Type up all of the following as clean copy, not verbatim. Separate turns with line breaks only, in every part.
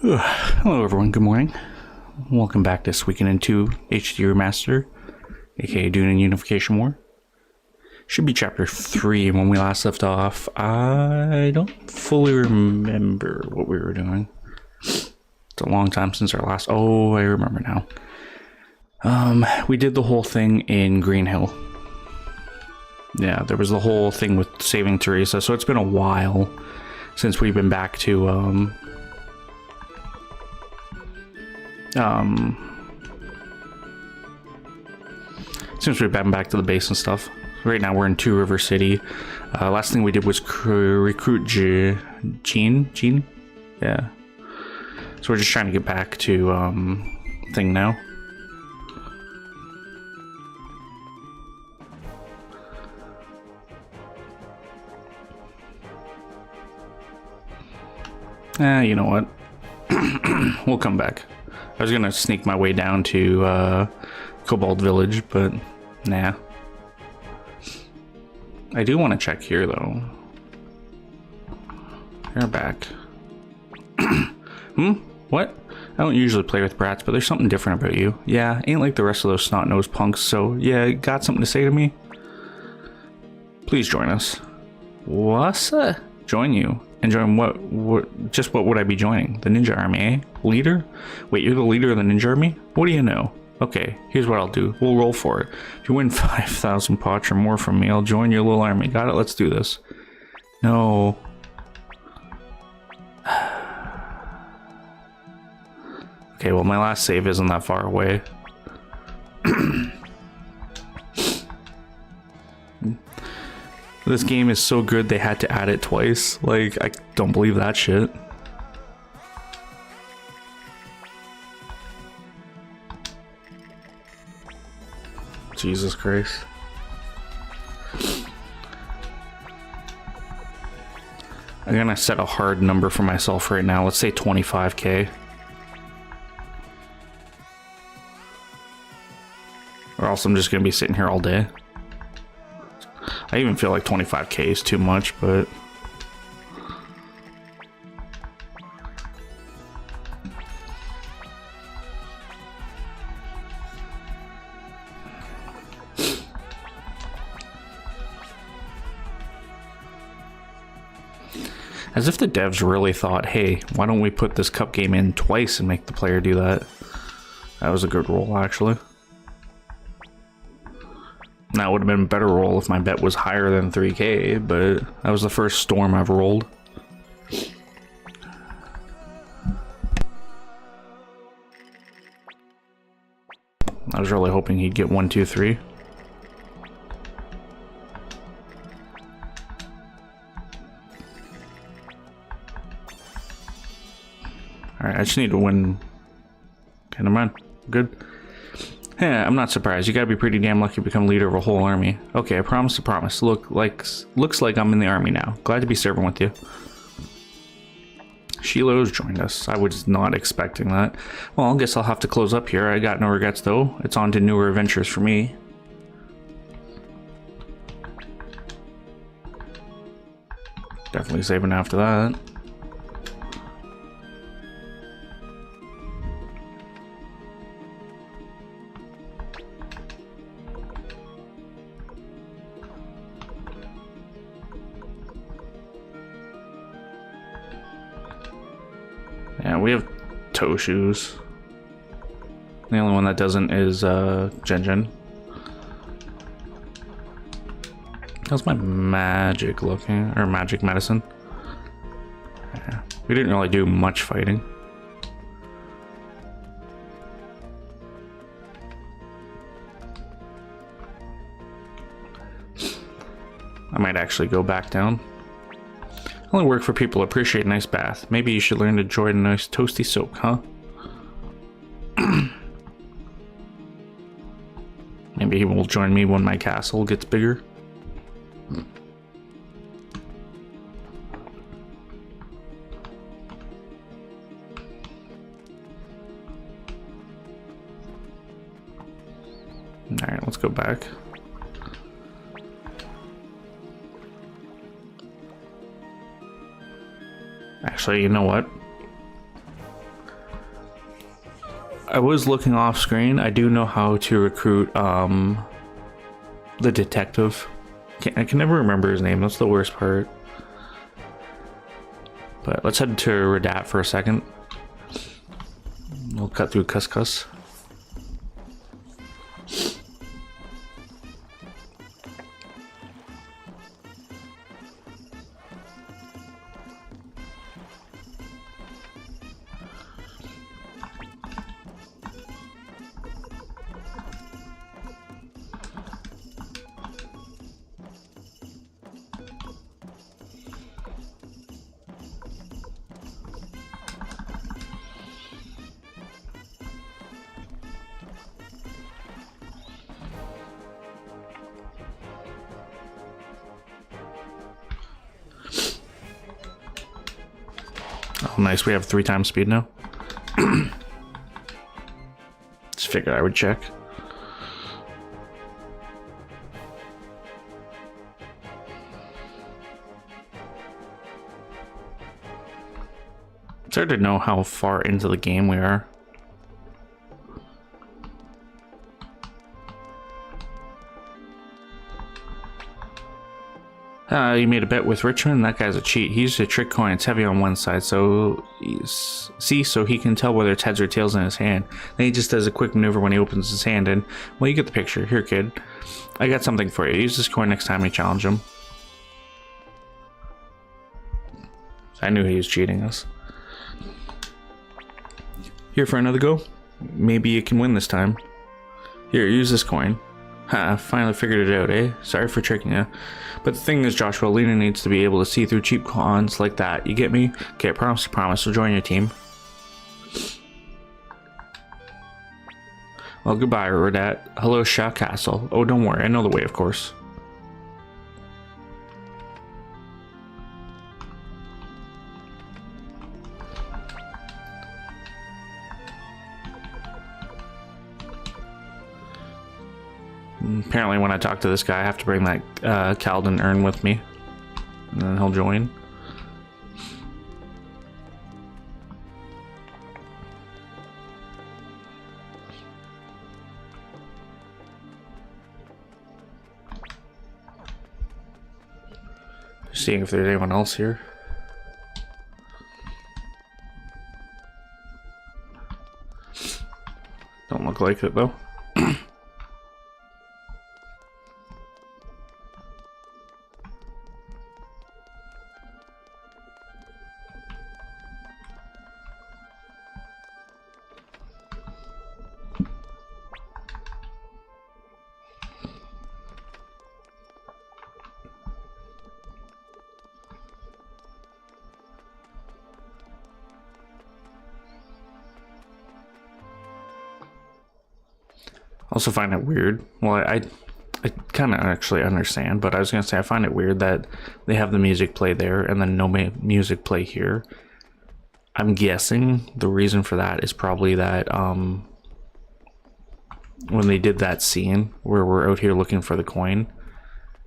Hello everyone, good morning. Welcome back to Suikoden 2 HD Remaster, aka Dune and Unification War. Should be chapter 3 when we last left off. I don't fully remember what we were doing. It's a long time since our last... Oh, I remember now. We did the whole thing in Green Hill. Yeah, there was the whole thing with saving Teresa, so it's been a while since we've been back to, since we've been back to the base and stuff. Right now we're in Two River City. Last thing we did was recruit Jean? Yeah. So we're just trying to get back to, thing now. You know what? We'll come back. I was gonna sneak my way down to Cobalt Village, but nah. I do want to check here though. You're back. What? I don't usually play with brats, but there's something different about you. Yeah, ain't like the rest of those snot-nosed punks, so yeah, got something to say to me? Please join us. What's join you? And join what? Just what would I be joining? The ninja army, eh? Leader? Wait, you're the leader of the ninja army? What do you know? Okay, here's what I'll do. We'll roll for it. If you win 5,000 pots or more from me, I'll join your little army. Got it? Let's do this. No. Okay, well, my last save isn't that far away. This game is so good they had to add it twice. Like, I don't believe that shit. Jesus Christ. I'm gonna set a hard number for myself right now. Let's say 25k. Or else I'm just gonna be sitting here all day. I even feel like 25k is too much, but... As if the devs really thought, hey, why don't we put this cup game in twice and make the player do that? That was a good roll, actually. That would have been a better roll if my bet was higher than 3k, but that was the first storm I've rolled. I was really hoping he'd get 1, 2, 3. Alright, I just need to win. Okay, never mind. Good. Yeah, I'm not surprised. You gotta be pretty damn lucky to become leader of a whole army. Okay, I promise to promise. Looks like I'm in the army now. Glad to be serving with you. Shiloh's joined us. I was not expecting that. Well, I guess I'll have to close up here. I got no regrets though. It's on to newer adventures for me. Definitely saving after that. Yeah, we have toe shoes. The only one that doesn't is Jen. How's my magic looking? Or magic medicine? Yeah, we didn't really do much fighting. I might actually go back down. Only work for people who appreciate a nice bath. Maybe you should learn to enjoy a nice toasty soak, huh? Maybe he will join me when my castle gets bigger. Alright, let's go back. Actually, you know what? I was looking off screen. I do know how to recruit the detective. I can never remember his name. That's the worst part. But let's head to Radat for a second. We'll cut through Cuscus. Oh, nice. We have 3 times speed now. Just figured I would check. It's hard to know how far into the game we are. You made a bet with Richmond. That guy's a cheat. He used a trick coin. It's heavy on one side, so so he can tell whether it's heads or tails in his hand. Then he just does a quick maneuver when he opens his hand, and well, you get the picture. Here, kid. I got something for you. Use this coin next time you challenge him. I knew he was cheating us. Here for another go? Maybe you can win this time. Here, use this coin. Ha, finally figured it out, eh? Sorry for tricking you. But the thing is, Joshua, Lena needs to be able to see through cheap cons like that. You get me? Okay, promise, we'll join your team. Well, goodbye, Radat. Hello, Shah Castle. Oh, don't worry, I know the way, of course. Apparently when I talk to this guy, I have to bring that Calden urn with me. And then he'll join. Seeing if there's anyone else here. Don't look like it though. Also find it weird. Well, I kind of actually understand, but I was gonna say I find it weird that they have the music play there and then no music play here. I'm guessing the reason for that is probably that when they did that scene where we're out here looking for the coin,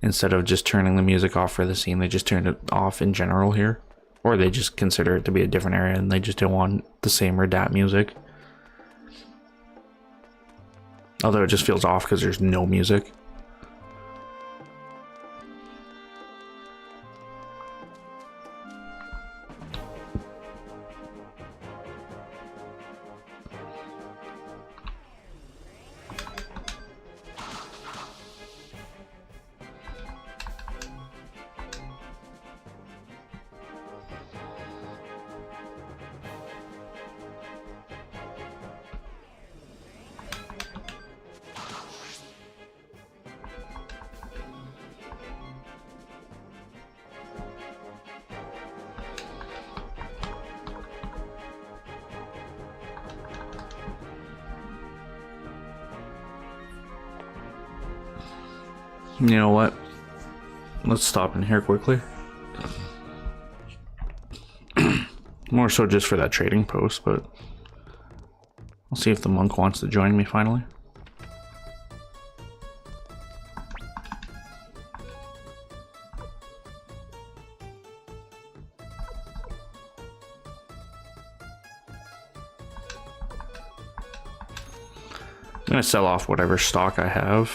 instead of just turning the music off for the scene, they just turned it off in general here, or they just consider it to be a different area and they just don't want the same Radat music. Although it just feels off because there's no music. You know what? Let's stop in here quickly. More so just for that trading post, but I'll see if the monk wants to join me finally. I'm gonna sell off whatever stock I have.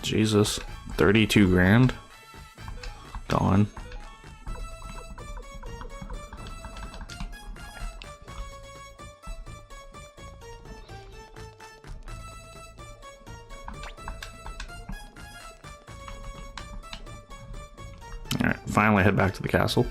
Jesus, 32 grand gone. All right, finally head back to the castle.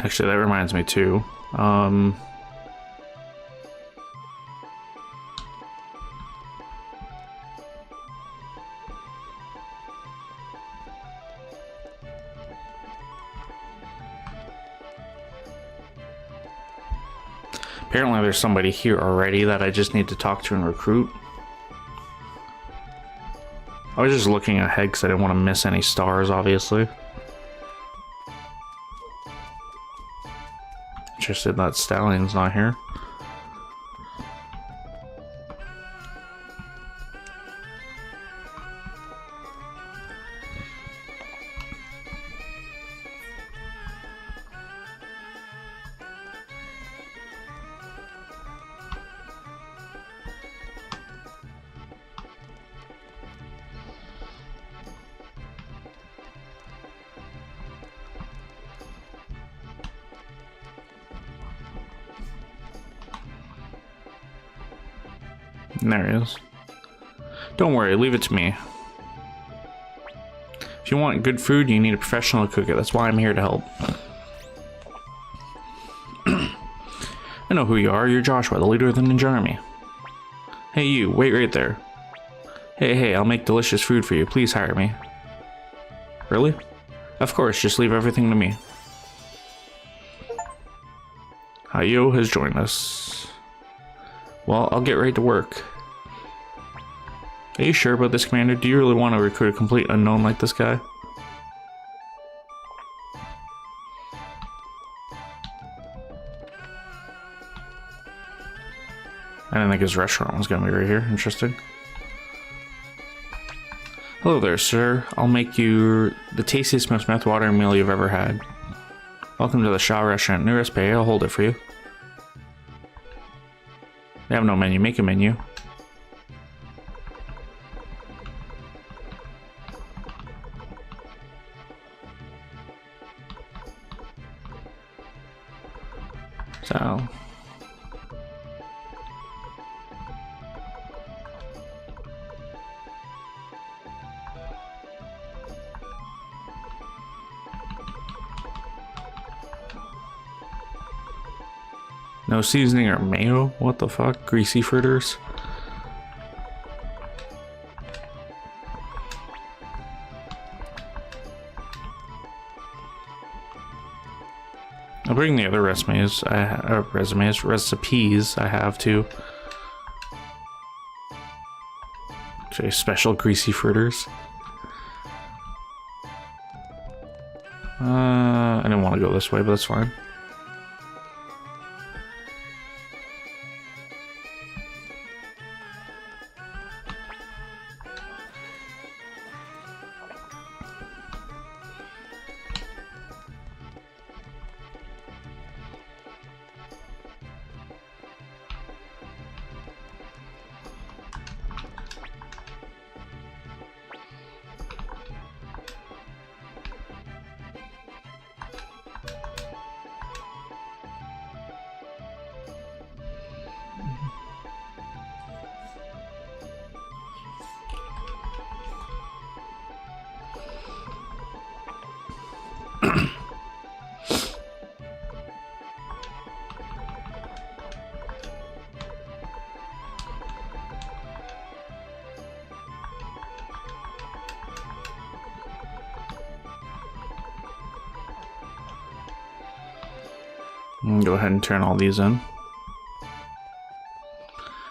Actually, that reminds me too. Apparently there's somebody here already that I just need to talk to and recruit. I was just looking ahead because I didn't want to miss any stars, obviously. Interested that Stallion's not here. And there he is. Don't worry, leave it to me. If you want good food, you need a professional to cook it. That's why I'm here to help. I know who you are. You're Joshua, the leader of the ninja army. Hey you, wait right there. Hey, I'll make delicious food for you. Please hire me. Really? Of course, just leave everything to me. Hayo has joined us. Well, I'll get right to work. Are you sure about this, Commander? Do you really want to recruit a complete unknown like this guy? I didn't think his restaurant was going to be right here. Interesting. Hello there, sir. I'll make you the tastiest, most mouth-watering meal you've ever had. Welcome to the Shaw restaurant. New recipe. I'll hold it for you. They have no menu. Make a menu. So... no seasoning or mayo? What the fuck? Greasy fritters? I'll bring the other recipes I have too. Okay, special greasy fritters. I didn't want to go this way, but that's fine. Go ahead and turn all these in.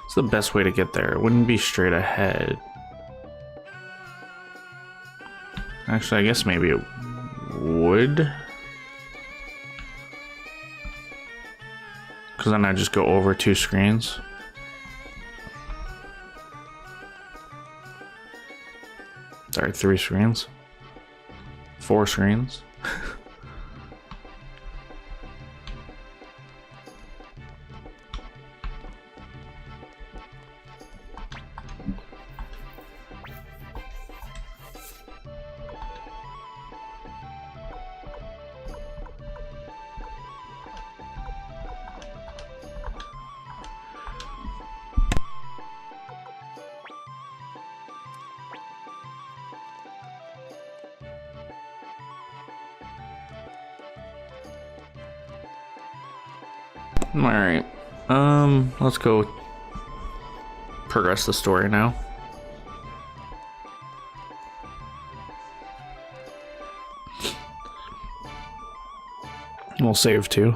It's the best way to get there. It wouldn't be straight ahead. Actually, I guess maybe it would. Because then I just go over 2 screens. Sorry, 3 screens. 4 screens. Alright, let's go progress the story now. We'll save too.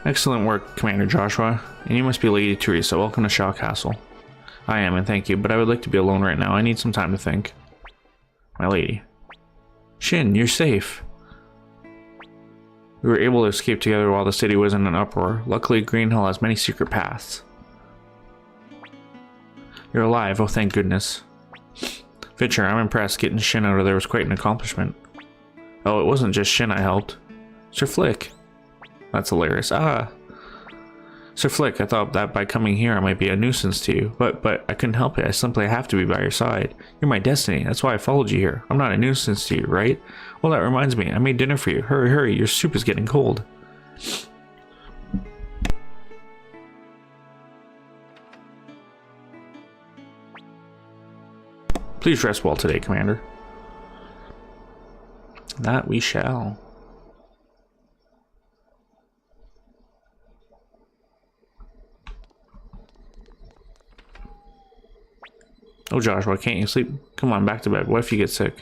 Excellent work, Commander Joshua. And you must be Lady Teresa. Welcome to Shaw Castle. I am, and thank you, but I would like to be alone right now. I need some time to think. My lady. Shin, you're safe. We were able to escape together while the city was in an uproar. Luckily, Green Hill has many secret paths. You're alive, oh thank goodness. Fitcher, I'm impressed. Getting Shin out of there was quite an accomplishment. Oh, it wasn't just Shin I helped. Sir Flick. That's hilarious. Ah. Sir Flick, I thought that by coming here I might be a nuisance to you, but I couldn't help it. I simply have to be by your side. You're my destiny. That's why I followed you here. I'm not a nuisance to you, right? Well, that reminds me. I made dinner for you. Hurry, hurry. Your soup is getting cold. Please rest well today, Commander. That we shall. Oh, Joshua, can't you sleep? Come on, back to bed. What if you get sick?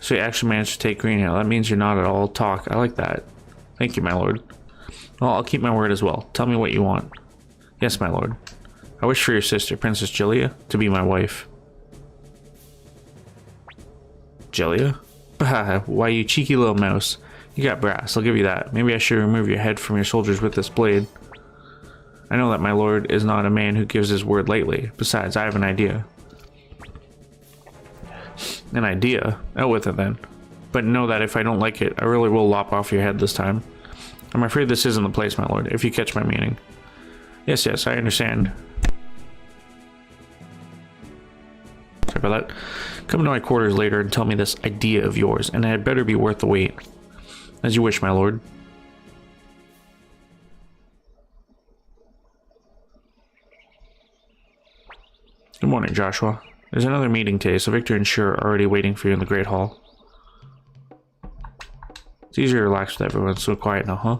So you actually managed to take Green Hill. That means you're not at all talk. I like that. Thank you, my lord. Well, I'll keep my word as well. Tell me what you want. Yes, my lord. I wish for your sister, Princess Gilia, to be my wife. Gilia? Bah, why, you cheeky little mouse. You got brass, I'll give you that. Maybe I should remove your head from your shoulders with this blade. I know that my lord is not a man who gives his word lightly. Besides, I have an idea. An idea? Out with it then. But know that if I don't like it, I really will lop off your head this time. I'm afraid this isn't the place, my lord, if you catch my meaning. Yes, yes, I understand. Sorry about that. Come to my quarters later and tell me this idea of yours, and it had better be worth the wait. As you wish, my lord. Good morning, Joshua. There's another meeting today, so Victor and Shur are already waiting for you in the Great Hall. It's easier to relax with everyone. It's so quiet now, huh?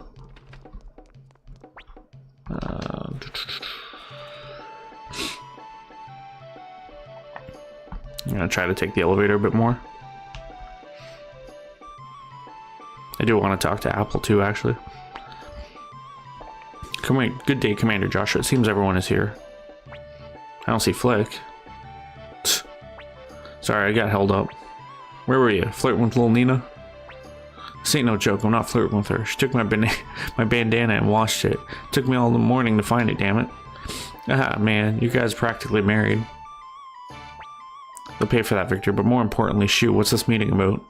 I'm gonna try to take the elevator a bit more. I do want to talk to Apple too, actually. Good day, Commander Joshua. It seems everyone is here. I don't see Flick. Sorry, I got held up. Where were you? Flirting with little Nina? This ain't no joke. I'm not flirting with her. She took my bandana and washed it. Took me all the morning to find it, damn it. Ah, man, you guys practically married. They'll pay for that, Victor, but more importantly, shoot, what's this meeting about?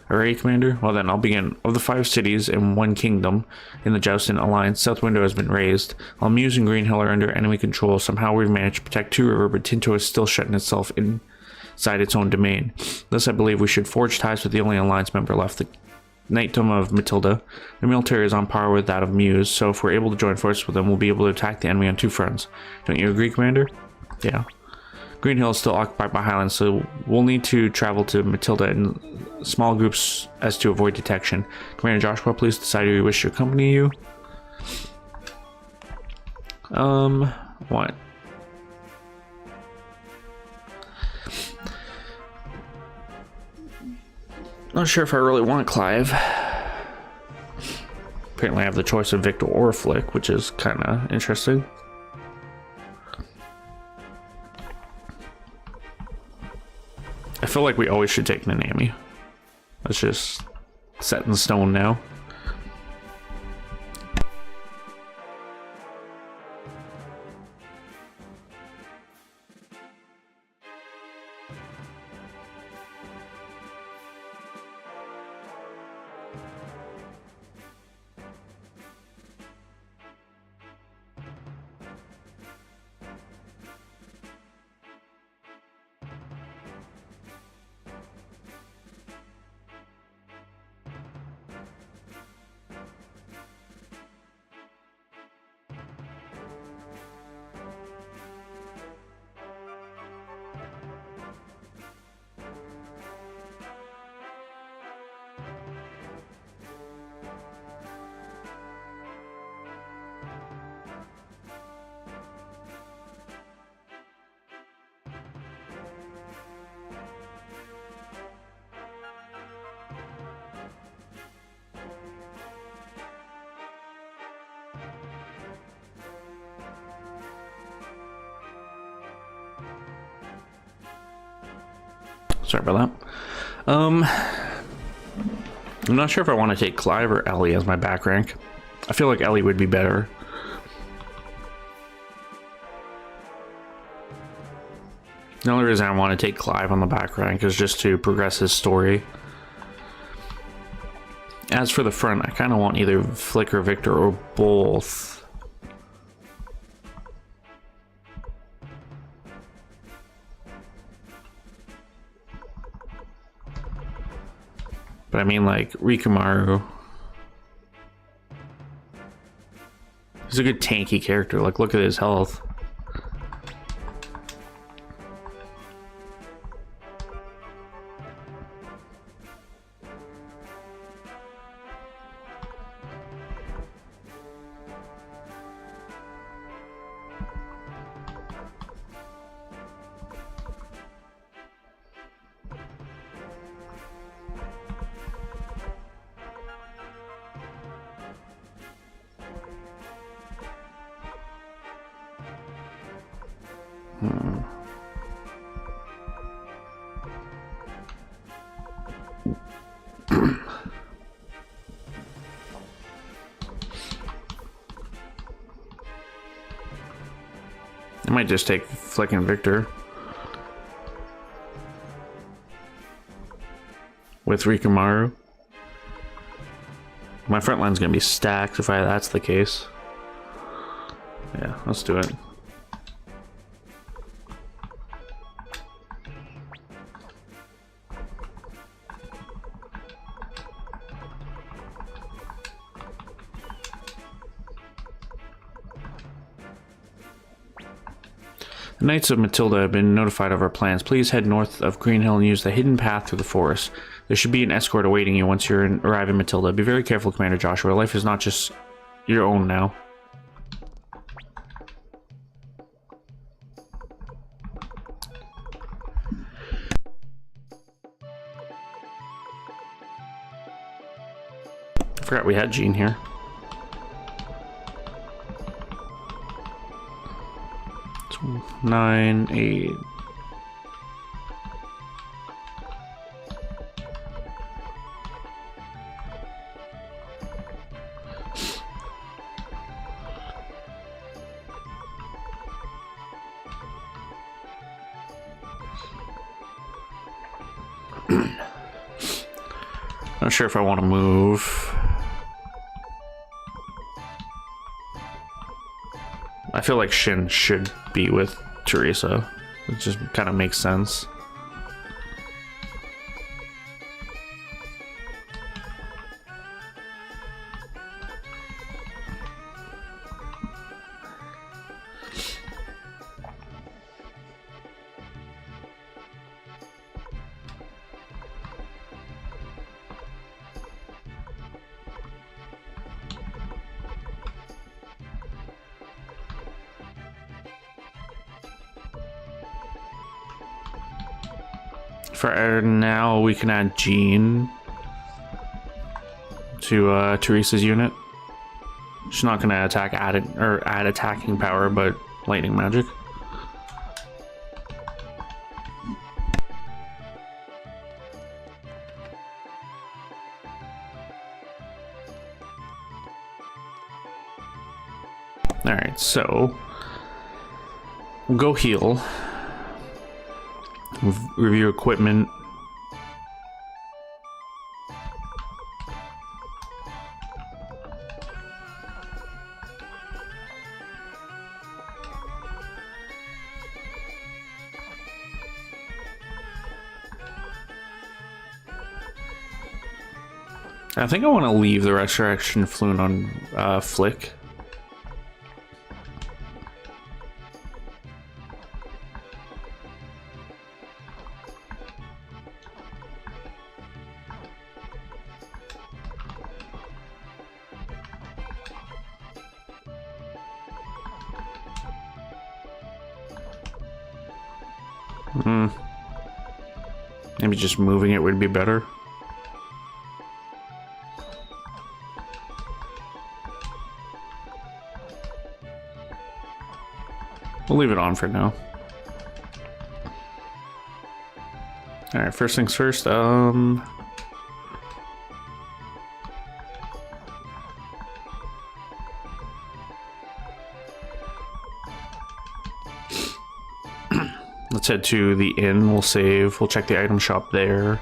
Alright, Commander? Well then, I'll begin. Of the 5 cities and 1 kingdom in the Joustin Alliance, South Window has been raised. Almuse and Green Hill are under enemy control. Somehow we've managed to protect Two River, but Tinto is still shutting itself inside its own domain. Thus, I believe we should forge ties with the only Alliance member left, the Knightdom of Matilda. The military is on par with that of Muse, so if we're able to join forces with them, we'll be able to attack the enemy on 2 fronts. Don't you agree, Commander? Yeah. Green Hill is still occupied by Highlands, so we'll need to travel to Matilda in small groups as to avoid detection. Commander Joshua, please decide who you wish to accompany you. What? Not sure if I really want Clive. Apparently I have the choice of Victor or Flick, which is kind of interesting. I feel like we always should take Nanami. That's just set in stone now. Sorry about that. I'm not sure if I want to take Clive or Ellie as my back rank. I feel like Ellie would be better. The only reason I want to take Clive on the back rank is just to progress his story. As for the front, I kind of want either Flick or Victor or both. But I mean, like, Rikamaru. He's a good tanky character. Like, look at his health. I might just take Flick and Victor with Rikamaru. My front line's gonna be stacked if that's the case. Yeah, let's do it. The Knights of Matilda have been notified of our plans. Please head north of Green Hill and use the hidden path through the forest. There should be an escort awaiting you once you arrive in Matilda. Be very careful, Commander Joshua. Life is not just your own now. I forgot we had Jean here. So 9, 8. Not sure if I want to move. I feel like Shin should be with Teresa. It just kind of makes sense. For now, we can add Jean to Teresa's unit. She's not going to add attacking power, but lightning magic. Alright, so we'll go heal. Review equipment. I think I want to leave the Resurrection Fluent on Flick. Maybe just moving it would be better. We'll leave it on for now. Alright, first things first, let's head to the inn, we'll save, we'll check the item shop there.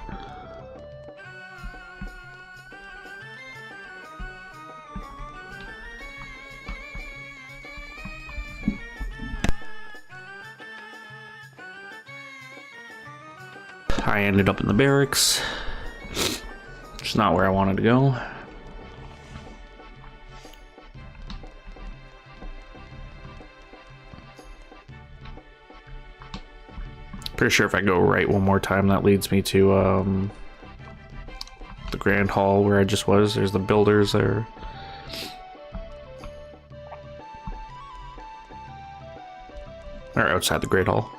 I ended up in the barracks. It's not where I wanted to go. Pretty sure if I go right one more time, that leads me to the Grand Hall where I just was. There's the builders there. Or outside the Great Hall.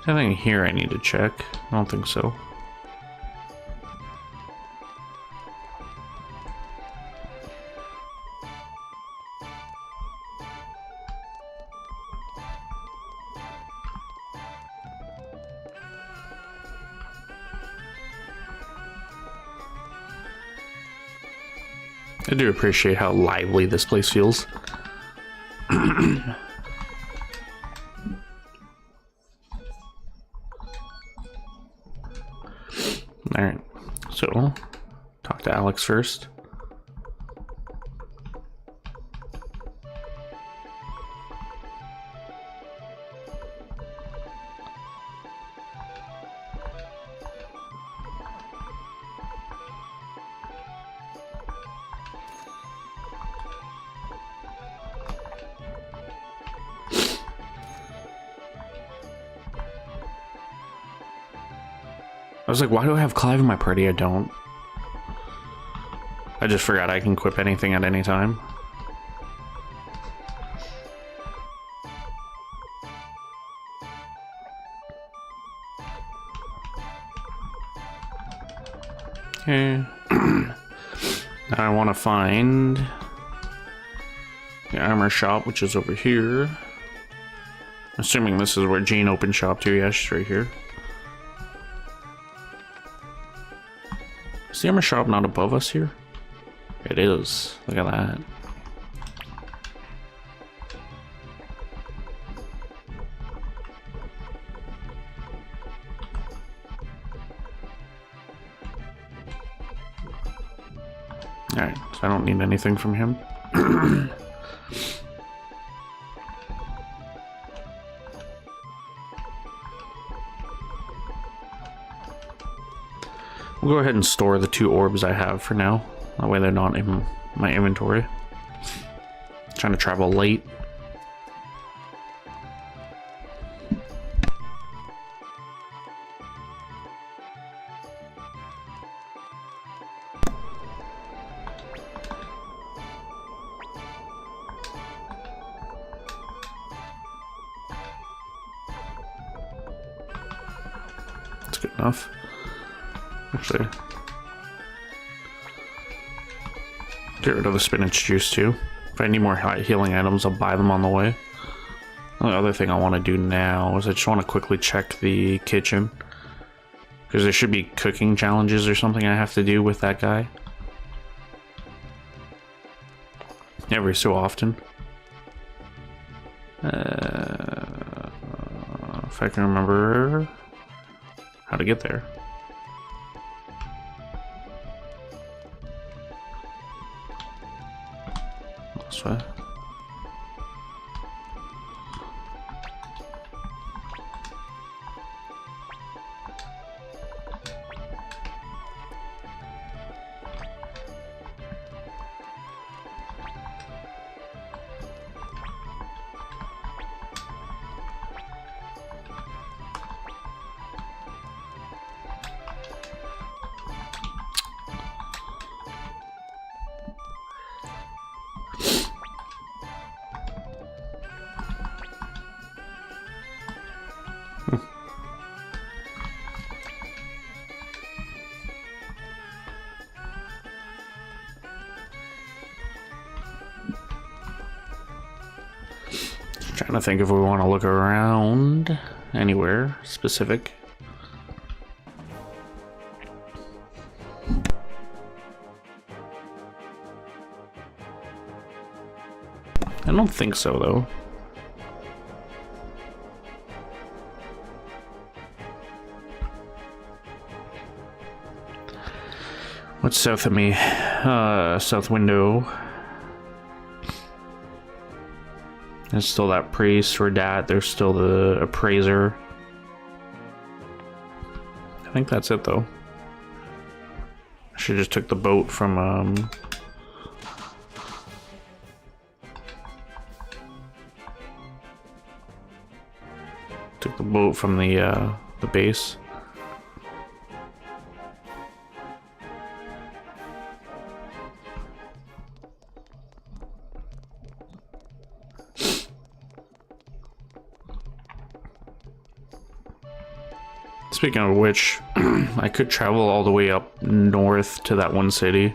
Anything here I need to check? I don't think so. I do appreciate how lively this place feels. Alright, so talk to Alex first. I was like, why do I have Clive in my party? I don't. I just forgot I can equip anything at any time. Okay. Now I want to find the armor shop, which is over here. Assuming this is where Jean opened shop too. Yeah, she's right here. Is the armor shop not above us here? It is. Look at that. Alright, so I don't need anything from him. We'll go ahead and store the 2 orbs I have for now. That way they're not in my inventory. Trying to travel late. That's good enough. Actually, get rid of the spinach juice too. If I need more healing items, I'll buy them on the way. The other thing I want to do now is I just want to quickly check the kitchen. Because there should be cooking challenges or something I have to do with that guy. Every so often. If I can remember how to get there. This way. Trying to think if we want to look around anywhere specific. I don't think so, though. What's south of me? South window. There's still that priest or dat. There's still the appraiser. I think that's it, though. I should just took the boat from took the boat from the base. Speaking of which, I could travel all the way up north to that one city.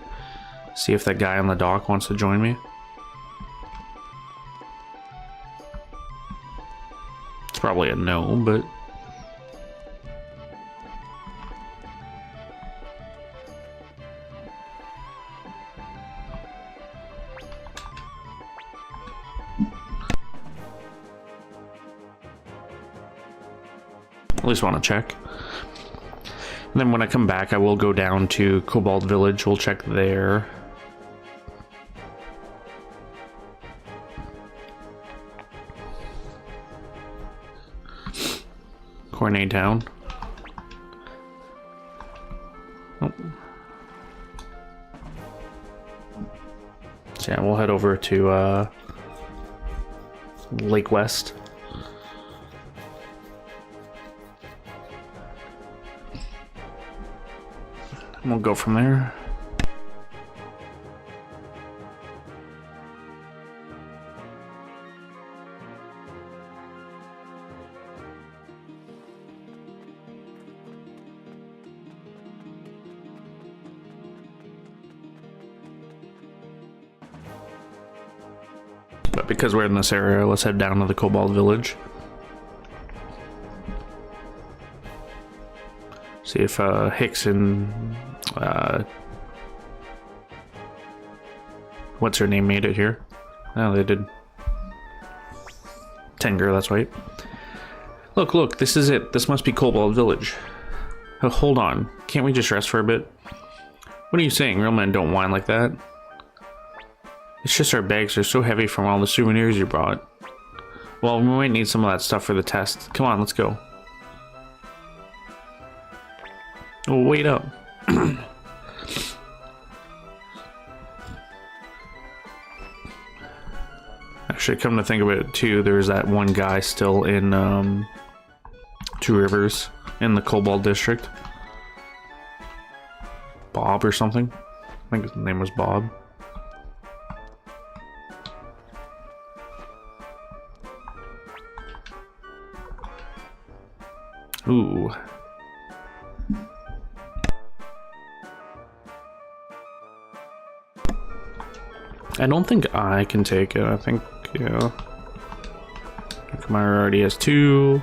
See if that guy on the dock wants to join me. It's probably a no, but... at least want to check. And then when I come back, I will go down to Cobalt Village. We'll check there. Cornet Town. Oh. So yeah, we'll head over to Lake West. And we'll go from there. But because we're in this area, let's head down to the Cobalt Village. See if Hicks and what's her name made it here. Oh, they did. Tenger, that's right. Look, look, this is it. This must be Cobalt Village. Oh, hold on. Can't we just rest for a bit? What are you saying? Real men don't whine like that. It's just our bags are so heavy from all the souvenirs you brought. Well, we might need some of that stuff for the test. Come on, let's go. Oh, wait up. Actually, come to think of it too, there's that one guy still in Two Rivers in the Cobalt District. Bob or something. I think his name was Bob. Ooh. I don't think I can take it. I think, yeah. Kamara already has 2.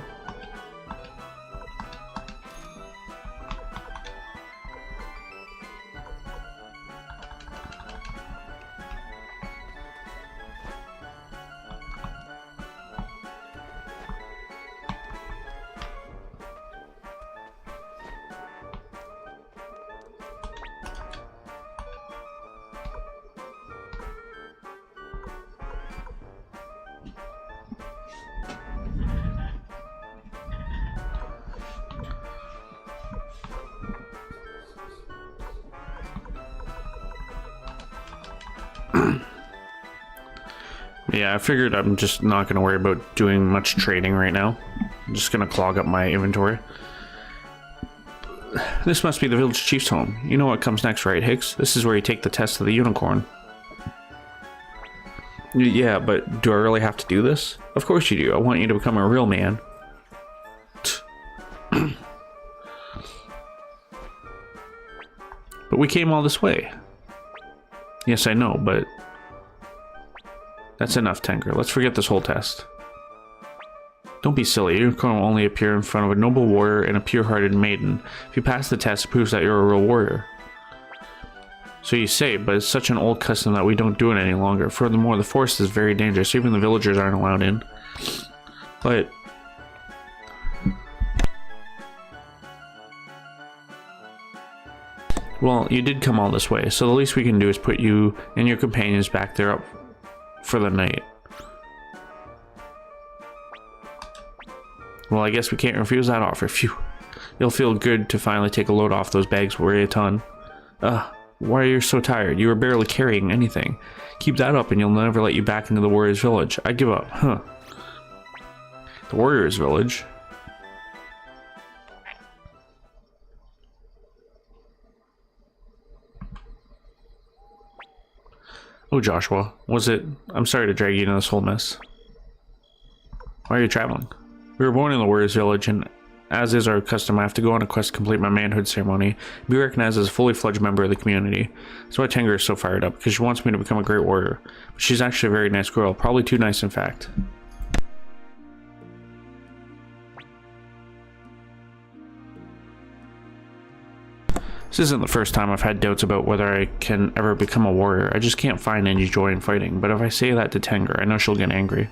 Yeah, I figured I'm just not going to worry about doing much trading right now. I'm just going to clog up my inventory. This must be the village chief's home. You know what comes next, right, Higgs? This is where you take the test of the unicorn. Yeah, but do I really have to do this? Of course you do. I want you to become a real man. But we came all this way. Yes, I know, but... That's enough, Tengar. Let's forget this whole test. Don't be silly. Your unicorn will only appear in front of a noble warrior and a pure-hearted maiden. If you pass the test, it proves that you're a real warrior. So you say, but it's such an old custom that we don't do it any longer. Furthermore, the forest is very dangerous. Even the villagers aren't allowed in. But... Well, you did come all this way, so the least we can do is put you and your companions back there up for the night. Well, I guess we can't refuse that offer. Phew. It'll feel good to finally take a load off those bags weigh a ton. Why are you so tired? You were barely carrying anything. Keep that up and you'll never let you back into the warrior's village. I give up. Huh. The warrior's village? Oh, Joshua, was it? I'm sorry to drag you into this whole mess. Why are you traveling? We were born in the warrior's village, and as is our custom, I have to go on a quest to complete my manhood ceremony, be recognized as a fully fledged member of the community. That's why Tengar is so fired up, because she wants me to become a great warrior. But she's actually a very nice girl, probably too nice in fact. This isn't the first time I've had doubts about whether I can ever become a warrior. I just can't find any joy in fighting, but if I say that to Tengar, I know she'll get angry.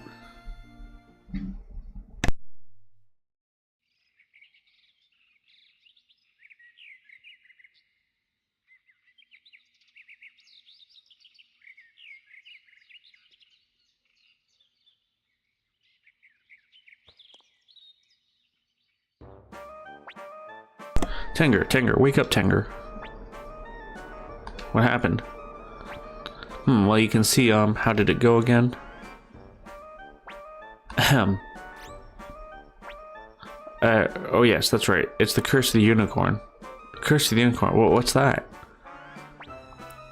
Tengar, wake up, Tengar. What happened? Well, you can see, how did it go again? Ahem. Oh yes, that's right. It's the curse of the unicorn. The curse of the unicorn? What's that?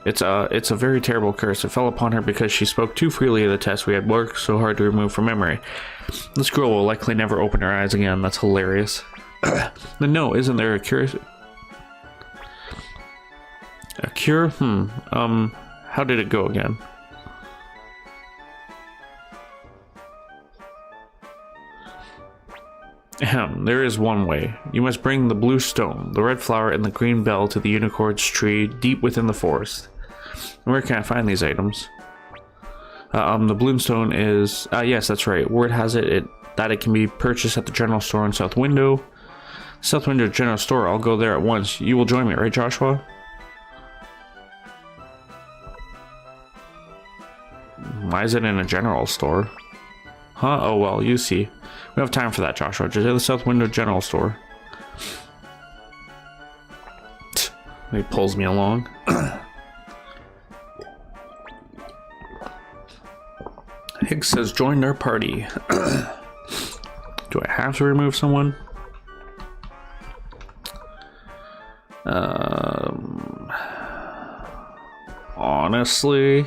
It's a very terrible curse. It fell upon her because she spoke too freely of the test we had worked so hard to remove from memory. This girl will likely never open her eyes again. That's hilarious. Then no, isn't there a cure? A cure? How did it go again? There is one way. You must bring the blue stone, the red flower, and the green bell to the unicorn's tree deep within the forest. Where can I find these items? The blue stone is... yes, that's right. Word has it that it can be purchased at the general store in South Window. South Window General Store, I'll go there at once. You will join me, right, Joshua? Why is it in a general store? Huh? Oh well, you see. We don't have time for that, Joshua. Just at the South Window General Store. He pulls me along. Higgs says join our party. Do I have to remove someone? Honestly,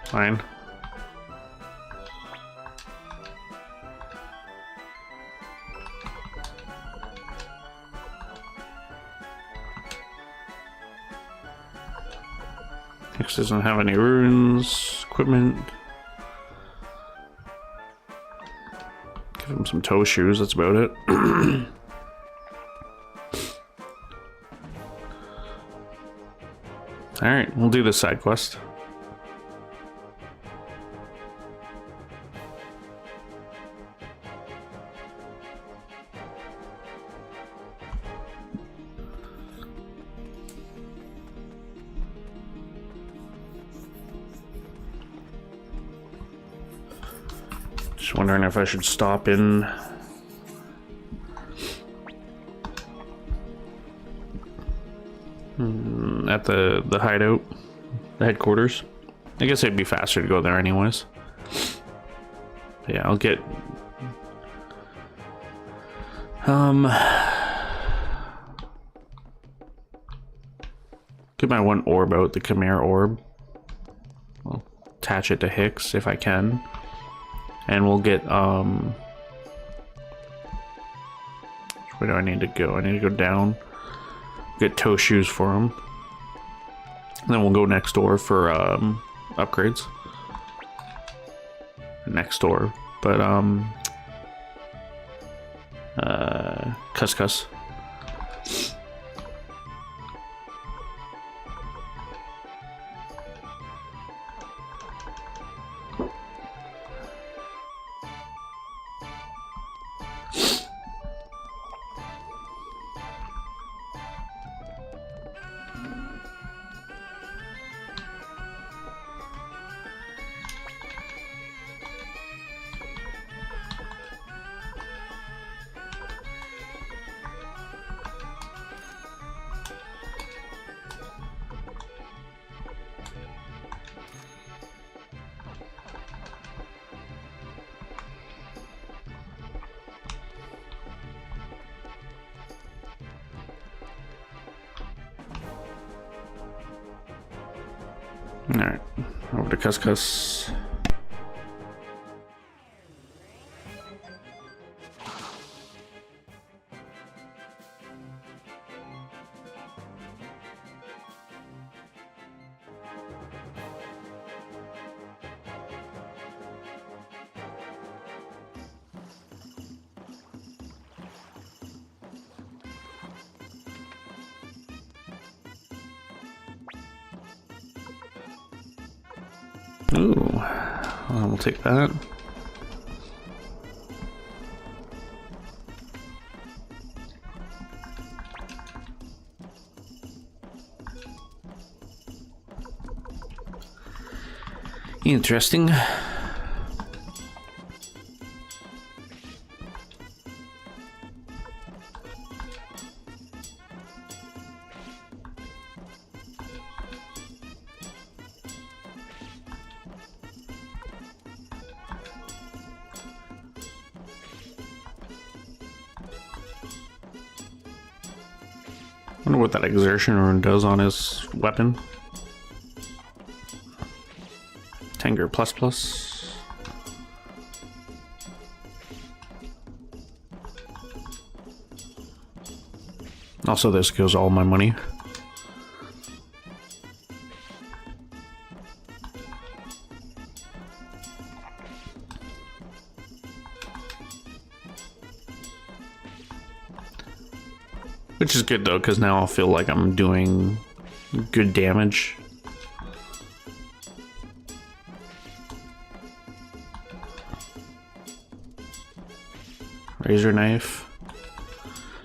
fine. Next doesn't have any runes, equipment. Give him some toe shoes, that's about it. Alright, we'll do this side quest. Just wondering if I should stop in at the hideout, the headquarters. I guess it'd be faster to go there anyways. But yeah, I'll get get my one orb out, the Chimera orb. I'll attach it to Hicks if I can. And we'll get, where do I need to go? I need to go down, get toe shoes for him. And then we'll go next door for, upgrades. Next door, but, Cuscus. Alright, over to Cuscus. Ooh, we'll take that. Interesting. Wonder what that exertion rune does on his weapon. Tanger ++. Also, this goes all my money. Which is good though, because now I'll feel like I'm doing good damage. Razor knife.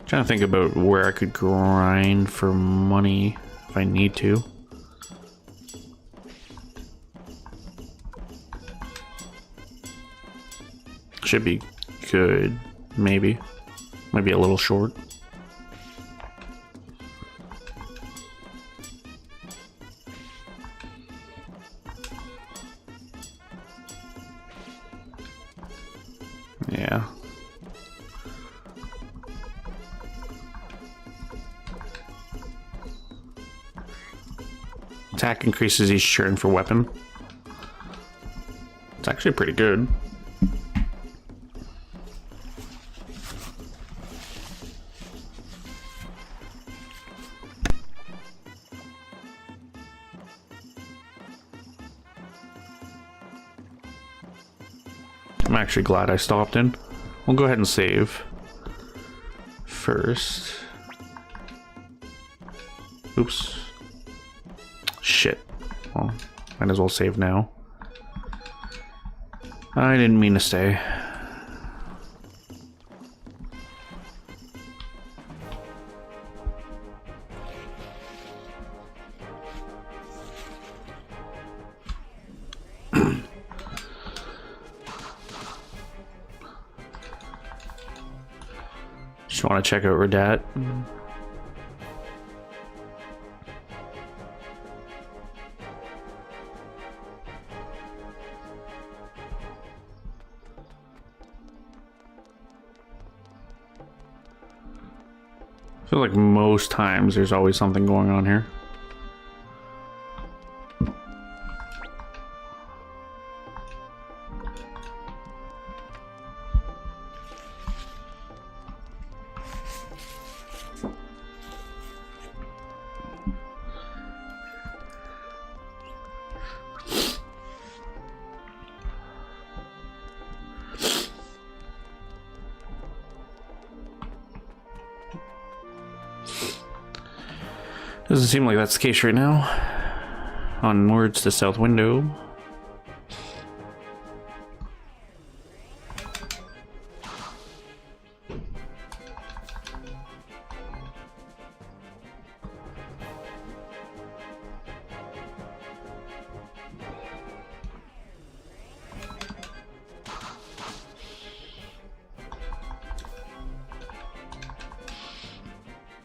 Trying to think about where I could grind for money if I need to. Should be good, maybe. Might be a little short. Yeah. Attack increases each turn for weapon. It's actually pretty good. I'm actually glad I stopped in. We'll go ahead and save first. Oops. Shit. Well, might as well save now. I didn't mean to stay. Just want to check out Radat. I feel like most times there's always something going on here. Doesn't seem like that's the case right now. Onwards to South Window.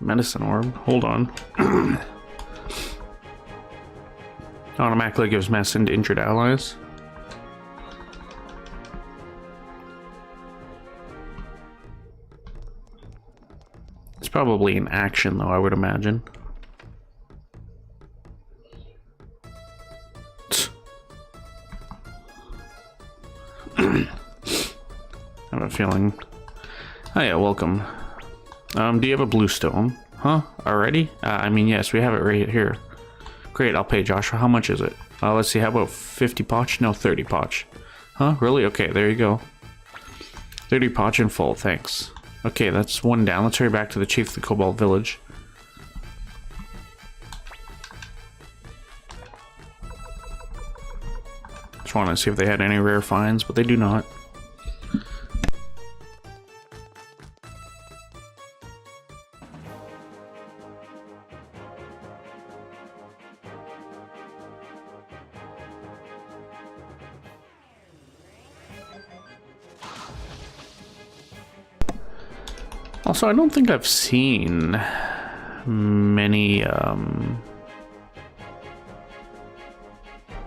Medicine orb. Hold on. Automatically gives medicine to injured allies. It's probably an action, though, I would imagine. I have a feeling. Oh yeah, welcome. Do you have a blue stone? Huh? Already? I mean, yes, we have it right here. Great, I'll pay Joshua. How much is it? Let's see, how about 50 potch? No, 30 potch. Huh? Really? Okay, there you go. 30 potch in full, thanks. Okay, that's one down. Let's hurry back to the chief of the Cobalt Village. Just want to see if they had any rare finds, but they do not. Also, I don't think I've seen many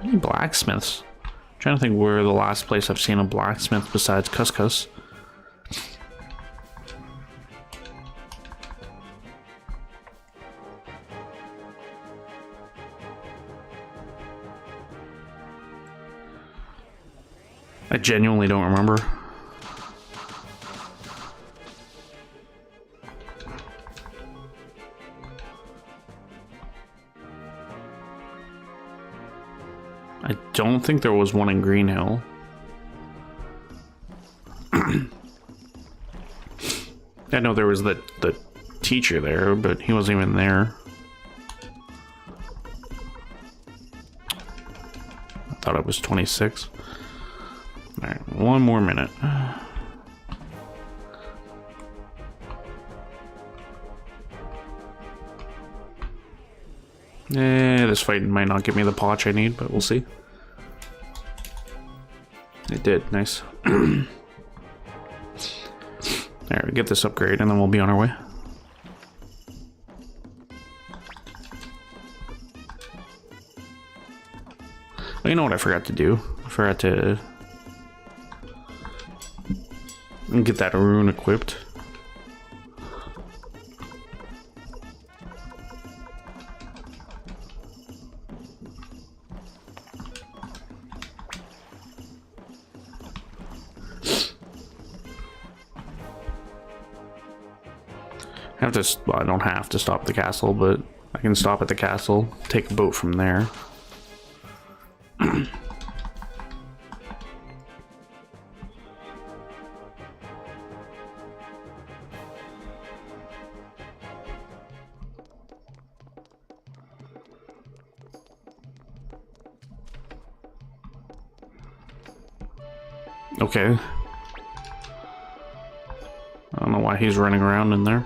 blacksmiths. I'm trying to think where the last place I've seen a blacksmith besides Couscous. I genuinely don't remember. I don't think there was one in Green Hill. I know there was the teacher there, but he wasn't even there. I thought it was 26. Alright, one more minute. This fight might not give me the potch I need, but we'll see. It did, nice. Alright, we get this upgrade and then we'll be on our way. Well, you know what I forgot to do? I forgot to get that rune equipped. Well, I don't have to stop at the castle, but I can stop at the castle, take a boat from there. Okay. I don't know why he's running around in there.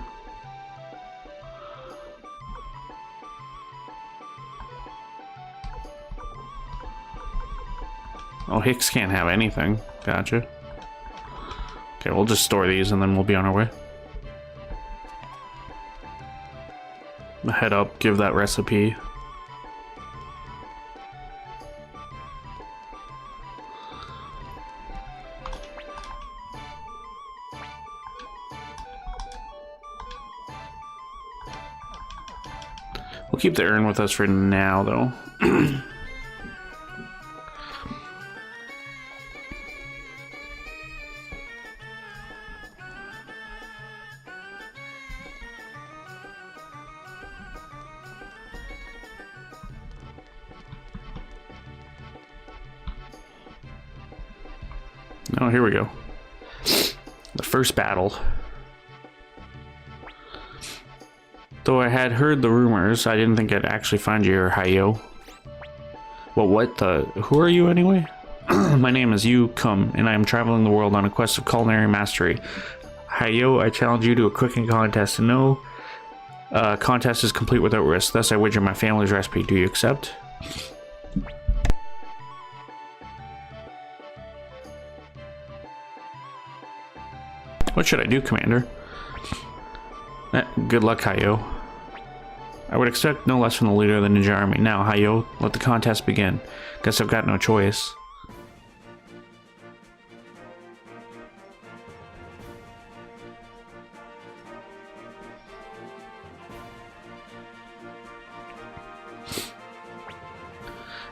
Oh, Hicks can't have anything. Gotcha. Okay, we'll just store these and then we'll be on our way. Head up, give that recipe. We'll keep the urn with us for now, though. Oh, here we go. The first battle. Though I had heard the rumors, I didn't think I'd actually find you here, Hayo. Well, what the... Who are you, anyway? My name is Yu Kum, and I am traveling the world on a quest of culinary mastery. Hayo, I challenge you to a cooking contest, and no contest is complete without risk. Thus, I wager my family's recipe. Do you accept? What should I do, Commander? Good luck, Hayo. I would expect no less from the leader of the ninja army. Now, Hayo, let the contest begin. Guess I've got no choice.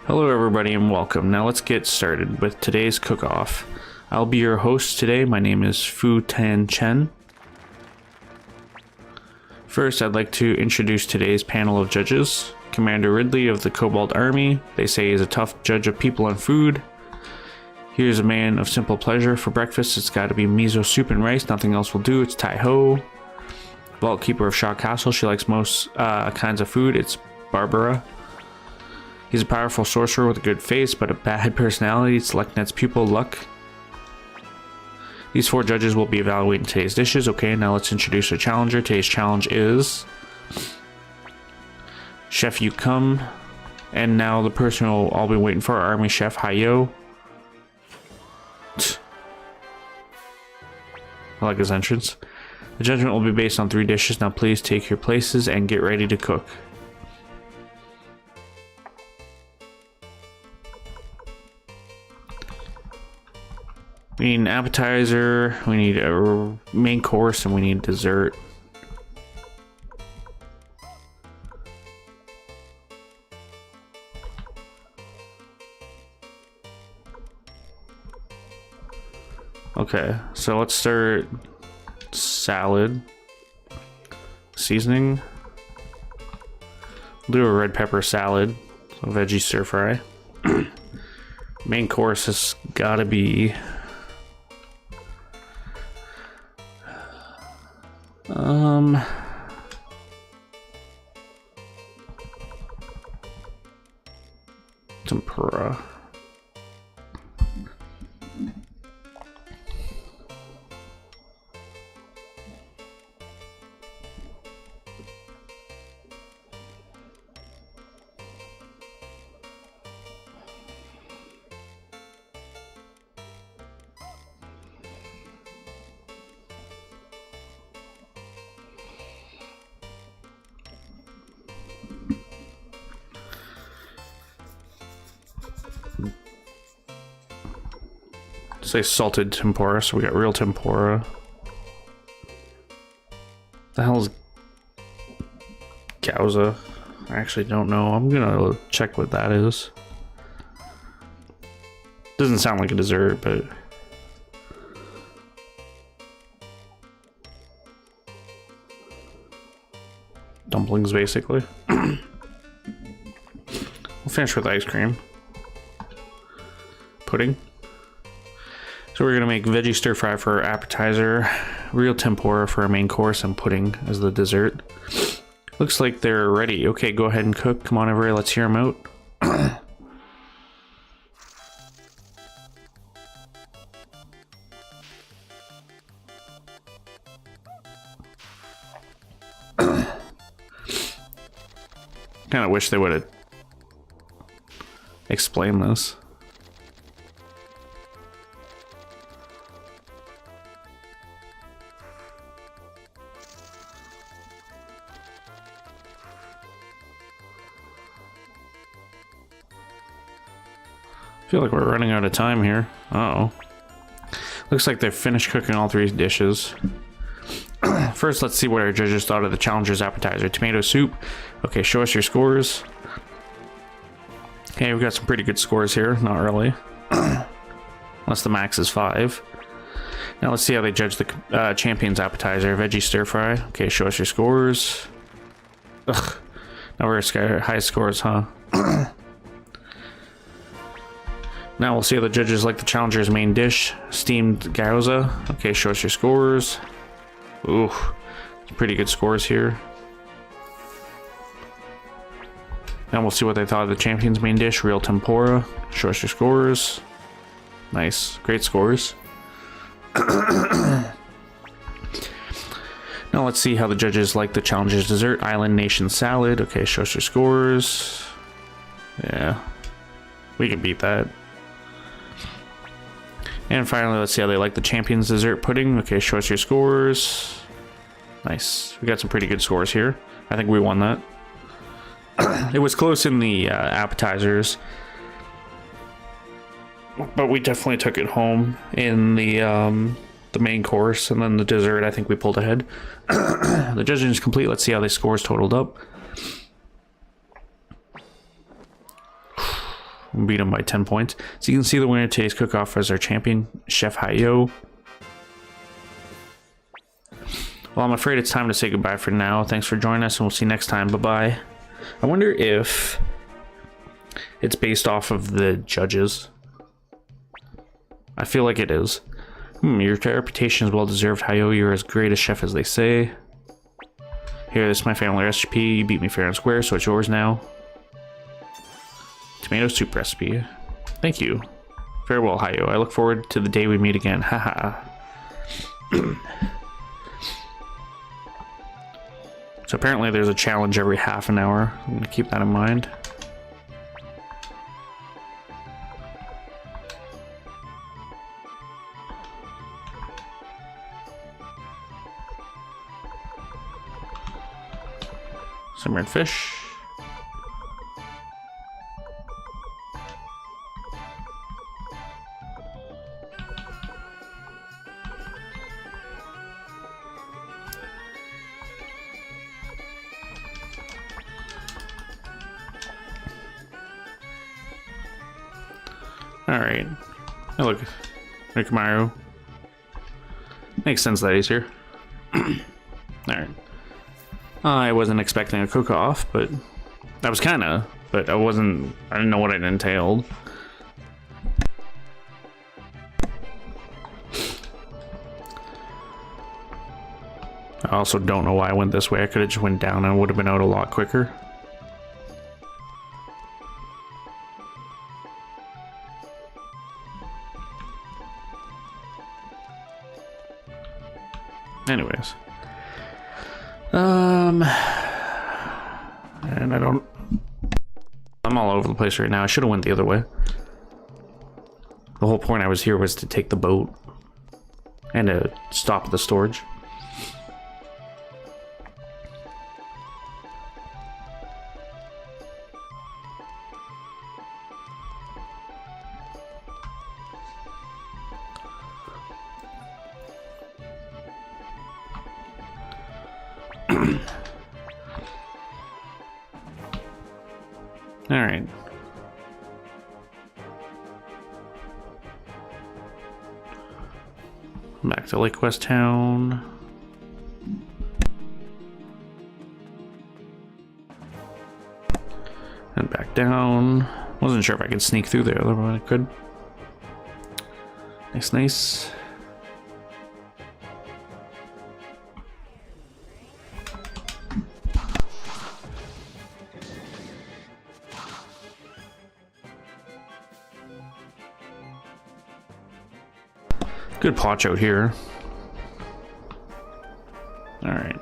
Hello everybody and welcome. Now let's get started with today's cook-off. I'll be your host today. My name is Fu Tan Chen. First, I'd like to introduce today's panel of judges. Commander Ridley of the Cobalt Army. They say he's a tough judge of people and food. Here's a man of simple pleasure. For breakfast, it's got to be miso soup and rice. Nothing else will do. It's Tai Ho. Vault Keeper of Shaw Castle. She likes most kinds of food. It's Barbara. He's a powerful sorcerer with a good face, but a bad personality. It's Leknet's pupil, Luck. These four judges will be evaluating today's dishes. Okay, now let's introduce our challenger. Today's challenge is Chef You Come. And now the person who I'll be waiting for, Army Chef Hayo. I like his entrance. The judgment will be based on 3 dishes. Now please take your places and get ready to cook. We need an appetizer, we need a main course, and we need dessert. Okay, so let's start salad. Seasoning. Do a red pepper salad, so veggie stir fry. Main course has gotta be tempura. Say salted tempura, so we got real tempura. The hell is gyoza? I actually don't know. I'm gonna check what that is. Doesn't sound like a dessert, but dumplings basically. We'll finish with ice cream. Pudding. So we're gonna make veggie stir fry for our appetizer, real tempura for our main course, and pudding as the dessert. Looks like they're ready. Okay, go ahead and cook. Come on, everybody, let's hear them out. Kind of wish they would have explained this. I feel like we're running out of time here. Uh-oh. Looks like they've finished cooking all 3 dishes. First, let's see what our judges thought of the challenger's appetizer. Tomato soup. Okay, show us your scores. Okay, we've got some pretty good scores here. Not really. Unless the max is 5. Now let's see how they judge the champion's appetizer. Veggie stir fry. Okay, show us your scores. Ugh. Now we're at high scores, huh? Now we'll see how the judges like the challenger's main dish. Steamed gyoza. Okay, show us your scores. Ooh, pretty good scores here. Now we'll see what they thought of the champion's main dish. Real tempura. Show us your scores. Nice, great scores. Now let's see how the judges like the challenger's dessert. Island Nation salad. Okay, show us your scores. Yeah, we can beat that. And finally, let's see how they like the champion's dessert pudding. Okay, show us your scores. Nice. We got some pretty good scores here. I think we won that. It was close in the appetizers, but we definitely took it home in the main course, and then the dessert, I think we pulled ahead. The judging is complete. Let's see how the scores totaled up. Beat them by 10 points. So you can see the winner of today's cook-off as our champion, Chef Hayo. Well, I'm afraid it's time to say goodbye for now. Thanks for joining us, and we'll see you next time. Bye-bye. I wonder if it's based off of the judges. I feel like it is. Your reputation is well-deserved, Hayo. You're as great a chef as they say. Here, this is my family recipe. You beat me fair and square, so it's yours now. Tomato soup recipe. Thank you. Farewell, Hayo. I look forward to the day we meet again. Haha. So apparently there's a challenge every half an hour. I'm gonna keep that in mind. Simmered fish. Alright. Oh, look. Rikimaru. Makes sense that he's here. Alright. I wasn't expecting a cook-off, but I was kinda, but I didn't know what it entailed. I also don't know why I went this way. I could have just went down and I would have been out a lot quicker. Anyways. And I'm all over the place right now. I should have went the other way. The whole point I was here was to take the boat and to stop at the storage. All right. Back to Lake West Town. And back down. Wasn't sure if I could sneak through there, otherwise I could. Nice, nice. Good potch out here. All right.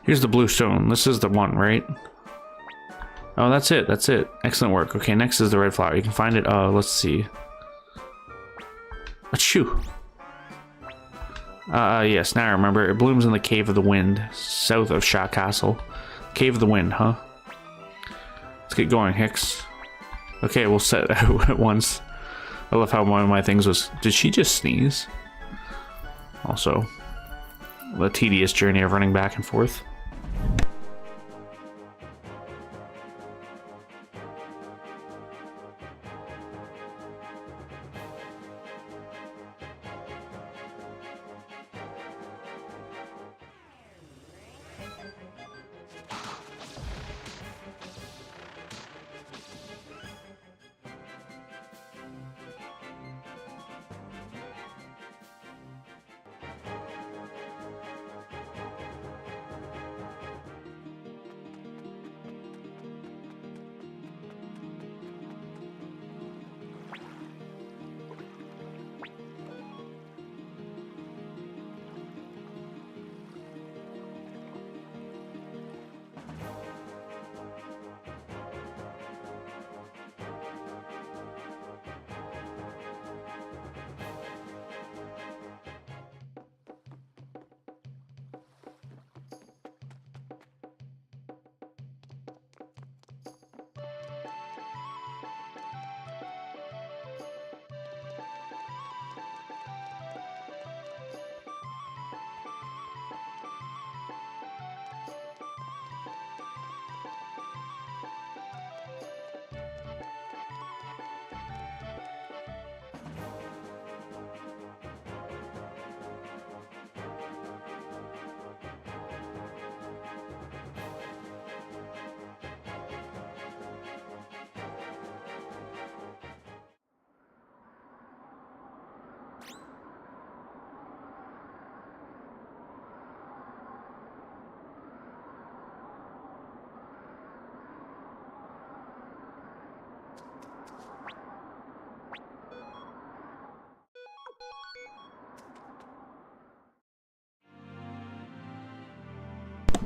Here's the blue stone. This is the one, right? Oh, that's it. That's it. Excellent work. Okay, next is the red flower. You can find it. Let's see. Achoo. Yes, now I remember. It blooms in the Cave of the Wind, south of Shah Castle. Cave of the Wind, huh? Let's get going, Hicks. Okay, we'll set out at once. I love how one of my things was... Did she just sneeze? Also, the tedious journey of running back and forth.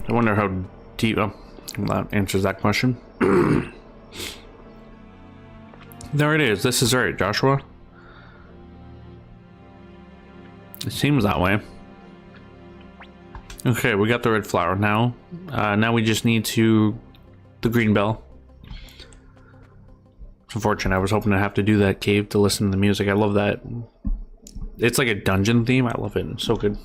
I wonder how deep... Oh, that answers that question. There it is. This is right, Joshua. It seems that way. Okay, we got the red flower now. Now we just need to... the green bell. It's unfortunate. I was hoping to have to do that cave to listen to the music. I love that. It's like a dungeon theme. I love it. It's so good.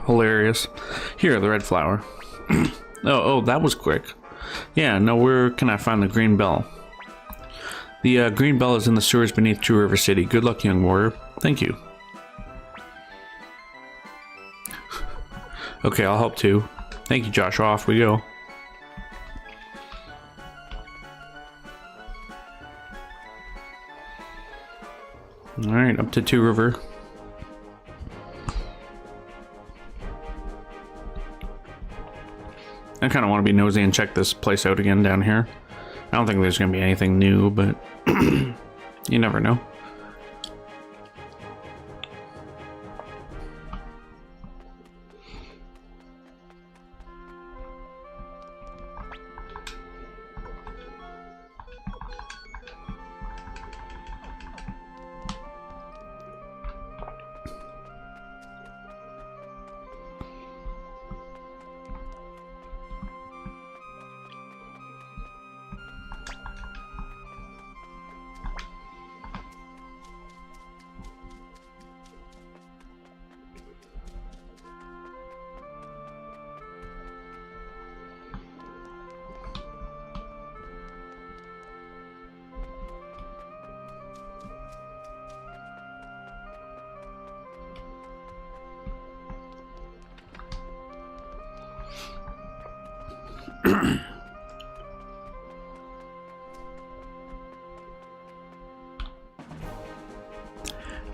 Hilarious. Here, the red flower. Oh, that was quick. Yeah, now where can I find the green bell? The green bell is in the sewers beneath Two River City. Good luck, young warrior. Thank you. Okay, I'll help too. Thank you, Joshua. Off we go. Alright, up to Two River. I kind of want to be nosy and check this place out again down here. I don't think there's going to be anything new, but you never know.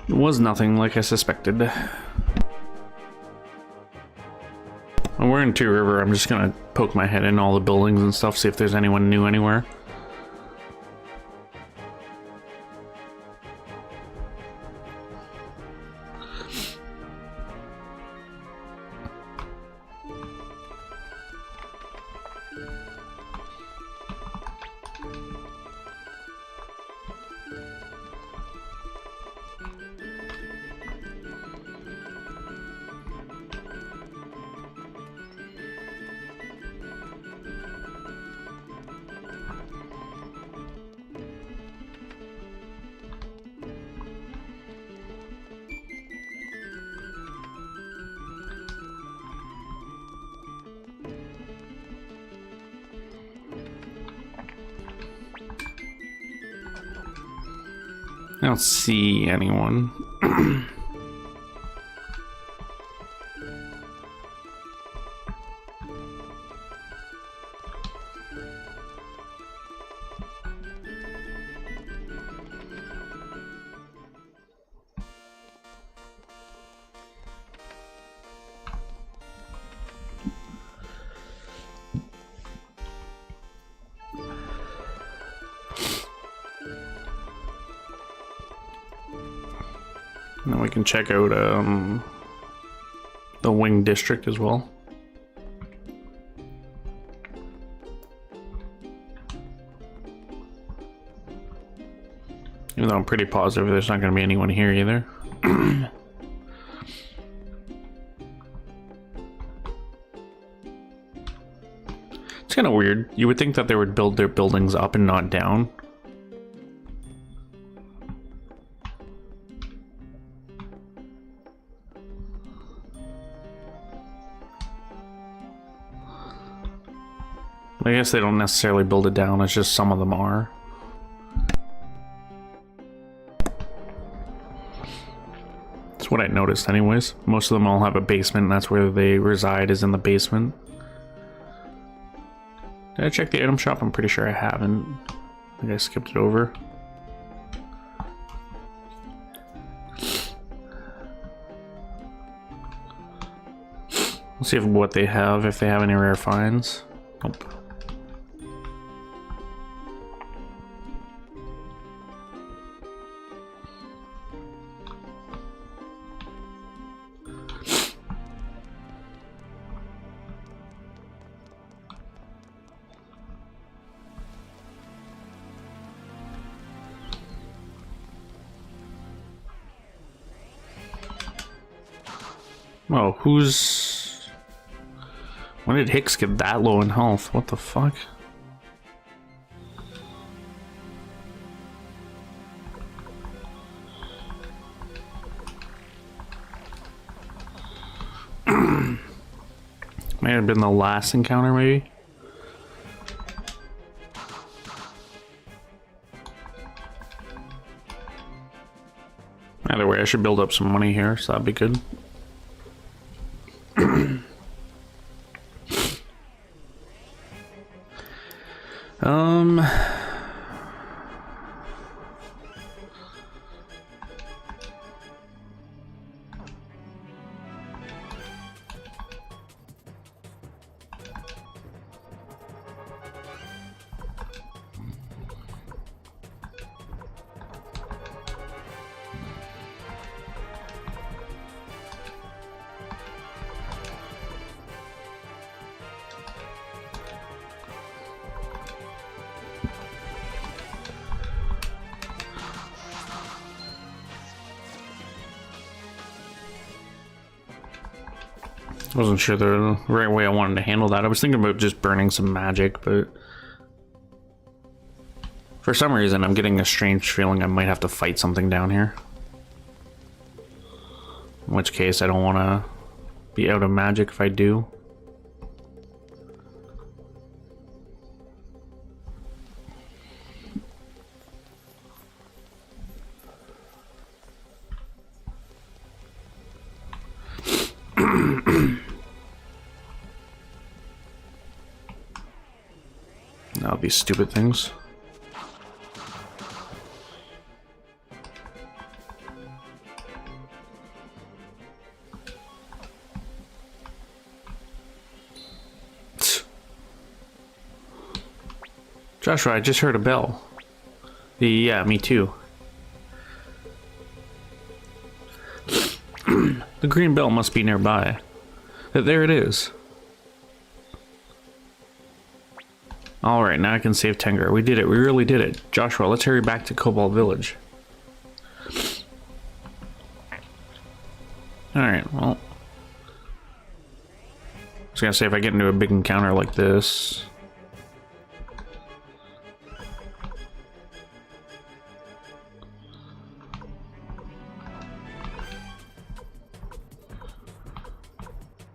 It was nothing like I suspected. When we're in Two River, I'm just gonna poke my head in all the buildings and stuff, see if there's anyone new anywhere. I don't see anyone. And then we can check out the Wing District as well. Even though I'm pretty positive there's not going to be anyone here either. It's kind of weird. You would think that they would build their buildings up and not down. I guess they don't necessarily build it down, it's just some of them are. That's what I noticed anyways. Most of them all have a basement, and that's where they reside, is in the basement. Did I check the item shop? I'm pretty sure I haven't. I think I skipped it over. Let's see what they have, if they have any rare finds. Nope. Oh, who's... When did Hicks get that low in health? What the fuck? May have been the last encounter, maybe? Either way, I should build up some money here, so that'd be good. Wasn't sure the right way I wanted to handle that. I was thinking about just burning some magic, but for some reason I'm getting a strange feeling I might have to fight something down here. In which case I don't want to be out of magic if I do. That'll be stupid things. Joshua, I just heard a bell. Yeah, me too. The green bell must be nearby. There it is. Alright, now I can save Tengar. We did it. We really did it. Joshua, let's hurry back to Cobalt Village. Alright, well. I was gonna say, if I get into a big encounter like this...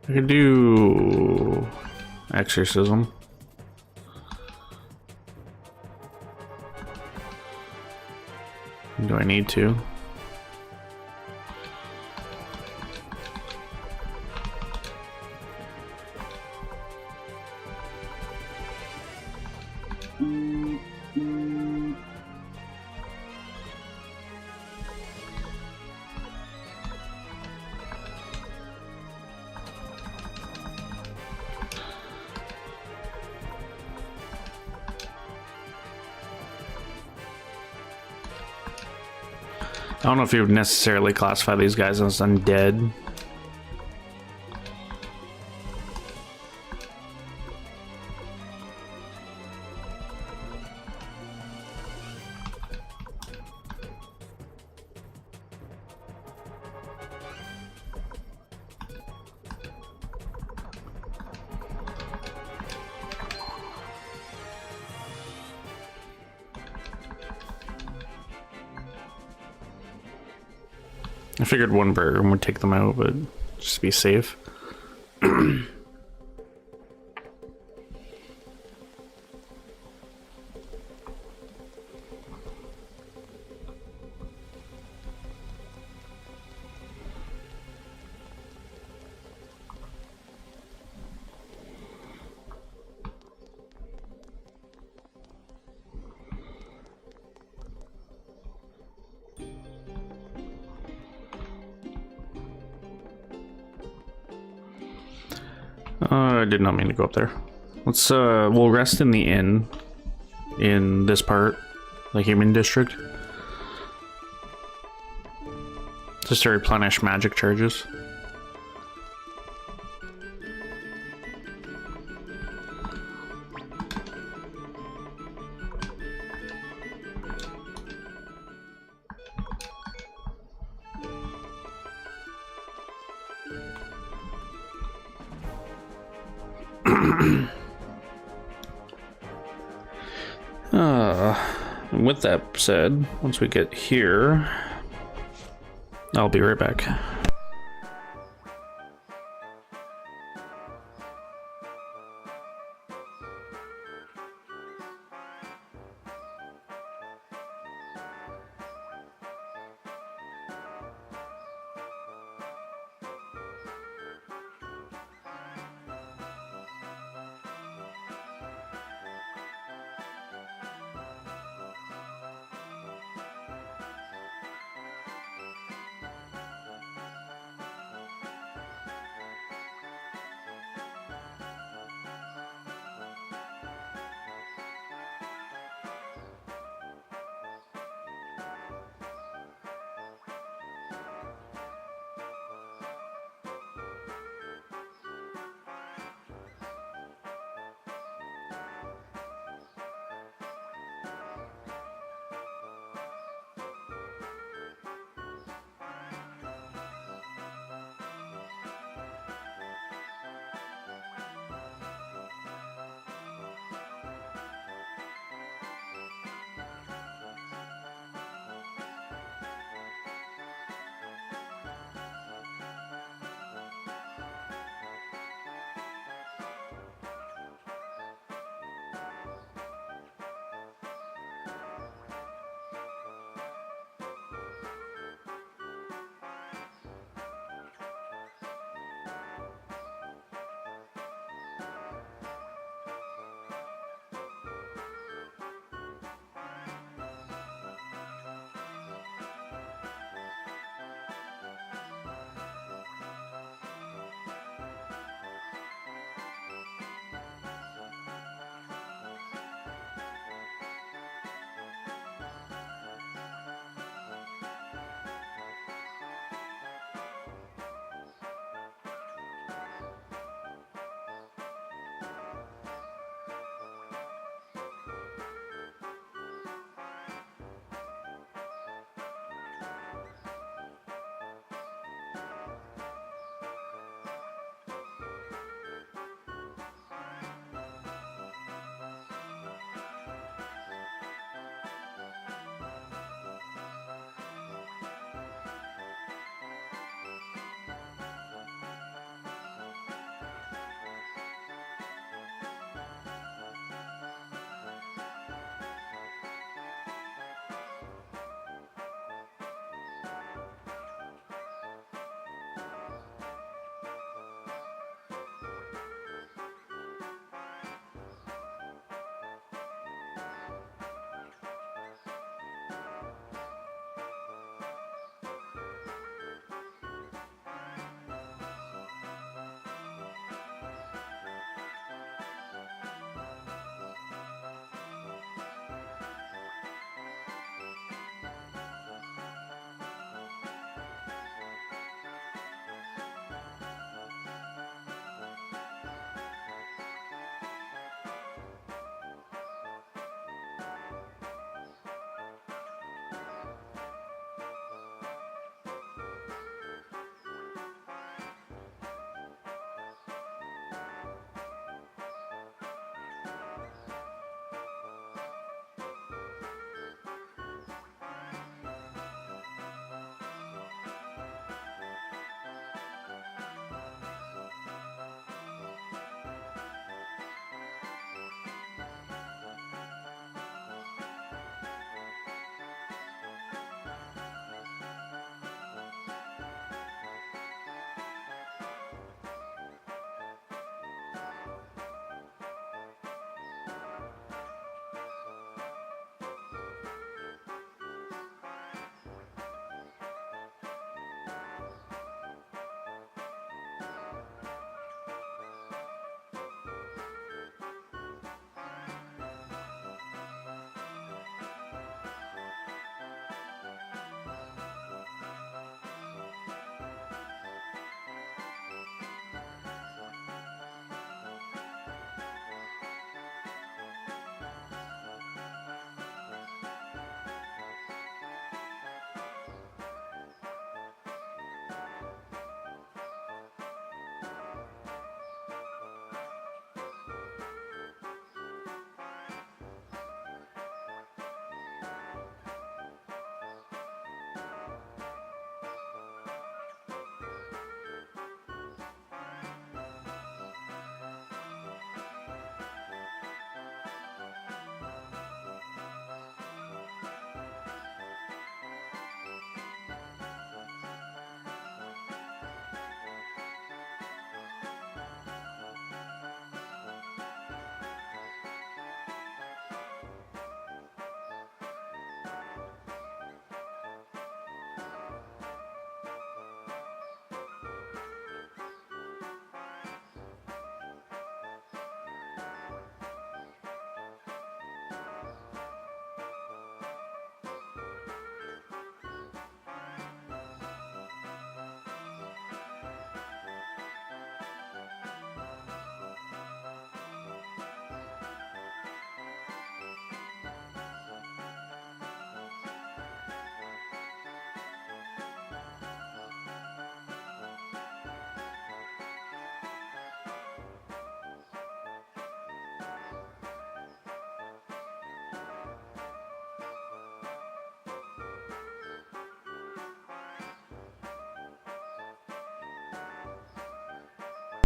I could do... exorcism. Do I need to? I don't know if you would necessarily classify these guys as undead. I figured one burger would take them out, but just to be safe. I did not mean to go up there. Let's we'll rest in the inn in this part, the human district, just to replenish magic charges. With that said, once we get here, I'll be right back.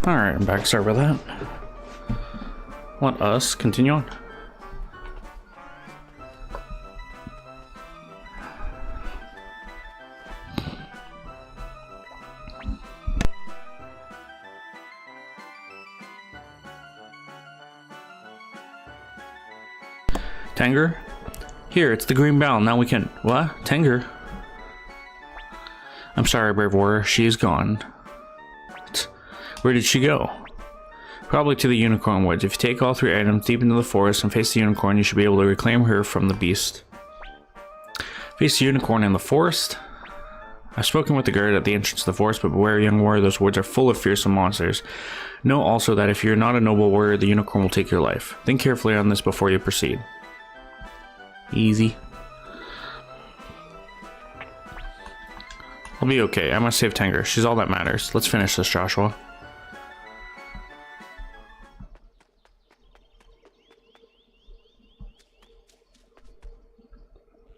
Alright, I'm back. Sorry about that. Let us continue on. Tenger? Here, it's the green bell. Now we can... What? Tenger? I'm sorry, brave warrior. She is gone. Where did she go? Probably to the unicorn woods. If you take all 3 items deep into the forest and face the unicorn, you should be able to reclaim her from the beast. Face the unicorn in the forest? I've spoken with the guard at the entrance to the forest, but beware, young warrior, those woods are full of fearsome monsters. Know also that if you're not a noble warrior, the unicorn will take your life. Think carefully on this before you proceed. Easy. I'll be okay. I must save Tenger. She's all that matters. Let's finish this, Joshua.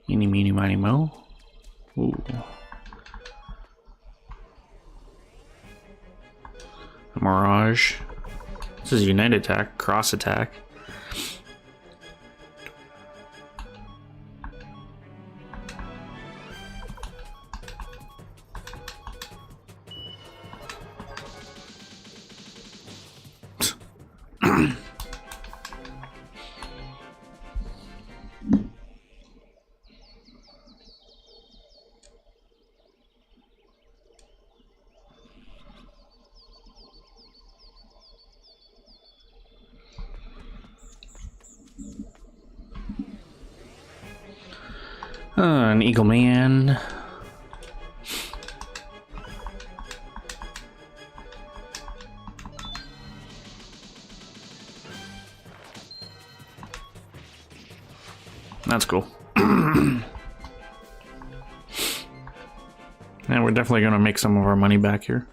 Eeny, meeny, miny, mo. Ooh. Mirage. This is Unite Attack, Cross Attack. An Eagle Man. That's cool. And we're definitely going to make some of our money back here.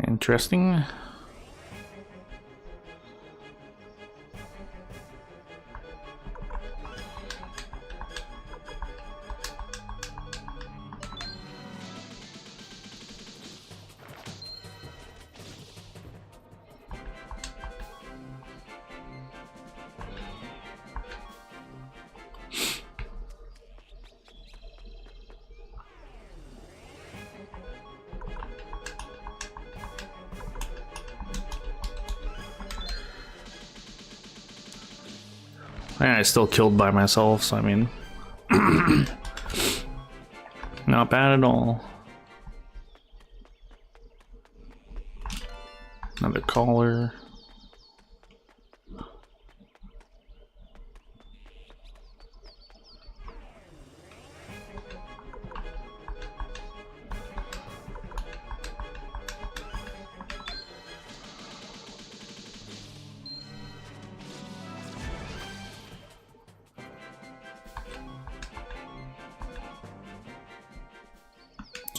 Interesting. I still killed by myself, so I mean, not bad at all. Another collar.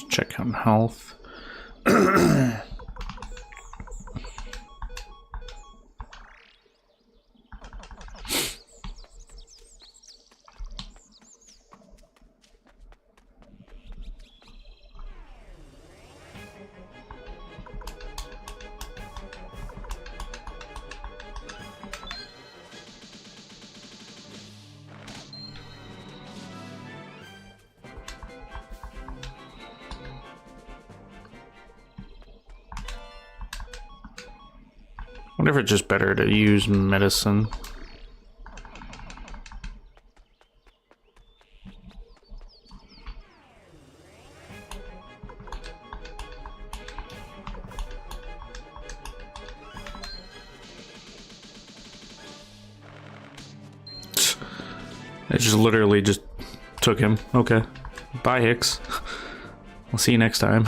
Check on health. I wonder if it's just better to use medicine. It just literally just took him. Okay. Bye, Hicks. I'll see you next time.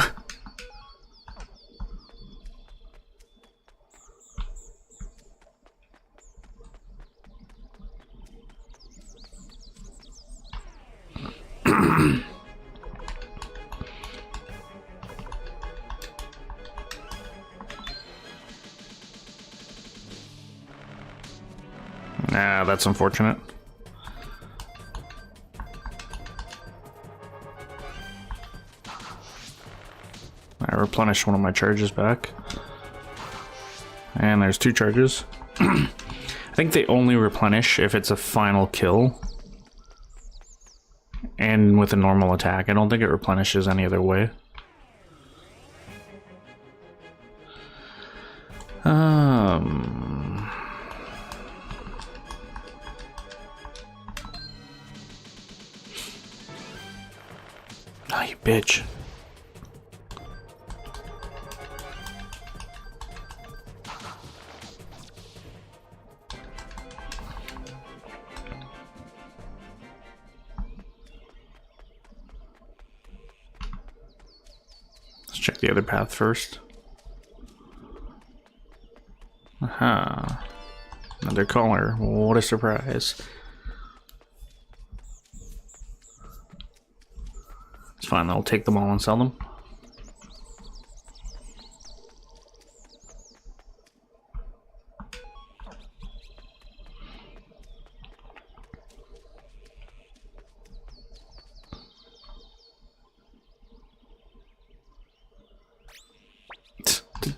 Nah, that's unfortunate. I replenished one of my charges back. And there's 2 charges. I think they only replenish if it's a final kill. And with a normal attack. I don't think it replenishes any other way. Oh, you bitch. Let's check the other path first. Aha. Another caller. What a surprise. It's fine, I'll take them all and sell them.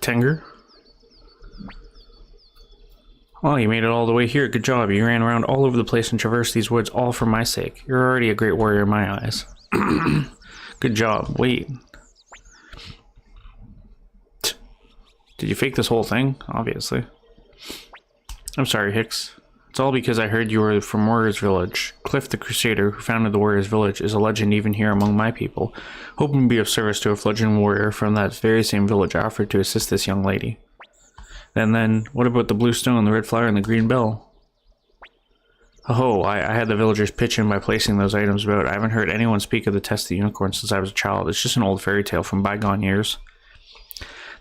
Tenger? Well, you made it all the way here. Good job. You ran around all over the place and traversed these woods all for my sake. You're already a great warrior in my eyes. Good job. Wait. Did you fake this whole thing? Obviously. I'm sorry, Hicks. It's all because I heard you were from Warriors Village. Cliff the Crusader, who founded the Warriors Village, is a legend even here among my people. Hoping to be of service to a fledgling warrior from that very same village, I offered to assist this young lady. And then, what about the blue stone, the red flower, and the green bell? Oh, I had the villagers pitch in by placing those items about. I haven't heard anyone speak of the test of the unicorn since I was a child. It's just an old fairy tale from bygone years.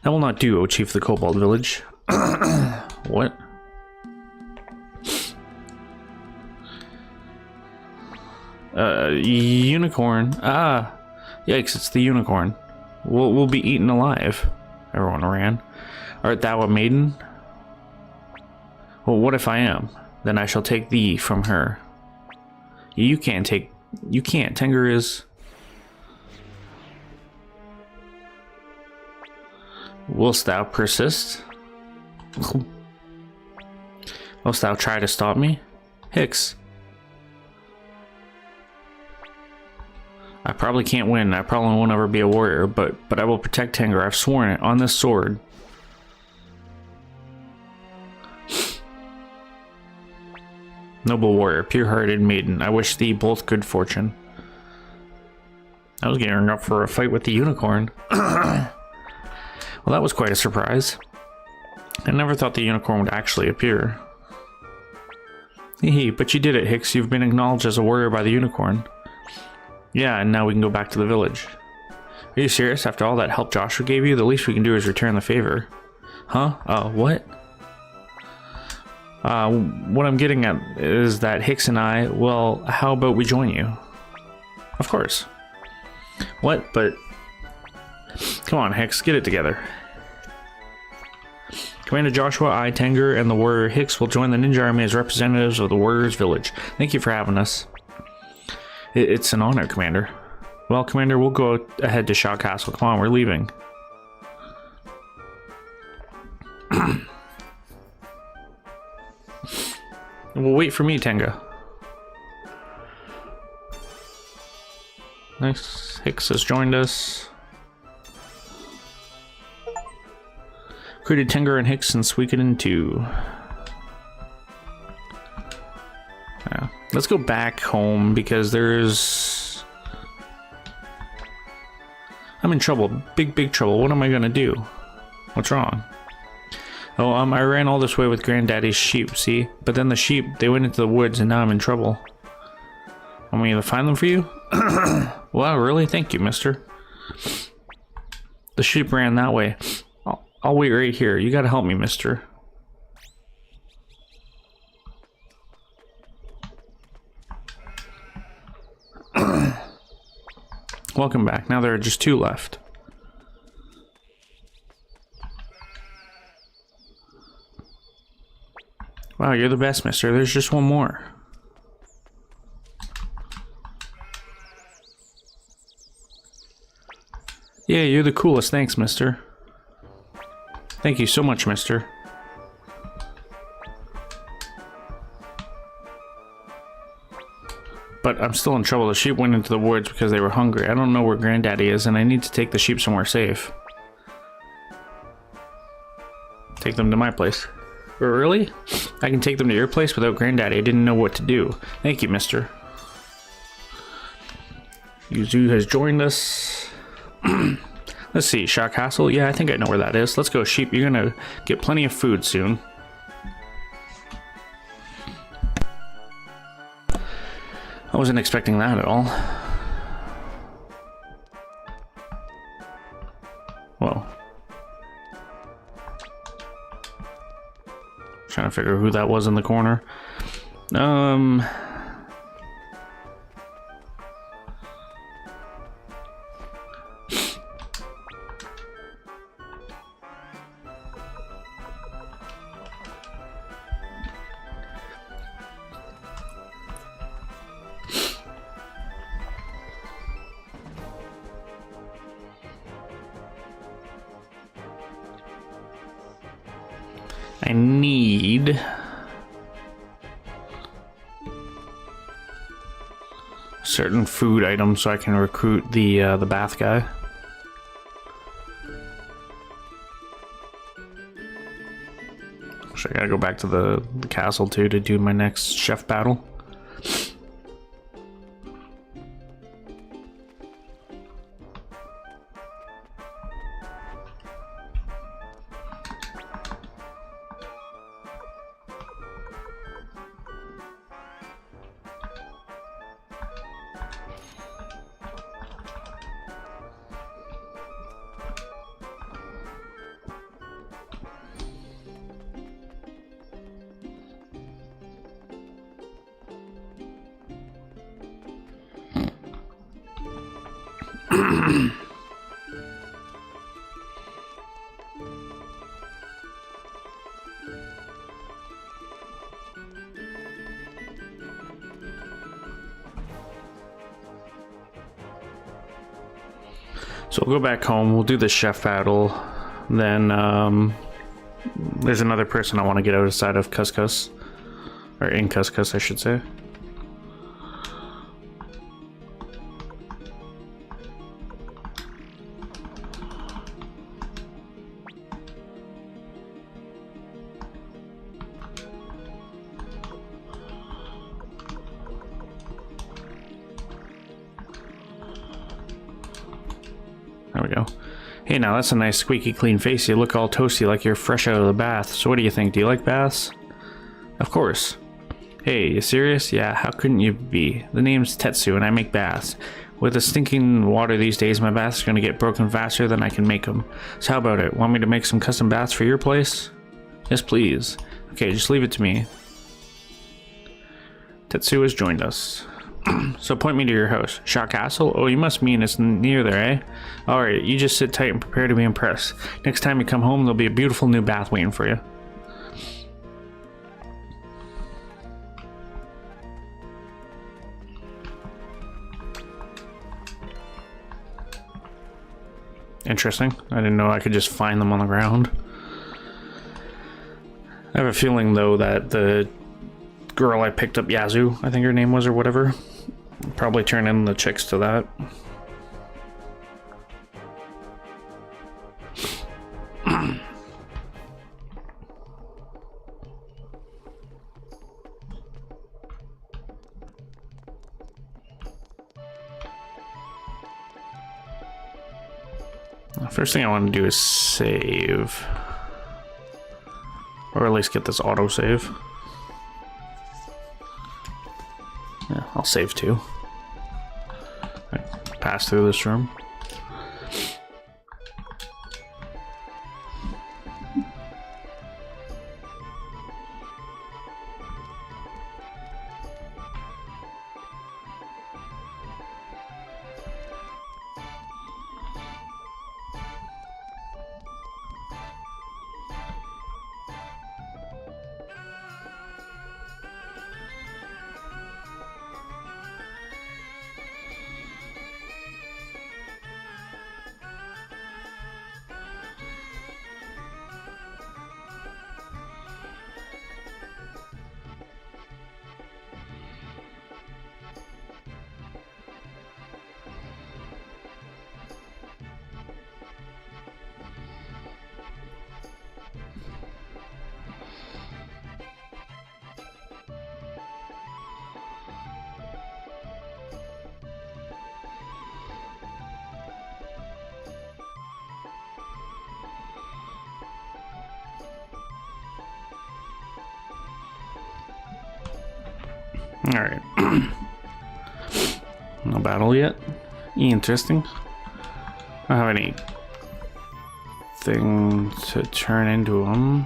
That will not do, O Chief of the Kobold Village. What? Unicorn. Ah, yikes, it's the unicorn. We'll be eaten alive. Everyone ran. Art thou a maiden? Well, what if I am? Then I shall take thee from her. You can't. Tenger is... Willst thou persist? Willst thou try to stop me? Hicks. I probably can't win. I probably won't ever be a warrior, but I will protect Tenger. I've sworn it on this sword. Noble warrior, pure-hearted maiden, I wish thee both good fortune. I was gearing up for a fight with the unicorn. Well, that was quite a surprise. I never thought the unicorn would actually appear. Hee, but you did it, Hicks. You've been acknowledged as a warrior by the unicorn. Yeah, and now we can go back to the village. Are you serious? After all that help Joshua gave you, the least we can do is return the favor. Huh? What? What I'm getting at is that Hicks and I, well, how about we join you? Of course. What? But... Come on, Hicks, get it together. Commander Joshua, I, Tenger, and the warrior Hicks will join the ninja army as representatives of the Warriors Village. Thank you for having us. It's an honor, Commander. Well, Commander, we'll go ahead to Shaw Castle. Come on, we're leaving. We'll wait for me, Tenga. Nice. Hicks has joined us. Created Tenger and Hicks and Suikoden 2. Yeah. Let's go back home because there's... I'm in trouble. Big trouble. What am I gonna do? What's wrong? Oh, I ran all this way with Granddaddy's sheep, see? But then the sheep, they went into the woods and now I'm in trouble. Want me to find them for you? Well, really? Thank you, mister. The sheep ran that way. I'll wait right here. You gotta help me, mister. Welcome back. Now there are just 2 left. Wow, you're the best, mister. There's just 1 more. Yeah, you're the coolest. Thanks, mister. Thank you so much, mister. But I'm still in trouble. The sheep went into the woods because they were hungry. I don't know where Granddaddy is, and I need to take the sheep somewhere safe. Take them to my place. Really? I can take them to your place without Granddaddy. I didn't know what to do. Thank you, mister. Yuzu has joined us. Let's see, Shaw Castle? Yeah, I think I know where that is. Let's go, sheep. You're gonna get plenty of food soon. I wasn't expecting that at all. Whoa. Trying to figure who that was in the corner. I need certain food items so I can recruit the bath guy. So I gotta go back to the castle too to do my next chef battle. So we'll go back home, we'll do the chef battle, then there's another person I want to get outside of Couscous, or in Couscous I should say. There we go. Hey, now that's a nice squeaky clean face. You look all toasty like you're fresh out of the bath. So what do you think? Do you like baths? Of course. Hey, you serious? Yeah, how couldn't you be? The name's Tetsu and I make baths. With the stinking water these days, my baths are gonna get broken faster than I can make them. So how about it? Want me to make some custom baths for your place? Yes, please. Okay, just leave it to me. Tetsu has joined us. So point me to your house. Shaw Castle? Oh, you must mean it's near there, eh? Alright, you just sit tight and prepare to be impressed. Next time you come home, there'll be a beautiful new bath waiting for you. Interesting. I didn't know I could just find them on the ground. I have a feeling, though, that the girl I picked up, Yazoo, I think her name was, or whatever, probably turn in the chicks to that. First thing I want to do is save. Or at least get this autosave. Yeah, I'll save too. Pass through this room. Alright. No battle yet. Interesting. I don't have any thing to turn into them.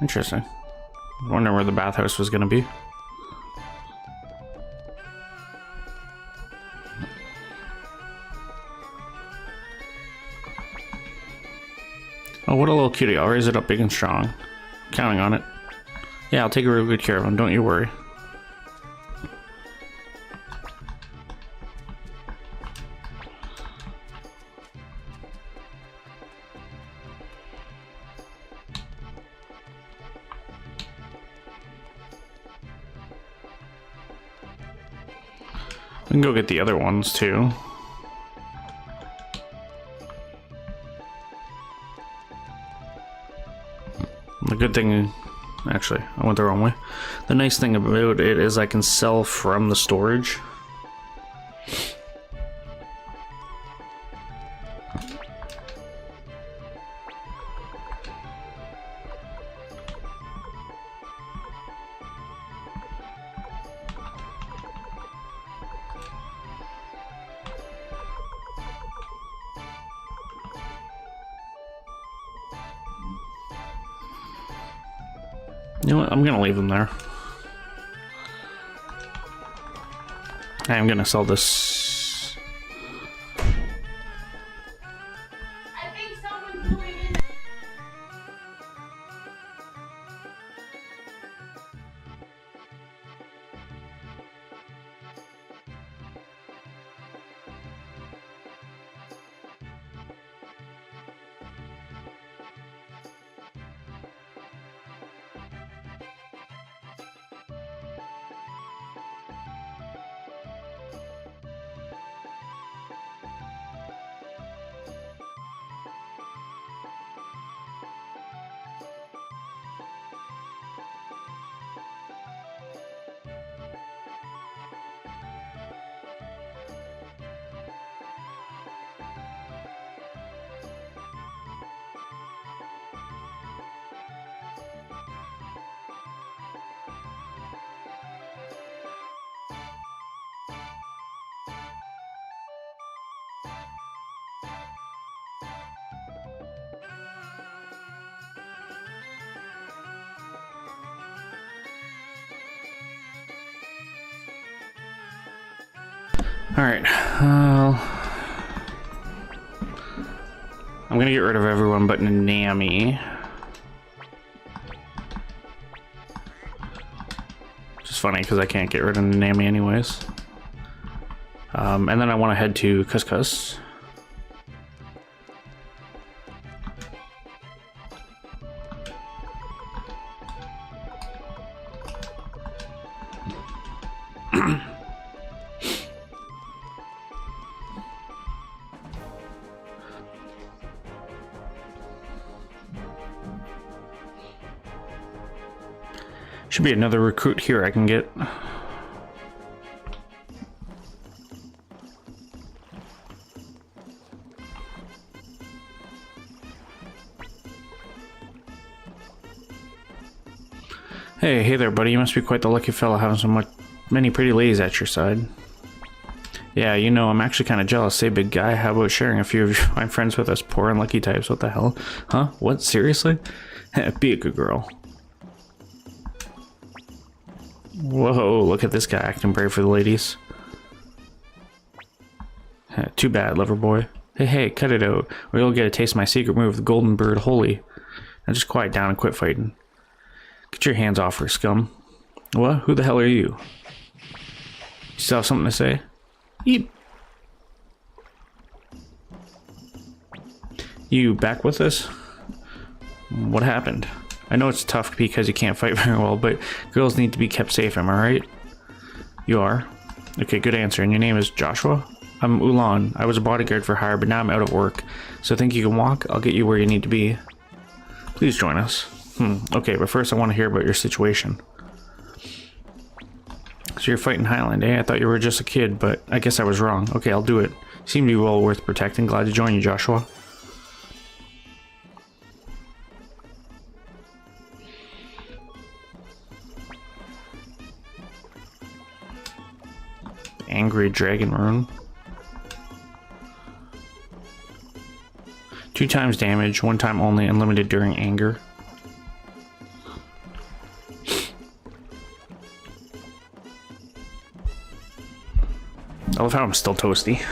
Interesting. I wonder where the bathhouse was gonna be. Oh, what a little cutie. I'll raise it up big and strong. Counting on it. Yeah, I'll take real good care of him. Don't you worry. We can go get the other ones too. The good thing, actually, I went the wrong way. The nice thing about it is I can sell from the storage. You know what? I'm gonna leave them there. I'm gonna sell this.
I think someone's going in.
Alright, I'm gonna get rid of everyone but Nami. Which is funny because I can't get rid of Nami anyways. And then I want to head to Couscous. Should be another recruit here I can get. Hey there, buddy. You must be quite the lucky fellow having many pretty ladies at your side. Yeah, you know, I'm actually kind of jealous. Say, big guy, how about sharing a few of my friends with us poor and lucky types? What the hell? Huh? What? Seriously? Be a good girl. Whoa, look at this guy acting brave for the ladies. Too bad, lover boy. Hey, cut it out, or you'll get a taste of my secret move, the Golden Bird Holy. Now just quiet down and quit fighting. Get your hands off her, scum. What? Who the hell are you? You still have something to say? Eep. You back with us? What happened? I know it's tough because you can't fight very well, but girls need to be kept safe, am I right? You are? Okay, good answer. And your name is Joshua? I'm Ulan. I was a bodyguard for hire, but now I'm out of work. So think you can walk? I'll get you where you need to be. Please join us. Okay, but first I want to hear about your situation. So you're fighting Highland, eh? I thought you were just a kid, but I guess I was wrong. Okay, I'll do it. You seem to be well worth protecting. Glad to join you, Joshua. Angry Dragon Rune. 2 times damage, 1 time only, and limited during anger. I love how I'm still toasty.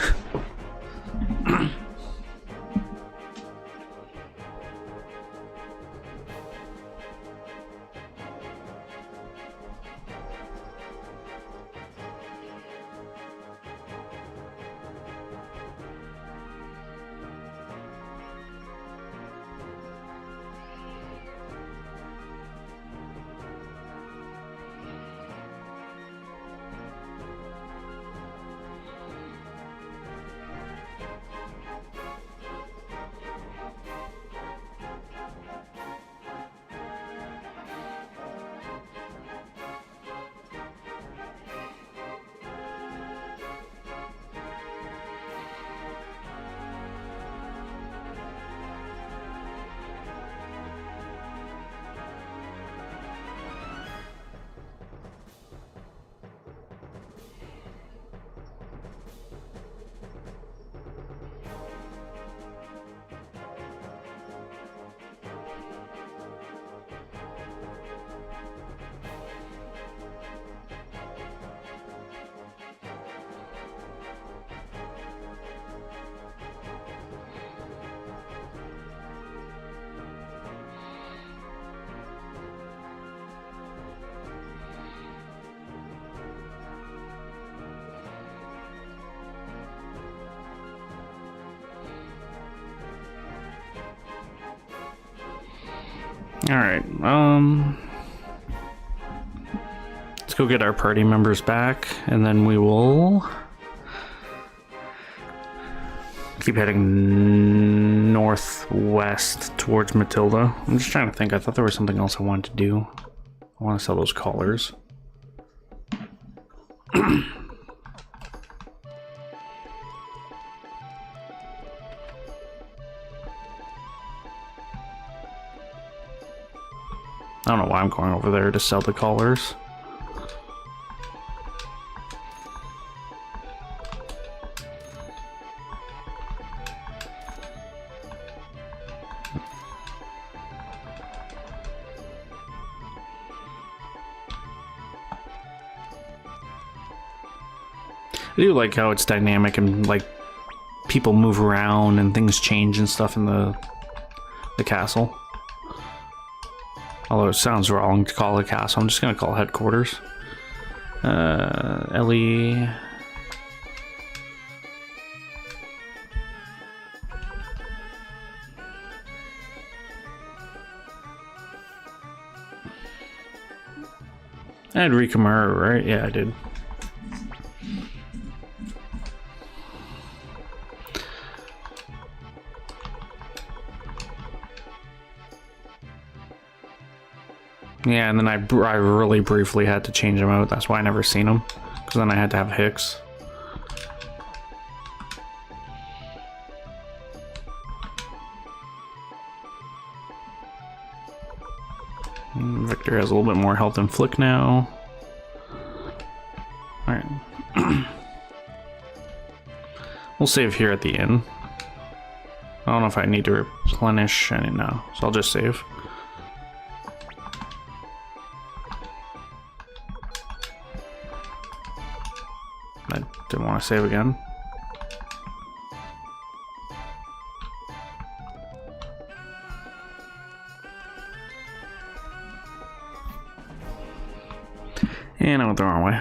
Alright, let's go get our party members back, and then we will keep heading northwest towards Matilda. I'm just trying to think, I thought there was something else I wanted to do. I want to sell those collars. I don't know why I'm going over there to sell the collars. I do like how it's dynamic and like people move around and things change and stuff in the castle. Although it sounds wrong to call it a castle, I'm just gonna call it headquarters. Ellie. I had Rikamaru, right? Yeah, I did. Yeah, and then I really briefly had to change them out. That's why I never seen them, because then I had to have Hicks. Victor has a little bit more health than Flick now. Alright. We'll save here at the inn. I don't know if I need to replenish any now, so I'll just save. I didn't want to save again. And I went the wrong way.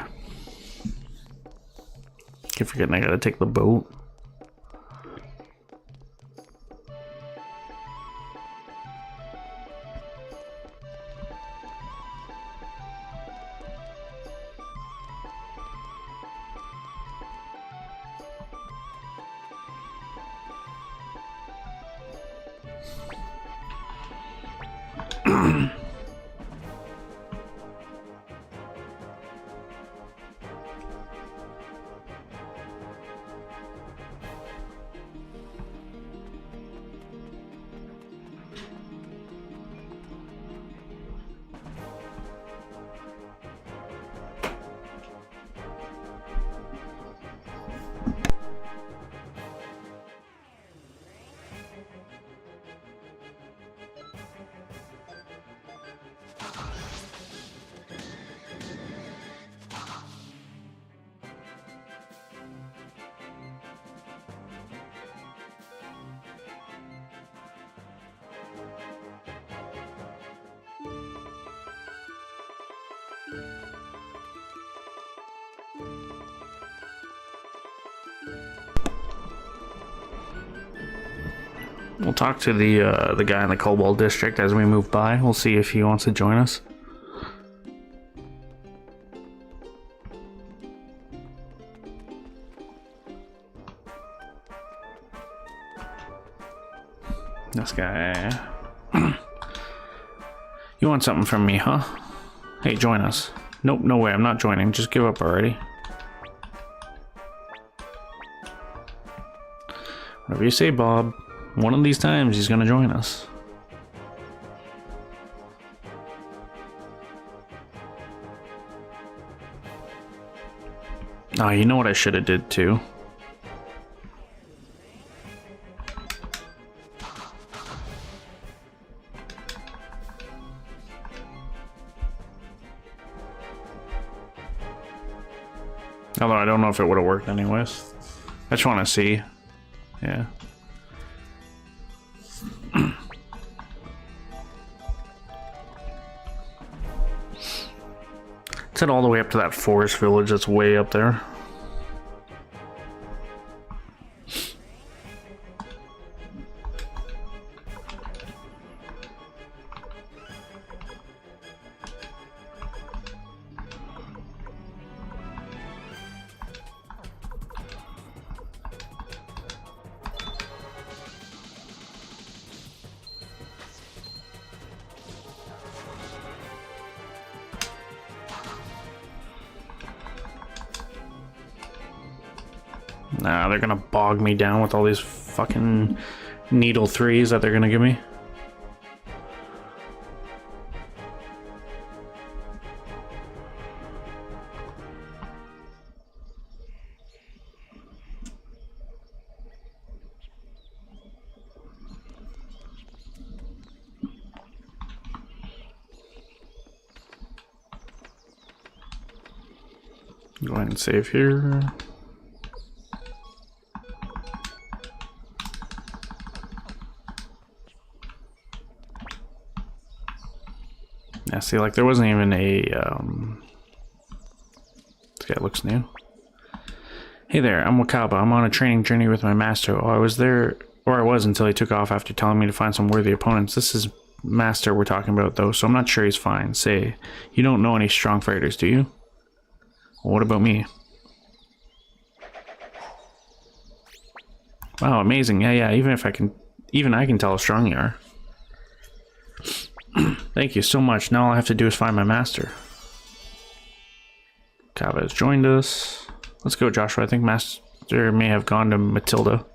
Keep forgetting I gotta take the boat. We'll talk to the guy in the Cobalt District as we move by. We'll see if he wants to join us. This guy. You want something from me, huh? Hey, join us. Nope, no way, I'm not joining. Just give up already. Whatever you say, Bob. One of these times he's gonna join us. Oh, you know what I should have did too? Although I don't know if it would have worked anyways. I just want to see. Yeah. Let's head all the way up to that forest village that's way up there. Nah, they're gonna bog me down with all these fucking needle threes that they're gonna give me. Go ahead and save here. Yeah, see, like, there wasn't even a, this guy looks new. Hey there, I'm Wakaba. I'm on a training journey with my master. Oh, I was there, or I was until he took off after telling me to find some worthy opponents. This is Master we're talking about, though, so I'm not sure he's fine. Say, you don't know any strong fighters, do you? Well, what about me? Wow, amazing. Yeah, even I can tell how strong you are. Thank you so much. Now all I have to do is find my master. Kava has joined us. Let's go, Joshua. I think Master may have gone to Matilda.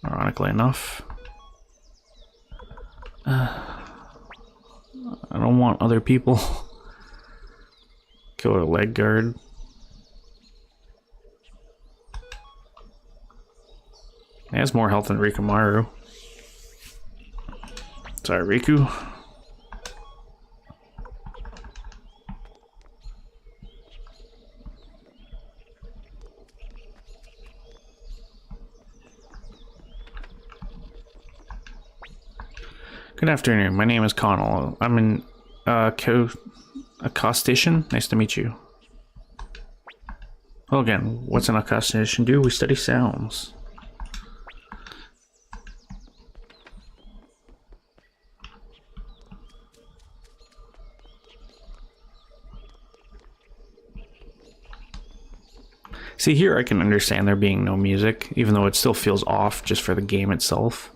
Ironically enough. I don't want other people. Go to leg guard. He has more health than Rikamaru. Sorry, Riku. Good afternoon. My name is Connell. I'm an accostition. Nice to meet you. Well, again, what's an accostition do? We study sounds. See, here I can understand there being no music, even though it still feels off just for the game itself.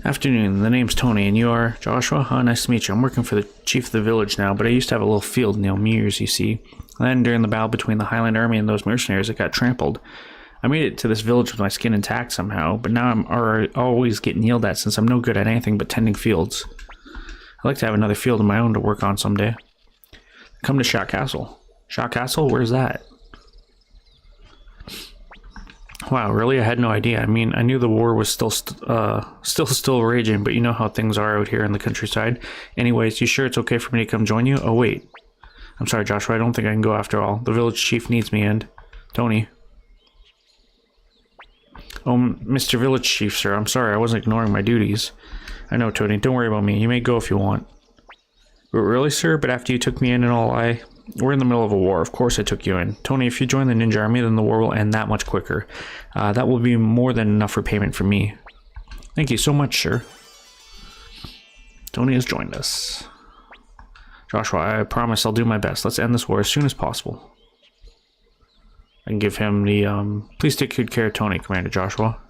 Afternoon, the name's Tony, and you are Joshua? Huh, nice to meet you. I'm working for the chief of the village now, but I used to have a little field near Mears, you see. And then during the battle between the Highland Army and those mercenaries, it got trampled. I made it to this village with my skin intact somehow, but now I'm always getting yelled at since I'm no good at anything but tending fields. I'd like to have another field of my own to work on someday. Come to Shot Castle. Shot Castle? Where's that? Wow, really? I had no idea. I mean, I knew the war was still raging, but you know how things are out here in the countryside. Anyways, you sure it's okay for me to come join you? Oh, wait. I'm sorry, Joshua. I don't think I can go after all. The village chief needs me, and... Tony. Oh, Mr. Village Chief, sir. I'm sorry. I wasn't ignoring my duties. I know, Tony. Don't worry about me. You may go if you want. Really, sir? But after you took me in and all, we're in the middle of a war. Of course I took you in. Tony, if you join the ninja army, then the war will end that much quicker. That will be more than enough repayment for me. Thank you so much, sir. Tony has joined us. Joshua, I promise I'll do my best. Let's end this war as soon as possible. I can give him the, please take good care of Tony, Commander Joshua.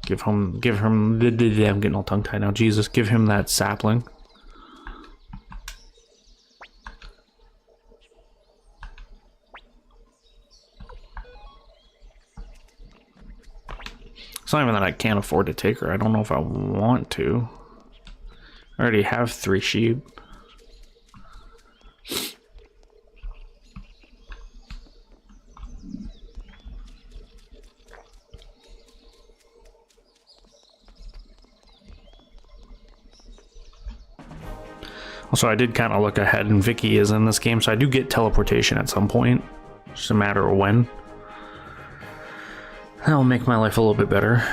Give him, I'm getting all tongue-tied now, Jesus. Give him that sapling. It's not even that I can't afford to take her. I don't know if I want to. I already have 3 sheep. Also, I did kind of look ahead, and Vicky is in this game, so I do get teleportation at some point. Just a matter of when. That will make my life a little bit better.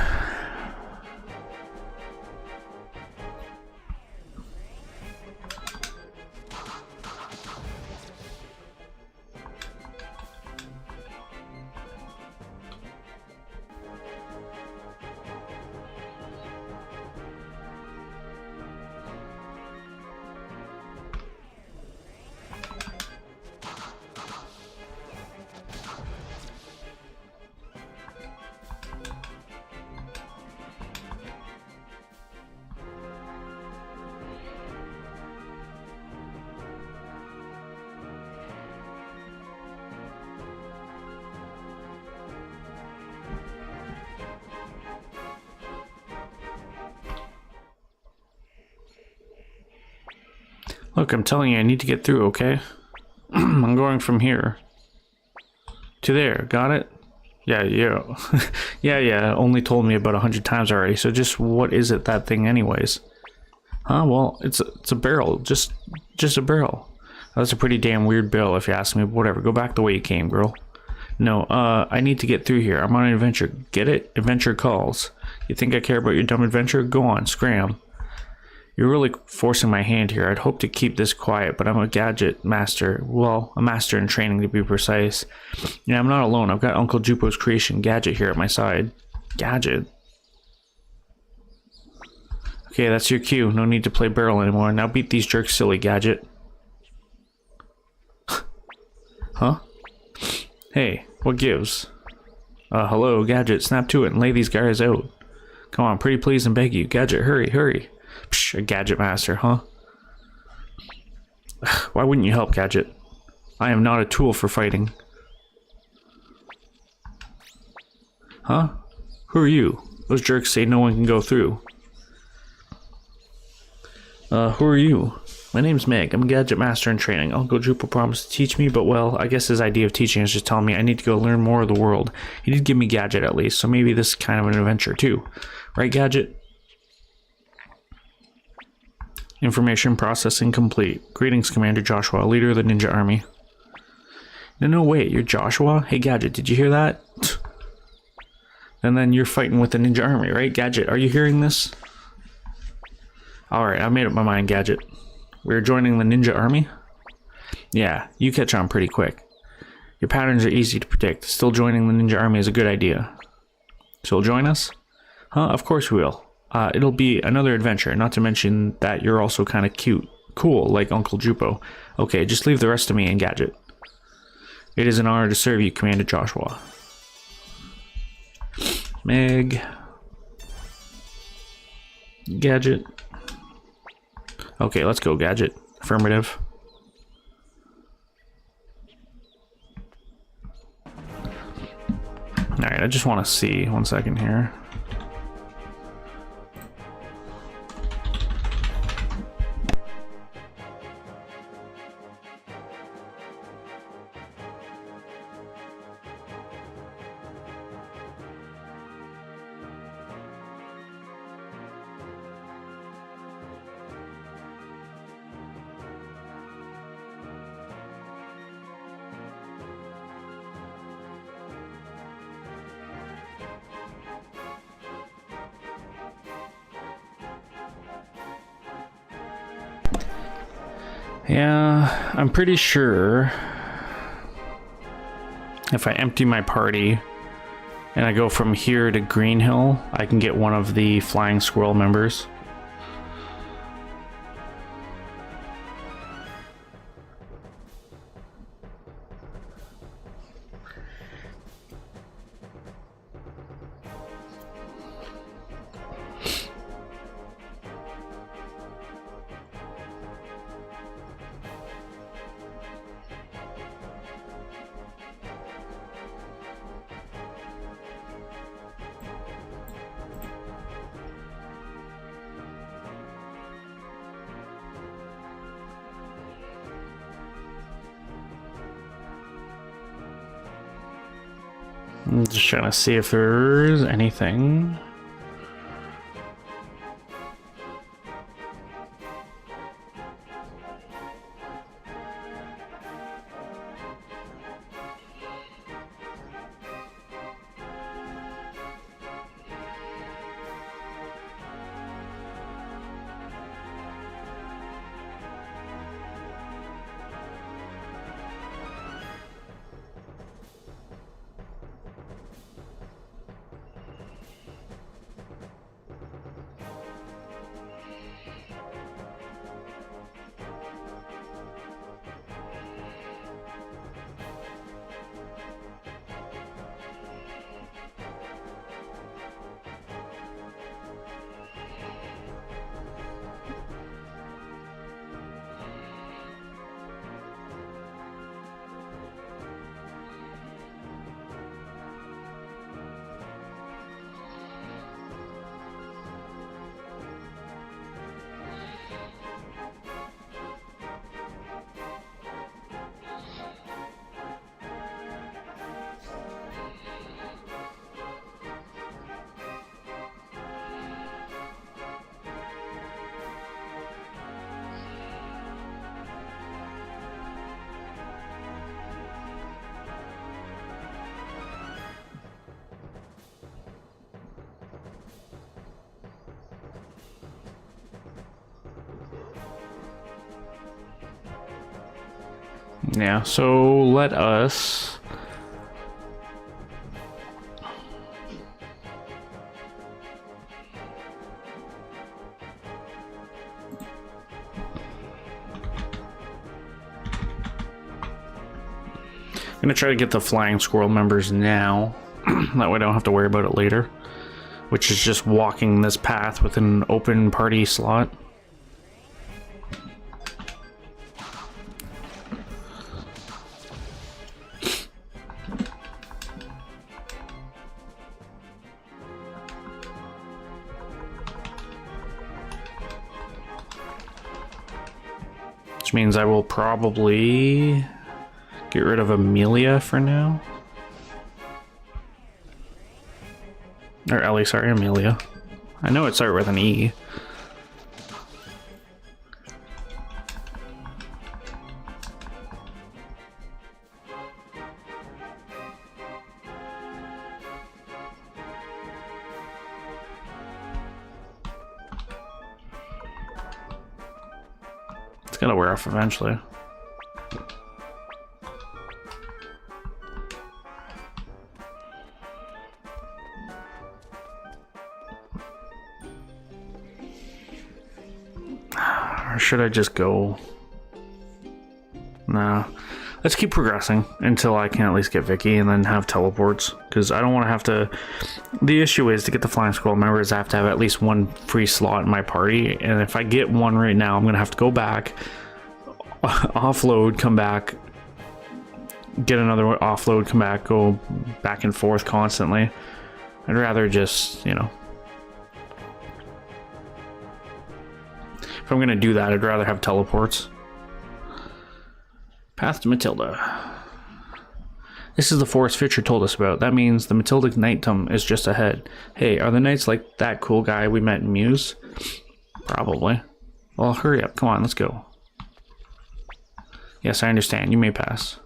Look, I'm telling you, I need to get through, okay? I'm going from here to there. Got it? Yeah. yeah. Only told me about 100 times already. So just what is it, that thing, anyways? Huh? Well, it's a barrel. Just a barrel. That's a pretty damn weird barrel, if you ask me. But whatever. Go back the way you came, girl. No, I need to get through here. I'm on an adventure. Get it? Adventure calls. You think I care about your dumb adventure? Go on, scram. You're really forcing my hand here. I'd hope to keep this quiet, but I'm a gadget master. Well, a master in training, to be precise. Yeah, I'm not alone. I've got Uncle Jupo's creation, Gadget, here at my side. Gadget? Okay, that's your cue. No need to play barrel anymore. Now beat these jerks silly, Gadget. Huh? Hey, what gives? Hello, Gadget. Snap to it and lay these guys out. Come on, pretty please and beg you. Gadget, hurry. Psh, a gadget master, huh? Why wouldn't you help, Gadget? I am not a tool for fighting. Huh? Who are you? Those jerks say no one can go through. Who are you? My name's Meg. I'm a gadget master in training. Uncle Jupo promised to teach me, but well, I guess his idea of teaching is just telling me I need to go learn more of the world. He did give me Gadget at least, so maybe this is kind of an adventure too. Right, Gadget? Information processing complete. Greetings, Commander Joshua, leader of the ninja army. No, wait, you're Joshua? Hey, Gadget, did you hear that? And then you're fighting with the ninja army, right? Gadget, are you hearing this? Alright, I made up my mind, Gadget. We're joining the ninja army? Yeah, you catch on pretty quick. Your patterns are easy to predict. Still joining the ninja army is a good idea. So you'll join us? Huh, of course we will. It'll be another adventure, not to mention that you're also kind of cute. Cool, like Uncle Jupo. Okay, just leave the rest to me and Gadget. It is an honor to serve you, Commander Joshua. Meg. Gadget. Okay, let's go, Gadget. Affirmative. Alright, I just want to see. 1 second here. Yeah, I'm pretty sure if I empty my party and I go from here to Green Hill, I can get one of the Flying Squirrel members. I'm just trying to see if there's anything. Yeah, so let us... I'm gonna try to get the Flying Squirrel members now. That way I don't have to worry about it later. Which is just walking this path with an open party slot. Which means I will probably get rid of Amelia for now. Or Ellie, sorry, Amelia. I know it started with an E. It's gonna wear off eventually. Or should I just go? Nah. Let's keep progressing until I can at least get Vicky and then have teleports. Because I don't want to have to... The issue is to get the Flying Squirrel members, I have to have at least one free slot in my party. And if I get one right now, I'm going to have to go back, offload, come back, get another offload, come back, go back and forth constantly. I'd rather just, you know... If I'm going to do that, I'd rather have teleports. Path to Matilda. This is the forest Fisher told us about. That means the Matilda Nightum is just ahead. Hey, are the knights like that cool guy we met in Muse? Probably. Well, hurry up. Come on, let's go. Yes, I understand. You may pass.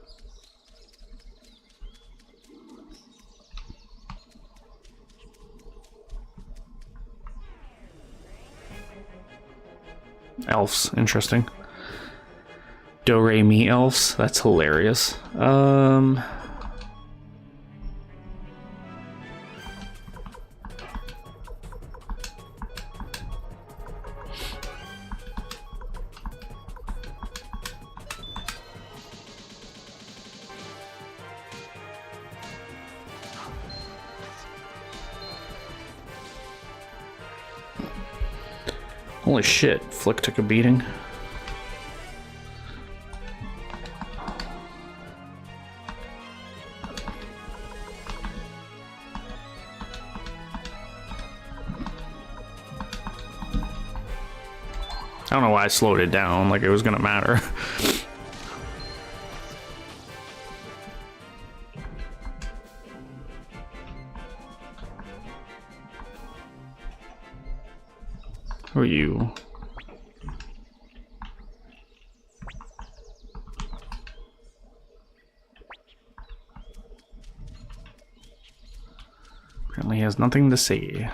Elves. Interesting. Do Re Mi elves. That's hilarious. Holy shit, Flick took a beating. I don't know why I slowed it down, like it was gonna matter. Who are you? Apparently he has nothing to say.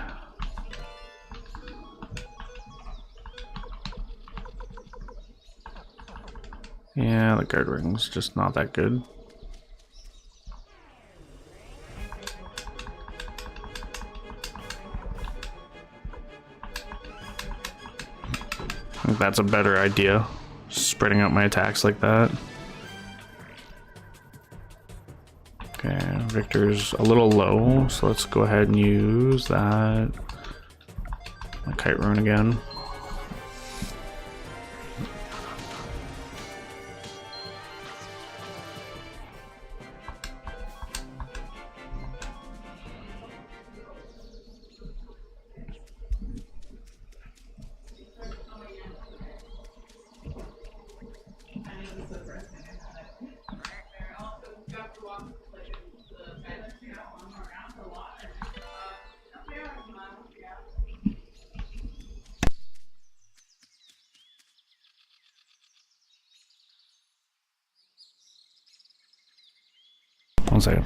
Yeah, the guard ring's just not that good. I think that's a better idea. Spreading out my attacks like that. Okay, Victor's a little low, so let's go ahead and use that. My kite rune again. One second.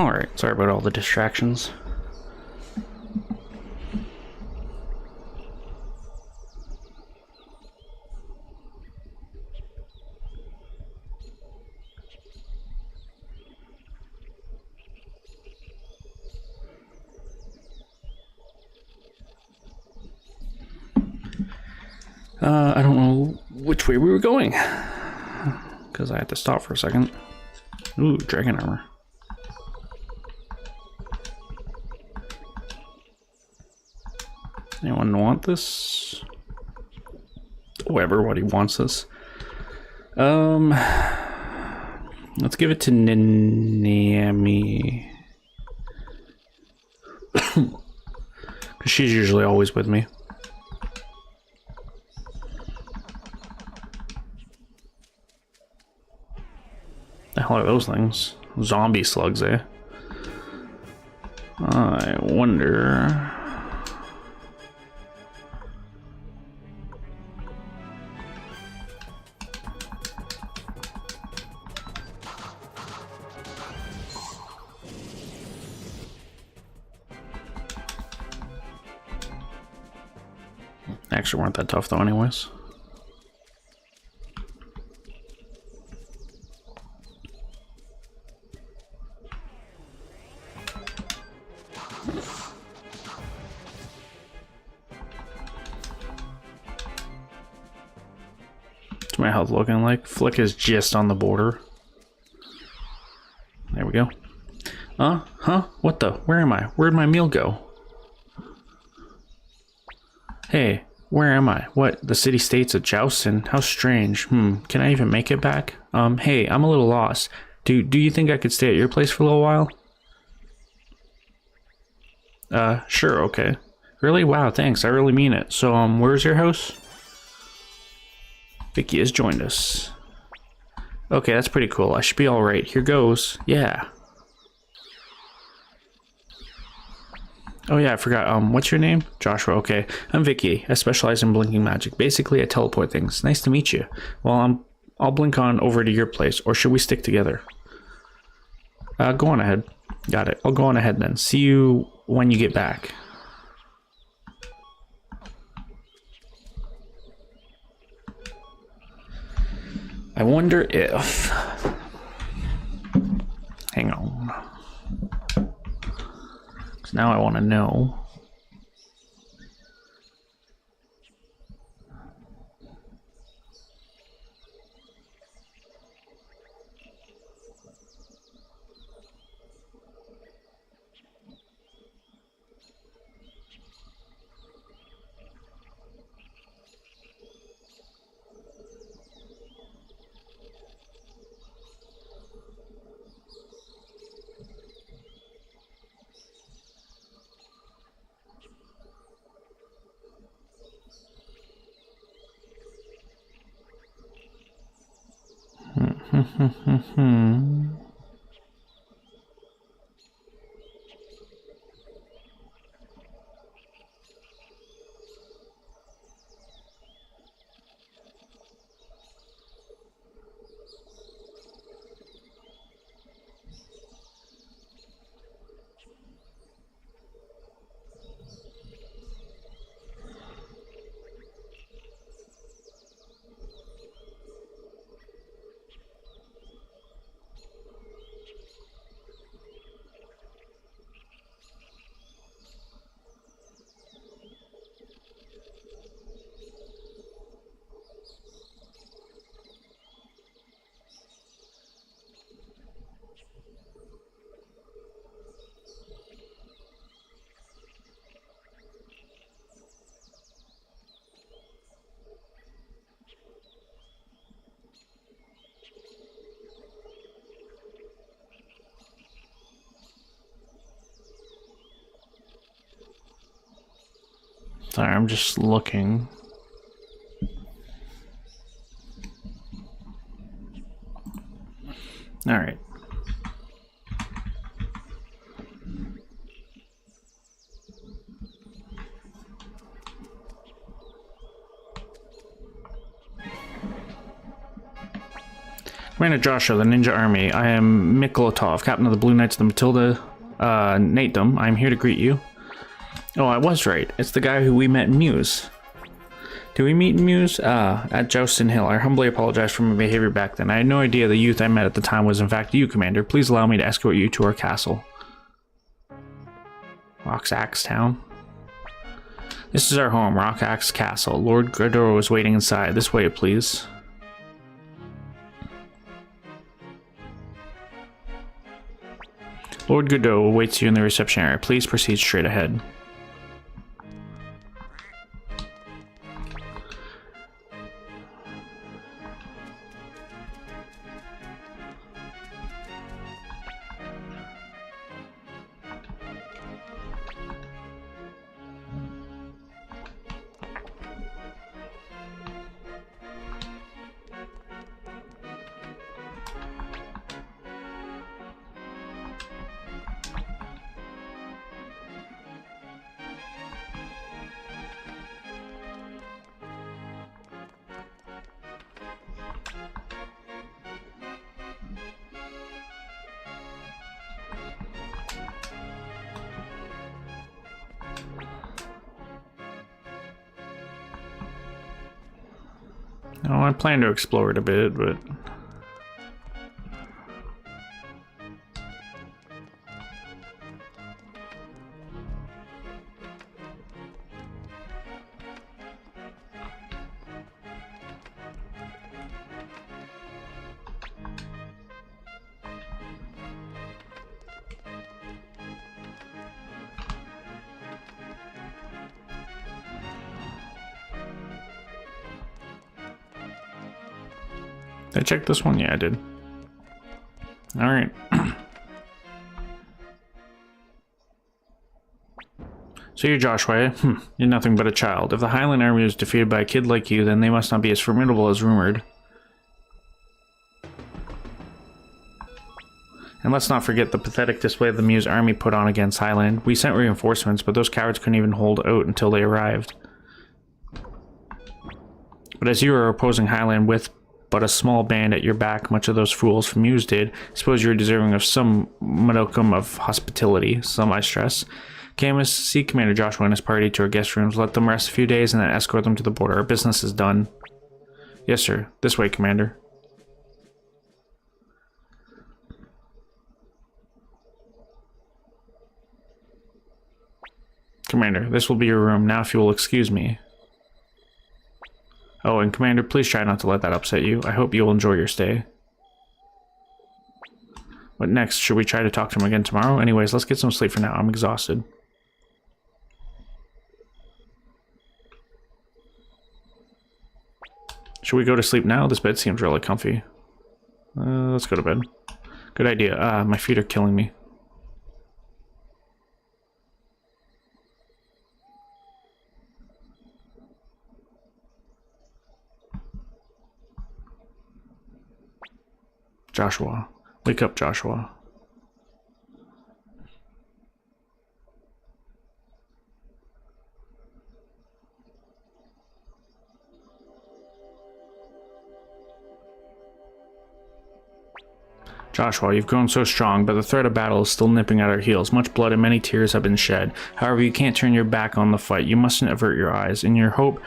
Alright, sorry about all the distractions. I don't know which way we were going, because I had to stop for a second. Ooh, dragon armor. Anyone want this? Oh, everybody wants this. Let's give it to Nami. Because she's usually always with me. The hell are those things? Zombie slugs, eh? I wonder... Actually weren't that tough though anyways. What's my health looking like? Flick is just on the border. There we go. Huh? What the? Where am I? Where'd my meal go? Hey, where am I? What? The city-state's a jousting? How strange. Can I even make it back? Hey, I'm a little lost. Do you think I could stay at your place for a little while? Sure, okay. Really? Wow, thanks. I really mean it. So, where's your house? Vicky has joined us. Okay, that's pretty cool. I should be alright. Here goes. Yeah. Oh yeah, I forgot. What's your name? Joshua. Okay. I'm Vicky. I specialize in blinking magic. Basically, I teleport things. Nice to meet you. Well, I'll blink on over to your place, or should we stick together? Go on ahead. Got it. I'll go on ahead then. See you when you get back. I wonder if... Hang on. Because now I want to know... Sorry, I'm just looking. All right. Commander Joshua, the Ninja Army. I am Mikolatov, captain of the Blue Knights of the Matilda Natedom. I am here to greet you. Oh, I was right. It's the guy who we met in Muse. Did we meet in Muse? At Joustin Hill. I humbly apologize for my behavior back then. I had no idea the youth I met at the time was in fact you, Commander. Please allow me to escort you to our castle. Rock's Axe Town. This is our home, Rock Axe Castle. Lord Godot is waiting inside. This way, please. Lord Godot awaits you in the reception area. Please proceed straight ahead. Oh, I plan to explore it a bit, but... Did I check this one? Yeah, I did. Alright. So you're Joshua, eh? You're nothing but a child. If the Highland Army was defeated by a kid like you, then they must not be as formidable as rumored. And let's not forget the pathetic display the Muse army put on against Highland. We sent reinforcements, but those cowards couldn't even hold out until they arrived. But as you were opposing Highland with but a small band at your back, much of those fools from Muse did, I suppose you're deserving of some modicum of hospitality, some I stress. Camus, see Commander Joshua and his party to our guest rooms, let them rest a few days, and then escort them to the border. Our business is done. Yes, sir. This way, Commander. Commander, this will be your room. Now if you will excuse me. Oh, and Commander, please try not to let that upset you. I hope you'll enjoy your stay. What next? Should we try to talk to him again tomorrow? Anyways, let's get some sleep for now. I'm exhausted. Should we go to sleep now? This bed seems really comfy. Let's go to bed. Good idea. My feet are killing me. Joshua. Wake up, Joshua. Joshua, you've grown so strong, but the threat of battle is still nipping at our heels. Much blood and many tears have been shed. However, you can't turn your back on the fight. You mustn't avert your eyes. In your hope,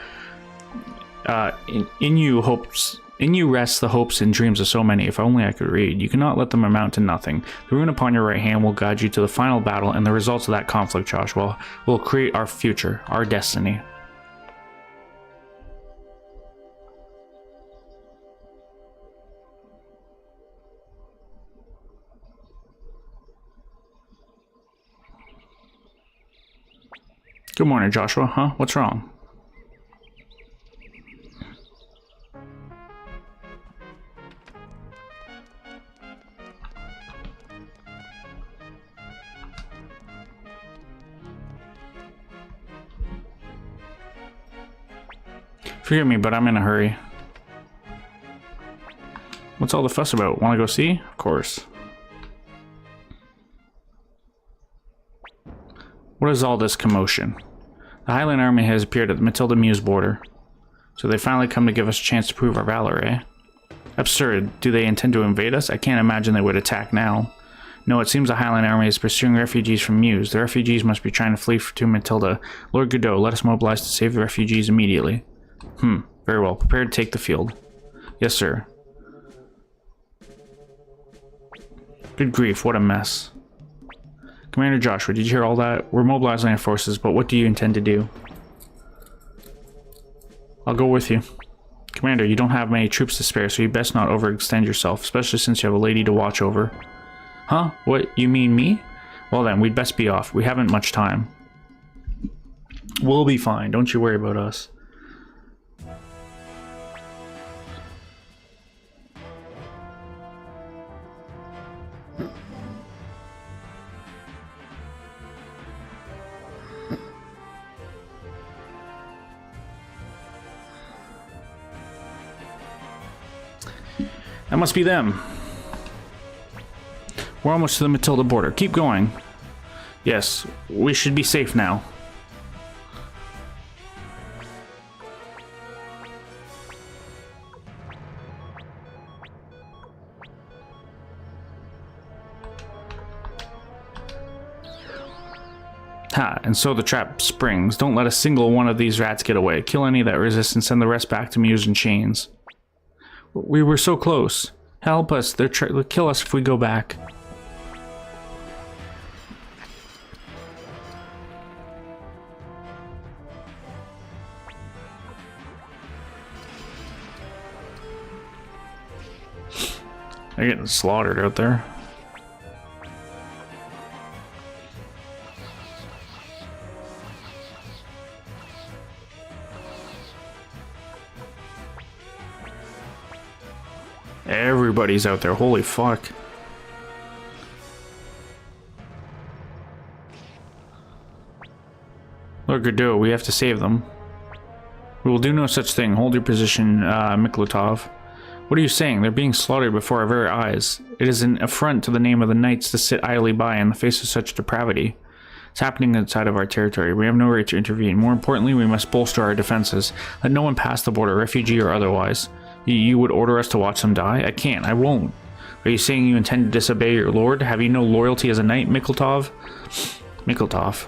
in you rests the hopes and dreams of so many. If only I could read. You cannot let them amount to nothing. The rune upon your right hand will guide you to the final battle, and the results of that conflict, Joshua, will create our future, our destiny. Good morning, Joshua. Huh? What's wrong? Forgive me, but I'm in a hurry. What's all the fuss about? Want to go see? Of course. What is all this commotion? The Highland Army has appeared at the Matilda Muse border. So they finally come to give us a chance to prove our valor, eh? Absurd. Do they intend to invade us? I can't imagine they would attack now. No, it seems the Highland Army is pursuing refugees from Muse. The refugees must be trying to flee to Matilda. Lord Godot, let us mobilize to save the refugees immediately. Very well. Prepare to take the field. Yes, sir. Good grief, what a mess. Commander Joshua, did you hear all that? We're mobilizing our forces, but what do you intend to do? I'll go with you. Commander, you don't have many troops to spare, so you best not overextend yourself, especially since you have a lady to watch over. Huh? What, you mean me? Well then, we'd best be off. We haven't much time. We'll be fine, don't you worry about us. That must be them. We're almost to the Matilda border. Keep going. Yes, we should be safe now. Ha, and so the trap springs. Don't let a single one of these rats get away. Kill any that resist and send the rest back to Muse in chains. We were so close. Help us. They'll kill us if we go back. They're getting slaughtered out there. Everybody's out there, holy fuck. Lord Godot, we have to save them. We will do no such thing. Hold your position, Miklotov. What are you saying? They're being slaughtered before our very eyes. It is an affront to the name of the knights to sit idly by in the face of such depravity. It's happening outside of our territory. We have no right to intervene. More importantly, we must bolster our defenses. Let no one pass the border, refugee or otherwise. You would order us to watch them die? I can't. I won't. Are you saying you intend to disobey your lord? Have you no loyalty as a knight, Miklotov? Miklotov.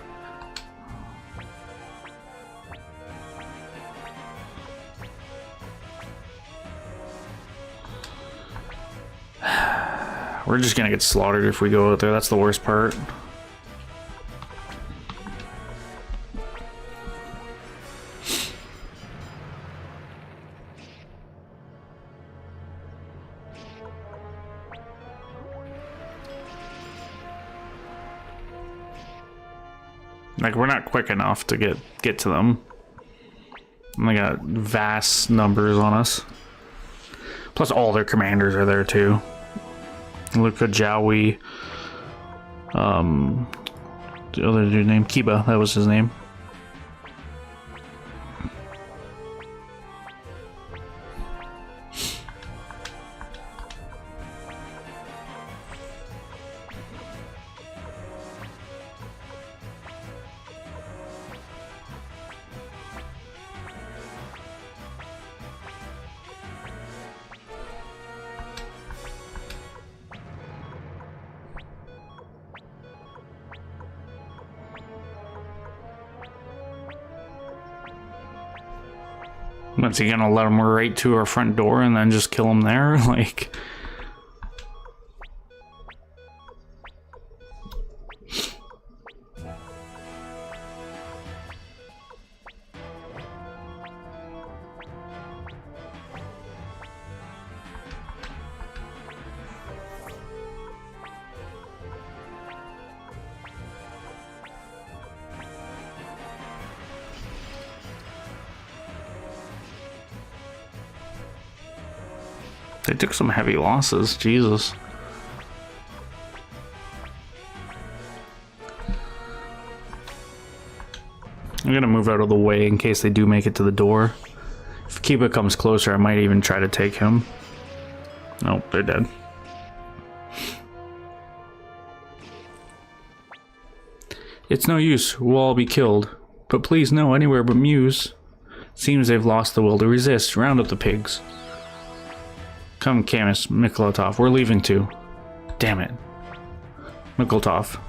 We're just gonna get slaughtered if we go out there. That's the worst part. Like, we're not quick enough to get to them. And they got vast numbers on us. Plus all their commanders are there too. Luka Jowie. The other dude named Kiba, that was his name. What's he gonna let them right to our front door and then just kill them there? Like... They took some heavy losses, Jesus. I'm gonna move out of the way in case they do make it to the door. If Kiba comes closer, I might even try to take him. Nope, they're dead. It's no use, we'll all be killed. But please no, anywhere but Muse. Seems they've lost the will to resist. Round up the pigs. Come, Camus, Mikolotov. We're leaving too. Damn it. Mikolotov.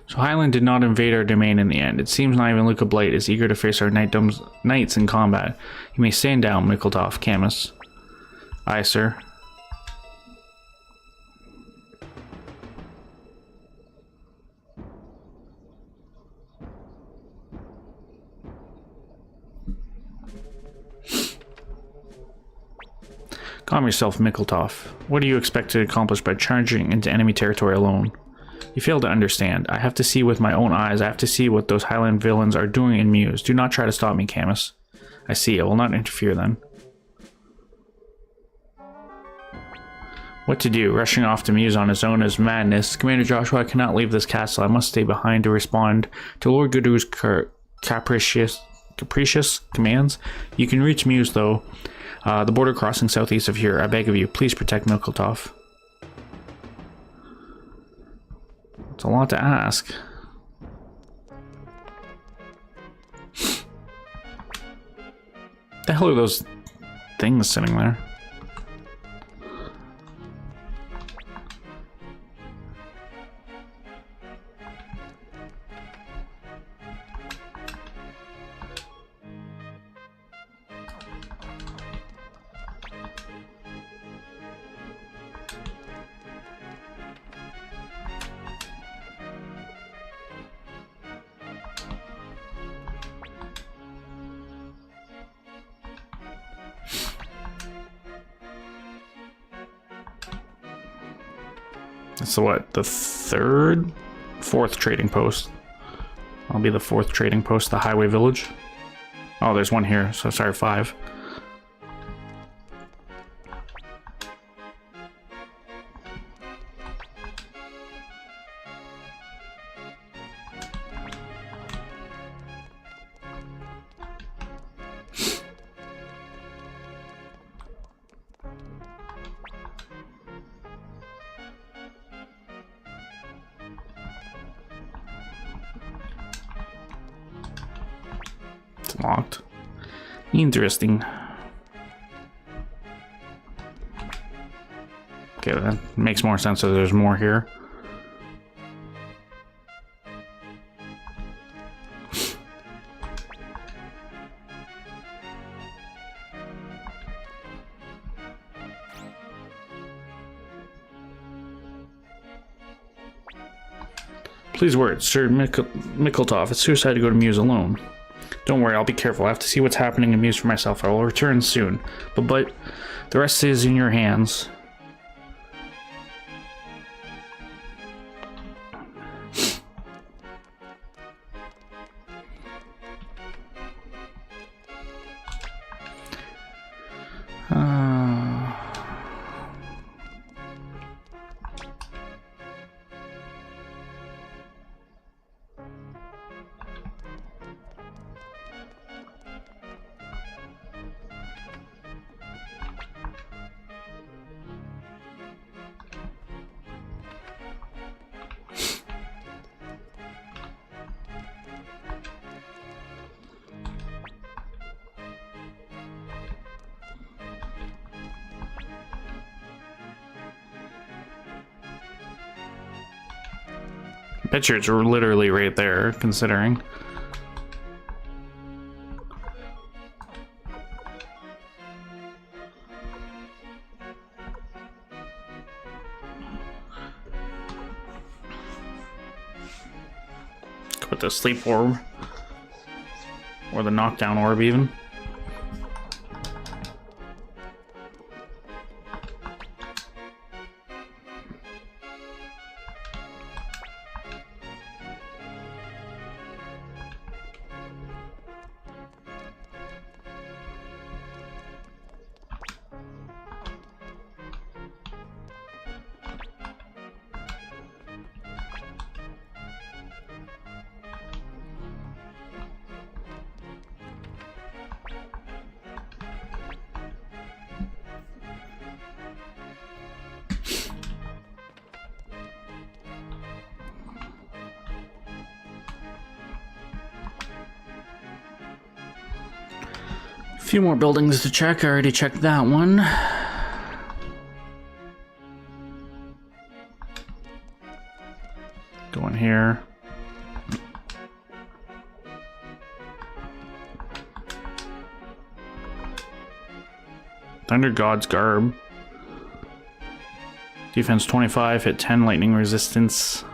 So Highland did not invade our domain in the end. It seems not even Luca Blight is eager to face our knights in combat. You may stand down, Mikolotov, Camus. Aye, sir. Calm yourself, Mikolotov. What do you expect to accomplish by charging into enemy territory alone? You fail to understand. I have to see with my own eyes. I have to see what those Highland villains are doing in Muse. Do not try to stop me, Camus. I see. I will not interfere then. What to do? Rushing off to Muse on his own is madness. Commander Joshua, I cannot leave this castle. I must stay behind to respond to Lord Gudu's capricious commands. You can reach Muse, though. The border crossing southeast of here. I beg of you, please protect Mikolotov. It's a lot to ask. The hell are those things sitting there? So what, the fourth trading post? I'll be the fourth trading post, the highway village. Oh, there's one here, so sorry, 5. Locked. Interesting. Okay, that makes more sense that there's more here. Please word, Sir Mikolotov. It's suicide to go to Muse alone. Don't worry, I'll be careful. I have to see what's happening in Muse for myself. I will return soon. But the rest is in your hands. Pictures are literally right there, considering. Put the sleep orb. Or the knockdown orb, even. few more buildings to check. I already checked that one. Go in here. Thunder God's Garb. Defense 25, hit 10, lightning resistance.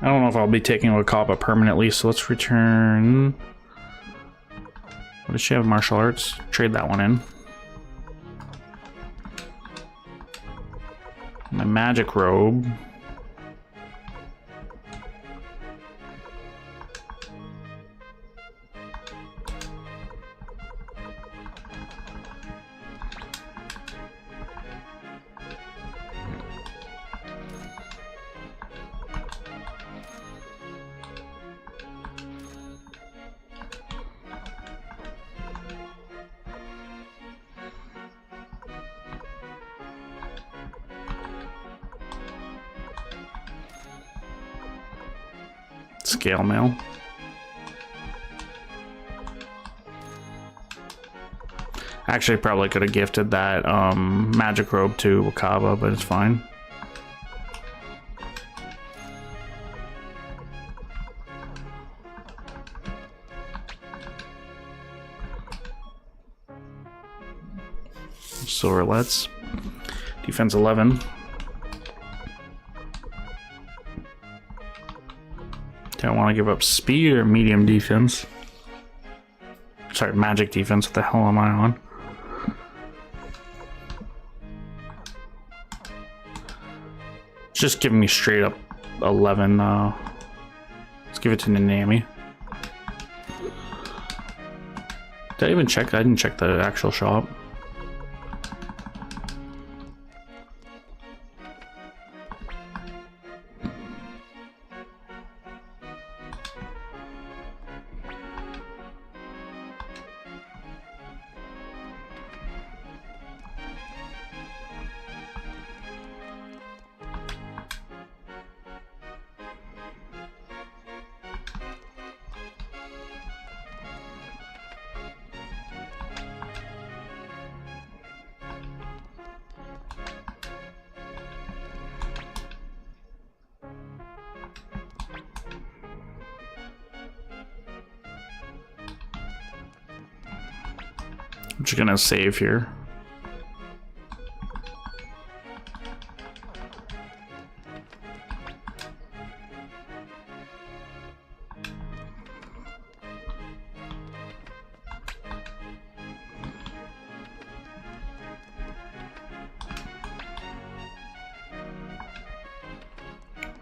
I don't know if I'll be taking Wakaba permanently, so let's return. What does she have? Martial arts? Trade that one in. My magic robe. Scale mail. Actually, probably could have gifted that magic robe to Wakaba, but it's fine. Sorlets. Defense 11. Do I want to give up speed or medium defense? Sorry, magic defense. What the hell am I on? Just give me straight up 11. Let's give it to Nanami. Did I even check? I didn't check the actual shop. I'm just gonna save here.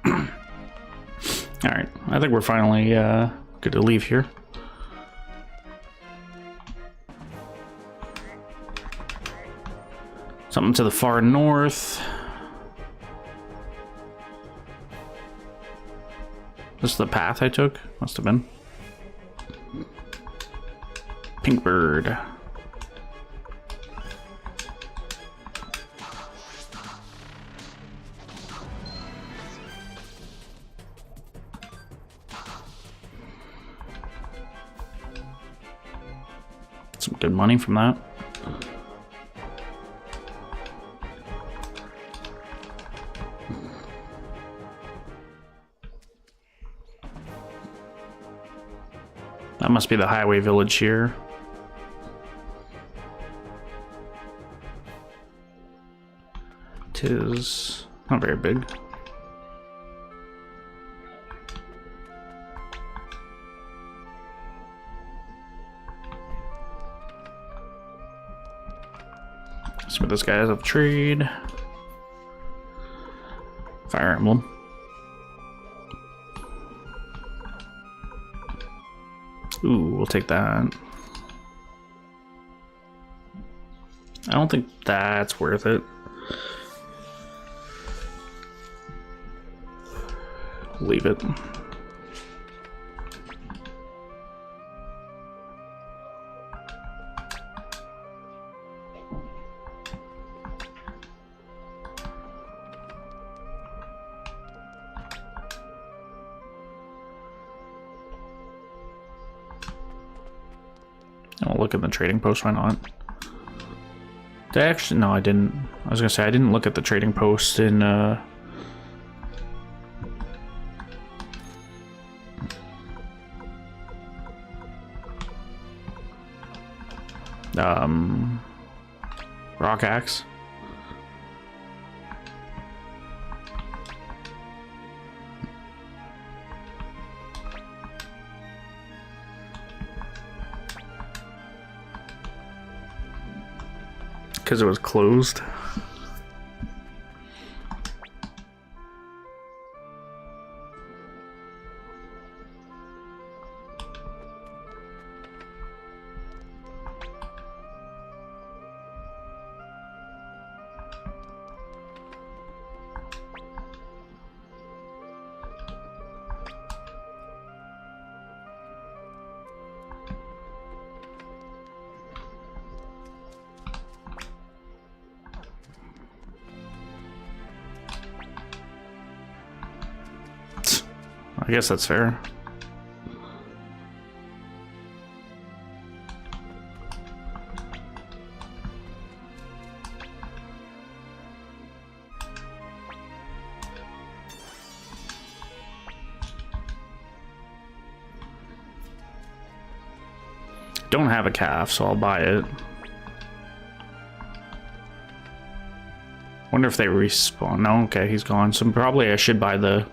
All right, I think we're finally good to leave here. Something to the far north. This is the path I took? Must have been. Pink bird. Some good money from that. That must be the highway village here. Tis not very big. See what this guy has of trade. Fire Emblem. Ooh, we'll take that. I don't think that's worth it. Leave it. I'll look at the trading post, why not? Did I actually? No, I didn't. I was gonna say, I didn't look at the trading post in, rock axe. Because it was closed. I guess that's fair. Don't have a calf, so I'll buy it. Wonder if they respawn. No, okay, he's gone. So probably I should buy the...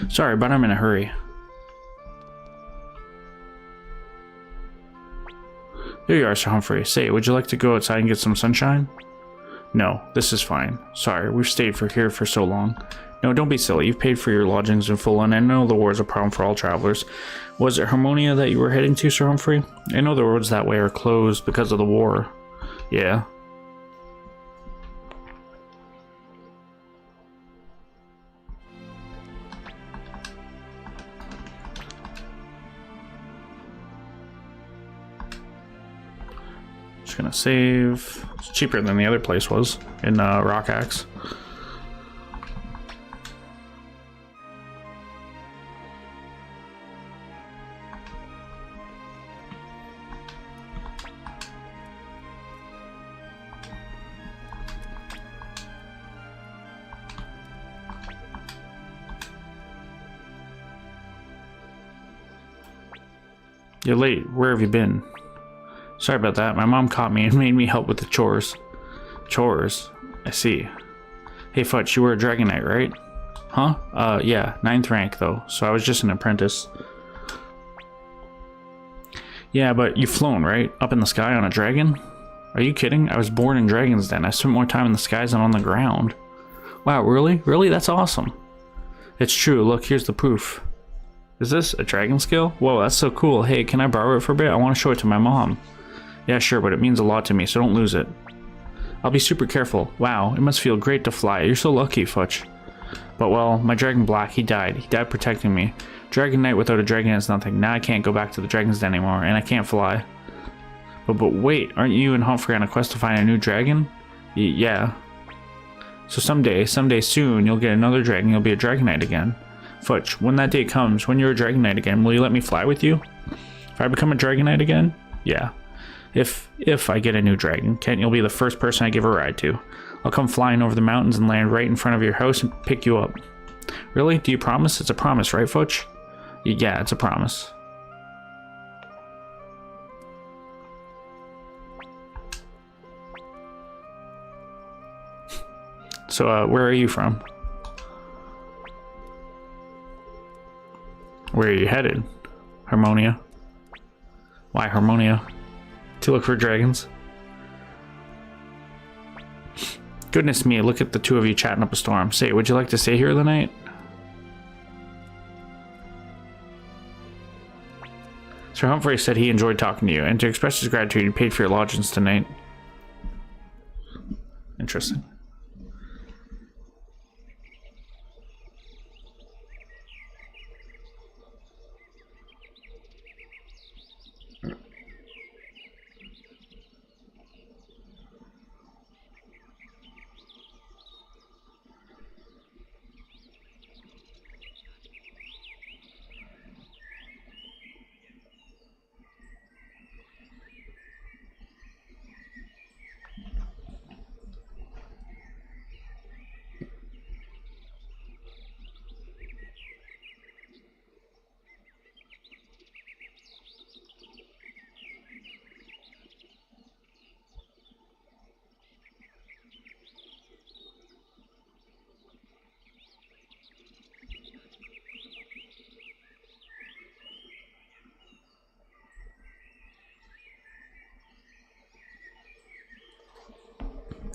Sorry, but I'm in a hurry. There you are, Sir Humphrey. Say, would you like to go outside and get some sunshine? No, this is fine. Sorry, we've stayed here for so long. No, don't be silly. You've paid for your lodgings in full, and I know the war is a problem for all travelers. Was it Harmonia that you were heading to, Sir Humphrey? I know the roads that way are closed because of the war. Yeah. Just gonna save. It's cheaper than the other place was in Rock Axe. You're late. Where have you been? Sorry about that. My mom caught me and made me help with the chores. Chores? I see. Hey, Futch, you were a Dragon Knight, right? Huh? Yeah. 9th rank, though. So I was just an apprentice. Yeah, but you've flown, right? Up in the sky on a dragon? Are you kidding? I was born in Dragon's Den. I spent more time in the skies than on the ground. Wow, really? Really? That's awesome. It's true. Look, here's the proof. Is this a dragon skill? Whoa, that's so cool. Hey, can I borrow it for a bit? I want to show it to my mom. Yeah, sure, but it means a lot to me, so don't lose it. I'll be super careful. Wow, it must feel great to fly. You're so lucky, Futch. But well, my Dragon Black, he died. He died protecting me. Dragon Knight without a dragon is nothing. Now I can't go back to the Dragon's Den anymore, and I can't fly. But wait, aren't you and Humphrey on a quest to find a new dragon? Yeah. So someday soon, you'll get another dragon, you'll be a Dragon Knight again. Futch, when that day comes, when you're a Dragon Knight again, will you let me fly with you? If I become a Dragon Knight again? Yeah. If I get a new dragon, Kent, you'll be the first person I give a ride to. I'll come flying over the mountains and land right in front of your house and pick you up. Really? Do you promise? It's a promise, right, Futch? Yeah, it's a promise. So, where are you from? Where are you headed? Harmonia. Why Harmonia? To look for dragons? Goodness me, look at the two of you chatting up a storm. Say, would you like to stay here the night? Sir Humphrey said he enjoyed talking to you, and to express his gratitude, he paid for your lodgings tonight. Interesting.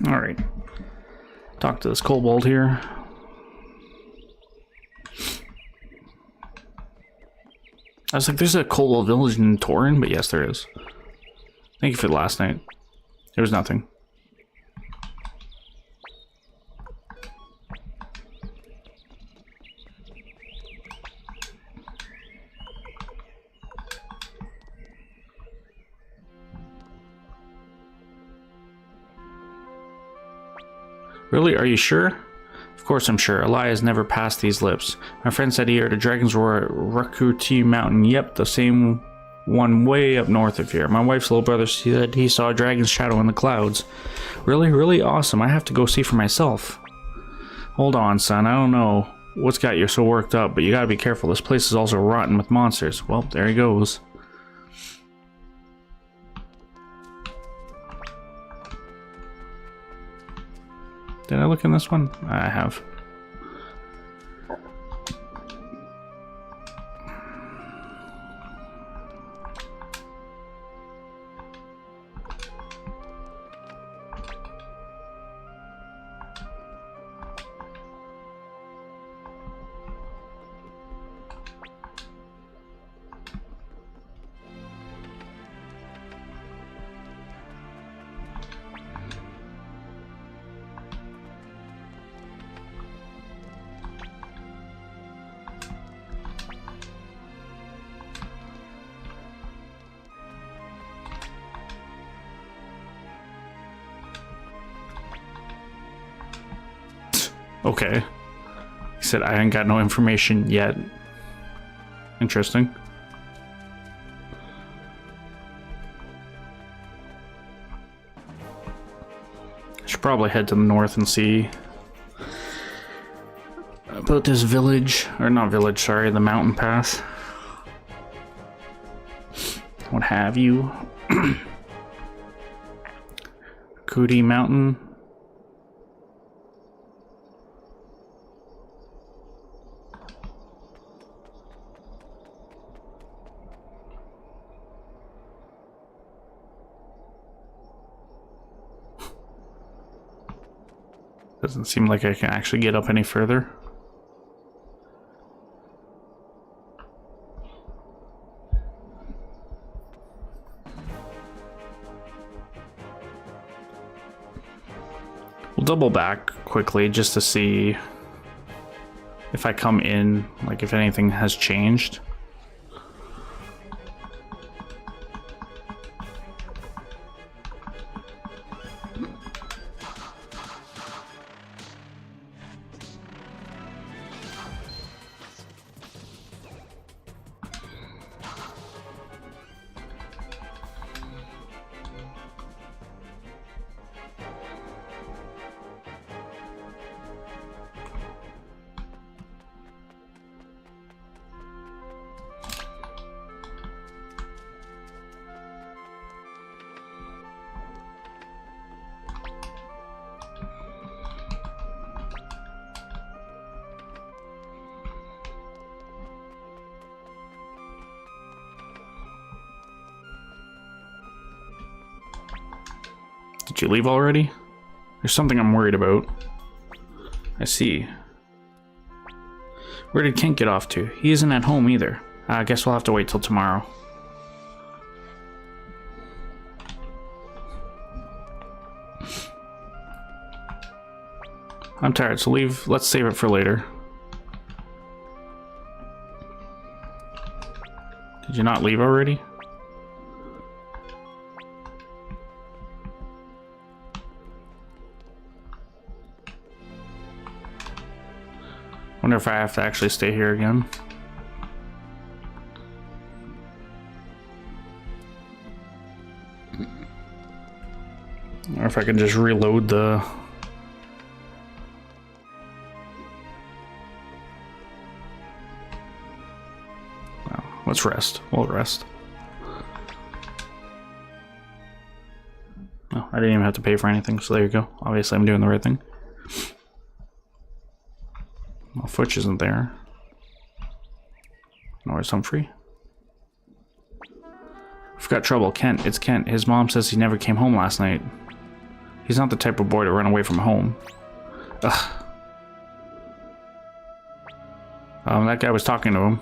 Alright. Talk to this kobold here. I was like, there's a kobold village in Torin, but yes, there is. Thank you for the last night. There was nothing. Really? Are you sure? Of course I'm sure. Elias never passed these lips. My friend said he heard a dragon's roar at Rakuti Mountain. Yep, the same one way up north of here. My wife's little brother said he saw a dragon's shadow in the clouds. Really? Really awesome. I have to go see for myself. Hold on, son. I don't know what's got you so worked up, but you gotta be careful. This place is also rotten with monsters. Well, there he goes. Did I look in this one? I have. Okay. He said, I ain't got no information yet. Interesting. I should probably head to the north and see about this village. Or not village, sorry, the mountain pass. What have you. Cootie Mountain. Doesn't seem like I can actually get up any further. We'll double back quickly just to see if I come in, like if anything has changed. Did you leave already? There's something I'm worried about. I see. Where did Kent get off to? He isn't at home either. I guess we'll have to wait till tomorrow. I'm tired, so leave. Let's save it for later. Did you not leave already? Wonder if I have to actually stay here again. Or if I can just reload the... Well, let's rest. We'll rest. Oh, I didn't even have to pay for anything, so there you go. Obviously I'm doing the right thing. Well, Futch isn't there. Nor is Humphrey. We've got trouble. Kent. It's Kent. His mom says he never came home last night. He's not the type of boy to run away from home. Ugh. That guy was talking to him.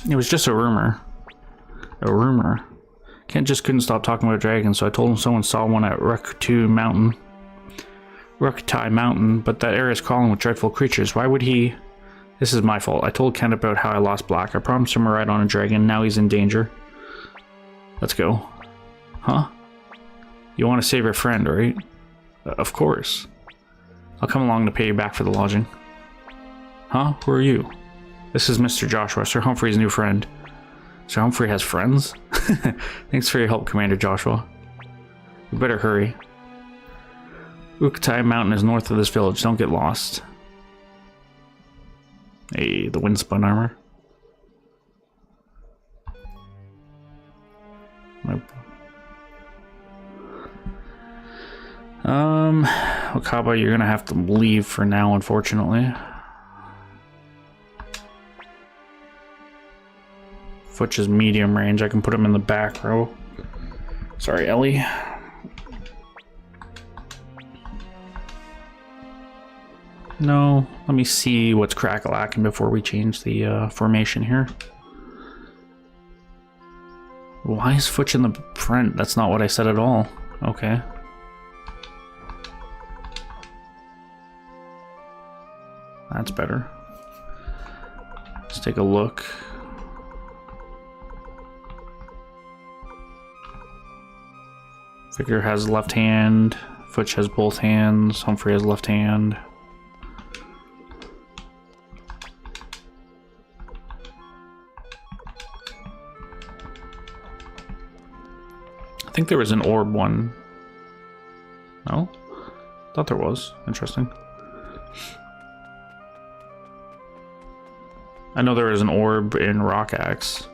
It was just a rumor. A rumor. Kent just couldn't stop talking about dragons, so I told him someone saw one at Ruktai Mountain, but that area is crawling with dreadful creatures. Why would he... This is my fault. I told Kent about how I lost Black. I promised him a ride on a dragon. Now he's in danger. Let's go. Huh? You want to save your friend, right? Of course. I'll come along to pay you back for the lodging. Huh? Who are you? This is Mr. Joshua, Sir Humphrey's new friend. Sir Humphrey has friends? Thanks for your help, Commander Joshua. You better hurry. Ruktai Mountain is north of this village. Don't get lost. Hey, the windspun armor. Nope. Wakaba, you're gonna have to leave for now, unfortunately. Futch is medium range. I can put him in the back row. Sorry, Ellie. No, let me see what's crack-a-lacking before we change the formation here. Why is Futch in the front? That's not what I said at all. Okay. That's better. Let's take a look. Figure has left hand. Futch has both hands. Humphrey has left hand. I think there was an orb one. No? Thought there was. Interesting. I know there was an orb in Rock Axe.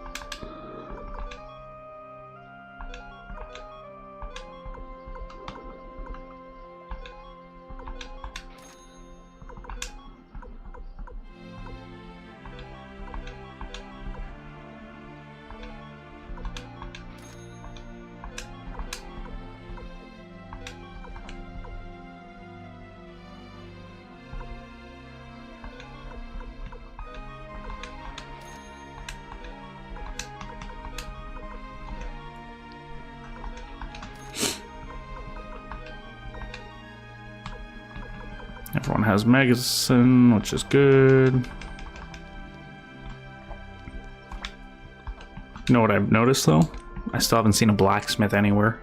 Everyone has medicine, which is good. You know what I've noticed though? I still haven't seen a blacksmith anywhere.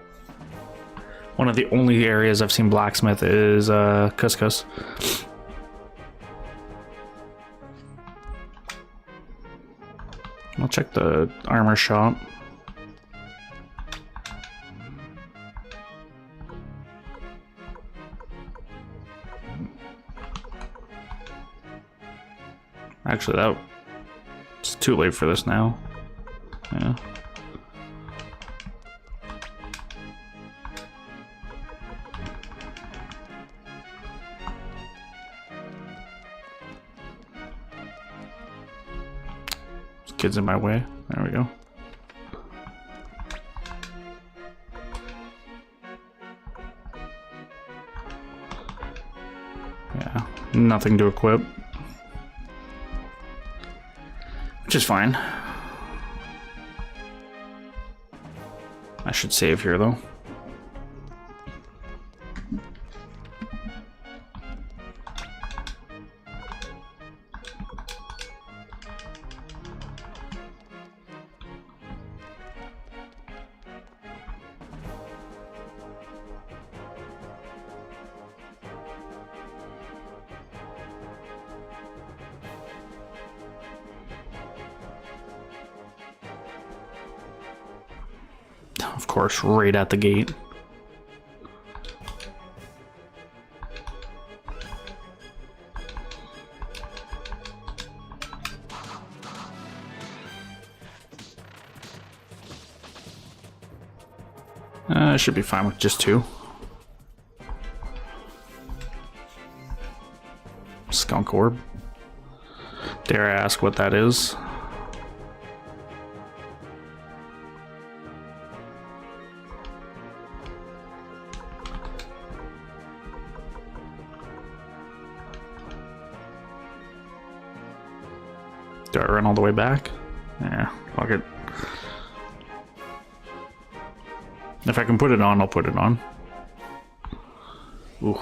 One of the only areas I've seen blacksmith is Couscous. I'll check the armor shop. Actually, it's too late for this now. Yeah. This kid's in my way. There we go. Yeah, nothing to equip. Which is fine. I should save here though. Of course, right at the gate. I should be fine with just two. Skunk orb. Dare I ask what that is? Do I run all the way back? Yeah, fuck it. If I can put it on, I'll put it on. Ooh.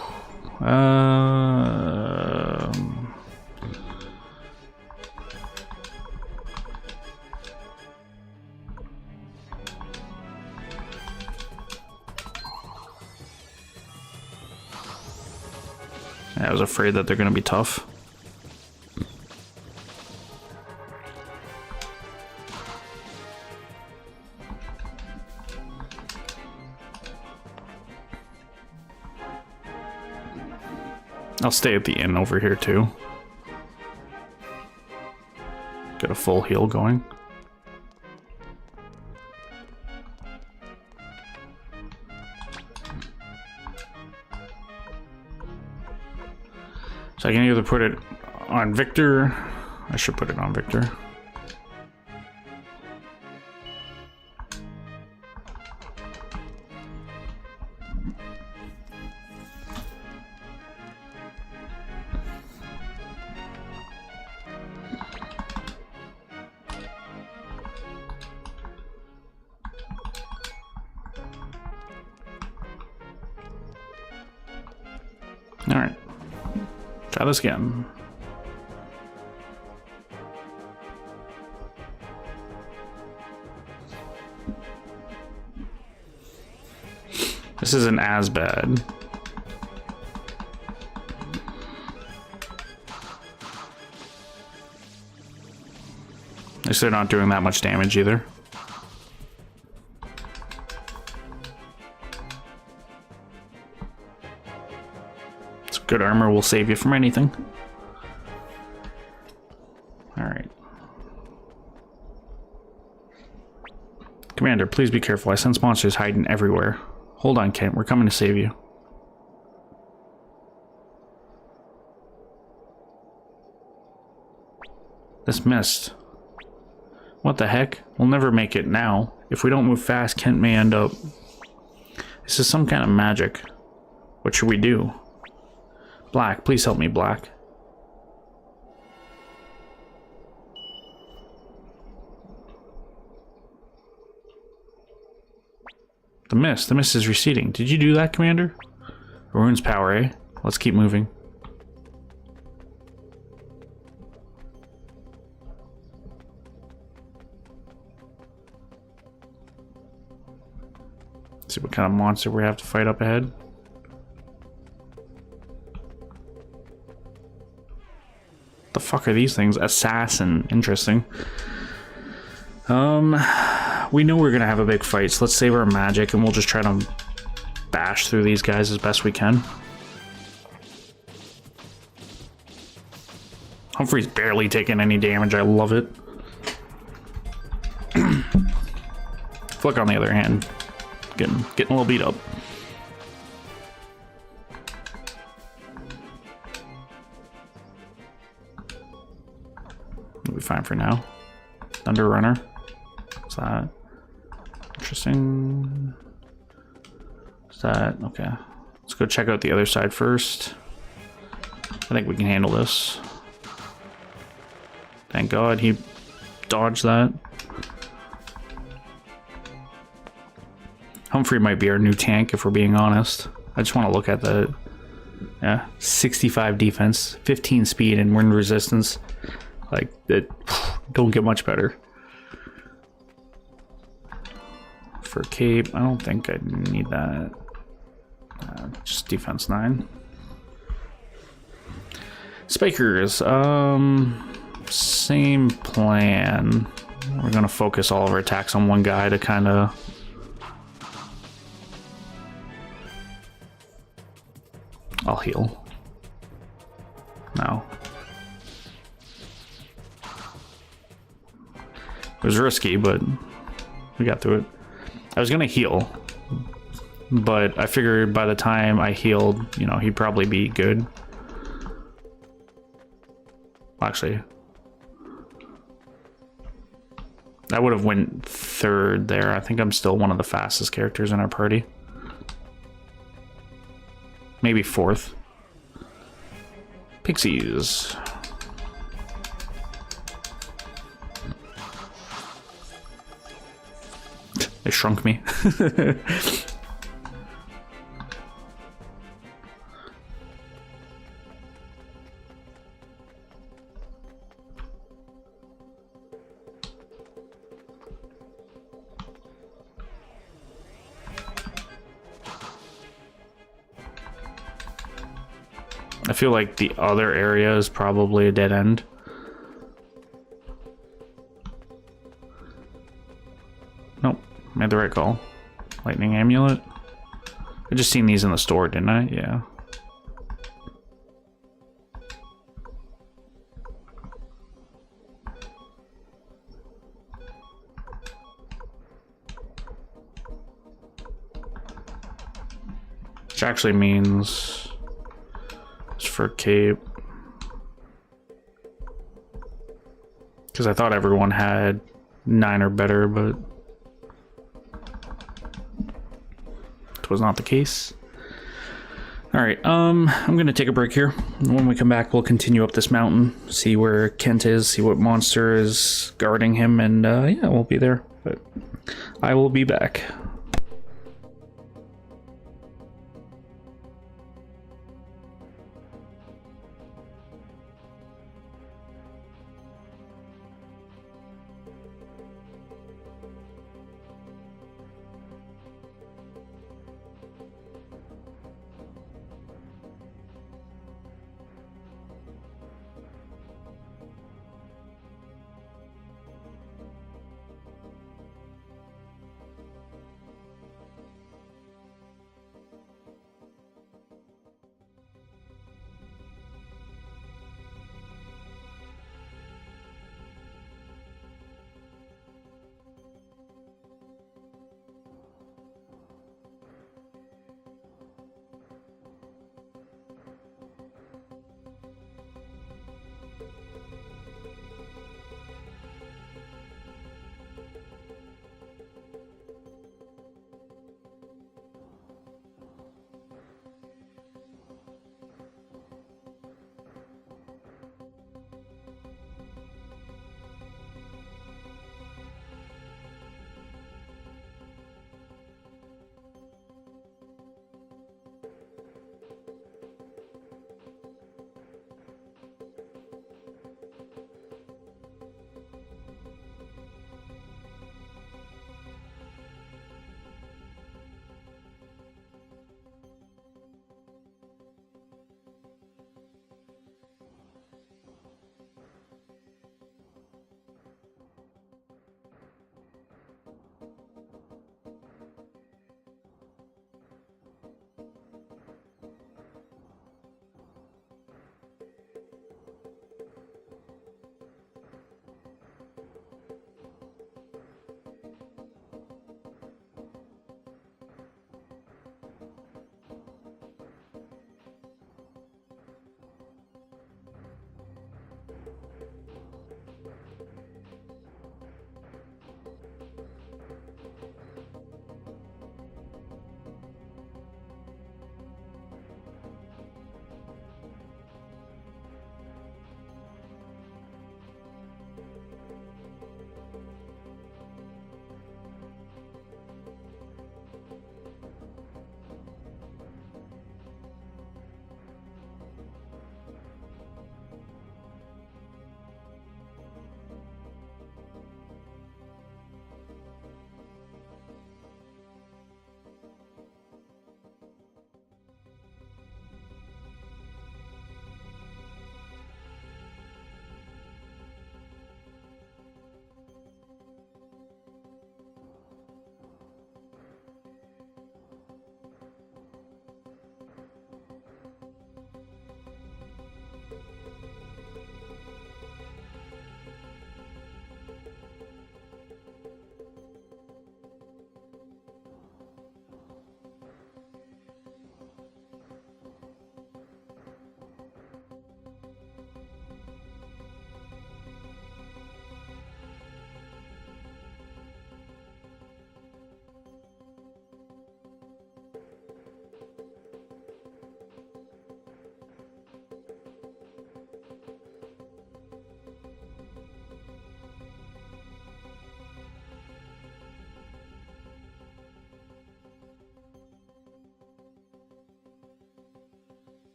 I was afraid that they're going to be tough. I'll stay at the inn over here too. Get a full heal going. So I can either put it on Victor. I should put it on Victor. All right. Try this again. This isn't as bad. At least they're not doing that much damage either. Good armor will save you from anything. Alright. Commander, please be careful. I sense monsters hiding everywhere. Hold on, Kent. We're coming to save you. This mist. What the heck? We'll never make it now. If we don't move fast, Kent may end up... This is some kind of magic. What should we do? Black, please help me, Black. The mist is receding. Did you do that, Commander? Ruin's power, eh? Let's keep moving. Let's see what kind of monster we have to fight up ahead. The fuck are these things? Assassin. Interesting. We know we're gonna have a big fight, so let's save our magic and we'll just try to bash through these guys as best we can. Humphrey's barely taking any damage. I love it. Flick, on the other hand, getting a little beat up. We'll be fine for now. Thunder Runner. What's that? Interesting. What's that? Okay. Let's go check out the other side first. I think we can handle this. Thank God he dodged that. Humphrey might be our new tank if we're being honest. I just want to look at the 65 defense, 15 speed, and wind resistance. Like, that don't get much better. For cape, I don't think I need that. Just defense 9. Spikers, same plan. We're gonna focus all of our attacks on one guy to kind of... I'll heal. No. It was risky, but we got through it. I was gonna heal, but I figured by the time I healed, you know, he'd probably be good. Actually, I would have went third there. I think I'm still one of the fastest characters in our party. Maybe fourth. Pixies. They shrunk me. I feel like the other area is probably a dead end. Nope, made the right call. Lightning amulet. I just seen these in the store, didn't I? Yeah. Which actually means it's for cape. Because I thought everyone had 9 or better, but it was not the case. Alright, I'm gonna take a break here. When we come back, we'll continue up this mountain, see where Kent is, see what monster is guarding him, and yeah, we'll be there. But I will be back.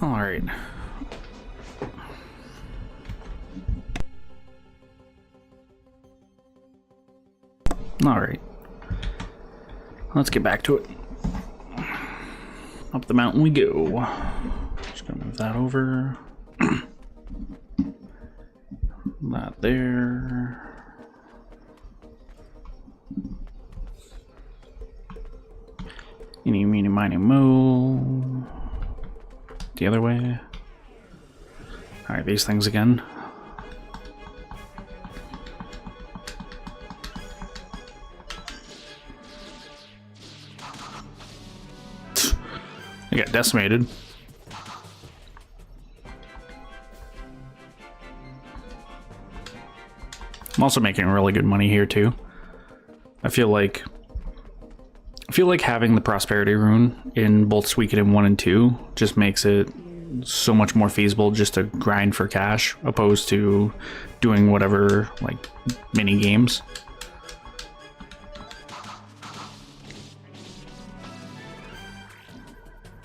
All right. All right. Let's get back to it. Up the mountain we go. Just gonna move that over. That there. Eeny, meeny, miny, mo. The other way. Alright, these things again. They got decimated. I'm also making really good money here too. I feel like having the prosperity rune in both Suikoden 1 and 2 just makes it so much more feasible just to grind for cash opposed to doing whatever like mini games.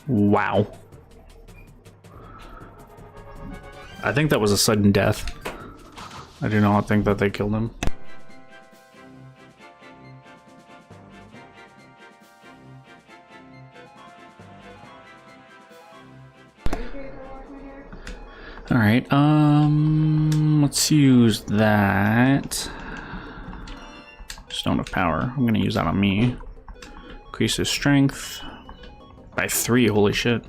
Wow. I think that was a sudden death. I do not think that they killed him. Alright, let's use that. Stone of Power. I'm gonna use that on me. Increases strength by 3, holy shit.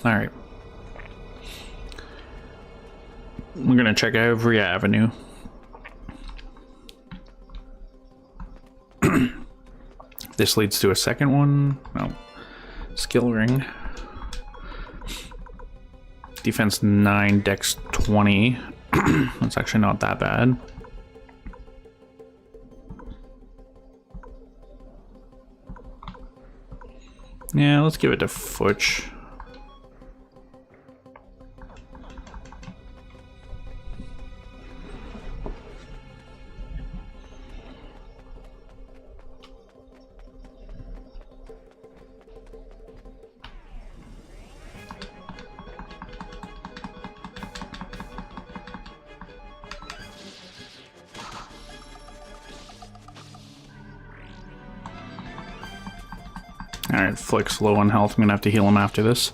Alright. We're gonna check every avenue. This leads to a second one. No. Skill ring. Defense 9, Dex 20. That's actually not that bad. Yeah, let's give it to Futch. Alright, Flick's low on health. I'm gonna have to heal him after this.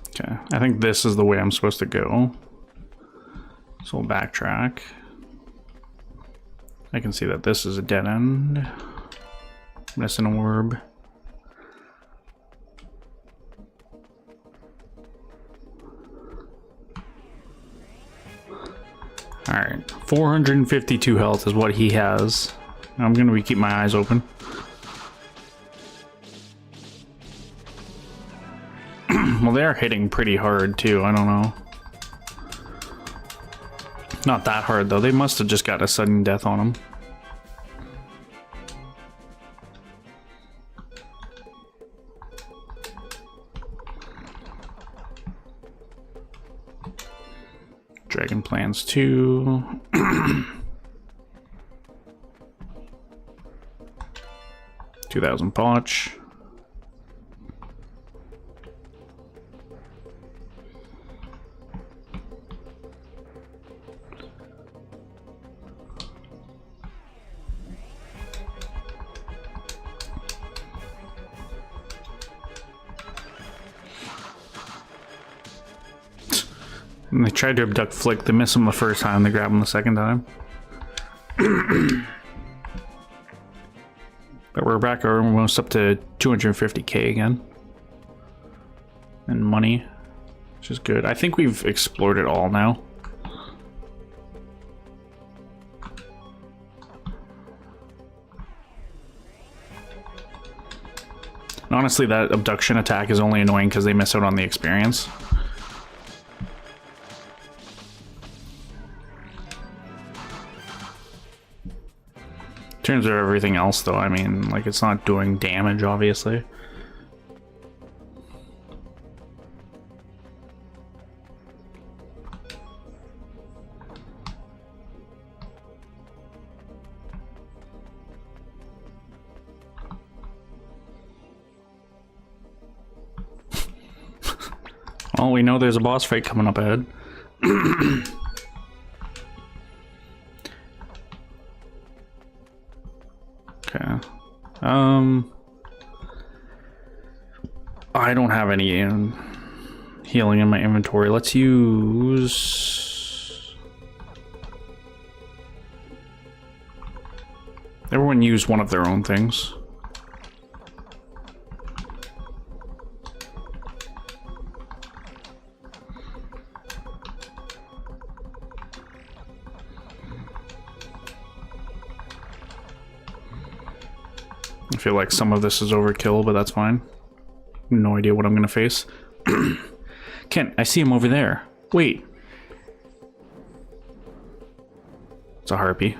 Okay, I think this is the way I'm supposed to go. So we'll backtrack. I can see that this is a dead end. Missing an orb. Alright, 452 health is what he has. I'm gonna keep my eyes open. Well, they're hitting pretty hard too, I don't know. Not that hard though, they must have just got a sudden death on them. Dragon plans 2. 2000 botch. And they tried to abduct Flick. They missed him the first time. They grab him the second time. But we're back almost up to 250k again. And money, which is good. I think we've explored it all now. And honestly, that abduction attack is only annoying because they miss out on the experience. In terms of everything else though, I mean, like, it's not doing damage, obviously. Well, we know there's a boss fight coming up ahead. Okay. I don't have any healing in my inventory. Let's use... Everyone use one of their own things. I feel like some of this is overkill, but that's fine. No idea what I'm gonna face. Kent, I see him over there. Wait. It's a harpy.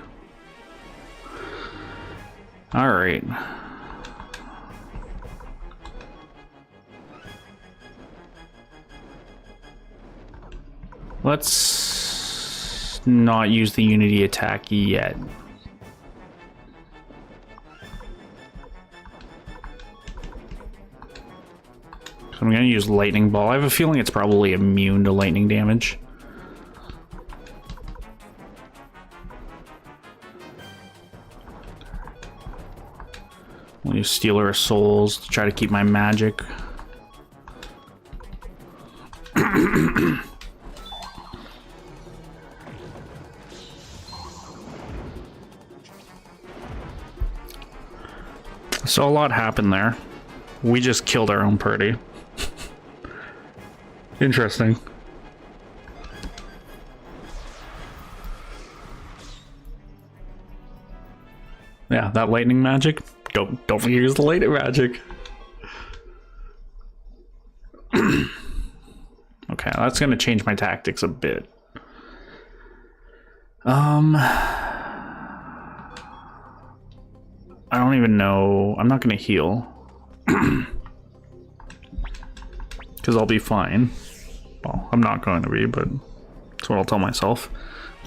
Alright. Let's not use the unity attack yet. So I'm gonna use lightning ball. I have a feeling it's probably immune to lightning damage. I'll use Stealer of Souls to try to keep my magic. So a lot happened there. We just killed our own party. Interesting. Yeah, that lightning magic. Don't use the lightning magic. Okay, that's gonna change my tactics a bit. I don't even know. I'm not gonna heal. Because I'll be fine. Well, I'm not going to be, but that's what I'll tell myself.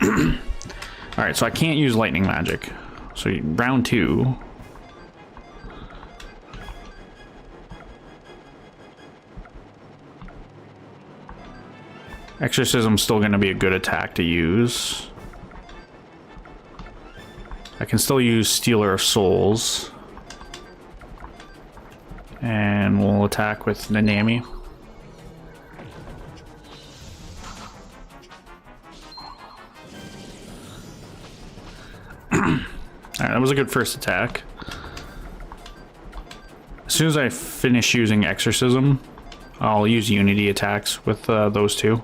Alright, so I can't use lightning magic. So round 2. Exorcism's still going to be a good attack to use. I can still use Stealer of Souls. And we'll attack with Nanami. Alright, that was a good first attack. As soon as I finish using Exorcism, I'll use Unity attacks with those two.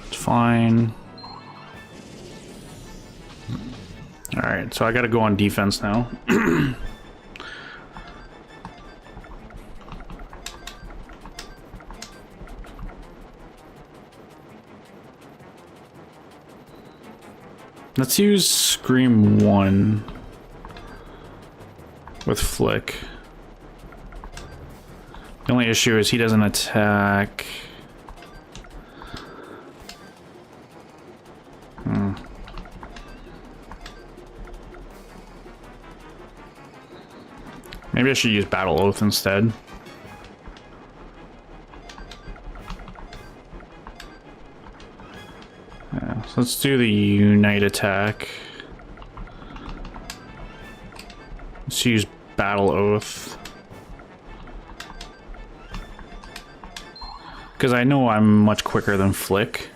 It's fine. Alright, so I gotta go on defense now. Let's use Scream 1 with Flick. The only issue is he doesn't attack. Maybe I should use Battle Oath instead. Yeah, so let's do the Unite attack. Let's use Battle Oath. Because I know I'm much quicker than Flick.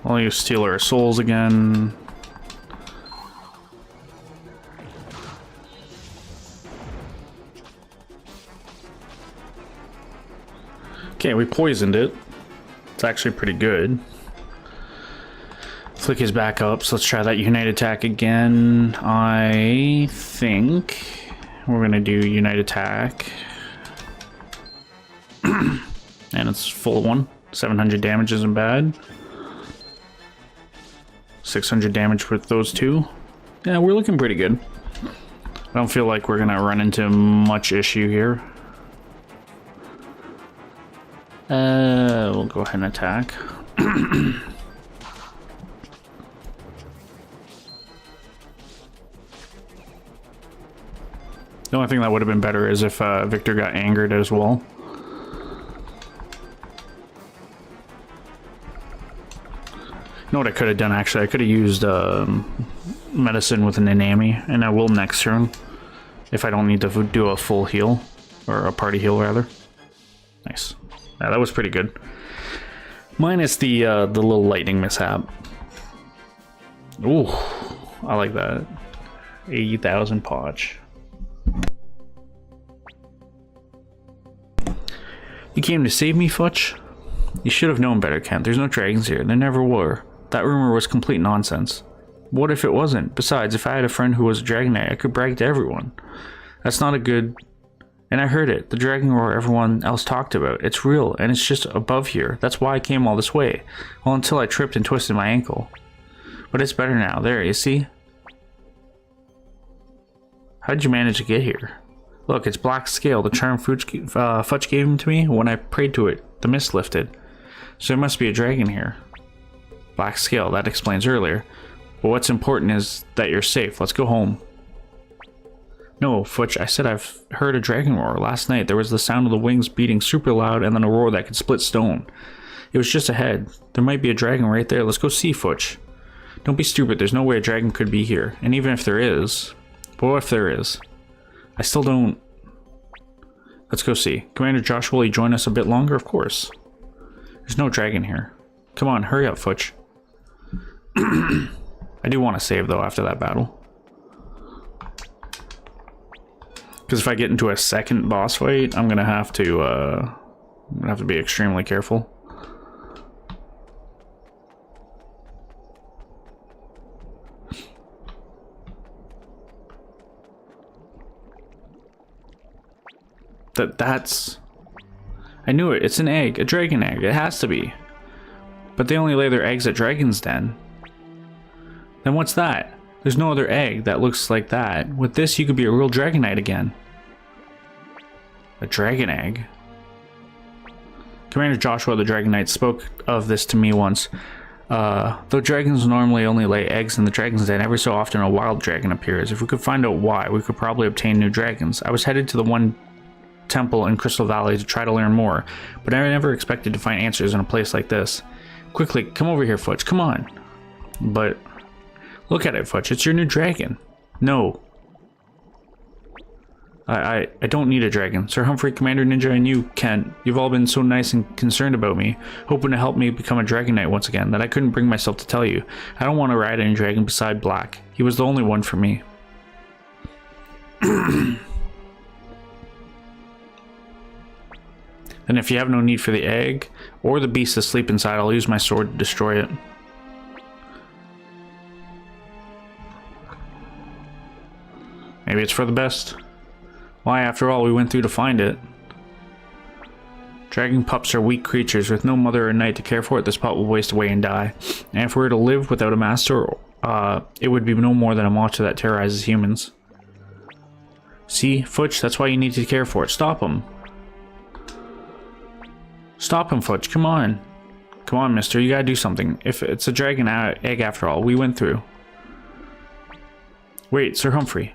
I'll use Stealer of Souls again. Okay, we poisoned it. It's actually pretty good. Flick is back up, so let's try that Unite attack again. I think we're gonna do Unite attack. And And it's full one. 700 damage isn't bad. 600 damage with those two. Yeah, we're looking pretty good. I don't feel like we're gonna run into much issue here. We'll go ahead and attack. The only thing that would have been better is if Victor got angered as well. You know what I could have done, actually? I could have used medicine with an Inami, and I will next turn. If I don't need to do a full heal. Or a party heal, rather. Nice. Yeah, that was pretty good. Minus the little lightning mishap. Ooh, I like that. 80,000 potch. You came to save me, Futch? You should have known better, Kent. There's no dragons here. There never were. That rumor was complete nonsense. What if it wasn't? Besides, if I had a friend who was a dragon knight, I could brag to everyone. That's not a good... And I heard it. The dragon roar everyone else talked about. It's real, and it's just above here. That's why I came all this way. Well, until I tripped and twisted my ankle. But it's better now. There, you see? How'd you manage to get here? Look, it's black scale. The charm Futch gave him to me. When I prayed to it, the mist lifted. So there must be a dragon here. Black scale, that explains earlier. But what's important is that you're safe. Let's go home. No, Futch, I said I've heard a dragon roar. Last night there was the sound of the wings beating super loud and then a roar that could split stone. It was just ahead. There might be a dragon right there. Let's go see, Futch. Don't be stupid. There's no way a dragon could be here. And even if there is... But what if there is? I still don't... Let's go see. Commander Joshua, will you join us a bit longer? Of course. There's no dragon here. Come on, hurry up, Futch. I do want to save, though, after that battle. Because if I get into a second boss fight, I'm gonna have to be extremely careful. That's... I knew it. It's an egg. A dragon egg. It has to be. But they only lay their eggs at Dragon's Den. Then what's that? There's no other egg that looks like that. With this, you could be a real dragon knight again. A dragon egg? Commander Joshua the Dragon Knight spoke of this to me once. Though dragons normally only lay eggs in the Dragon's Den, every so often a wild dragon appears. If we could find out why, we could probably obtain new dragons. I was headed to the one temple in Crystal Valley to try to learn more, but I never expected to find answers in a place like this. Quickly, come over here, Futch. Come on. But... Look at it, Futch. It's your new dragon. No. I don't need a dragon. Sir Humphrey, Commander Ninja, and you, Kent, you've all been so nice and concerned about me, hoping to help me become a dragon knight once again, that I couldn't bring myself to tell you. I don't want to ride any dragon beside Black. He was the only one for me. And if you have no need for the egg, or the beast asleep inside, I'll use my sword to destroy it. Maybe it's for the best. Why, after all, we went through to find it. Dragon pups are weak creatures with no mother or knight to care for it. This pup will waste away and die. And if we were to live without a master, it would be no more than a monster that terrorizes humans. See, Futch, that's why you need to care for it. Stop him. Stop him, Futch. Come on. Come on, mister. You gotta do something. If it's a dragon egg after all, we went through. Wait, Sir Humphrey.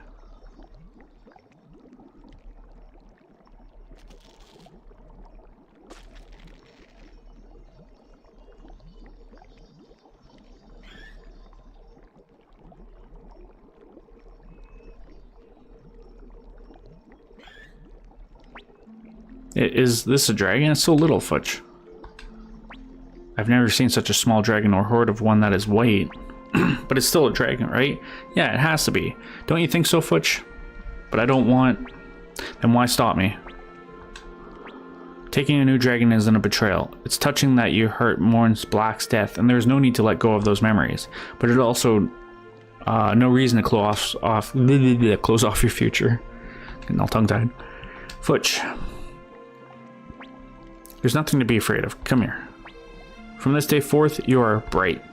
Is this a dragon? It's so little, Futch. I've never seen such a small dragon or horde of one that is white. But it's still a dragon, right? Yeah, it has to be. Don't you think so, Futch? But I don't want... Then why stop me? Taking a new dragon isn't a betrayal. It's touching that your heart mourns Black's death, and there is no need to let go of those memories. But it also... no reason to close off your future. Getting all tongue-tied. Futch. There's nothing to be afraid of. Come here. From this day forth, you are bright.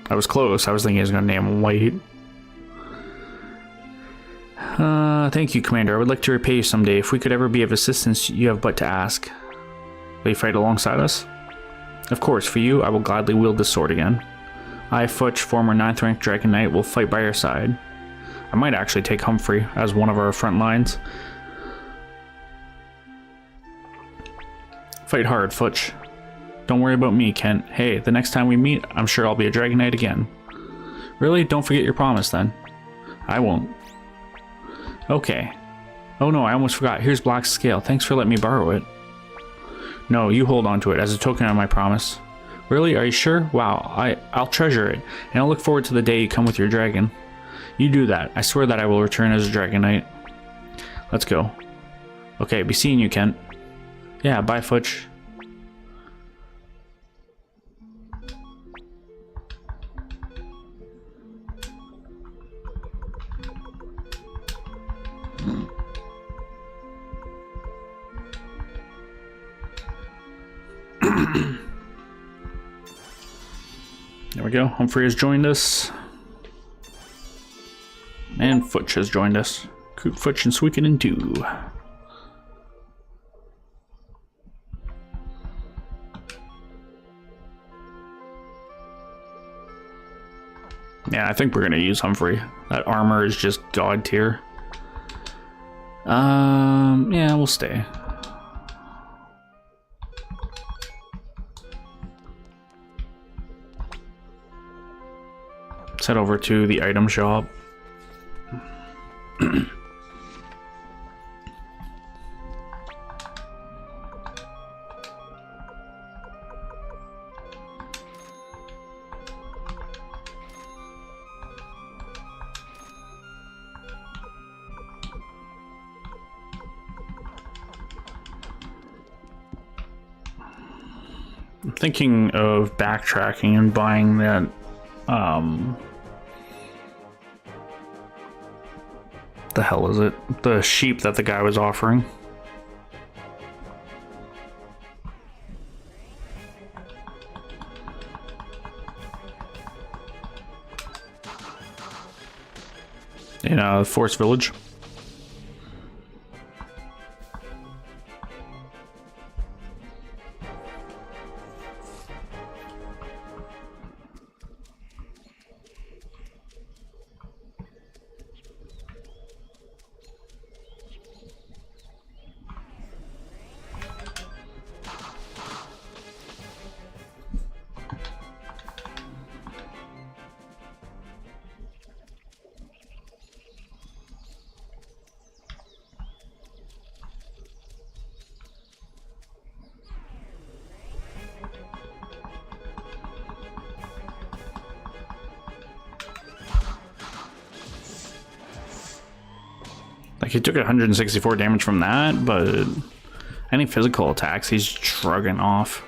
I was close. I was thinking I was going to name him White. Thank you, Commander. I would like to repay you someday. If we could ever be of assistance, you have but to ask. Will you fight alongside us? Of course, for you, I will gladly wield this sword again. I, Futch, former 9th rank Dragon Knight, will fight by your side. I might actually take Humphrey as one of our front lines. Fight hard, Futch. Don't worry about me, Kent. Hey, the next time we meet, I'm sure I'll be a Dragon Knight again. Really? Don't forget your promise, then. I won't. Okay. Oh no, I almost forgot. Here's Black's scale. Thanks for letting me borrow it. No, you hold on to it as a token of my promise. Really? Are you sure? Wow, I'll treasure it, and I'll look forward to the day you come with your dragon. You do that. I swear that I will return as a Dragon Knight. Let's go. Okay, be seeing you, Kent. Yeah, bye, Futch. There we go. Humphrey has joined us. And Futch has joined us. Futch and Suikoden 2. Yeah, I think we're going to use Humphrey. That armor is just god tier. Yeah, we'll stay. Let's head over to the item shop. I'm thinking of backtracking and buying that the hell is it? The sheep that the guy was offering. In Forest Village. Like, he took 164 damage from that, but any physical attacks, he's shrugging off.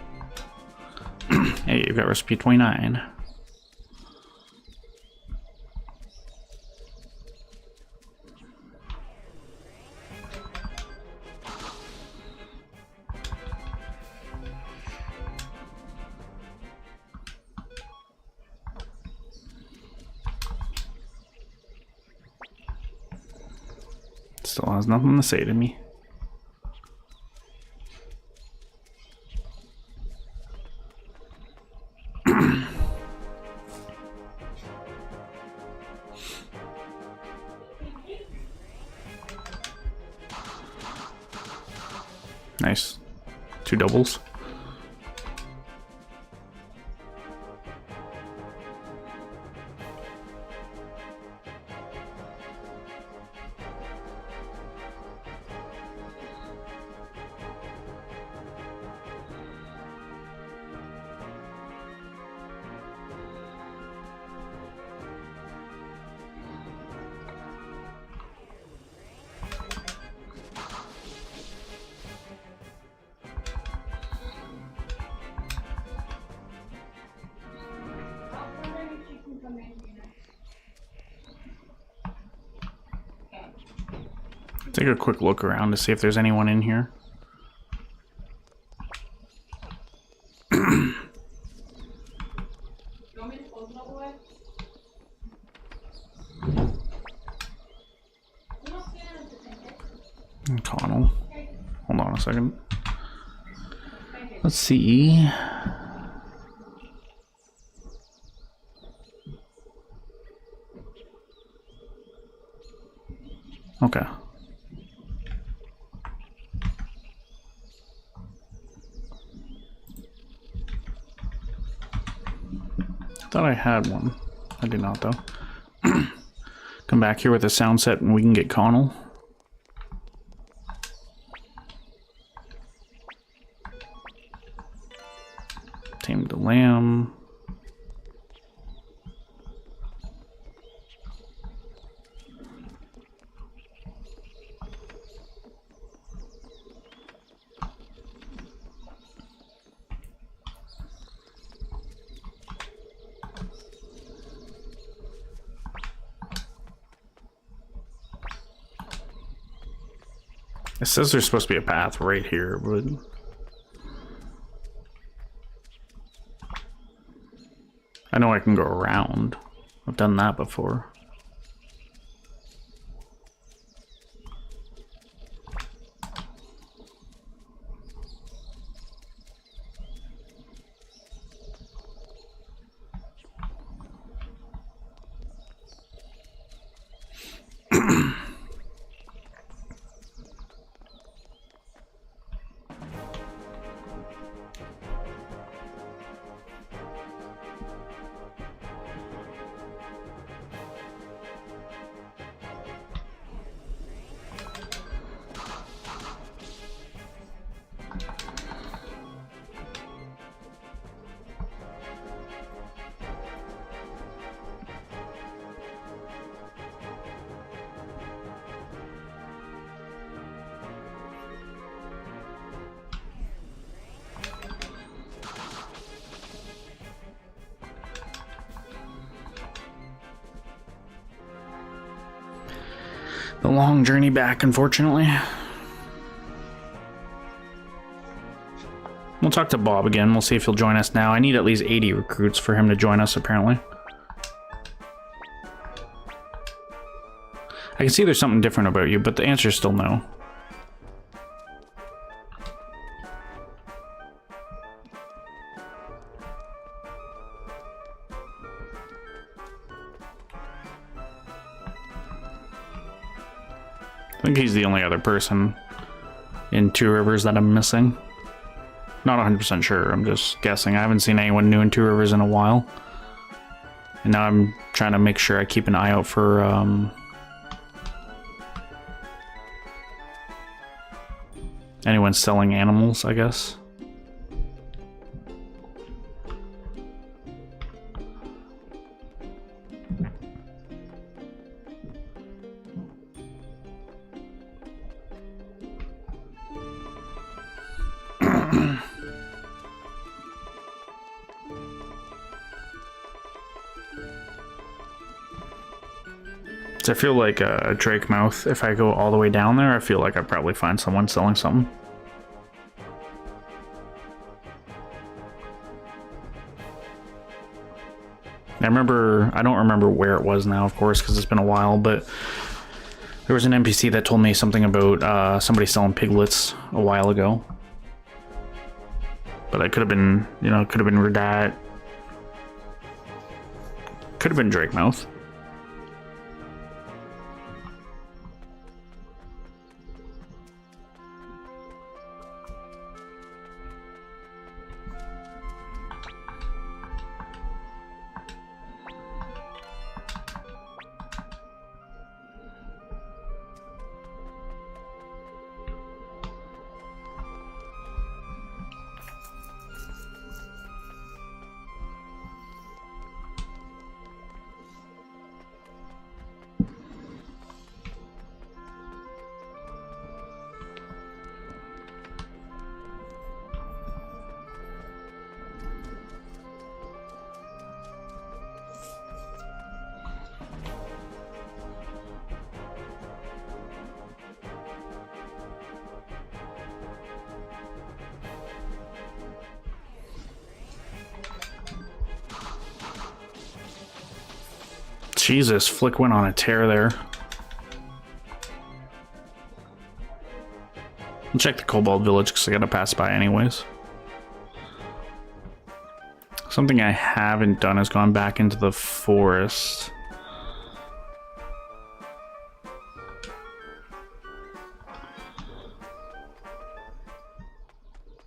Hey, you've got recipe 29. Still has nothing to say to me. Nice. 2 doubles. Take a quick look around to see if there's anyone in here.
want me to close it all the way? You don't stand at the ticket.
Connell. Hold on a second. Let's see. Okay. I thought I had one. I do not, though. Come back here with a sound set and we can get Connell. Tame the lamb. It says there's supposed to be a path right here, but I know I can go around. I've done that before. The long journey back, unfortunately. We'll talk to Bob again. We'll see if he'll join us now. I need at least 80 recruits for him to join us, apparently. I can see there's something different about you, but the answer is still no. I think he's the only other person in Two Rivers that I'm missing. Not 100% sure, I'm just guessing. I haven't seen anyone new in Two Rivers in a while. And now I'm trying to make sure I keep an eye out for anyone selling animals, I guess. So I feel like a Drake Mouth, if I go all the way down there, I feel like I'd probably find someone selling something. I don't remember where it was now, of course, because it's been a while, but there was an NPC that told me something about somebody selling piglets a while ago. But it could have been, you know, it could have been Redat. Could have been Drake Mouth. Jesus, Flick went on a tear there. I'll check the Cobalt Village because I gotta pass by anyways. Something I haven't done is gone back into the forest.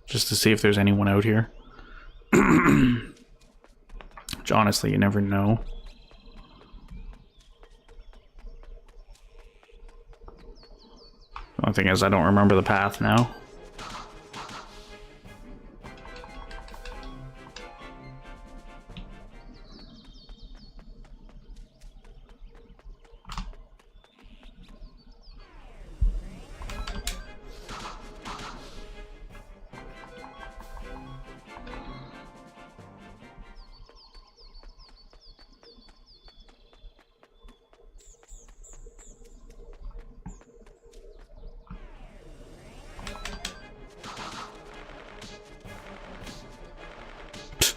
Just to see if there's anyone out here. Which honestly, you never know. The only thing is I don't remember the path now.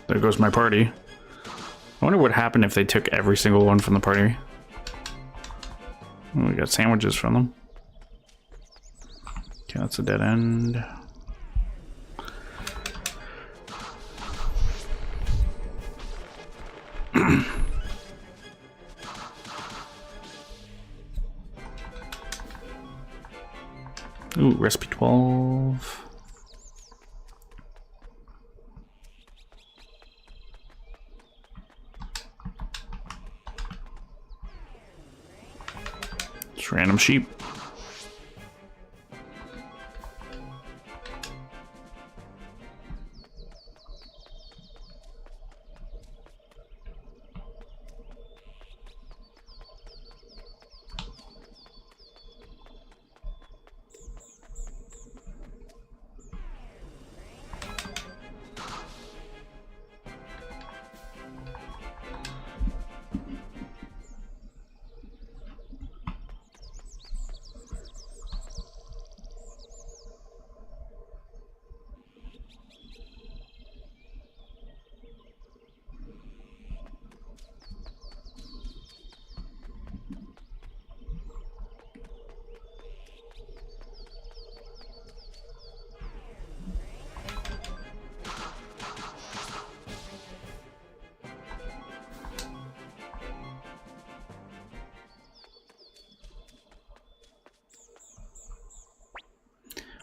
There goes my party. I wonder what happened if they took every single one from the party. Oh, we got sandwiches from them. Okay, that's a dead end. Ooh, recipe 12. Just random sheep.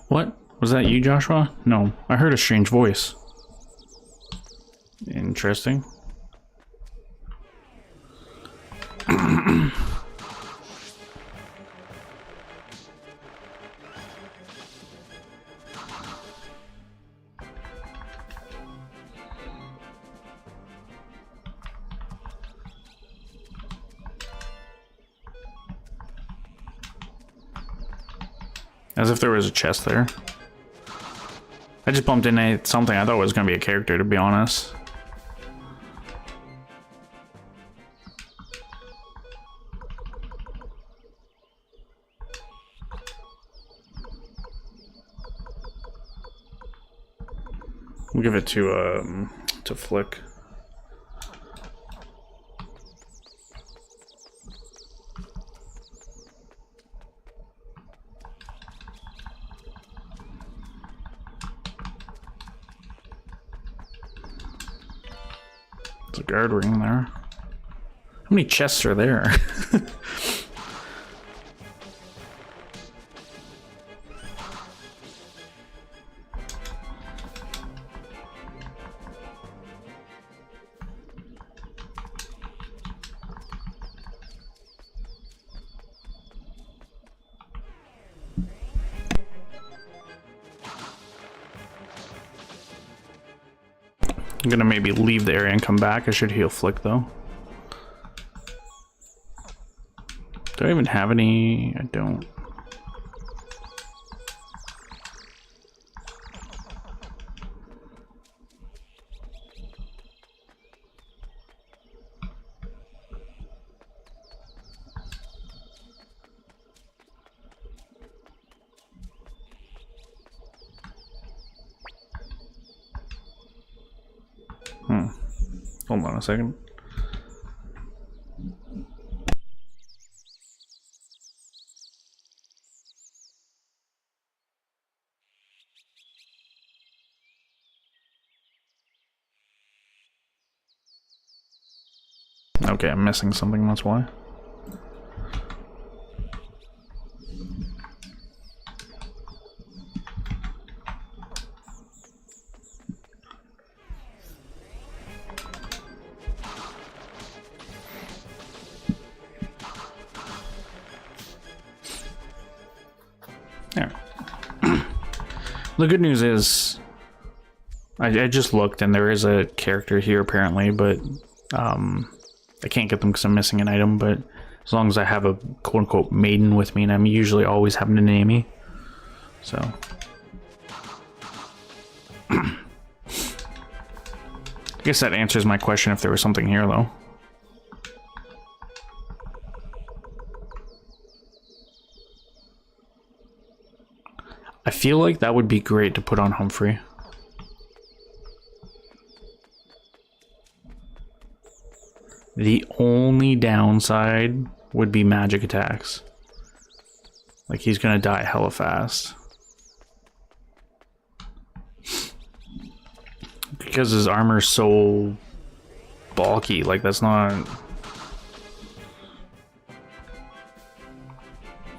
What? Was that you, Joshua? No, I heard a strange voice. Interesting. As if there was a chest there. I just bumped into something I thought was going to be a character, to be honest. We'll give it to Flick. There's a guard ring there. How many chests are there? I'm gonna maybe leave the area and come back. I should heal Flick though. Do I even have any? I don't. Hold on a second. Okay, I'm missing something, that's why. There. The good news is, I just looked and there is a character here apparently, but I can't get them because I'm missing an item, but as long as I have a quote-unquote maiden with me, and I'm usually always having to name me, so. I guess that answers my question if there was something here, though. I feel like that would be great to put on Humphrey. The only downside would be magic attacks. Like, he's gonna die hella fast. Because his armor's so bulky, like, that's not...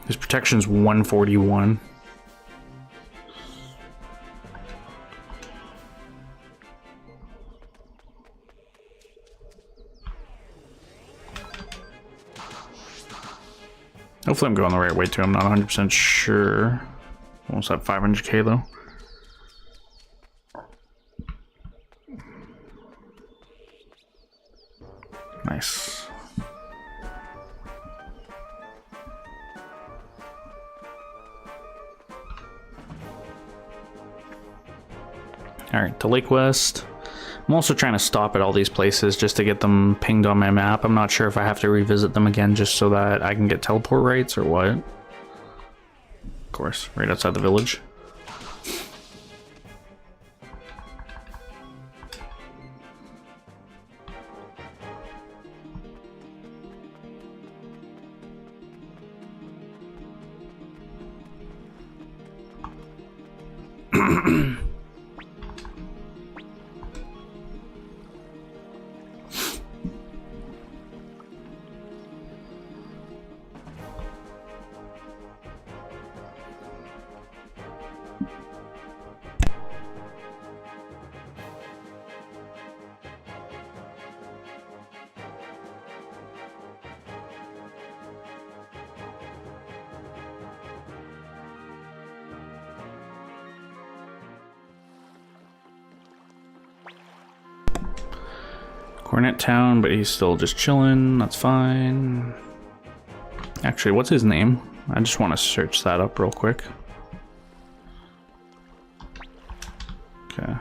His protection's 141. Hopefully I'm going the right way too. I'm not 100% sure. Almost at 500k though. Nice. Alright, to Lake West. I'm also trying to stop at all these places just to get them pinged on my map. I'm not sure if I have to revisit them again just so that I can get teleport rights or what. Of course, right outside the village. Cornet Town, but he's still just chilling. That's fine. Actually, what's his name? I just want to search that up real quick. Okay.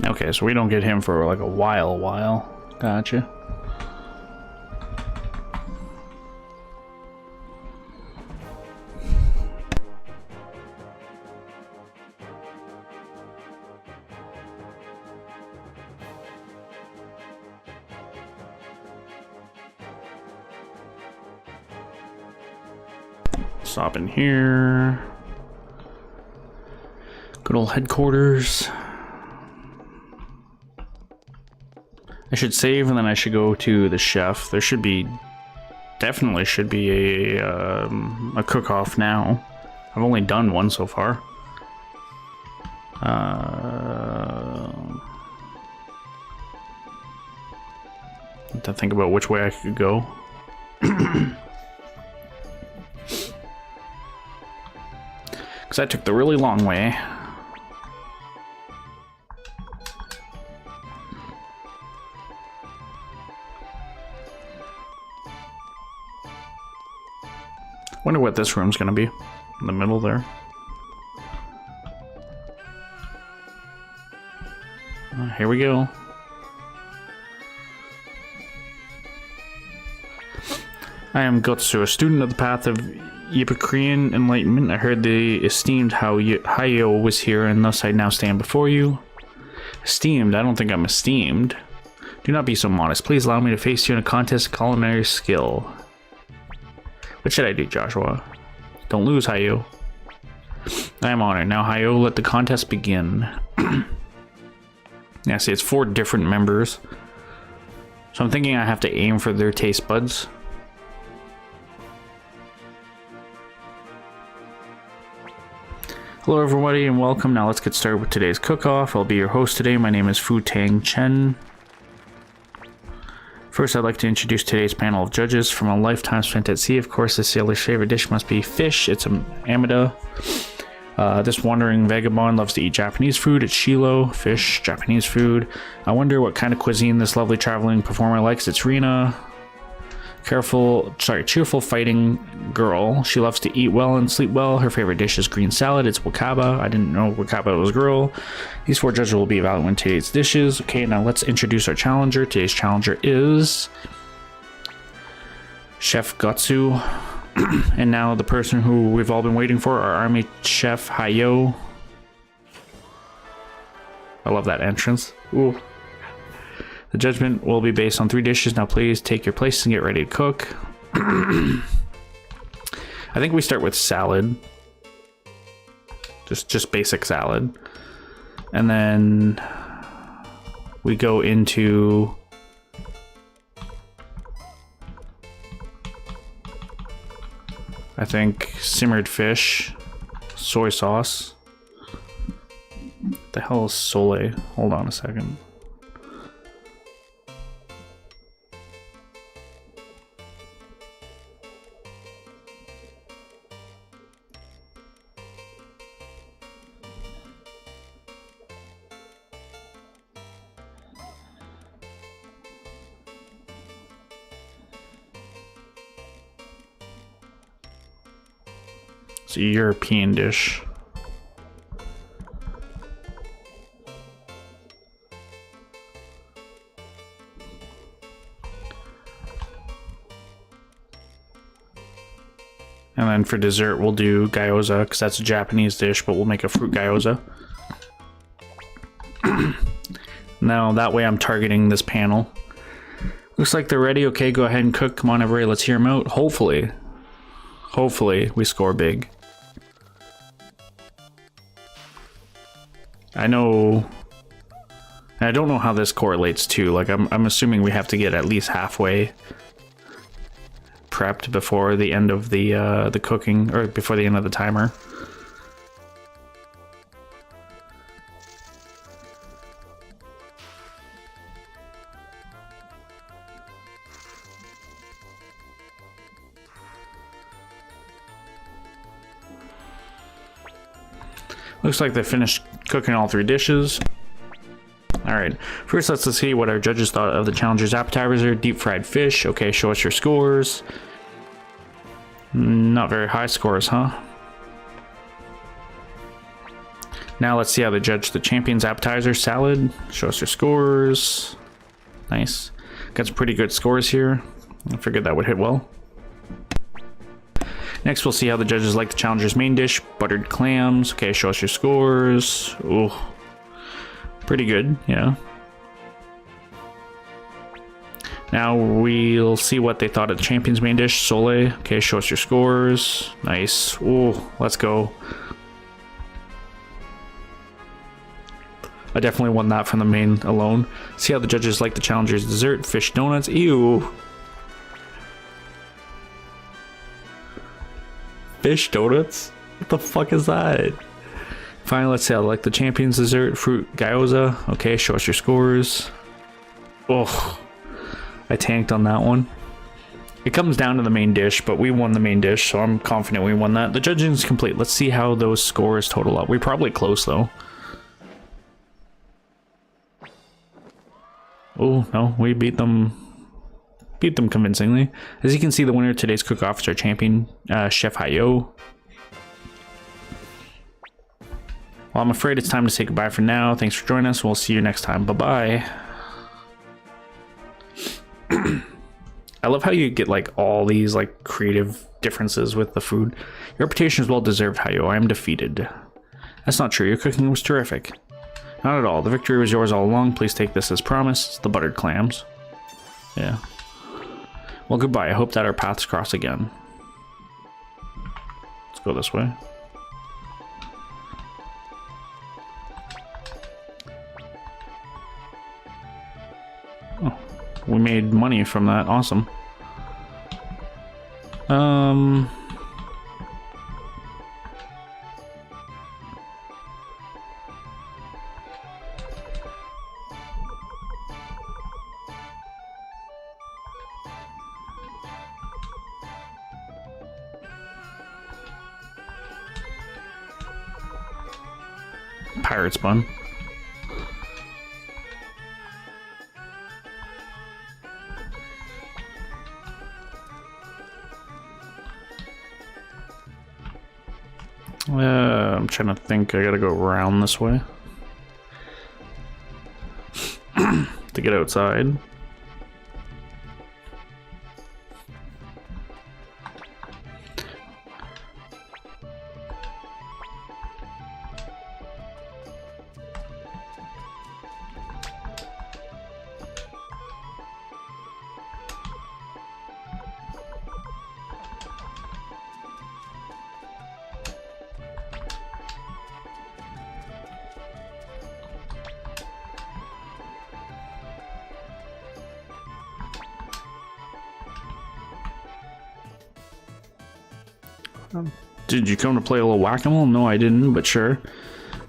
Okay, so we don't get him for like a while. Gotcha. Stop in here. Good old headquarters. I should save and then I should go to the chef. There should be, definitely should be a cook-off now. I've only done one so far. To think about which way I could go. Because I took the really long way. Wonder what this room's gonna be. In the middle there. Here we go. I am Gotsu, a student of the path of Epicurean enlightenment. I heard the esteemed Hayo was here, and thus I now stand before you. Esteemed? I don't think I'm esteemed. Do not be so modest. Please allow me to face you in a contest of culinary skill. What should I do, Joshua? Don't lose, Hayo. I am honored. Now, Hayo, let the contest begin. Yeah, see, it's 4 different members. So I'm thinking I have to aim for their taste buds. Hello everybody and welcome. Now let's get started with today's cook-off. I'll be your host today. My name is Fu Tang Chen. First, I'd like to introduce today's panel of judges. From a lifetime spent at sea, of course, the sailor's favorite dish must be fish. It's Amida. This wandering vagabond loves to eat Japanese food. It's Shilo. Fish, Japanese food. I wonder what kind of cuisine this lovely traveling performer likes. It's Rina. Cheerful fighting girl. She loves to eat well and sleep well. Her favorite dish is green salad. It's Wakaba. I didn't know Wakaba was a girl. These 4 judges will be evaluating today's dishes. Okay, now let's introduce our challenger. Today's challenger is Chef Gotsu. And now the person who we've all been waiting for, our army chef Hayo. I love that entrance. Ooh. The judgment will be based on 3 dishes. Now please take your places and get ready to cook. I think we start with salad. Just basic salad. And then we go into I think simmered fish, soy sauce. What the hell is sole? Hold on a second. It's a European dish. And then for dessert, we'll do gyoza, because that's a Japanese dish, but we'll make a fruit gyoza. Now, that way I'm targeting this panel. Looks like they're ready. Okay, go ahead and cook. Come on, everybody, let's hear them out. Hopefully we score big. I don't know how this correlates too. Like I'm assuming we have to get at least halfway prepped before the end of the cooking, or before the end of the timer. Looks like they finished cooking all 3 dishes. Alright, first let's see what our judges thought of the challenger's appetizer. Deep fried fish. Okay, show us your scores. Not very high scores, huh? Now let's see how they judge the champion's appetizer. Salad. Show us your scores. Nice. Got some pretty good scores here. I figured that would hit well. Next, we'll see how the judges like the challenger's main dish, buttered clams. Okay, show us your scores. Ooh, pretty good, yeah. Now we'll see what they thought of the champion's main dish, sole. Okay, show us your scores. Nice. Ooh, let's go. I definitely won that from the main alone. See how the judges like the challenger's dessert, fish donuts. Ew. Fish donuts? What the fuck is that? Finally, let's say I like the champion's dessert, fruit gyoza. Okay, show us your scores. Oh, I tanked on that one. It comes down to the main dish, but we won the main dish, so I'm confident we won that. The judging is complete. Let's see how those scores total up. We're probably close though. Oh no, we beat them convincingly. As you can see, the winner of today's cook-off is our champion, Chef Hayo. Well, I'm afraid it's time to say goodbye for now. Thanks for joining us. We'll see you next time. Bye-bye. I love how you get like all these like creative differences with the food. Your reputation is well deserved, Hayo. I am defeated. That's not true. Your cooking was terrific. Not at all. The victory was yours all along. Please take this as promised. The buttered clams. Yeah. Well, goodbye. I hope that our paths cross again. Let's go this way. Oh, we made money from that. Awesome. Pirate spawn. I'm trying to think. I gotta go around this way to get outside. Did you come to play a little whack-a-mole? No, I didn't, but sure.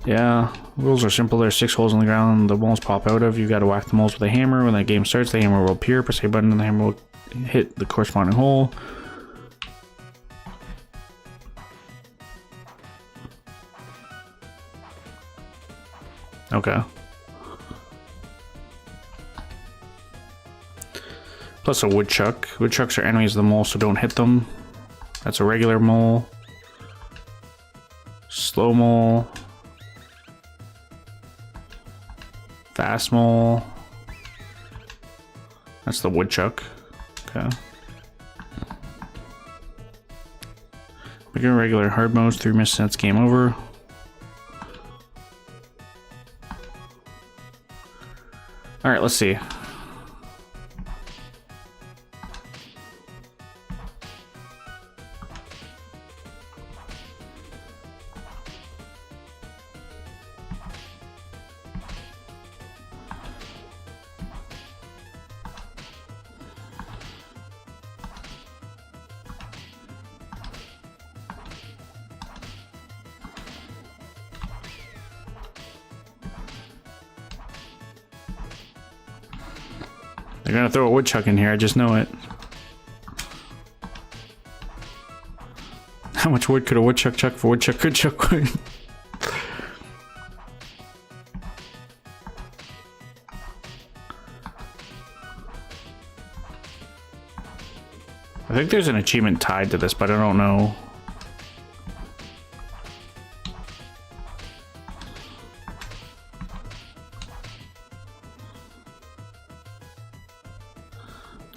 Yeah, rules are simple. There's 6 holes in the ground the moles pop out of. You gotta whack the moles with a hammer. When the game starts, the hammer will appear. Press a button and the hammer will hit the corresponding hole. Okay. Plus a woodchuck. Woodchucks are enemies of the mole, so don't hit them. That's a regular mole. Slow mole. Fast mole. That's the woodchuck. Okay. Begin regular hard modes. 3 misses, that's game over. Alright, let's see. They're gonna throw a woodchuck in here, I just know it. How much wood could a woodchuck chuck for woodchuck could chuck wood? I think there's an achievement tied to this, but I don't know.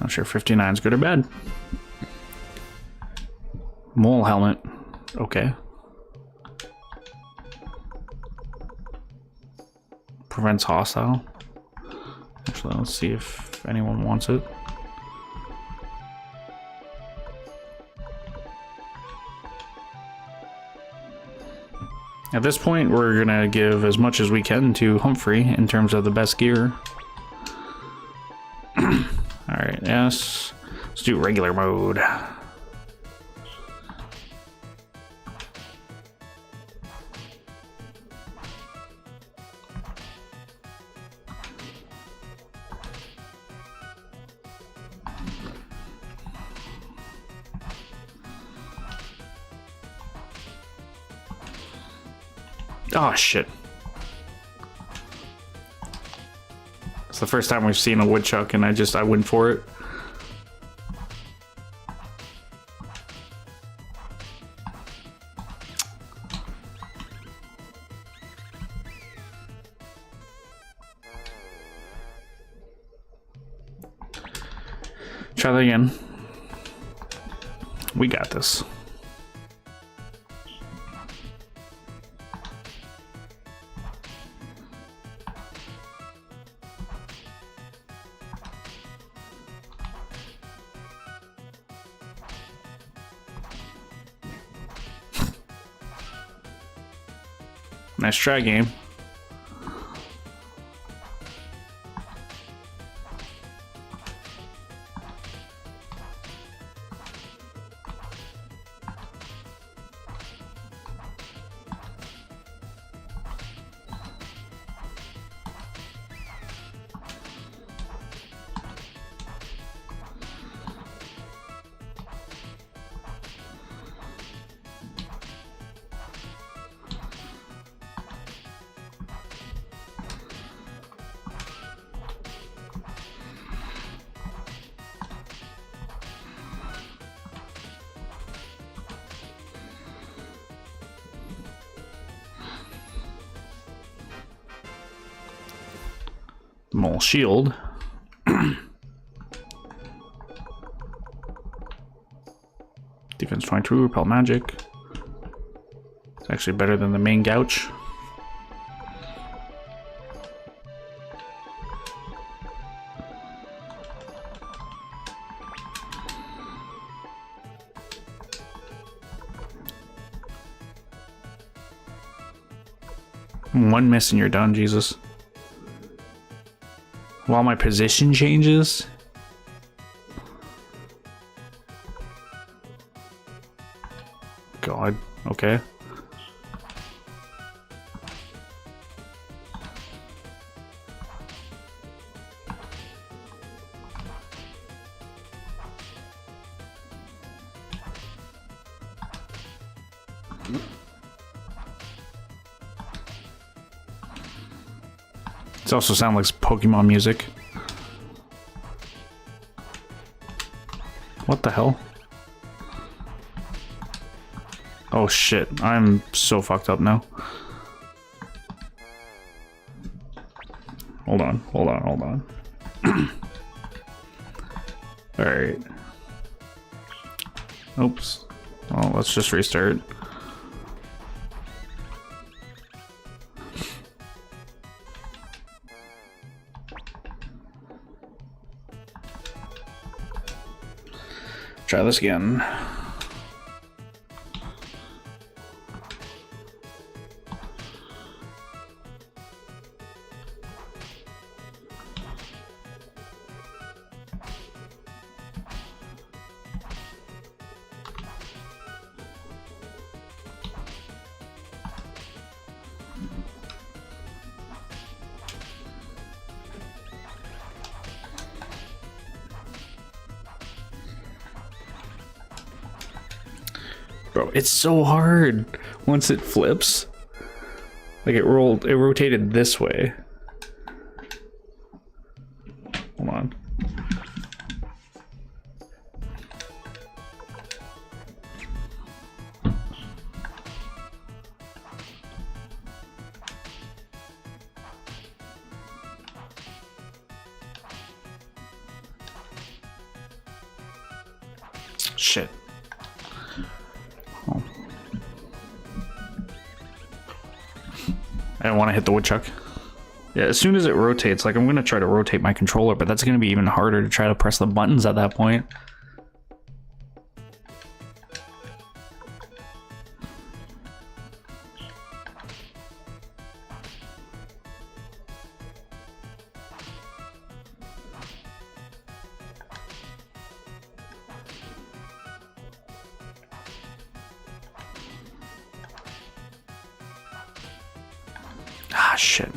Not sure 59 is good or bad. Mole helmet. Okay. Prevents hostile. Actually, let's see if anyone wants it. At this point, we're gonna give as much as we can to Humphrey in terms of the best gear. Alright, yes. Let's do regular mode. Oh shit. It's the first time we've seen a woodchuck and I went for it. Try that again. We got this. Nice try, game. Mole shield. Defense 22, repel magic. It's actually better than the main gouch. One miss and you're done, Jesus. While my position changes. God, okay. It also sounds like Pokemon music. What the hell? Oh shit, I'm so fucked up now. Hold on, hold on, hold on. Alright. Oops. Well, let's just restart. Try this again. Bro, it's so hard once it flips. Like it rotated this way. Hold on. Shit. Oh. I don't want to hit the woodchuck. Yeah, as soon as it rotates, like I'm going to try to rotate my controller, but that's going to be even harder to try to press the buttons at that point. Ah, shit.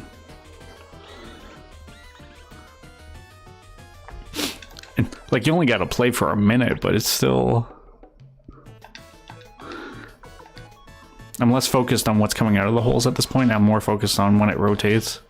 And, like, you only got to play for a minute, but it's still... I'm less focused on what's coming out of the holes at this point. I'm more focused on when it rotates.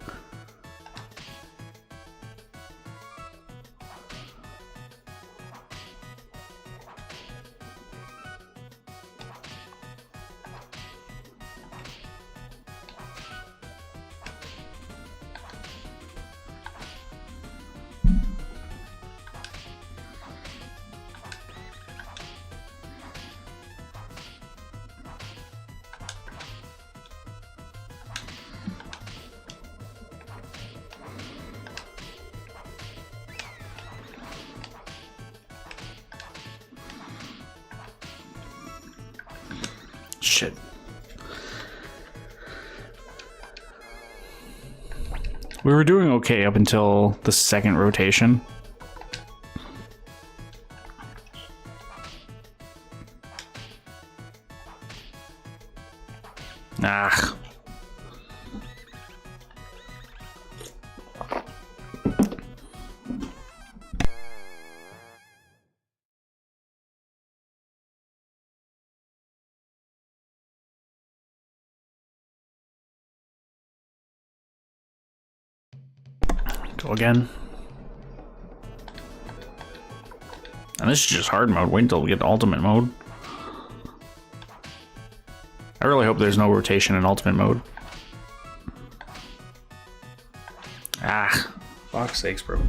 shit. We were doing okay up until the second rotation. Ah. Go again. And this is just hard mode. Wait until we get to ultimate mode. I really hope there's no rotation in ultimate mode. Ah, fuck's sakes, bro.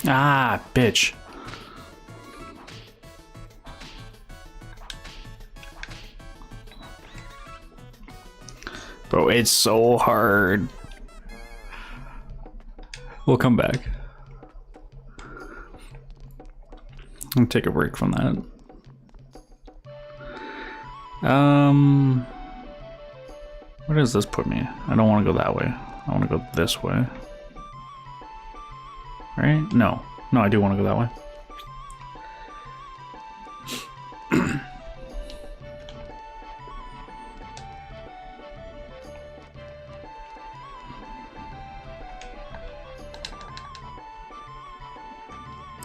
Ah, bitch. Bro, it's so hard. We'll come back. I'll take a break from that. Where does this put me? I don't want to go that way. I want to go this way. Right? No. No, I do want to go that way.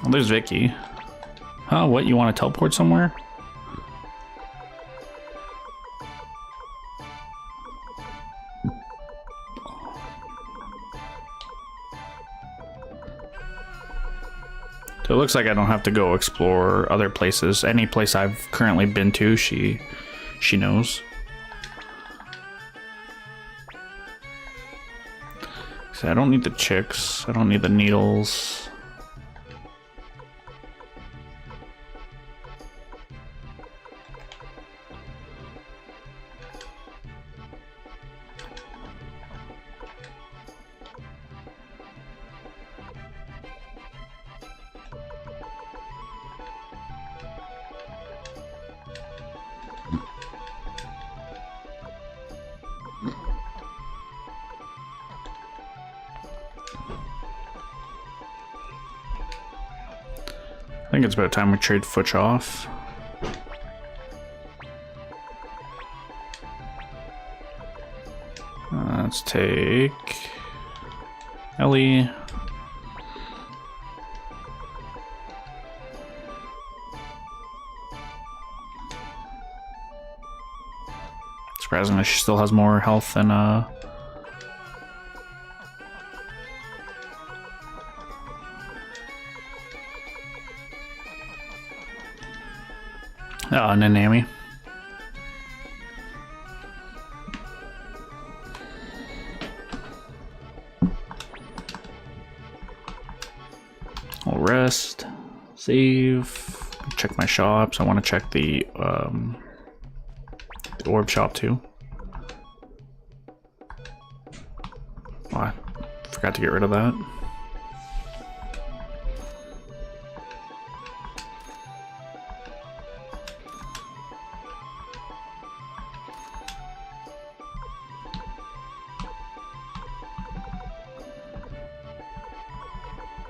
Well, there's Vicky. Huh? What? You want to teleport somewhere? So it looks like I don't have to go explore other places. Any place I've currently been to, she knows. So I don't need the chicks. I don't need the needles. I think it's about time we trade Futch off. Let's take Ellie. Surprisingly, she still has more health than and then Nami. I'll rest, save, check my shops. I want to check the orb shop too. Oh, I forgot to get rid of that.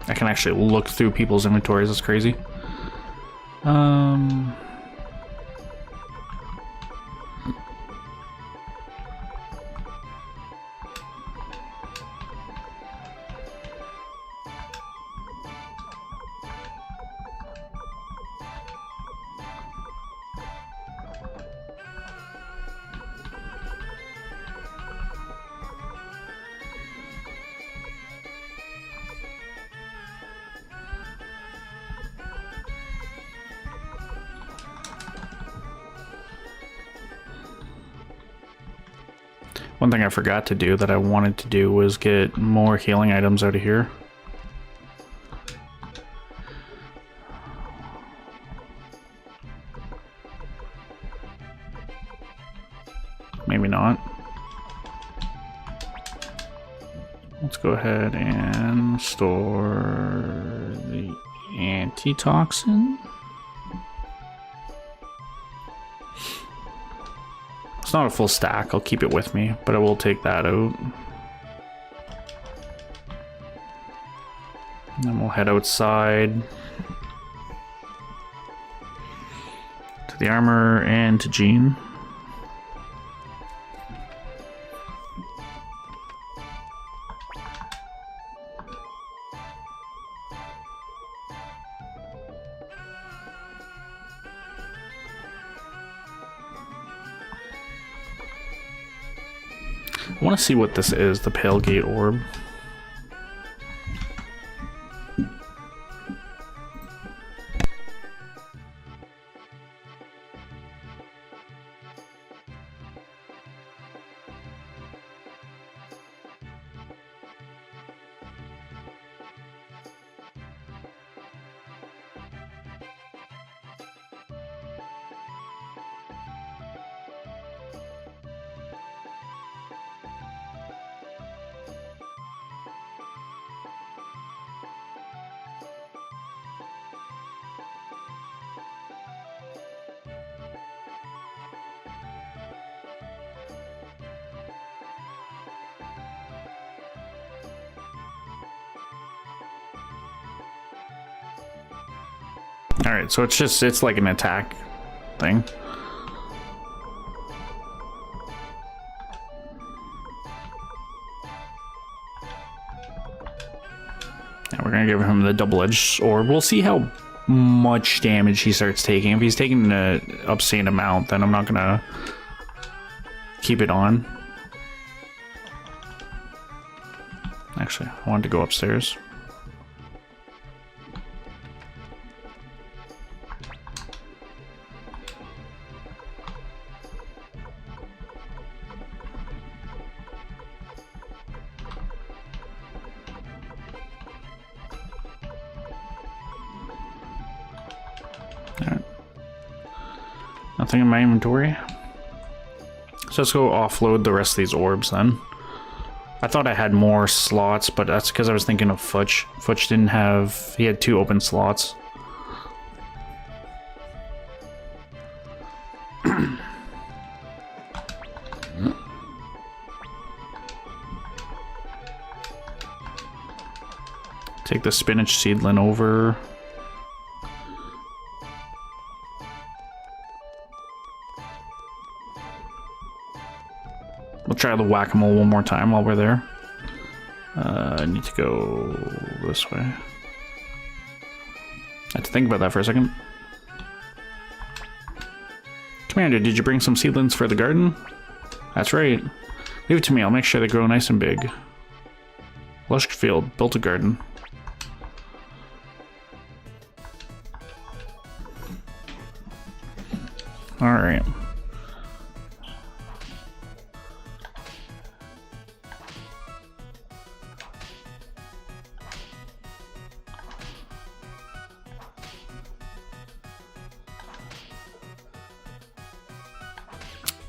I can actually look through people's inventories. That's crazy. One thing I forgot to do that I wanted to do was get more healing items out of here. Maybe not. Let's go ahead and store the antitoxin. It's not a full stack, I'll keep it with me, but I will take that out. And then we'll head outside to the armor and to Jean. I want to see what this is, the Pale Gate Orb. Alright, so it's like an attack thing. And we're gonna give him the double-edged orb. We'll see how much damage he starts taking. If he's taking an obscene amount, then I'm not gonna keep it on. Actually, I wanted to go upstairs. Nothing in my inventory. So let's go offload the rest of these orbs then. I thought I had more slots, but that's because I was thinking of Futch. Futch didn't have... he had 2 open slots. Take the spinach seedling over. We'll try the whack-a-mole one more time while we're there. I need to go this way. I had to think about that for a second. Commander, did you bring some seedlings for the garden? That's right. Leave it to me, I'll make sure they grow nice and big. Lush field, built a garden. Alright.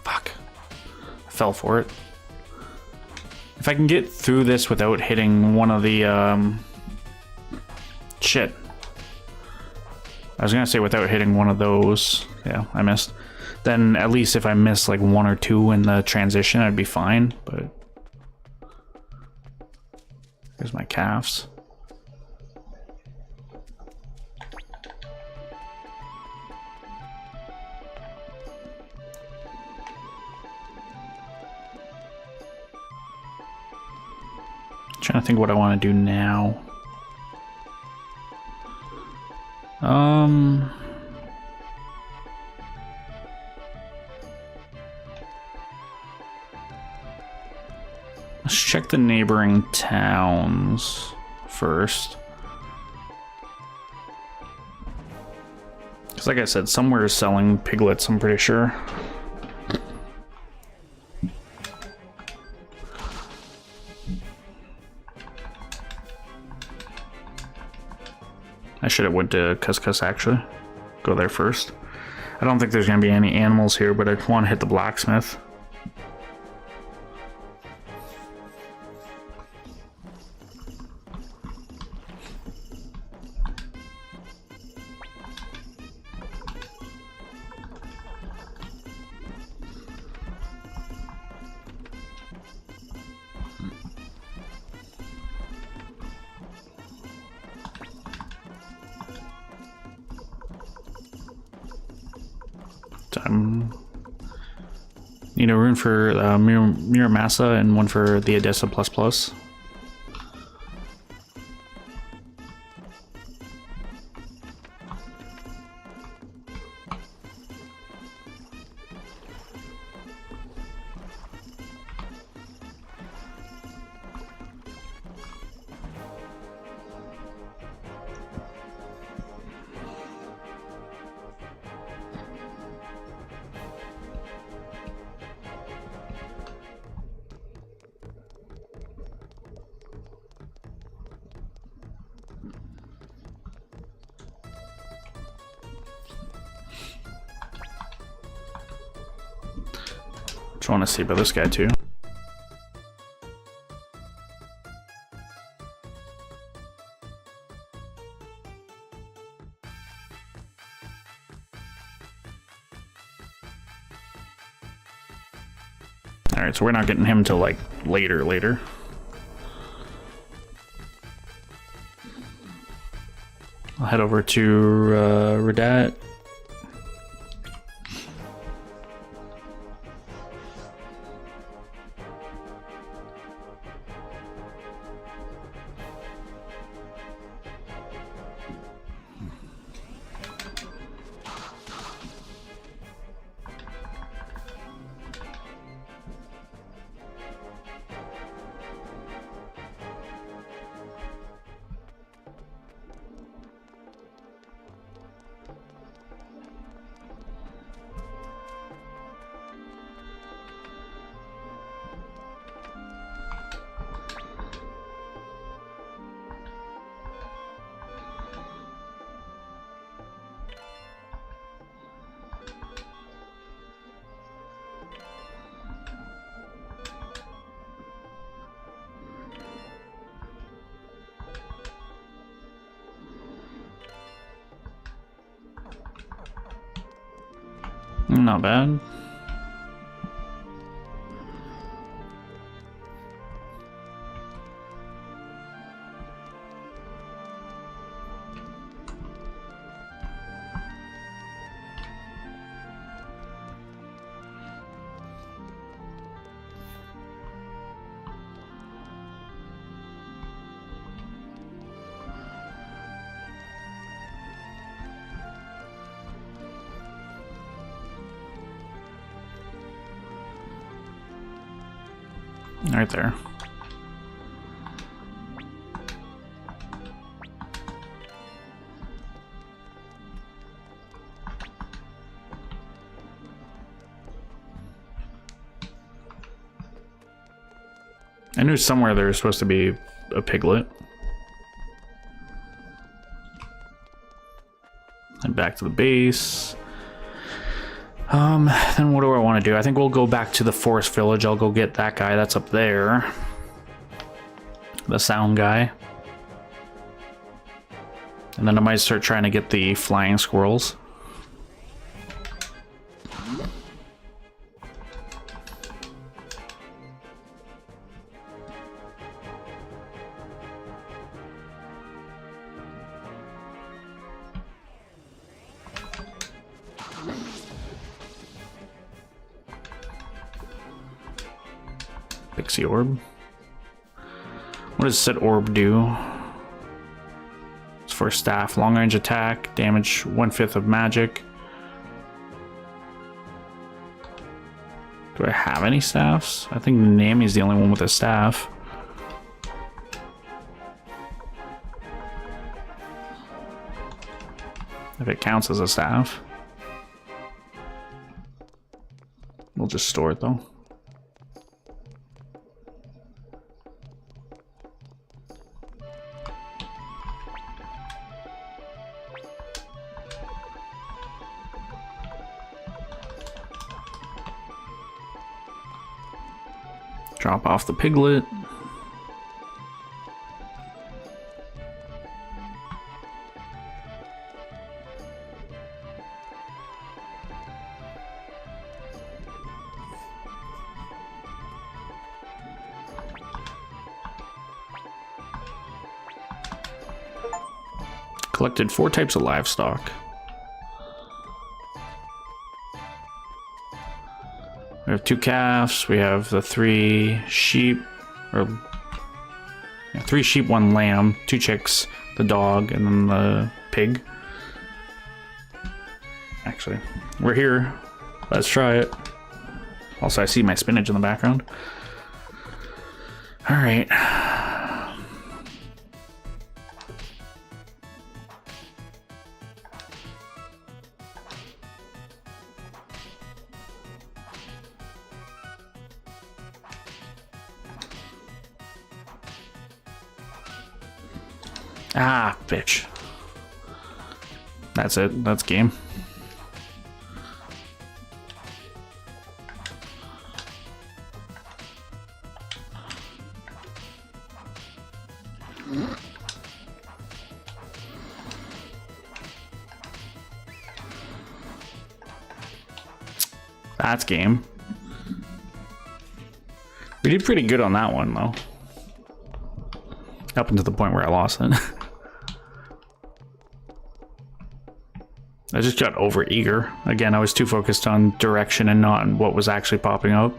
Fuck. I fell for it. If I can get through this without hitting one of the, shit. I was gonna say without hitting one of those. Yeah, I missed. Then at least if I miss like 1 or 2 in the transition, I'd be fine, but... Here's my calves. Trying to think what I want to do now. Let's check the neighboring towns first. Because like I said, somewhere is selling piglets, I'm pretty sure. I should have went to Cuscus actually. Go there first. I don't think there's gonna be any animals here, but I want to hit the blacksmith. Need a rune for Muramasa and one for the Odessa ++. Just want to see about this guy too. Alright, so we're not getting him till like later. I'll head over to Redat. Not bad. Right there. I knew somewhere there was supposed to be a piglet. And back to the base. Then what do I want to do? I think we'll go back to the forest village. I'll go get that guy that's up there. The sound guy. And then I might start trying to get the flying squirrels. Pixie orb. What does said orb do? It's for staff. Long range attack. Damage 1/5 of magic. Do I have any staffs? I think Nami's the only one with a staff. If it counts as a staff. We'll just store it though. Drop off the piglet. Collected 4 types of livestock. We have 2 calves. We have the 3 sheep, or 3 sheep, 1 lamb, 2 chicks, the dog, and then the pig. Actually, we're here. Let's try it. Also, I see my spinach in the background. All right. Ah, bitch. That's it. That's game. That's game. We did pretty good on that one, though. Up until the point where I lost it. I just got over eager. Again, I was too focused on direction and not on what was actually popping up.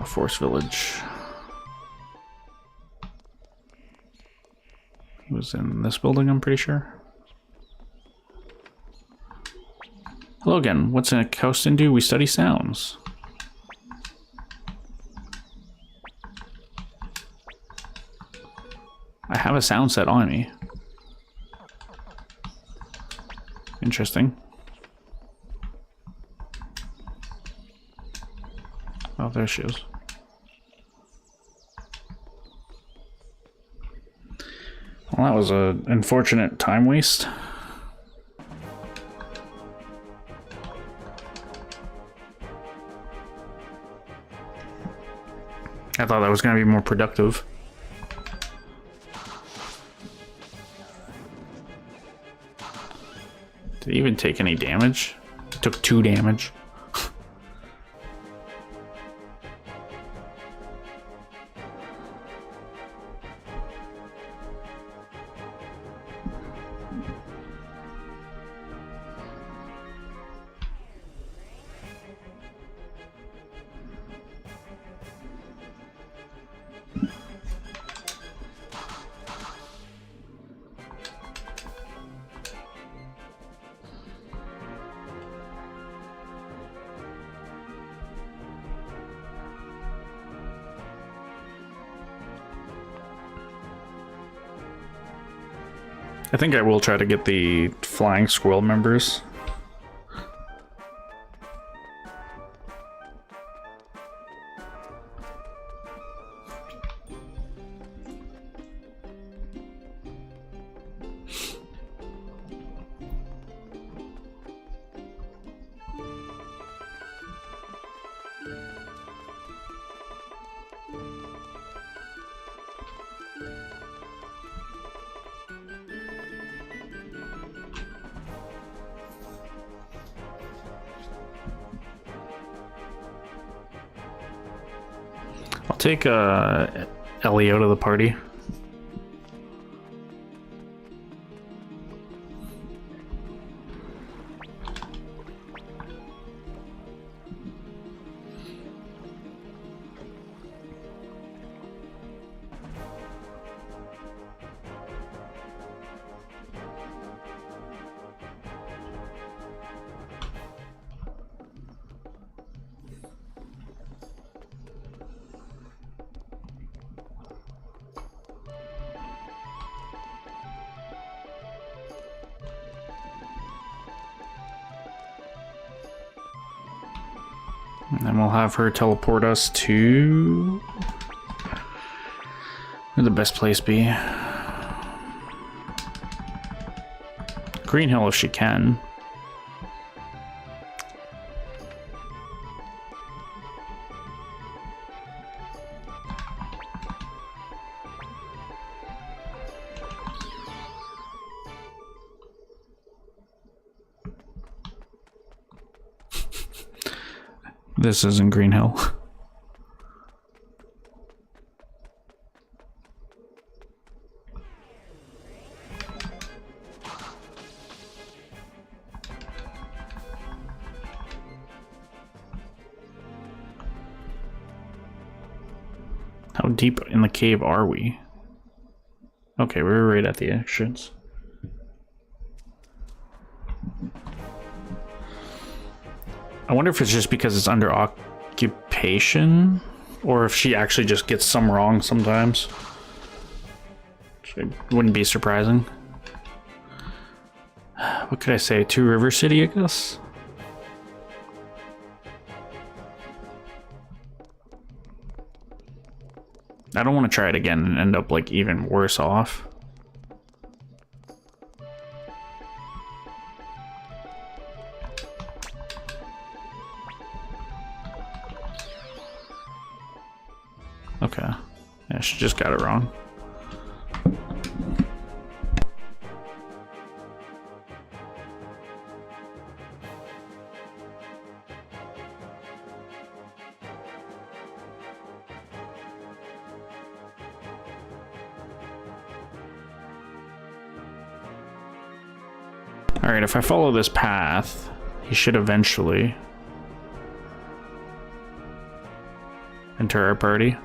Forest Village. It was in this building, I'm pretty sure. Hello again. What's a Coastin do? We study sounds. I have a sound set on me. Interesting. Oh, there she is. Well, that was an unfortunate time waste. I thought that was going to be more productive. Did he even take any damage? Took 2 damage. I think I will try to get the flying squirrel members. I'll take Ellie out of the party. And then we'll have her teleport us to... where'd the best place be? Green Hill if she can. This isn't Green Hill. How deep in the cave are we? Okay, we're right at the entrance. I wonder if it's just because it's under occupation, or if she actually just gets some wrong sometimes. It wouldn't be surprising. What could I say? Two River City, I guess? I don't want to try it again and end up like even worse off. Okay. Yeah, she just got it wrong. Alright, if I follow this path, he should eventually enter our party.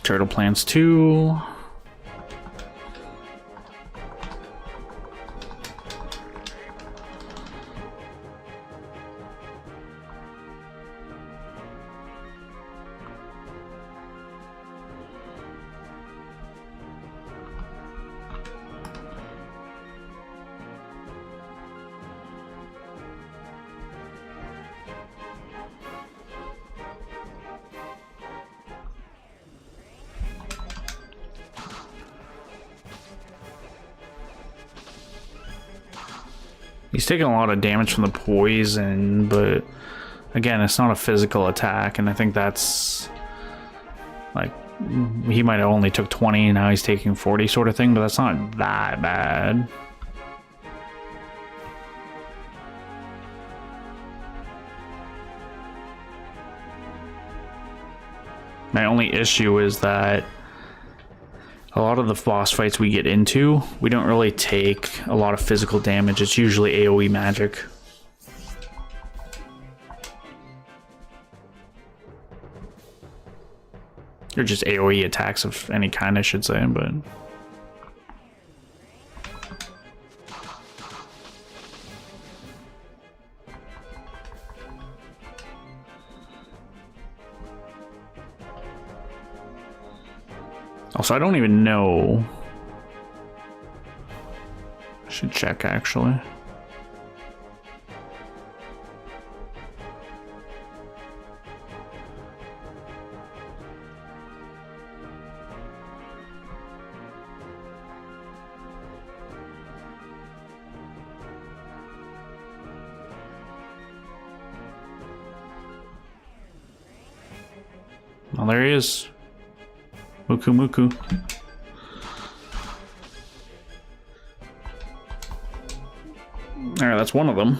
Turtle plants too. He's taking a lot of damage from the poison, but again, it's not a physical attack, and I think that's like he might have only took 20, now he's taking 40 sort of thing, but that's not that bad. My only issue is that a lot of the boss fights we get into, we don't really take a lot of physical damage. It's usually AoE magic. Or just AoE attacks of any kind, I should say, but... Also, I don't even know. I should check, actually. Well, there he is. Muku Muku. Alright, that's one of them.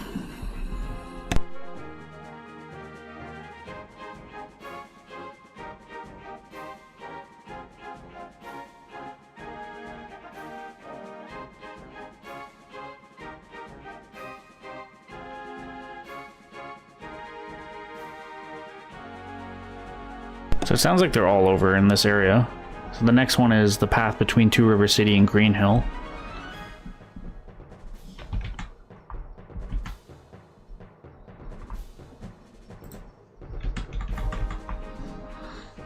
So it sounds like they're all over in this area. So the next one is the path between Two River City and Green Hill.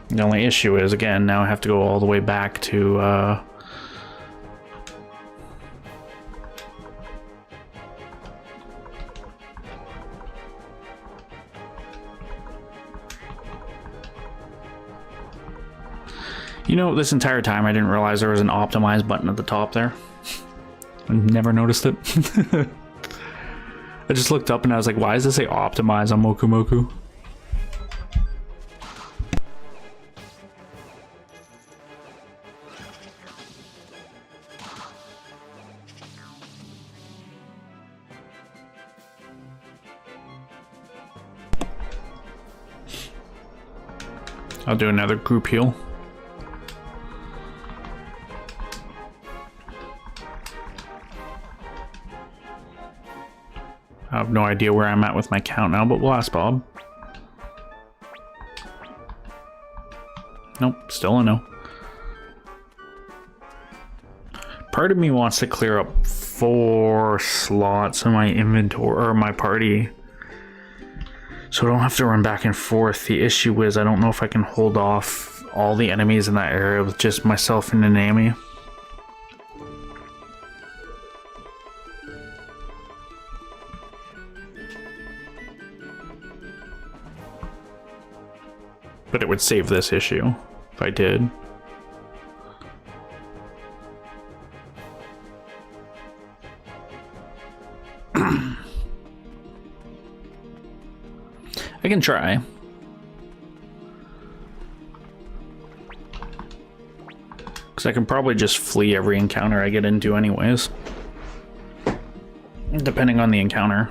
The only issue is, again, now I have to go all the way back to, You know, this entire time I didn't realize there was an optimize button at the top there. I never noticed it. I just looked up and I was like, why does it say optimize on Moku Moku? I'll do another group heal. I have no idea where I'm at with my count now, but we'll ask Bob. Nope, still a no. Part of me wants to clear up 4 slots in my inventory or my party, so I don't have to run back and forth. The issue is I don't know if I can hold off all the enemies in that area with just myself and Nanami. But it would save this issue if I did. I can try. Because I can probably just flee every encounter I get into anyways. Depending on the encounter.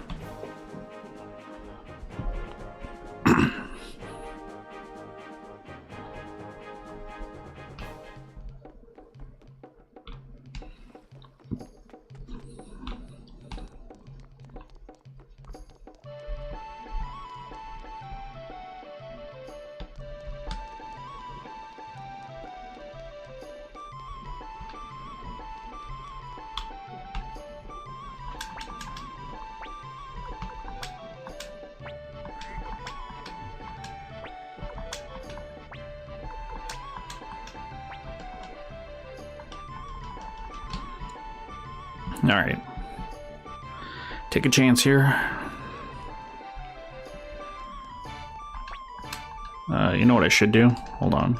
Alright. Take a chance here. You know what I should do? Hold on.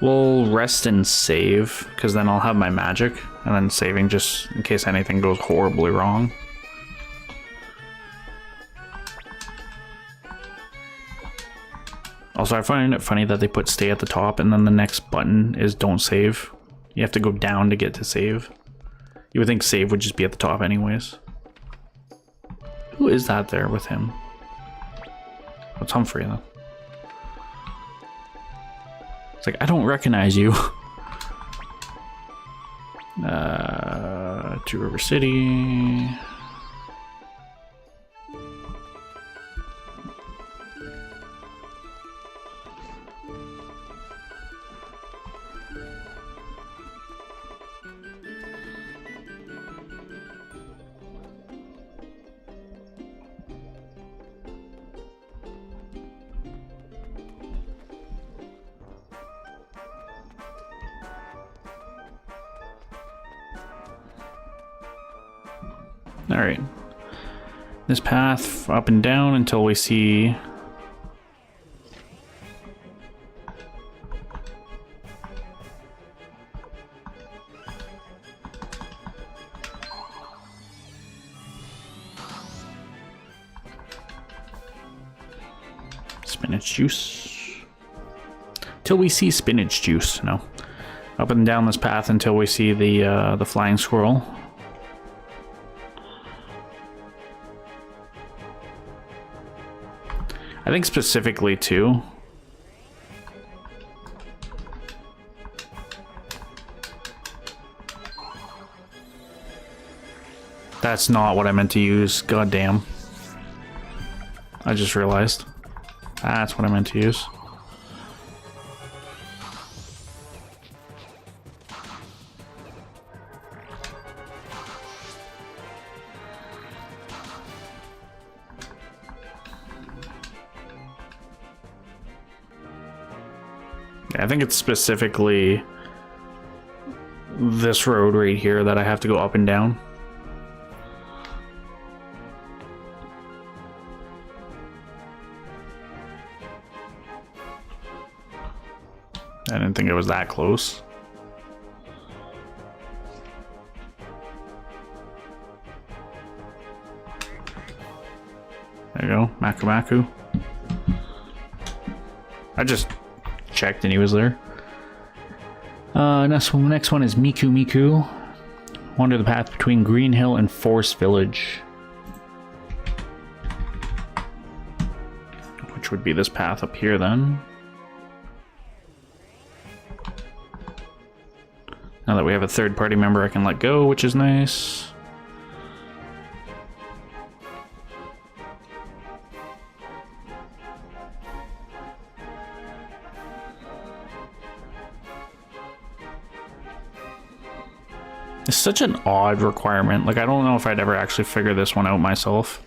We'll rest and save, because then I'll have my magic, and then saving just in case anything goes horribly wrong. Also, I find it funny that they put stay at the top, and then the next button is don't save. You have to go down to get to save. You would think save would just be at the top anyways. Who is that there with him? What's Humphrey though? It's like, I don't recognize you. To River City. Alright. This path up and down until we see... spinach juice. Till we see spinach juice. No. Up and down this path until we see the flying squirrel. I think specifically too. That's not what I meant to use. God damn. I just realized. That's what I meant to use. I think it's specifically this road right here that I have to go up and down. I didn't think it was that close. There you go, Maku Maku. I just checked and he was there. Next one is Miku Miku. Wander the path between Green Hill and Forest Village. Which would be this path up here then. Now that we have a third party member I can let go, which is nice. It's such an odd requirement. Like, I don't know if I'd ever actually figure this one out myself.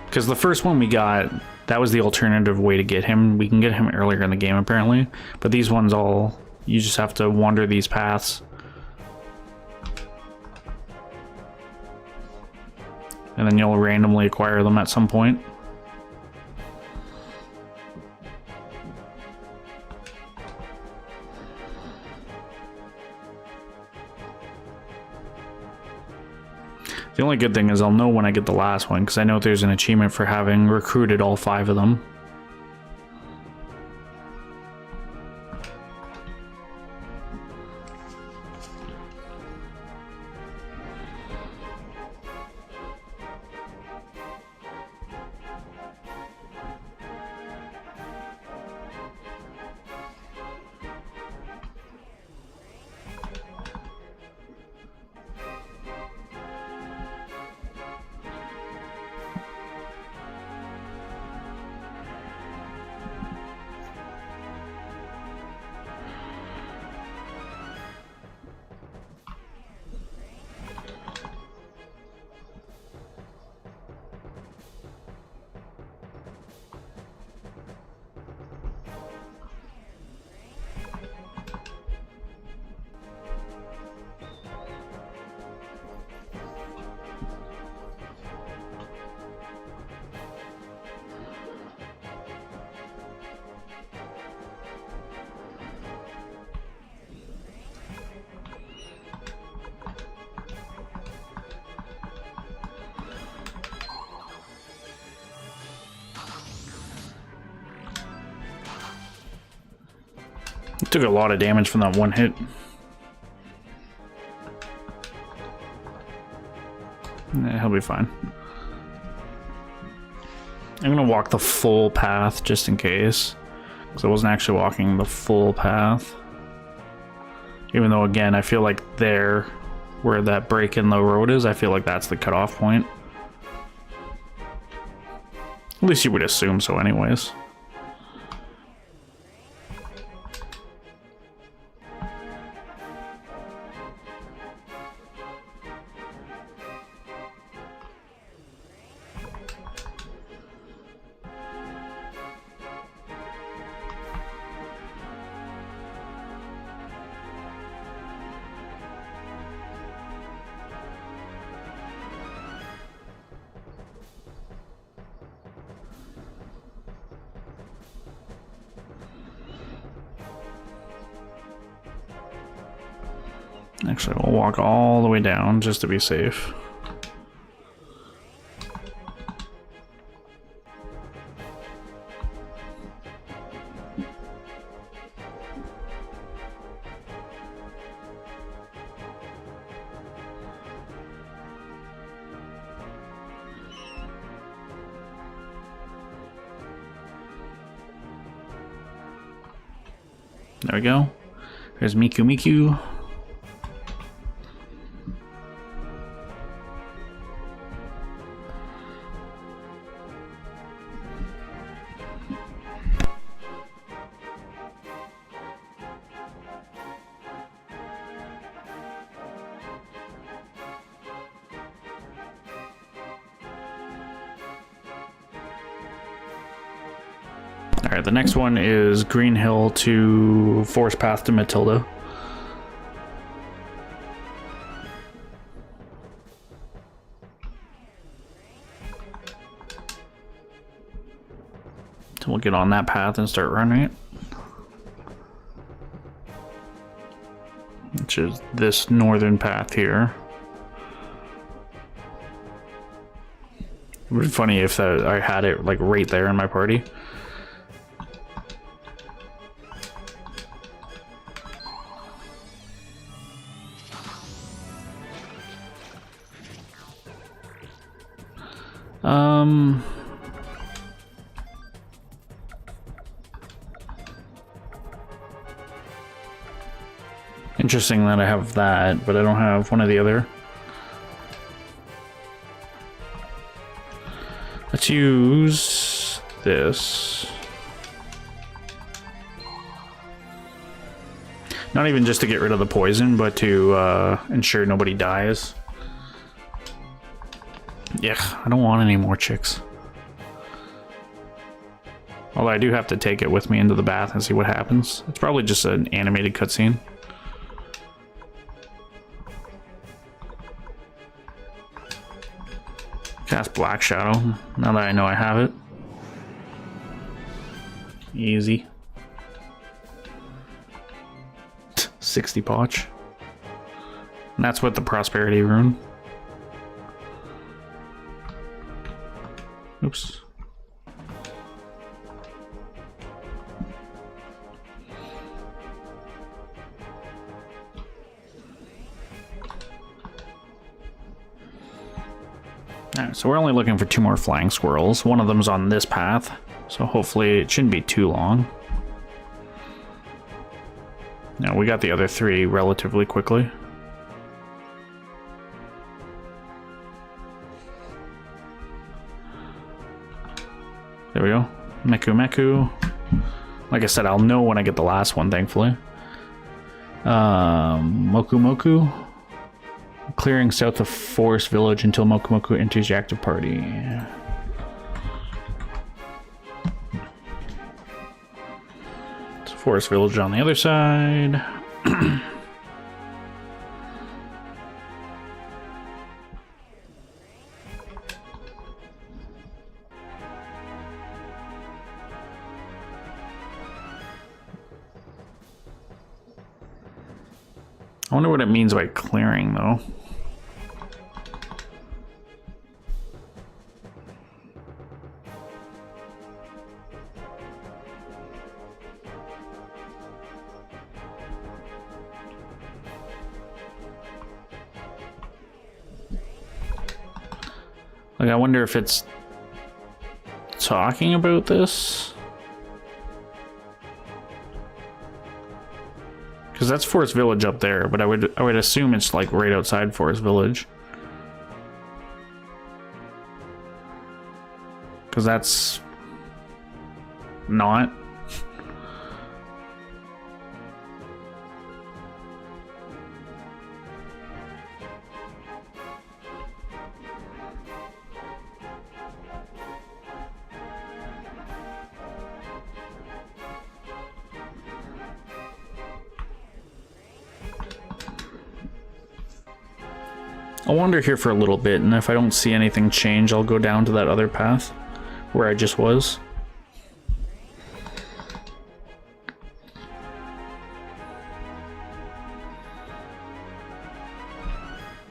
Because the first one we got, that was the alternative way to get him. We can get him earlier in the game, apparently. But these ones all, you just have to wander these paths. And then you'll randomly acquire them at some point. The only good thing is I'll know when I get the last one, because I know there's an achievement for having recruited all 5 of them. Took a lot of damage from that one hit. He'll be fine. I'm gonna walk the full path just in case, because I wasn't actually walking the full path. Even though, again, I feel like there, where that break in the road is, I feel like that's the cutoff point. At least you would assume so anyways. Actually, we'll walk all the way down just to be safe. There we go. There's Miku Miku. Alright, the next one is Green Hill to Forest Path to Matilda. We'll get on that path and start running it. Which is this northern path here. It would be funny if I had it like right there in my party. Interesting that I have that, but I don't have one of the other. Let's use this. Not even just to get rid of the poison, but to ensure nobody dies. Yeah, I don't want any more chicks. Although I do have to take it with me into the bath and see what happens. It's probably just an animated cutscene. Cast Black Shadow, now that I know I have it. Easy. 60 potch. And that's with the Prosperity rune. Oops. Alright, so we're only looking for 2 more flying squirrels. One of them's on this path, so hopefully it shouldn't be too long. Now we got the other 3 relatively quickly. There we go. Meku Meku. Like I said, I'll know when I get the last one, thankfully. Moku Moku. Clearing south of Forest Village until Moku Moku enters your active party. It's Forest Village on the other side. I wonder what it means by clearing, though. Like, I wonder if it's talking about this. Because that's Forest Village up there, but I would assume it's like right outside Forest Village. Because that's not. I'll wander here for a little bit, and if I don't see anything change, I'll go down to that other path where I just was.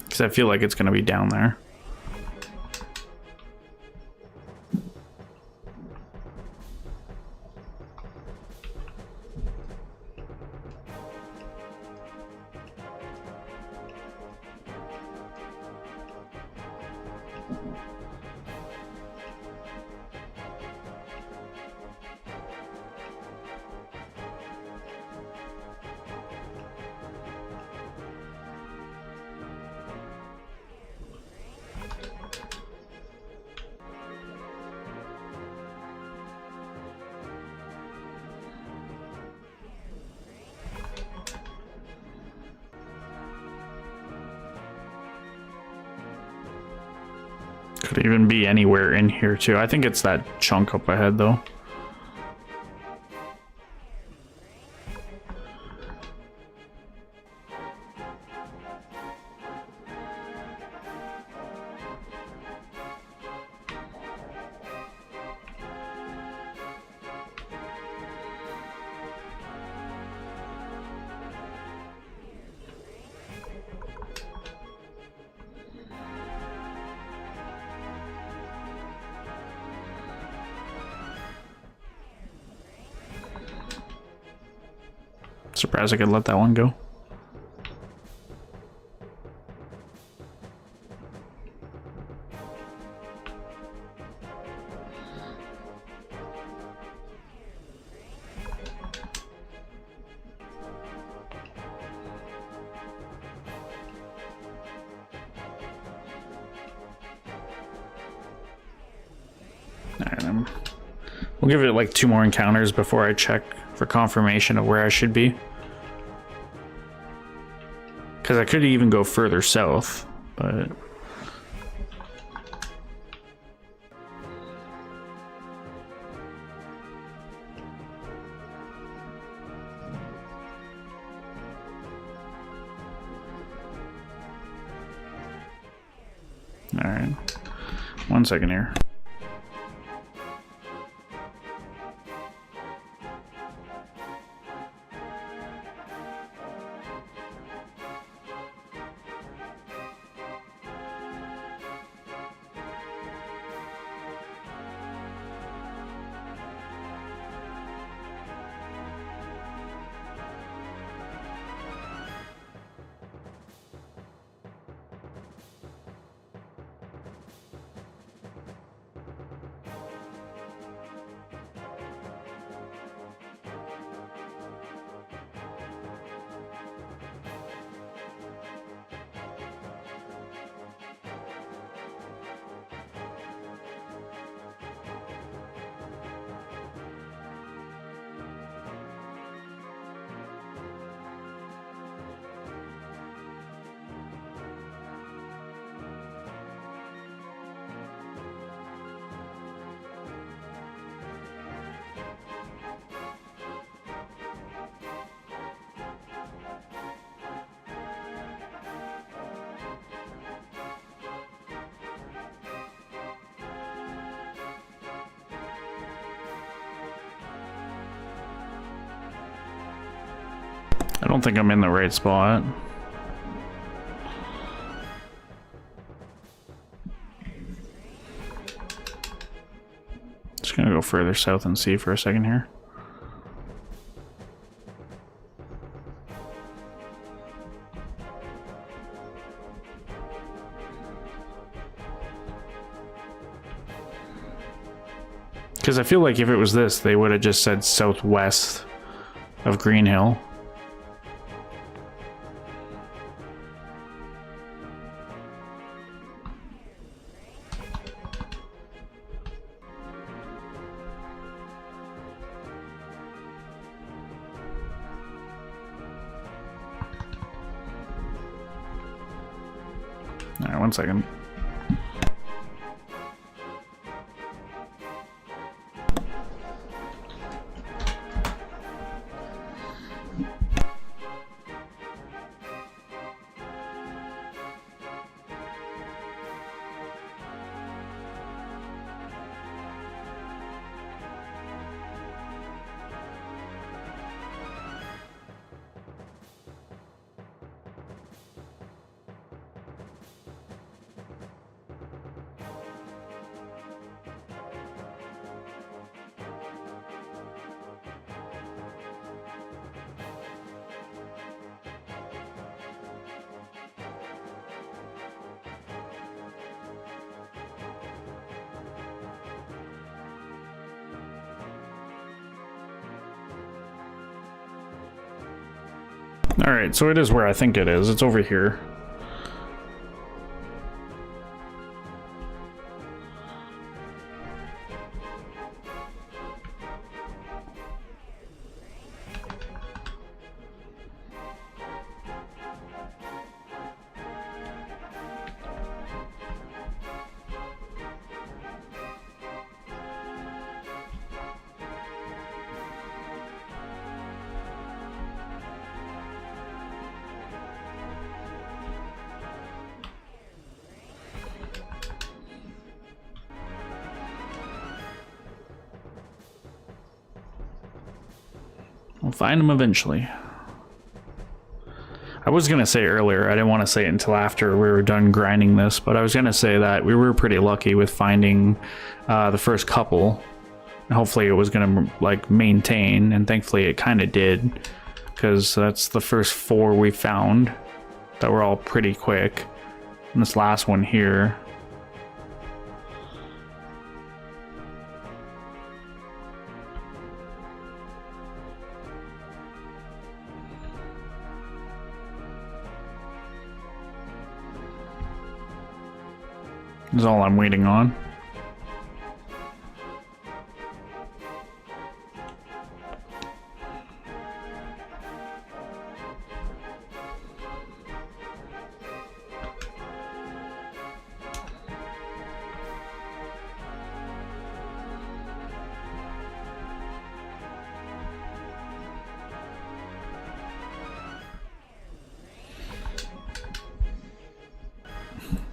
Because I feel like it's going to be down there. Could even be anywhere in here too. I think it's that chunk up ahead though. Surprised I could let that one go. Alright, we'll give it like 2 more encounters before I check for confirmation of where I should be. Because I could even go further south, but... Alright. 1 second here. I don't think I'm in the right spot. Just gonna go further south and see for a second here. Because I feel like if it was this, they would have just said southwest of Green Hill. Alright, 1 second. Alright, so it is where I think it is. It's over here. We'll find him eventually. I was gonna say earlier, I didn't want to say it until after we were done grinding this, but I was gonna say that we were pretty lucky with finding the first couple. Hopefully it was gonna like maintain, and thankfully it kind of did. because that's the first 4 we found that were all pretty quick. And this last one here. Is all I'm waiting on.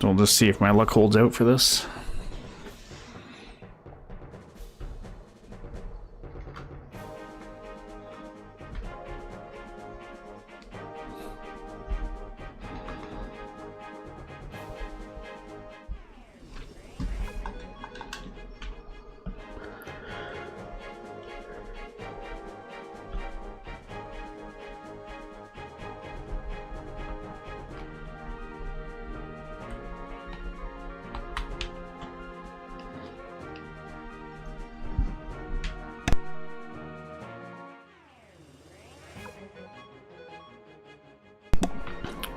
So we'll just see if my luck holds out for this.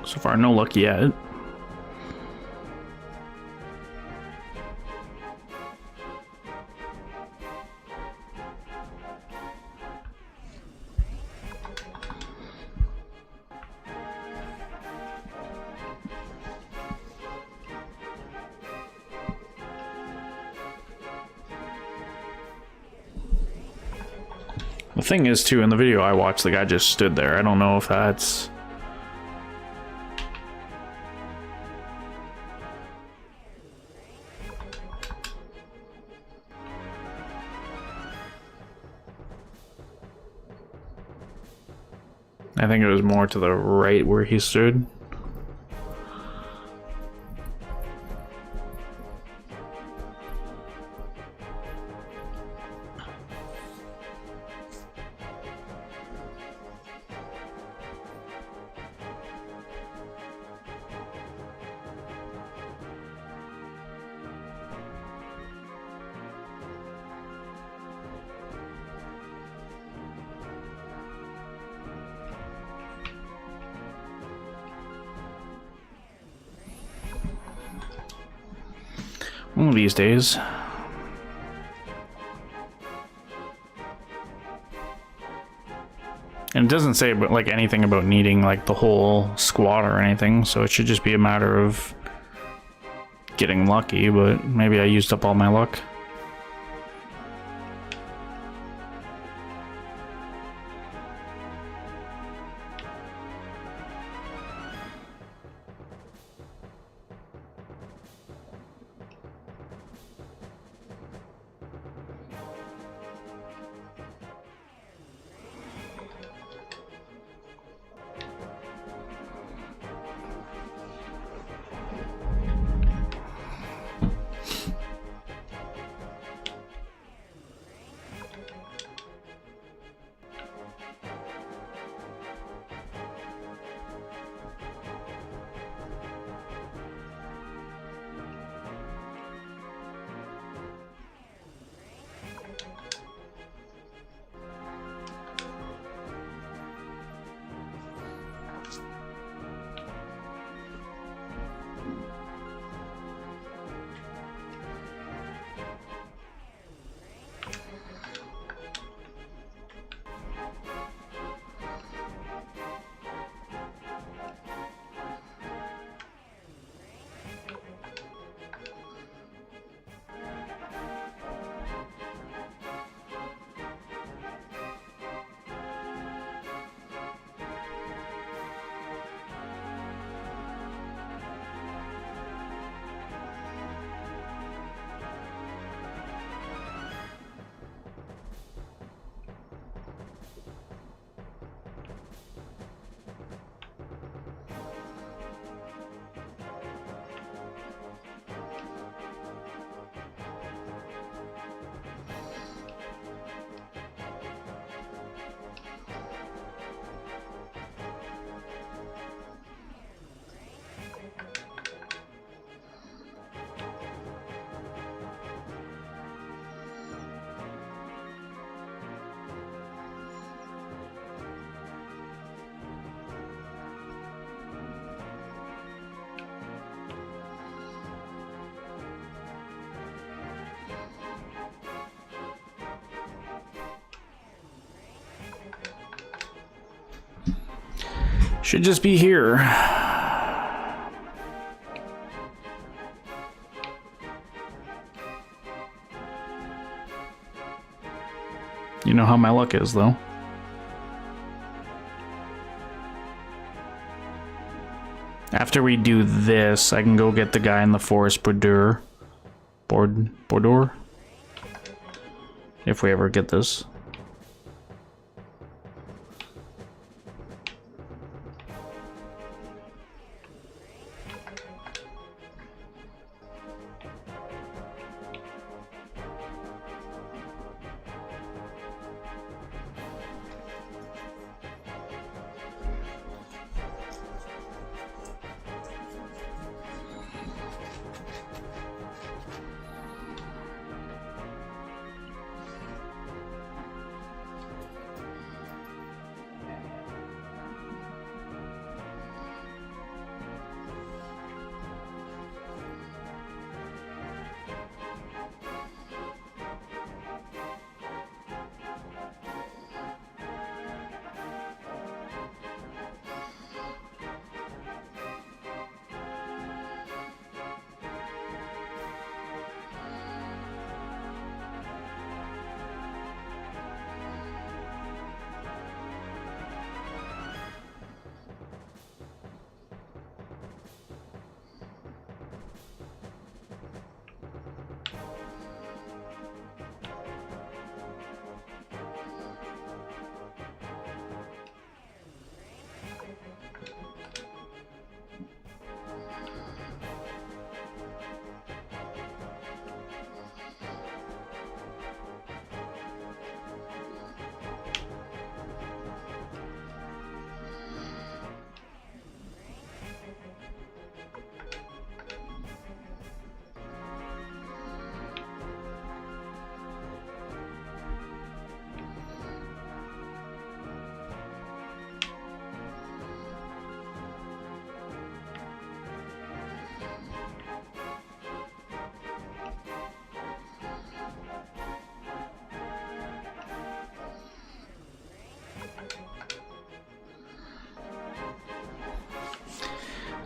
So far, no luck yet. The thing is, too, in the video I watched, the guy just stood there. I don't know if that's... I think it was more to the right where he stood. One of these days. And it doesn't say like anything about needing like the whole squad or anything, so it should just be a matter of getting lucky, but maybe I used up all my luck. Should just be here. You know how my luck is, though. After we do this, I can go get the guy in the forest border. Border? If we ever get this.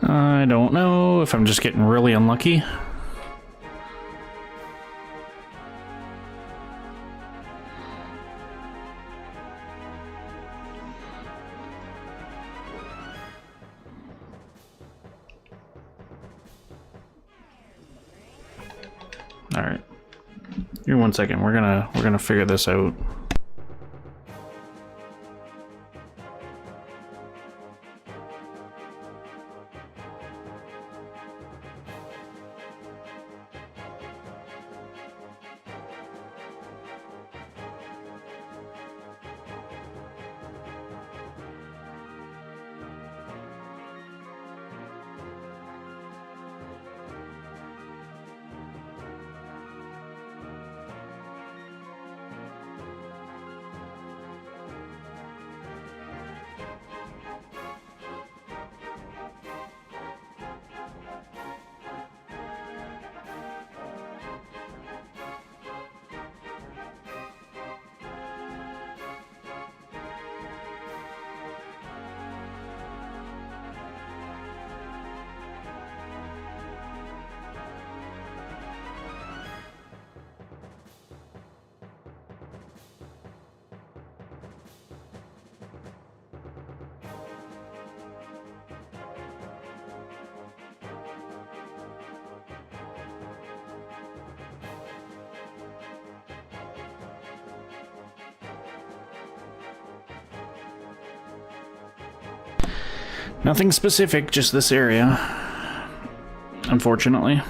I don't know if I'm just getting really unlucky. All right. Give me 1 second. We're gonna figure this out. Nothing specific, just this area. Unfortunately.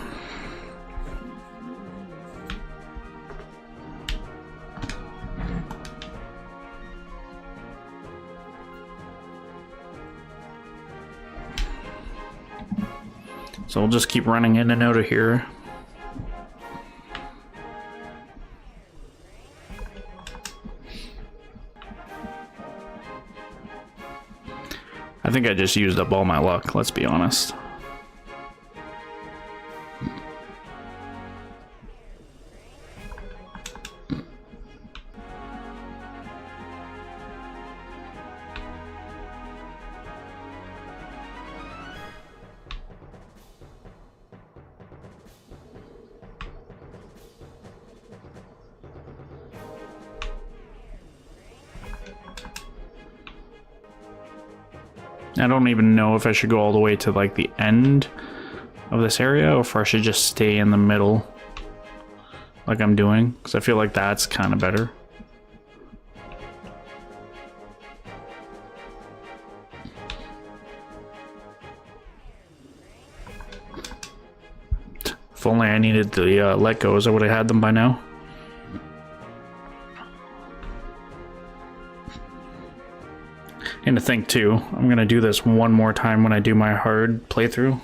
So we'll just keep running in and out of here. I think I just used up all my luck, let's be honest. I don't even know if I should go all the way to like the end of this area or if I should just stay in the middle like I'm doing, because I feel like that's kind of better. If only I needed the let goes, I would have had them by now. And to think too, I'm gonna do this one more time when I do my hard playthrough.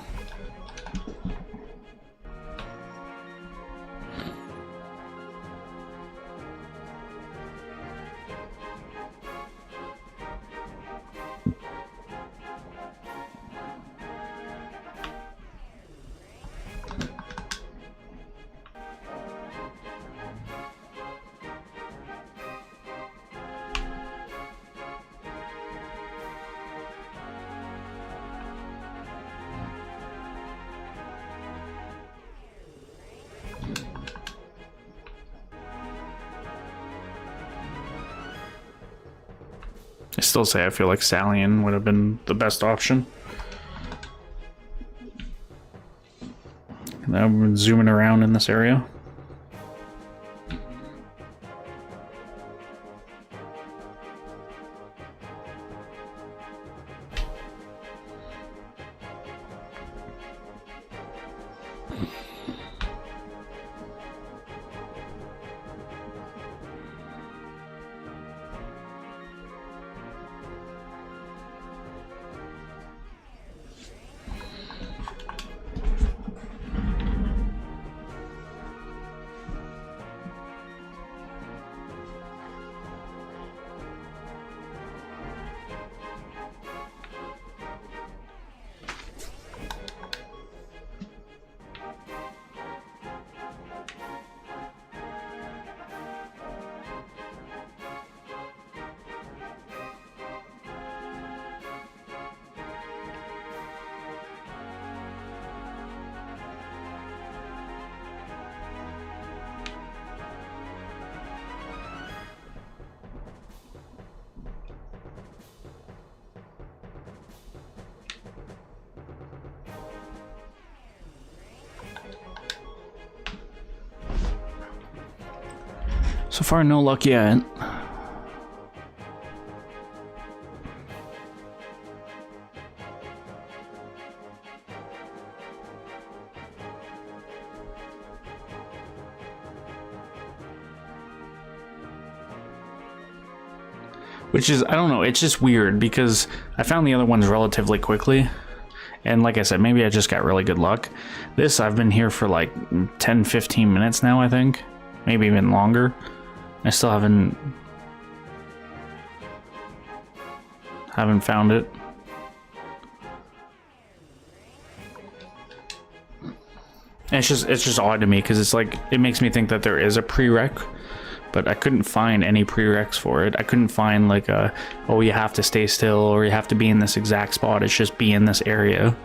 I still say I feel like Stallion would have been the best option. And I've been zooming around in this area. So far, no luck yet. Which is, I don't know, it's just weird because I found the other ones relatively quickly. And like I said, maybe I just got really good luck. This, I've been here for like 10-15 minutes now, I think. Maybe even longer. I still haven't found it. And it's just odd to me because it's like it makes me think that there is a prereq, but I couldn't find any prereqs for it. I couldn't find like a, oh, you have to stay still or you have to be in this exact spot. It's just be in this area.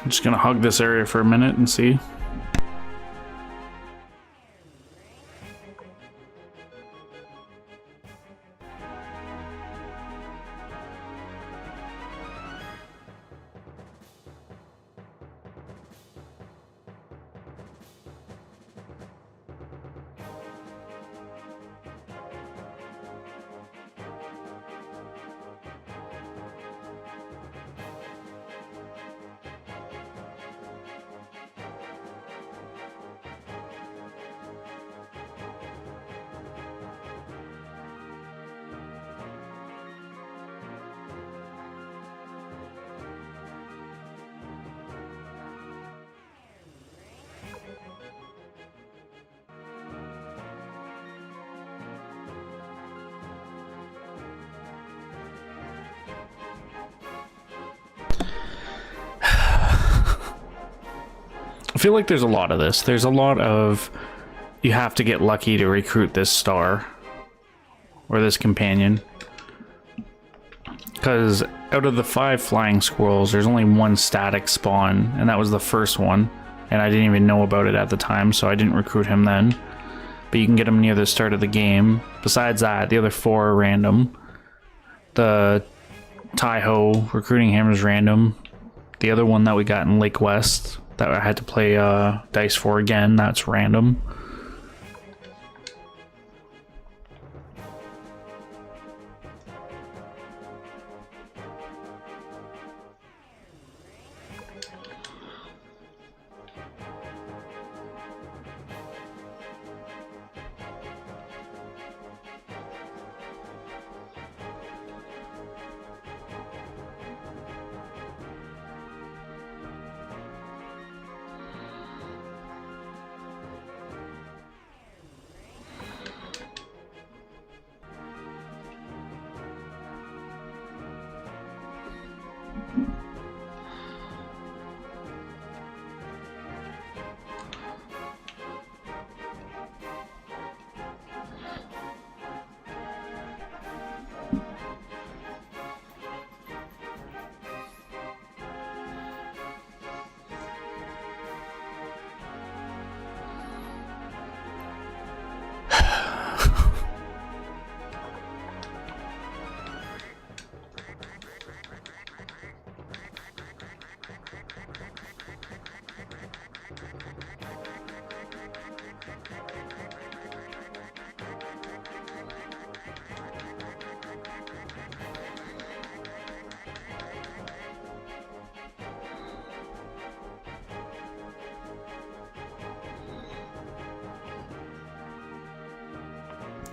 I'm just gonna hug this area for a minute and see. I feel like there's a lot of this. There's a lot of you have to get lucky to recruit this star or this companion. Because out of the 5 flying squirrels, there's only 1 static spawn, and that was the first one. And I didn't even know about it at the time, so I didn't recruit him then. But you can get him near the start of the game. Besides that, the other 4 are random. The Taiho, recruiting him is random. The other one that we got in Lake West, that I had to play dice for again, that's random.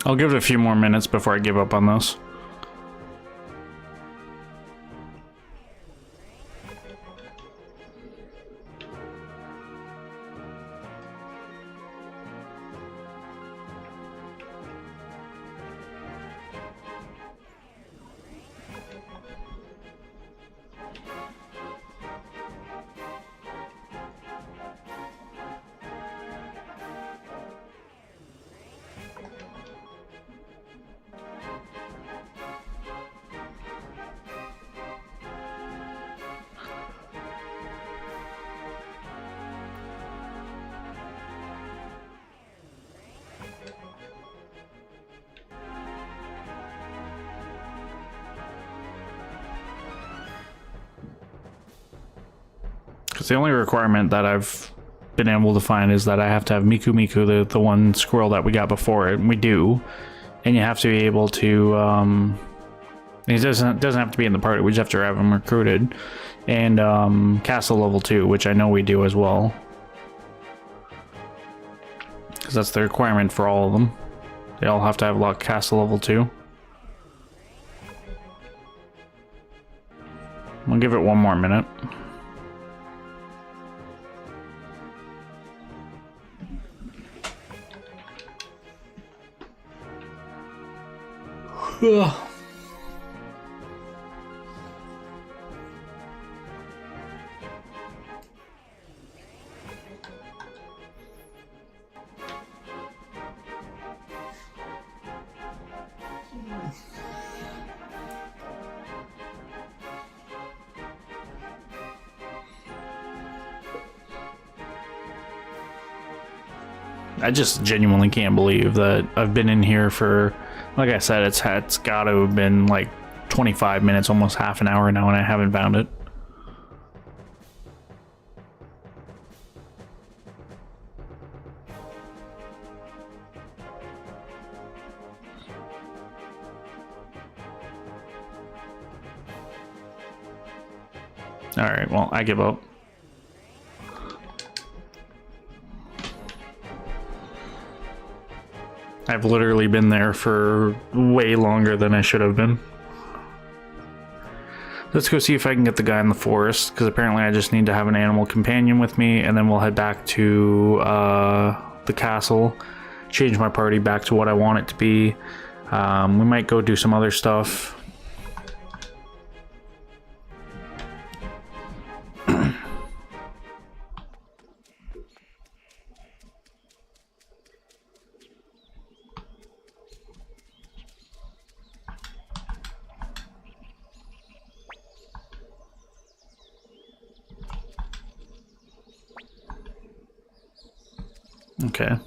I'll give it a few more minutes before I give up on this. Because the only requirement that I've been able to find is that I have to have Miku Miku, the one squirrel that we got before it, and we do. And you have to be able to, he doesn't have to be in the party, we just have to have him recruited. And castle level 2, which I know we do as well. Because that's the requirement for all of them. They all have to have castle level 2. We'll give it 1 more minute. Ugh. I just genuinely can't believe that I've been in here for, like I said, it's got to have been like 25 minutes, almost half an hour now, and I haven't found it. Alright, well, I give up. I've literally been there for way longer than I should have been. Let's go see if I can get the guy in the forest, because apparently I just need to have an animal companion with me, and then we'll head back to the castle, change my party back to what I want it to be. We might go do some other stuff. Okay.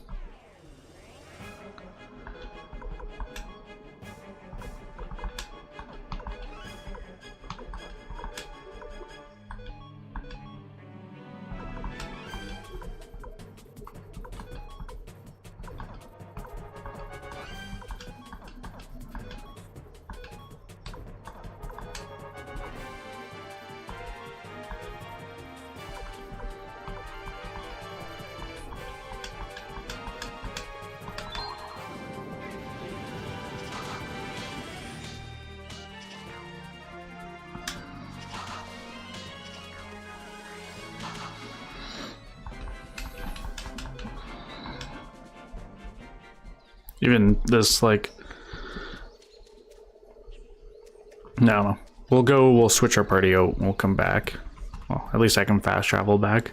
Even this, like... No. We'll switch our party out and we'll come back. Well, at least I can fast travel back.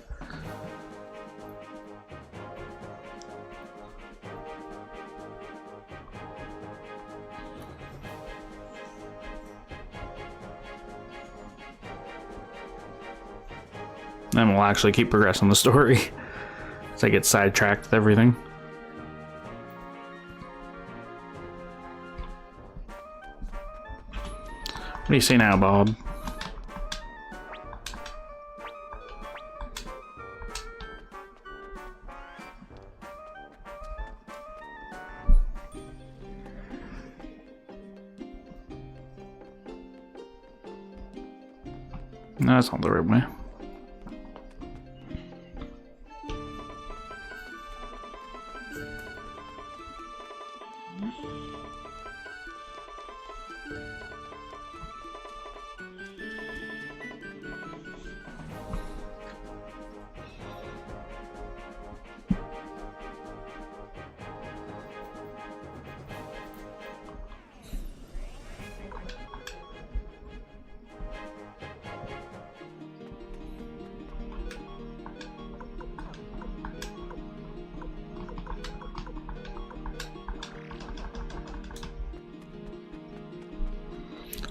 Then we'll actually keep progressing the story. As I get sidetracked with everything. What do you say now, Bob? No, that's not the right way.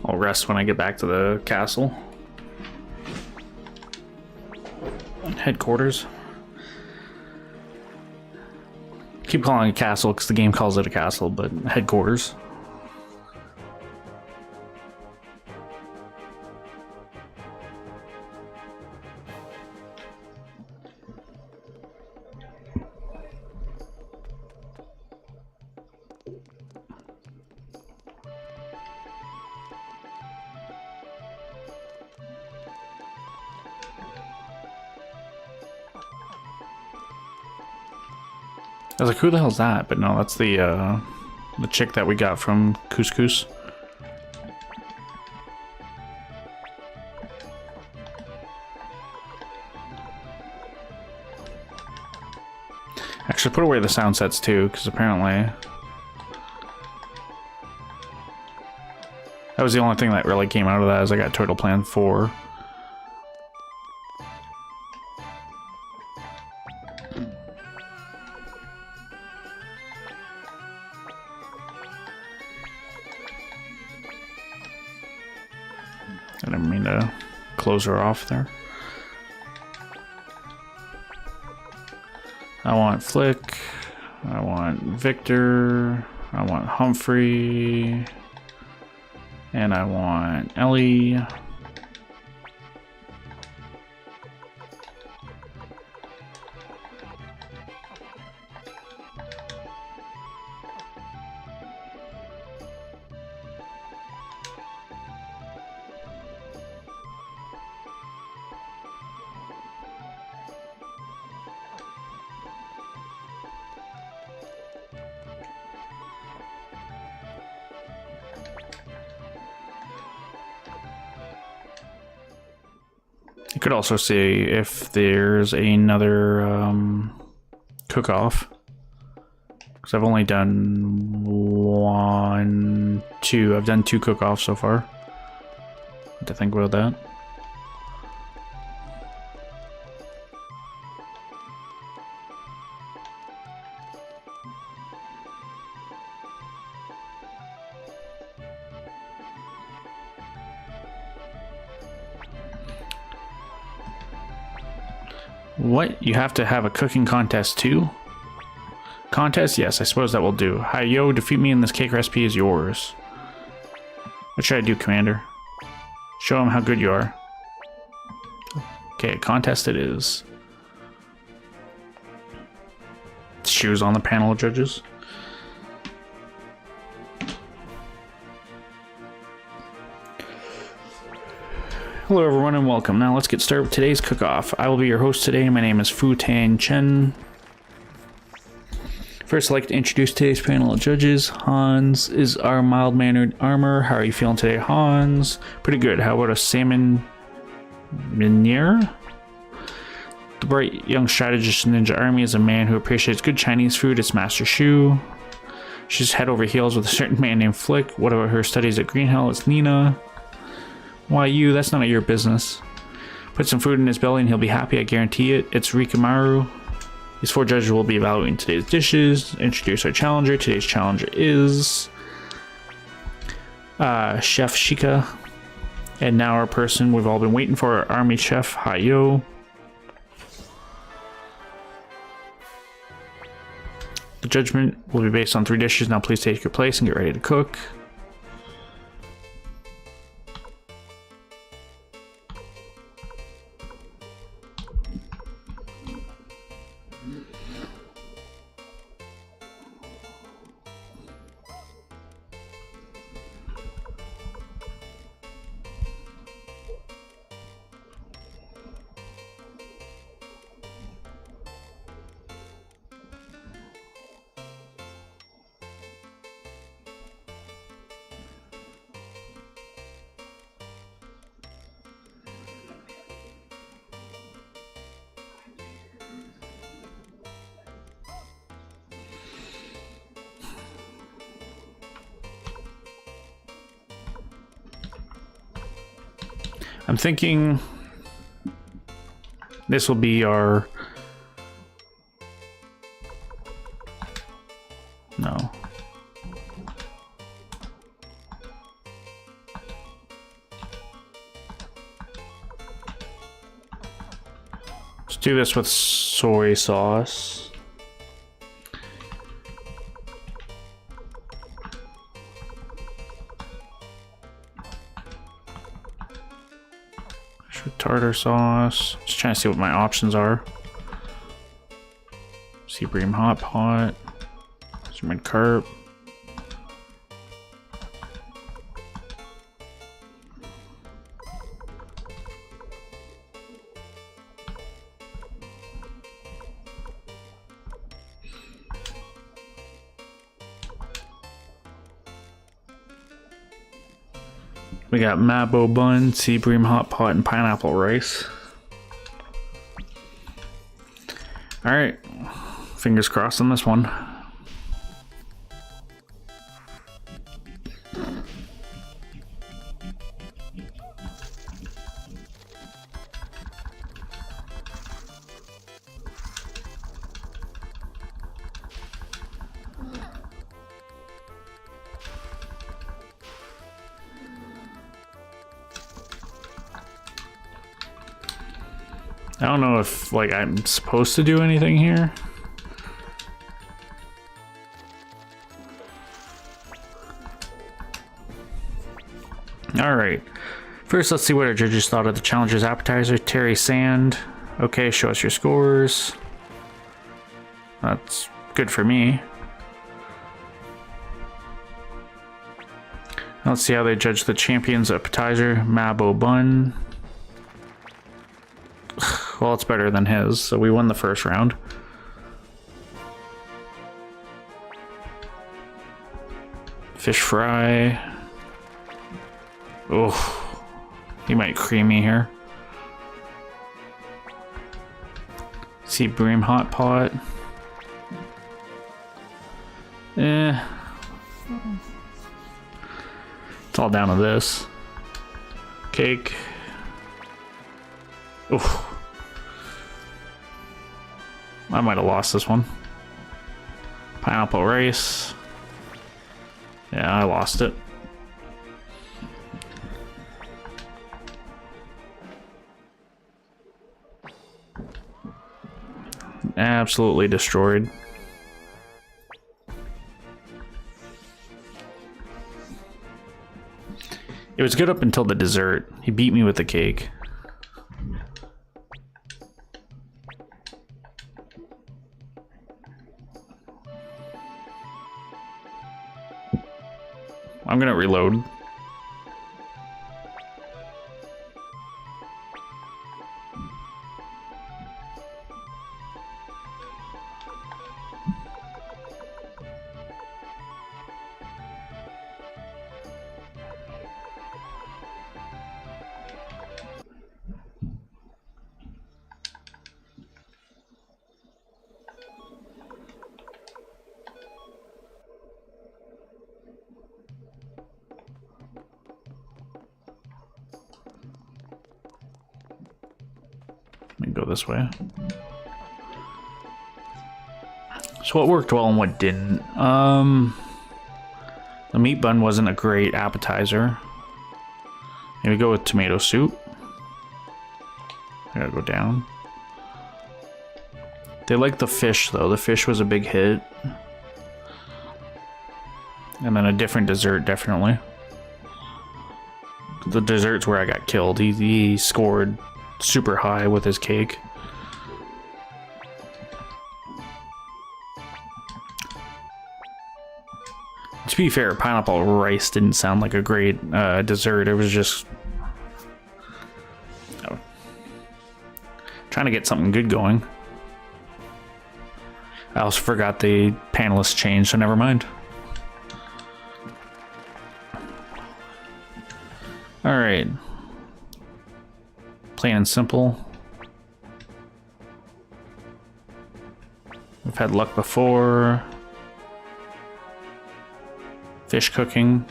I'll rest when I get back to the castle. Headquarters. Keep calling it a castle because the game calls it a castle, but headquarters. I was like, who the hell's that? But no, that's the chick that we got from Couscous. Actually, put away the sound sets too, because apparently that was the only thing that really came out of that. Is I got Total Plan 4. I didn't mean to close her off there. I want Flick. I want Victor. I want Humphrey. And I want Ellie. You could also see if there's another cook-off. Because I've only done two. I've done 2 cook-offs so far. What to think about that? What? You have to have a cooking contest too? Contest? Yes, I suppose that will do. Hi, yo, defeat me and this cake recipe is yours. What should I do, Commander? Show him how good you are. Okay, contest it is. Choose on the panel of judges. Hello everyone and welcome. Now let's get started with today's cook-off. I will be your host today. My name is Fu Tang Chen. First, I'd like to introduce today's panel of judges. Hans is our mild-mannered armor. How are you feeling today, Hans? Pretty good. How about a salmon minier? The bright young strategist ninja army is a man who appreciates good Chinese food. It's Master Shu. She's head over heels with a certain man named Flick. What about her studies at Green Hill? It's Nina. Why you? That's none of your business. Put some food in his belly and he'll be happy, I guarantee it. It's Rikamaru. These 4 judges will be evaluating today's dishes. Introduce our challenger. Today's challenger is Chef Shika. And now our person we've all been waiting for, our army chef, Hayo. The judgment will be based on 3 dishes. Now please take your place and get ready to cook. I'm thinking this will be our... No. Let's do this with soy sauce. Tartar sauce. Just trying to see what my options are. Sea bream hot pot. Some carp. We got Mabo bun, sea bream hot pot, and pineapple rice. Alright, fingers crossed on this one. I don't know if, like, I'm supposed to do anything here. Alright. First, let's see what our judges thought of the challenger's appetizer. Terry Sand. Okay, show us your scores. That's good for me. Let's see how they judge the champion's appetizer. Mabo bun. Well, it's better than his, so we won the first round. Fish fry. Oh, he might cream me here. Sea bream hot pot. It's all down to this. Cake. Oof. I might have lost this one. Pineapple rice. Yeah, I lost it. Absolutely destroyed. It was good up until the dessert. He beat me with the cake. I'm gonna reload. Let me go this way. So what worked well and what didn't? The meat bun wasn't a great appetizer. Maybe go with tomato soup. I gotta go down. They like the fish though. The fish was a big hit. And then a different dessert, definitely. The dessert's where I got killed. He scored super high with his cake. To be fair, pineapple rice didn't sound like a great dessert. It was just trying to get something good going. I also forgot the panelists changed, so never mind. Alright. Plain and simple. We've had luck before. Fish cooking.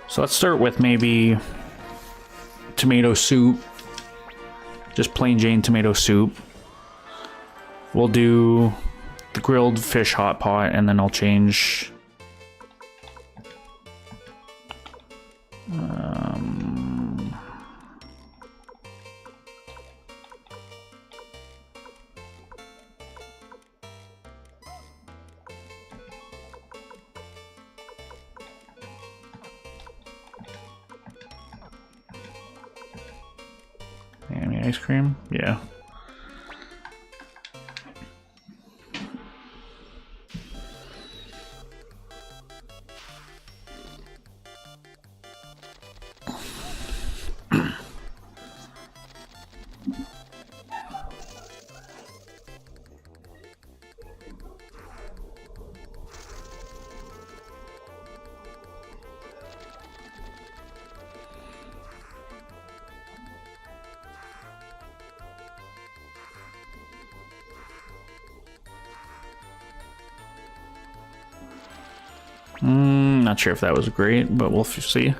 So let's start with maybe tomato soup. Just plain Jane tomato soup. We'll do the grilled fish hot pot, and then I'll change any ice cream? Yeah. Not sure if that was great, but we'll see.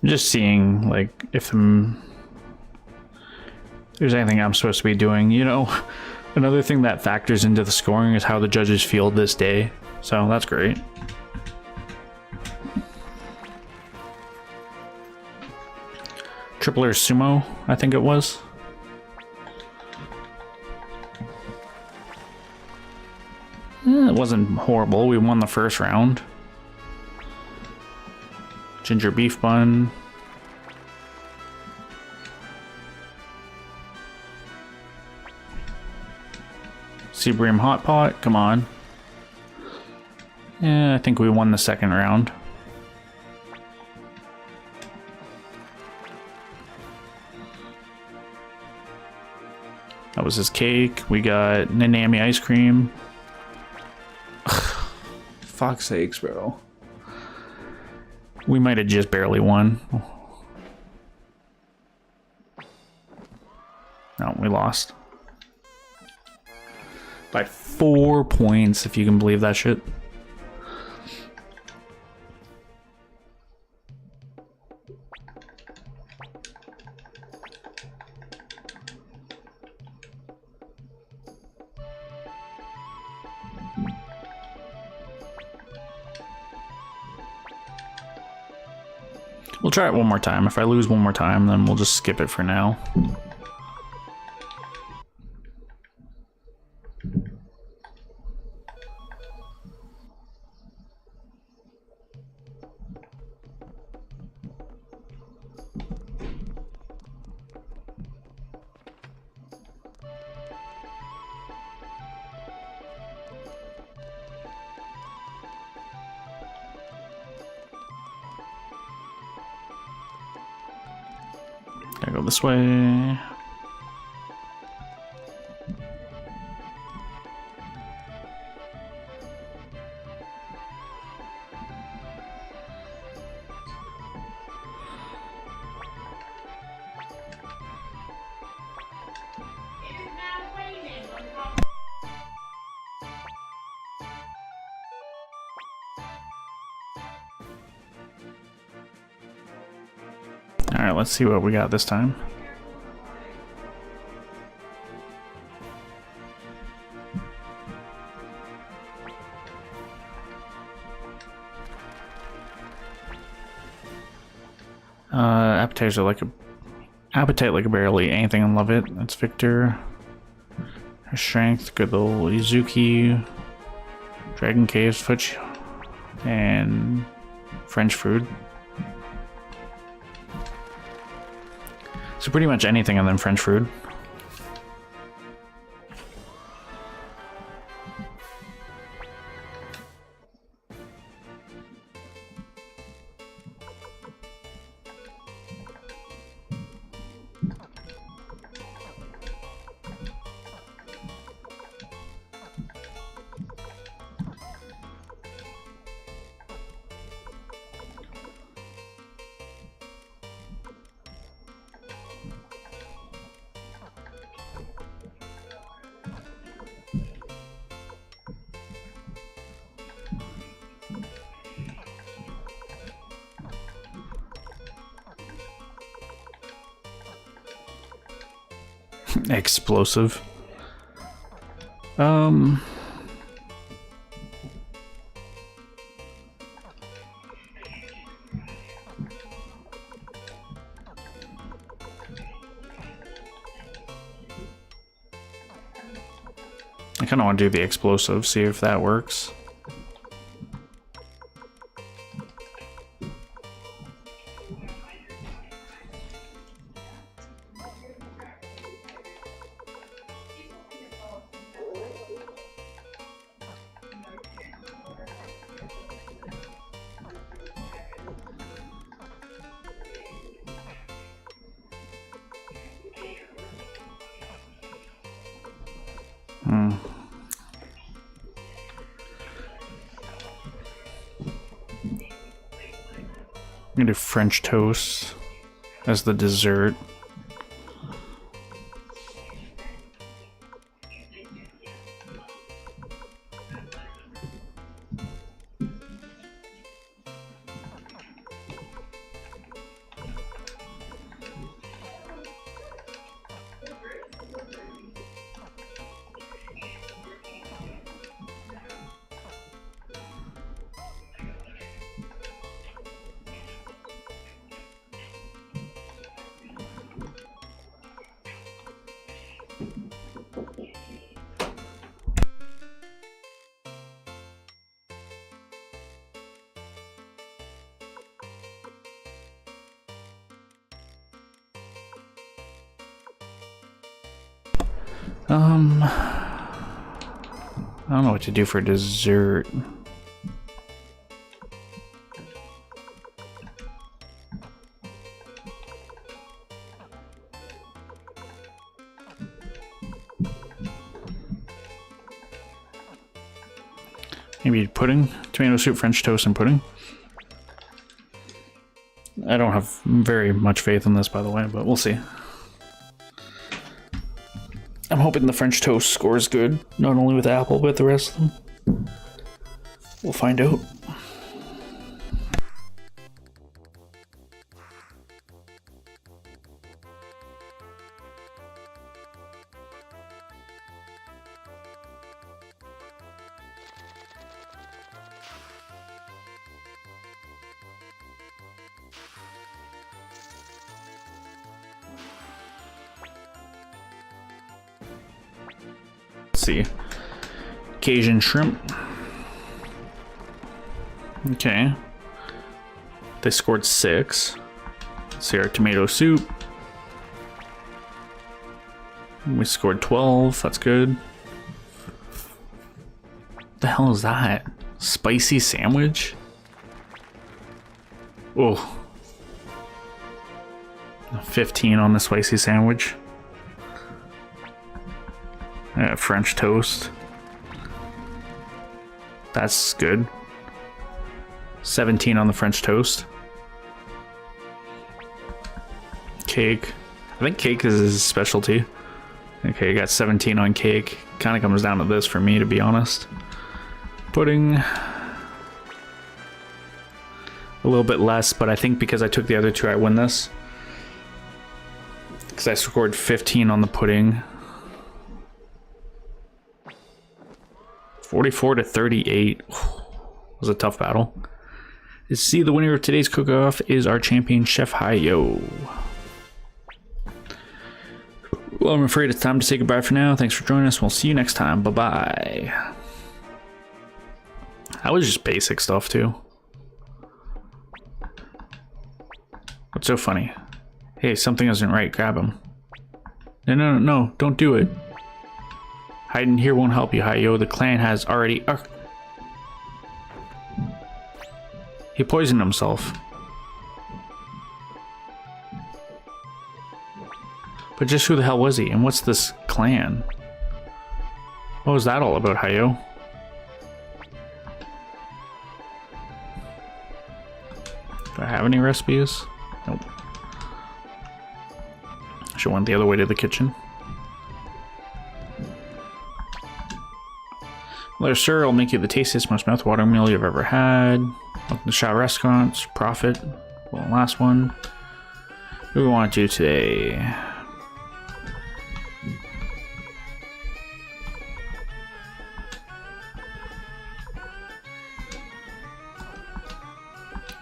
I'm just seeing, like, if there's anything I'm supposed to be doing, you know. Another thing that factors into the scoring is how the judges feel this day, so that's great. Tripler sumo, I think it was. It wasn't horrible. We won the first round. Ginger beef bun. Sea bream hot pot, come on. Yeah, I think we won the second round. That was his cake. We got Nanami ice cream. Fuck's sakes, bro. We might have just barely won. No, we lost. By 4 points, if you can believe that shit. We'll try it one more time. If I lose one more time, then we'll just skip it for now. Gotta go this way. Alright, let's see what we got this time. Appetite like a barely anything and love it. That's Victor. Strength, good little Izuki. Dragon Caves, Fudge, and French food. So pretty much anything and then French food. Explosive. I kind of want to do the explosive, see if that works. I'm gonna do French toast as the dessert. I don't know what to do for dessert. Maybe pudding? Tomato soup, French toast, and pudding? I don't have very much faith in this, by the way, but we'll see. I'm hoping the French toast scores good, not only with apple, but the rest of them. We'll find out. Let's see. Cajun shrimp. Okay. They scored 6. Let's see our tomato soup. We scored 12. That's good. What the hell is that? Spicy sandwich? Oh. 15 on the spicy sandwich. French toast. That's good. 17 on the French toast. Cake. I think cake is his specialty. Okay, you got 17 on cake. Kind of comes down to this for me, to be honest. Pudding. A little bit less, but I think because I took the other two, I win this. Because I scored 15 on the pudding. 44 to 38. Was a tough battle. See, the winner of today's cook-off is our champion, Chef Hayo. Well, I'm afraid it's time to say goodbye for now. Thanks for joining us. We'll see you next time. Bye-bye. That was just basic stuff, too. What's so funny? Hey, something isn't right. Grab him. No. Don't do it. Hiding here won't help you, Hayo. The clan has already... He poisoned himself. But just who the hell was he? And what's this clan? What was that all about, Hayo? Do I have any recipes? Nope. I should went the other way to the kitchen. Well, sir, I'll make you the tastiest, most mouth-watering meal you've ever had. Welcome to Shaw Restaurants. Profit. Well, last one. What do we want to do today?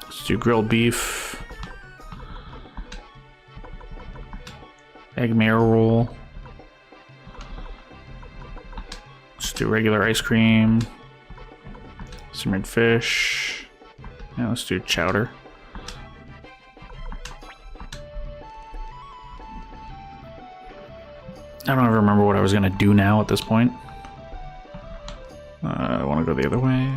Let's do grilled beef. Egg mayo roll. Let's do regular ice cream. Simmered fish. Yeah, let's do chowder. I don't ever remember what I was gonna do now at this point. I want to go the other way.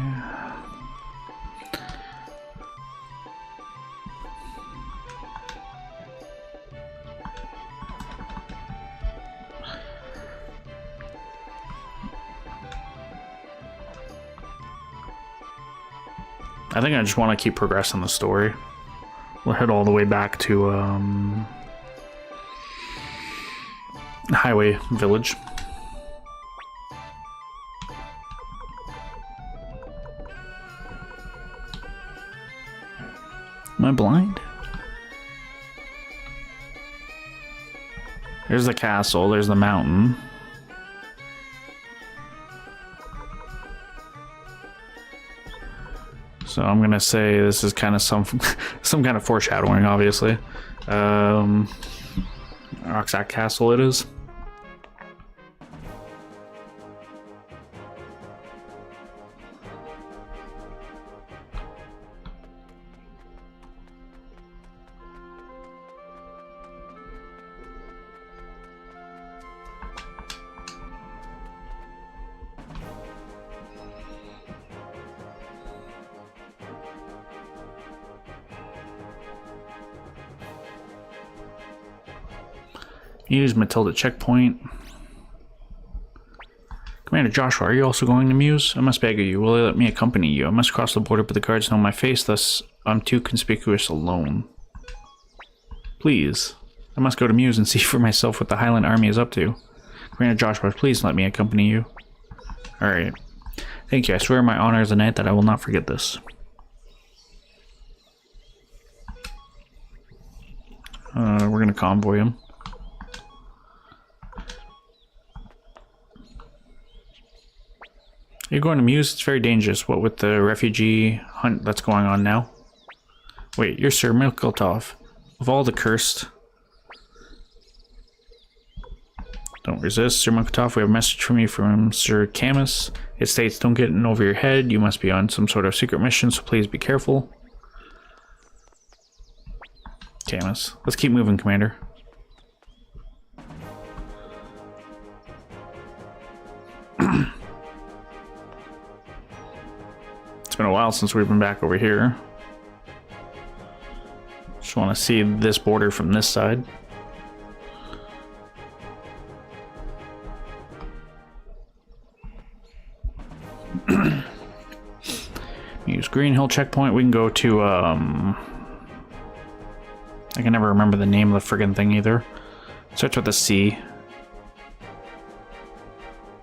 I think I just want to keep progressing the story. We'll head all the way back to Highway Village. Am I blind? There's the castle, there's the mountain. So I'm gonna say this is kind of some kind of foreshadowing, obviously. Roxac Castle it is. Use Matilda checkpoint. Commander Joshua, are you also going to Muse? I must beg of you, will you let me accompany you? I must cross the border, but the guards know my face, thus I'm too conspicuous alone. Please. I must go to Muse and see for myself what the Highland Army is up to. Commander Joshua, please let me accompany you. Alright. Thank you. I swear my honor as a knight that I will not forget this. We're gonna convoy him. You're going to Muse? It's very dangerous. What with the refugee hunt that's going on now? Wait, you're Sir Milkletov. Of all the cursed... Don't resist. Sir Mokotov, we have a message from you from Sir Camus. It states, don't get in over your head. You must be on some sort of secret mission, so please be careful. Camus. Let's keep moving, Commander. It's been a while since we've been back over here. Just want to see this border from this side. Use Green Hill checkpoint. We can go to I can never remember the name of the friggin' thing either. Starts with a C.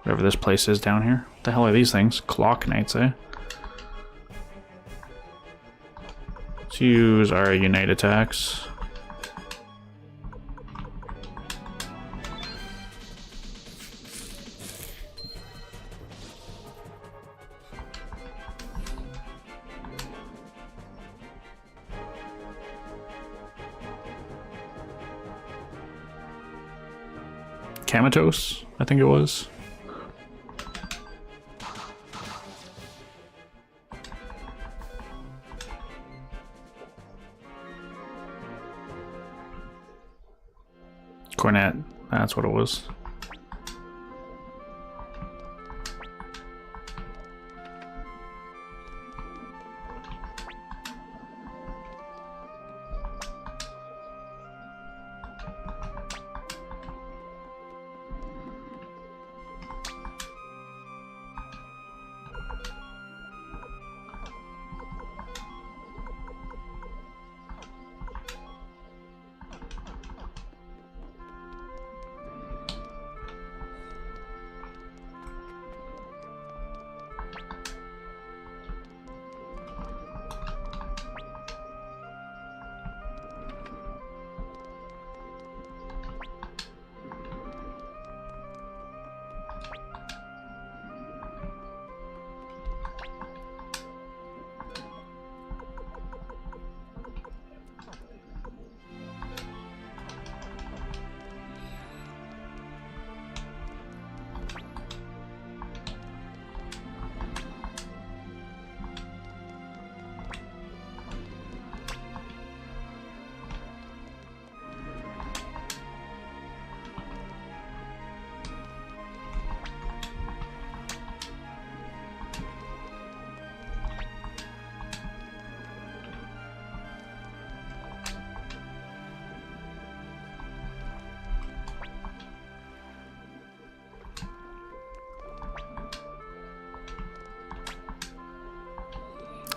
Whatever this place is down here. What the hell are these things? Clock Knights, eh? Let's use our Unite attacks. Kamatos, I think it was. Cornet, that's what it was.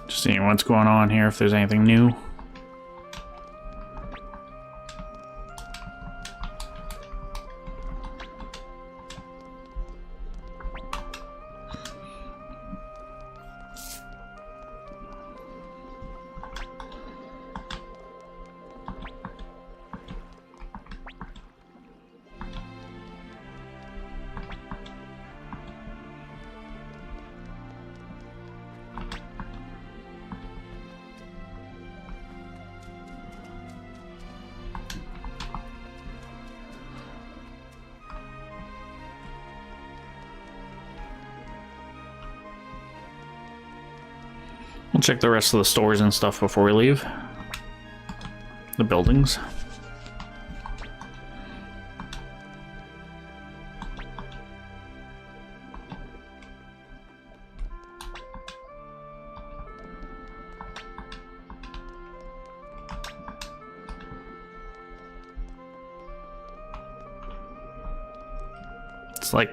Just seeing what's going on here, if there's anything new. We'll check the rest of the stores and stuff before we leave. The buildings. It's like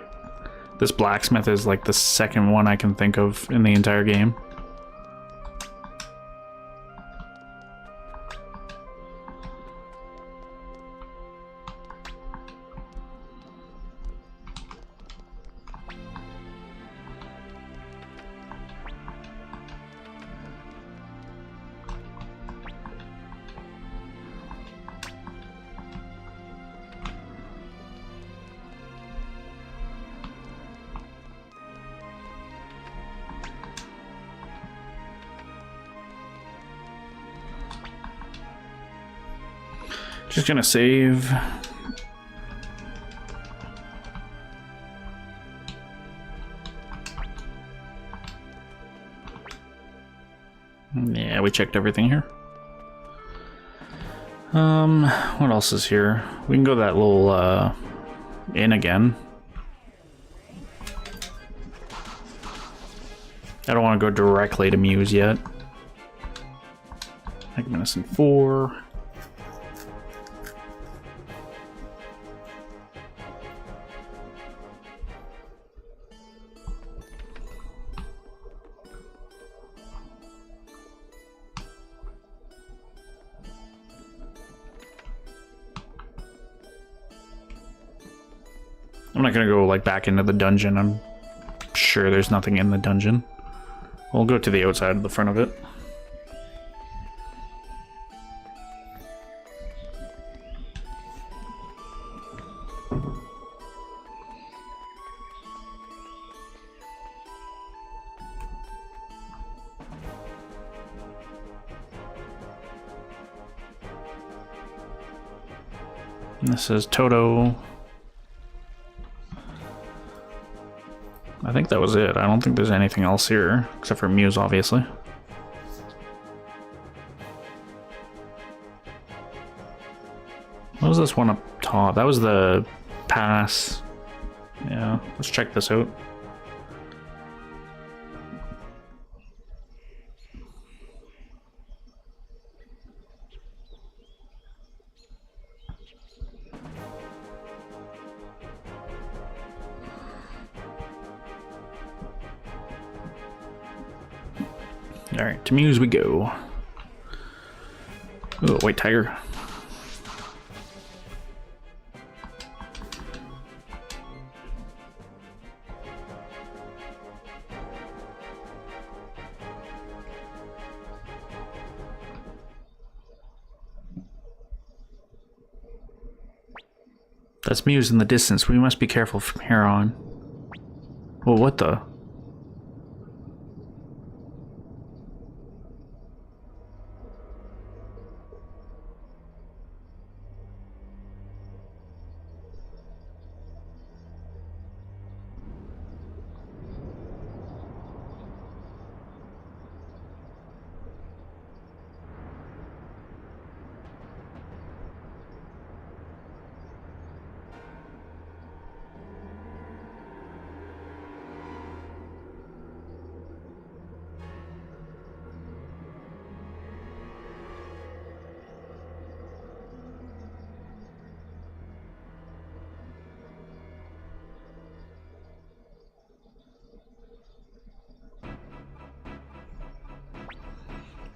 this blacksmith is like the second one I can think of in the entire game. Just gonna save. Yeah, we checked everything here. What else is here? We can go to that little, inn again. I don't want to go directly to Muse yet. Magnificent 4. I'm not gonna go like back into the dungeon. I'm sure there's nothing in the dungeon. We'll go to the outside of the front of it. And this is Toto. I think that was it. I don't think there's anything else here, except for Muse, obviously. What was this one up top? That was the pass. Yeah, let's check this out. Alright, to Muse we go. Ooh, white tiger. That's Muse in the distance. We must be careful from here on. Well, what the?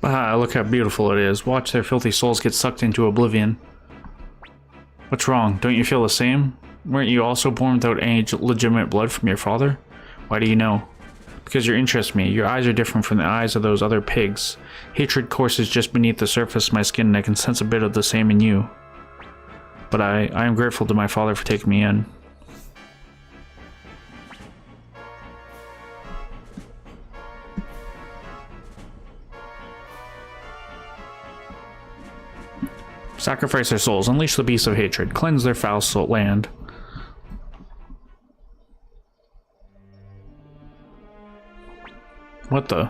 Ah, look how beautiful it is. Watch their filthy souls get sucked into oblivion. What's wrong? Don't you feel the same? Weren't you also born without any legitimate blood from your father? Why do you know? Because you interest me. Your eyes are different from the eyes of those other pigs. Hatred courses just beneath the surface of my skin, and I can sense a bit of the same in you. But I am grateful to my father for taking me in. Sacrifice their souls, unleash the beasts of hatred, cleanse their foul soul land. What the?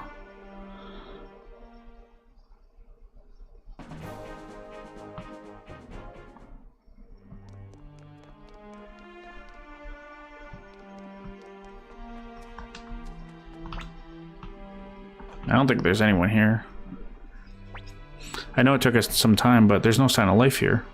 I don't think there's anyone here. I know it took us some time, but there's no sign of life here.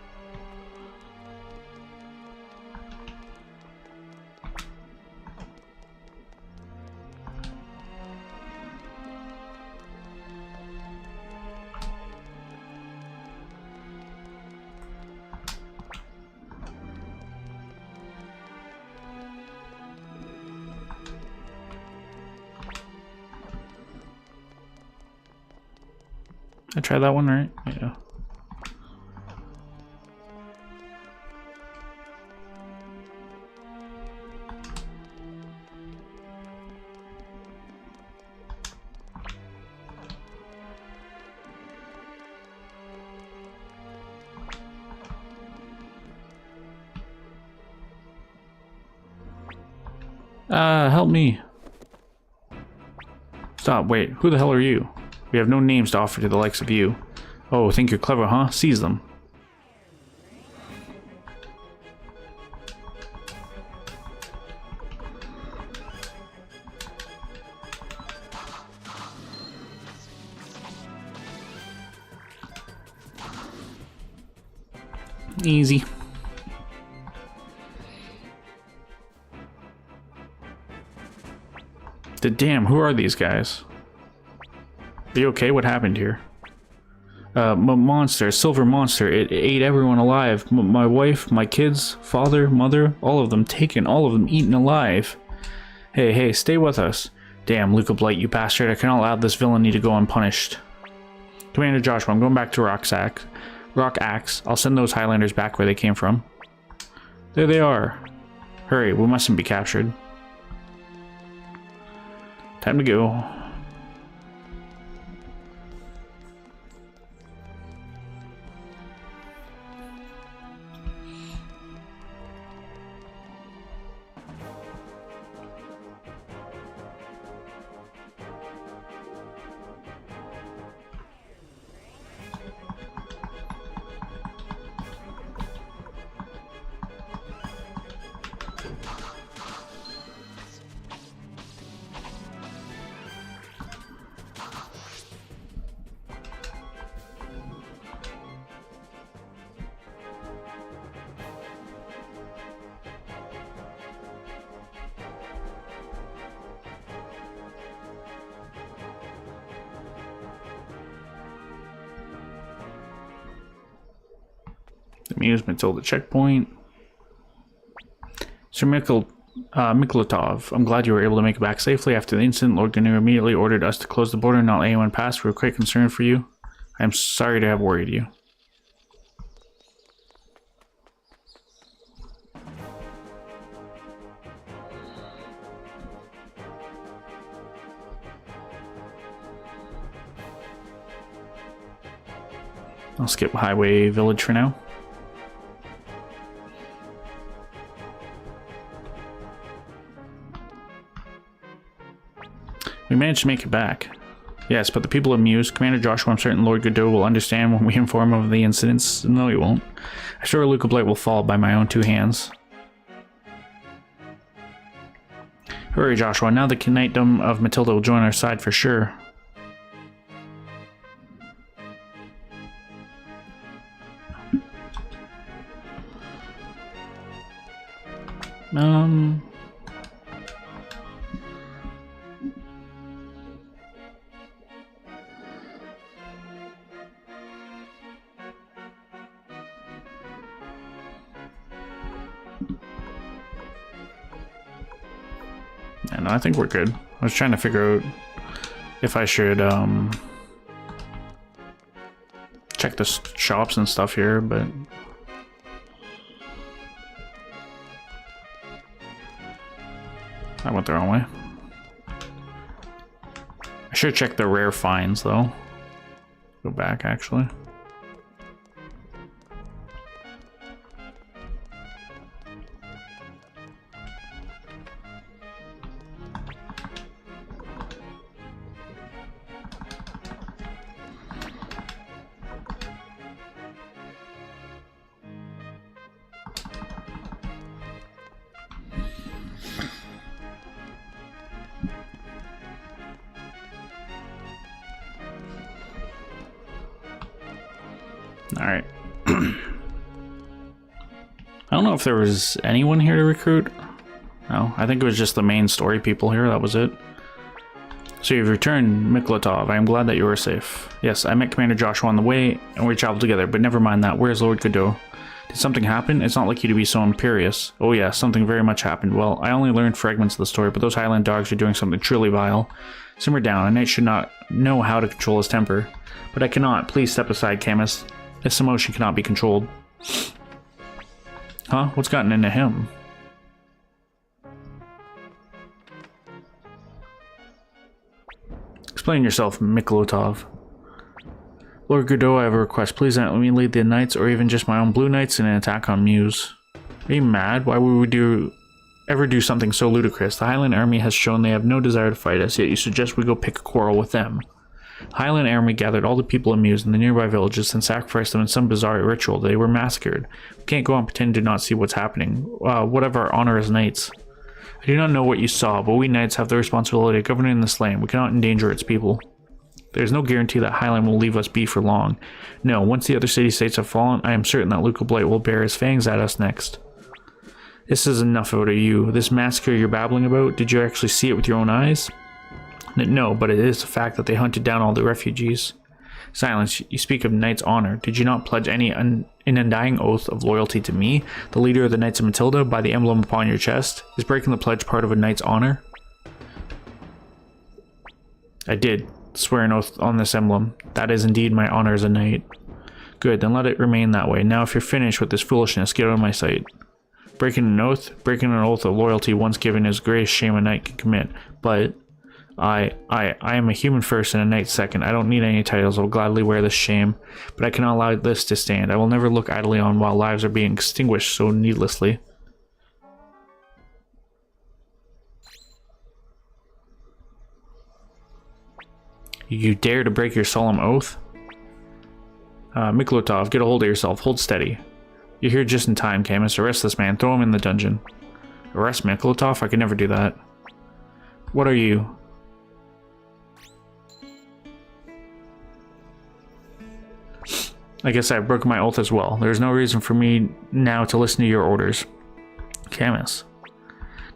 I tried that one, right? Yeah. Help me. Stop, wait, who the hell are you? We have no names to offer to the likes of you. Oh, think you're clever, huh? Seize them. Easy. Damn, who are these guys? Are you okay? What happened here? Monster, silver monster. It ate everyone alive. My wife, my kids, father, mother, all of them taken, all of them eaten alive. Hey, stay with us. Damn, Luca Blight, you bastard. I cannot allow this villainy to go unpunished. Commander Joshua, I'm going back to Rock Axe. I'll send those Highlanders back where they came from. There they are. Hurry, we mustn't be captured. Time to go. Amusement till the checkpoint. Sir Miklatov, I'm glad you were able to make it back safely. After the incident, Lord Gnu immediately ordered us to close the border and not let anyone pass. We were quite concerned for you. I am sorry to have worried you. I'll skip Highway Village for now. We managed to make it back. Yes, but the people of Muse, Commander Joshua, I'm certain Lord Godot will understand when we inform him of the incidents. No, he won't. I'm sure Luca Blight will fall by my own two hands. Hurry, Joshua. Now the knightdom of Matilda will join our side for sure. Yeah, no, I think we're good. I was trying to figure out if I should check the shops and stuff here, but I went the wrong way. I should check the rare finds though. Go back actually. Alright. I don't know if there was anyone here to recruit. No, I think it was just the main story people here, that was it. So you've returned, Miklatov. I am glad that you are safe. Yes, I met Commander Joshua on the way, and we traveled together, but never mind that. Where's Lord Godot? Did something happen? It's not like you to be so imperious. Oh yeah, something very much happened. Well, I only learned fragments of the story, but those Highland dogs are doing something truly vile. Simmer down, a knight should not know how to control his temper. But I cannot. Please step aside, Camus. This emotion cannot be controlled. Huh? What's gotten into him? Explain yourself, Miklatov. Lord Godot, I have a request. Please don't let me lead the knights, or even just my own blue knights, in an attack on Muse. Are you mad? Why would we ever do something so ludicrous? The Highland army has shown they have no desire to fight us, yet you suggest we go pick a quarrel with them. Highland army gathered all the people amused in the nearby villages and sacrificed them in some bizarre ritual. They were massacred. We can't go on pretending to not see what's happening. What of our honor as knights? I do not know what you saw, but we knights have the responsibility of governing this land. We cannot endanger its people. There's no guarantee that Highland will leave us be for long. No, once the other city-states have fallen, I am certain that Luca Blight will bear his fangs at us next. This is enough out of you. This massacre you're babbling about, did you actually see it with your own eyes? No, but it is a fact that they hunted down all the refugees. Silence, you speak of knight's honor. Did you not pledge an undying oath of loyalty to me, the leader of the Knights of Matilda, by the emblem upon your chest? Is breaking the pledge part of a knight's honor? I did swear an oath on this emblem. That is indeed my honor as a knight. Good, then let it remain that way. Now if you're finished with this foolishness, get out of my sight. Breaking an oath of loyalty once given is the greatest shame a knight can commit, but I am a human first and a knight second. I don't need any titles. I will gladly wear this shame, but I cannot allow this to stand. I will never look idly on while lives are being extinguished so needlessly. You dare to break your solemn oath? Miklotov, get a hold of yourself. Hold steady. You're here just in time, Camus. Arrest this man. Throw him in the dungeon. Arrest Miklotov? I could never do that. What are you? I guess I've broken my oath as well. There's no reason for me now to listen to your orders. Camus.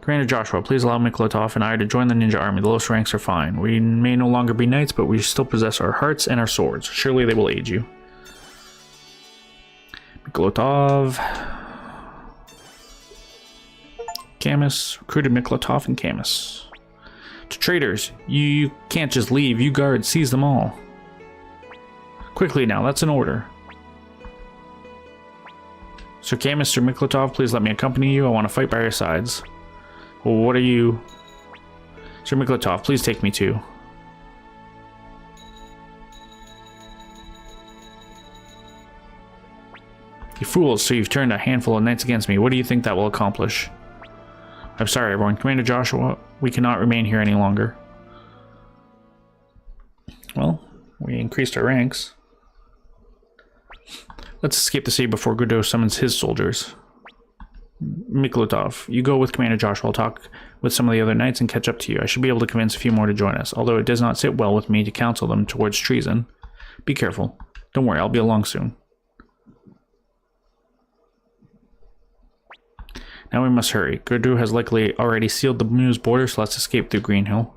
Commander Joshua, please allow Miklotov and I to join the ninja army. The lowest ranks are fine. We may no longer be knights, but we still possess our hearts and our swords. Surely they will aid you. Miklotov. Camus. Recruited Miklotov and Camus. To traitors. You can't just leave. You guards, seize them all. Quickly now, that's an order. Sir Camus, Sir Miklotov, please let me accompany you. I want to fight by your sides. Well, what are you... Sir Miklotov, please take me too. You fools, so you've turned a handful of knights against me. What do you think that will accomplish? I'm sorry, everyone. Commander Joshua, we cannot remain here any longer. Well, we increased our ranks. Let's escape the city before Godot summons his soldiers. Miklotov, you go with Commander Joshua. I'll talk with some of the other knights and catch up to you. I should be able to convince a few more to join us, although it does not sit well with me to counsel them towards treason. Be careful. Don't worry, I'll be along soon. Now we must hurry. Godot has likely already sealed the Mews border, so let's escape through Greenhill.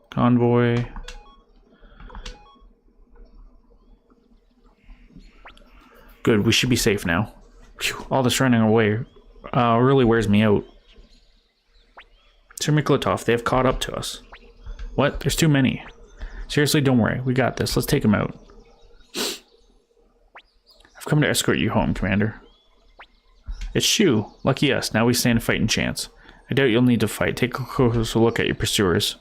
Convoy. Good, we should be safe now. Whew, all this running away really wears me out. Sir Miklotov, they have caught up to us. What? There's too many. Seriously, don't worry. We got this. Let's take them out. I've come to escort you home, Commander. It's Shu. Lucky us. Now we stand a fighting chance. I doubt you'll need to fight. Take a closer look at your pursuers.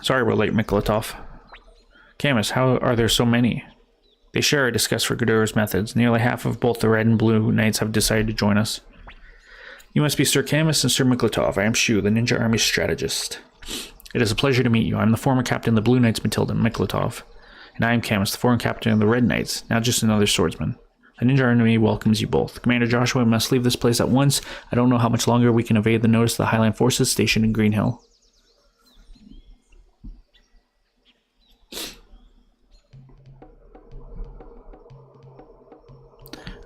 Sorry we're late, Miklotov. Camus, how are there so many? They share our disgust for Godot's methods. Nearly half of both the Red and Blue Knights have decided to join us. You must be Sir Camus and Sir Miklotov. I am Shu, the Ninja Army strategist. It is a pleasure to meet you. I am the former captain of the Blue Knights, Matilda Miklotov. And I am Camus, the former captain of the Red Knights, now just another swordsman. The Ninja Army welcomes you both. Commander Joshua, we must leave this place at once. I don't know how much longer we can evade the notice of the Highland forces stationed in Greenhill.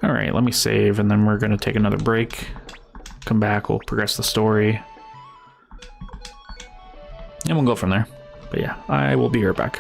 Alright, let me save, and then we're going to take another break. Come back, we'll progress the story. And we'll go from there. But yeah, I will be right back.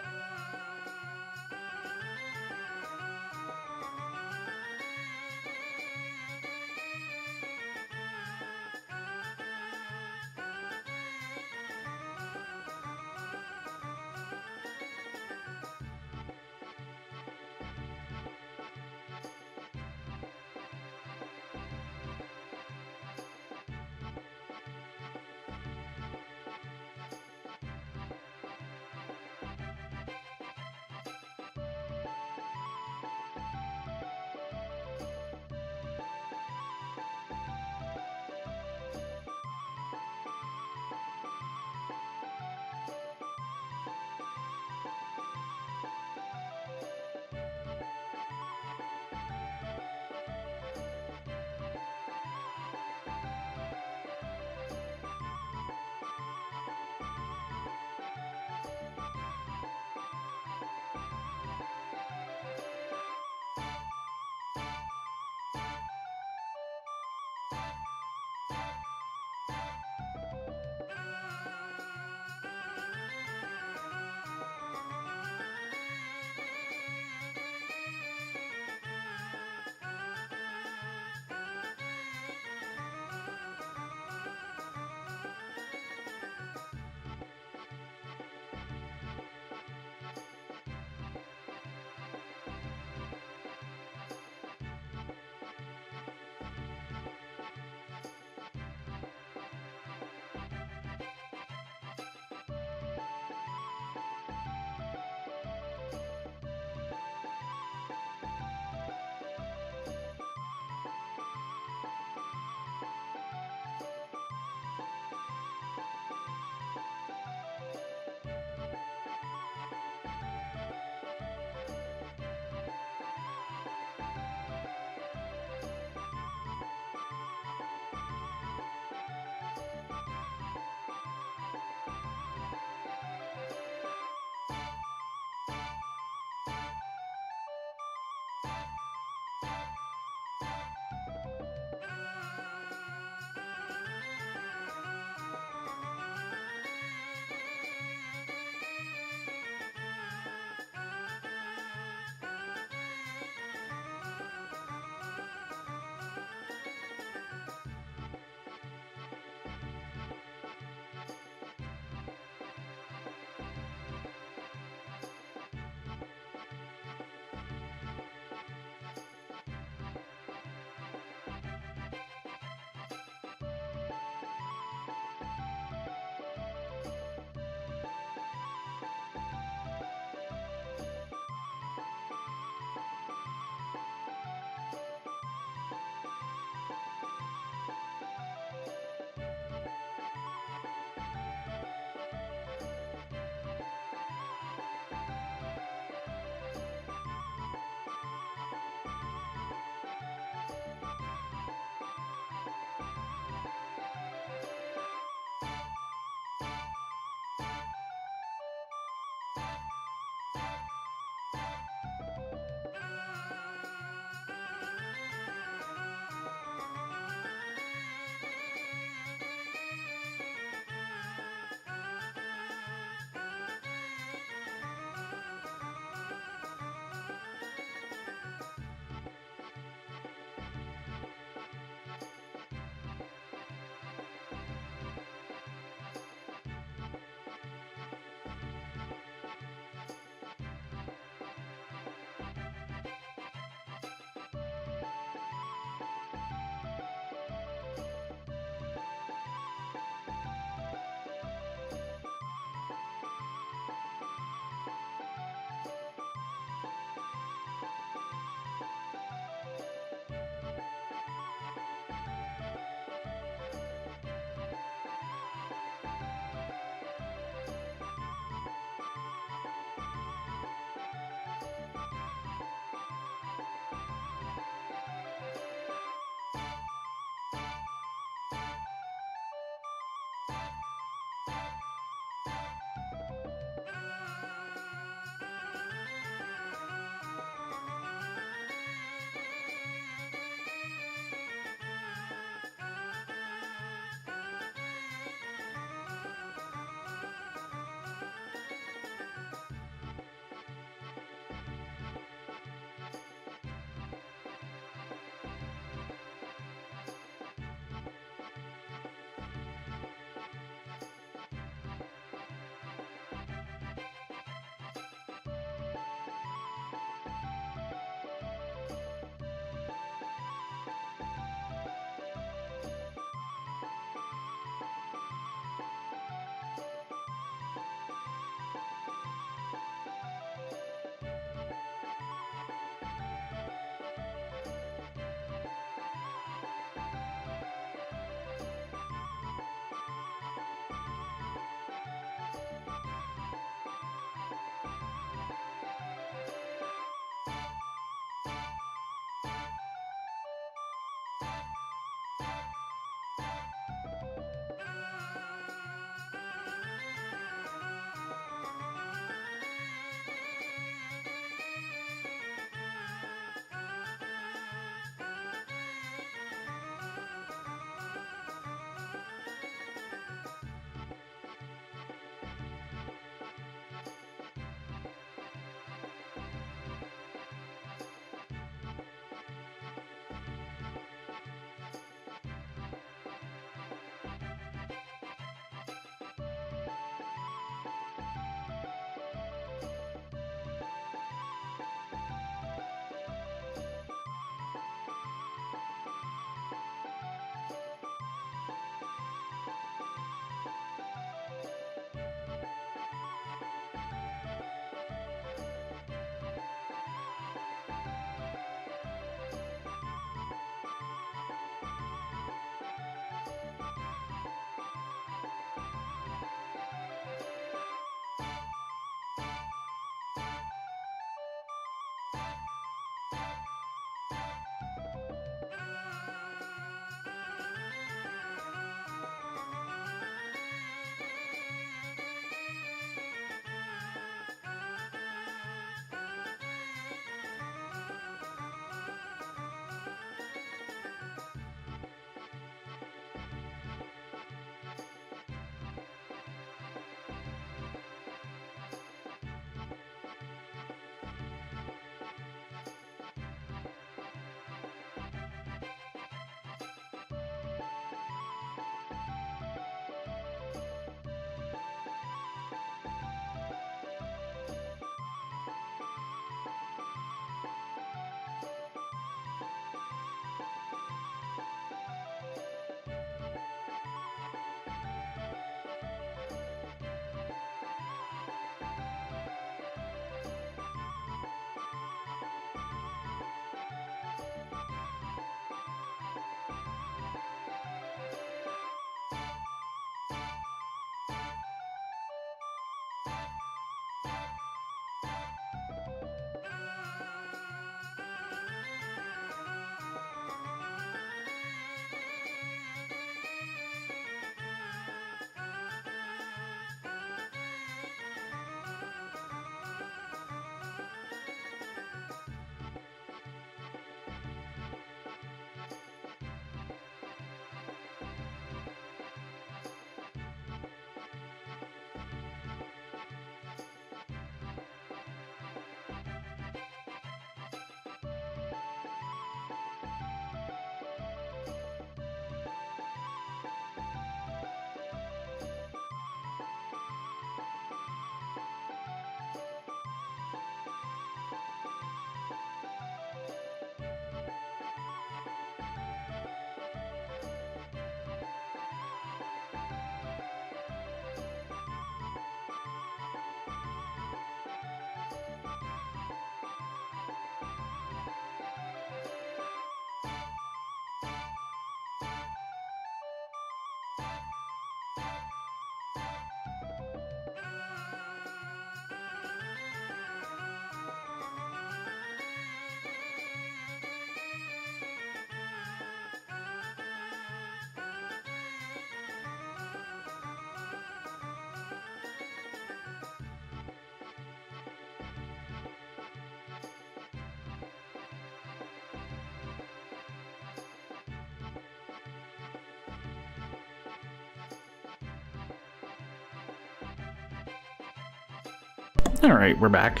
Alright, we're back.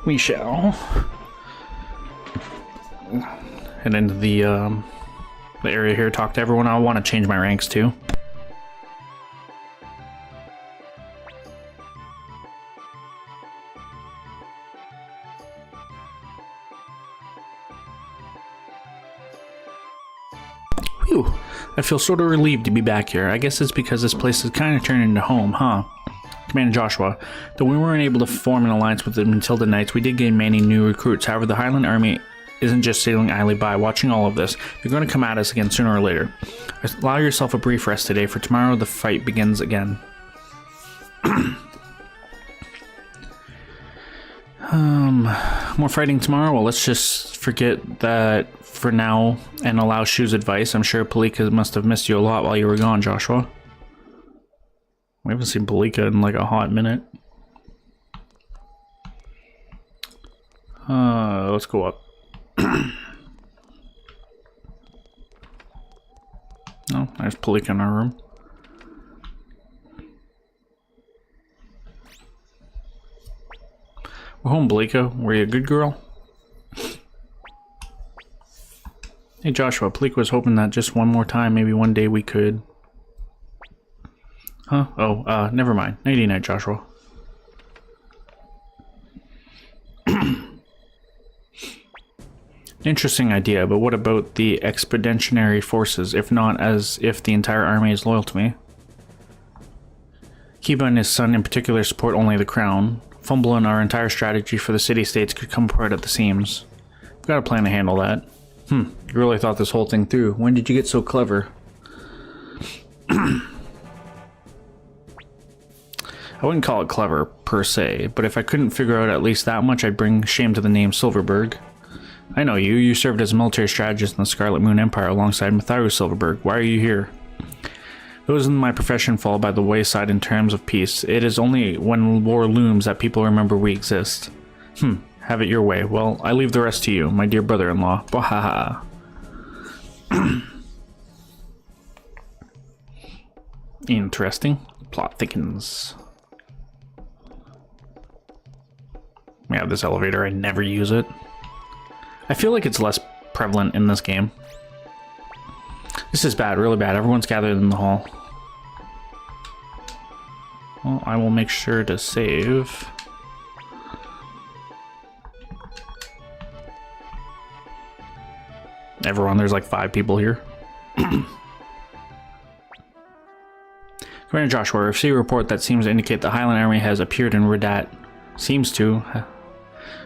We shall head into the area here, talk to everyone. I want to change my ranks too. Phew, I feel sort of relieved to be back here. I guess it's because this place is kind of turned into home, huh? Commander Joshua, though we weren't able to form an alliance with the Matilda Knights, we did gain many new recruits. However, the Highland Army isn't just sailing idly by, watching all of this. They're going to come at us again sooner or later. Allow yourself a brief rest today, for tomorrow the fight begins again. More fighting tomorrow? Well, let's just forget that for now and allow Shu's advice. I'm sure Palika must have missed you a lot while you were gone, Joshua. We haven't seen Palika in like a hot minute. Let's go up. No, there's Palika in our room. We're home, Palika. Were you a good girl? Hey Joshua, Palika was hoping that just one more time, maybe one day we could... Huh? Oh, never mind. Nighty night, Joshua. Interesting idea, but what about the expeditionary forces, if not as if the entire army is loyal to me? Kiba and his son in particular support only the crown. Fumble in our entire strategy for the city-states could come apart at the seams. We've got a plan to handle that. You really thought this whole thing through. When did you get so clever? I wouldn't call it clever, per se, but if I couldn't figure out at least that much, I'd bring shame to the name Silverberg. I know you. You served as a military strategist in the Scarlet Moon Empire alongside Matharu Silverberg. Why are you here? Those in my profession fall by the wayside in terms of peace. It is only when war looms that people remember we exist. Have it your way. Well, I leave the rest to you, my dear brother-in-law. Bahaha. Interesting. Plot thickens. Yeah, this elevator, I never use it. I feel like it's less prevalent in this game. This is bad, really bad. Everyone's gathered in the hall. Well, I will make sure to save. Everyone, there's like 5 people here. Commander Joshua, I received a report that seems to indicate the Highland Army has appeared in Radat. Seems to.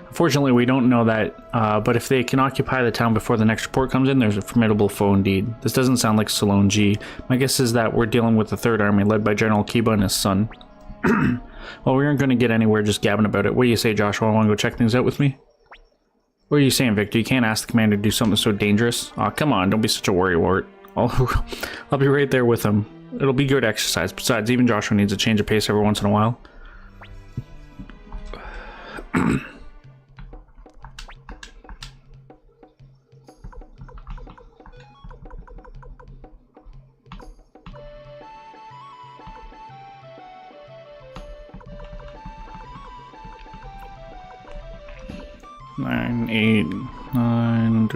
Unfortunately, we don't know that, but if they can occupy the town before the next report comes in, there's a formidable foe indeed. This doesn't sound like Salone G. My guess is that we're dealing with the Third Army, led by General Kiba and his son. Well, we aren't going to get anywhere just gabbing about it. What do you say, Joshua? Want to go check things out with me? What are you saying, Victor? You can't ask the commander to do something so dangerous. Aw, come on, don't be such a worrywart. I'll be right there with him. It'll be good exercise. Besides, even Joshua needs a change of pace every once in a while. Nine, 8, 9,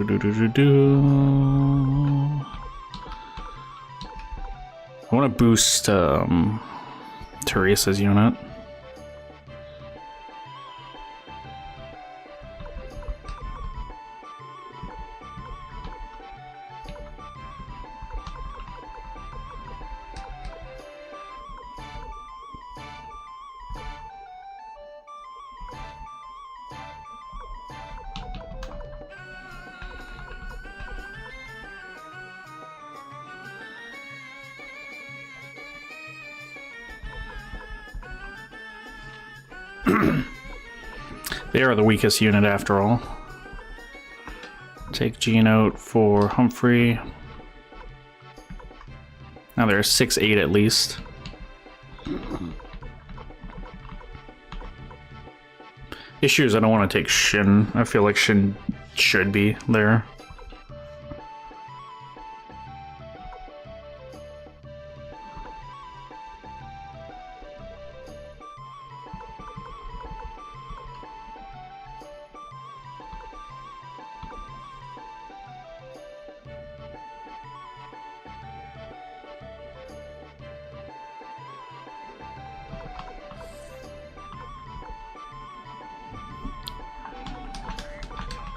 I want to boost Teresa's unit. They are the weakest unit after all. Take Jean out for Humphrey. Now there are 6, 8 at least. Issue is I don't want to take Shin. I feel like Shin should be there.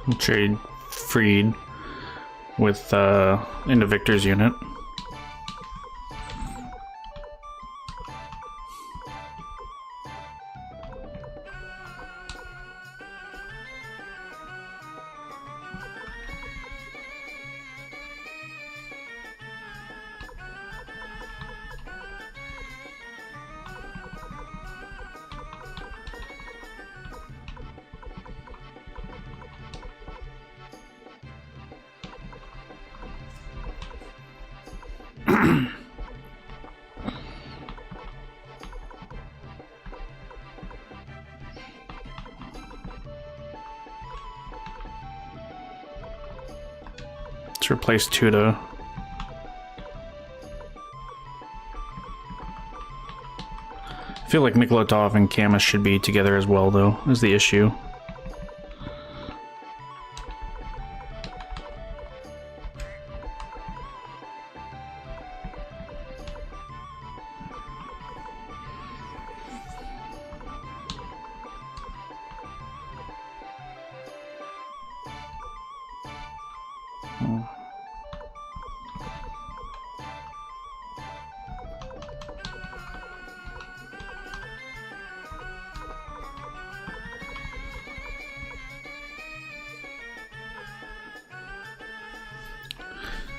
We'll trade Freed with into Victor's unit. Let's replace Tuda. I feel like Mikolotov and Camus should be together as well, though, is the issue.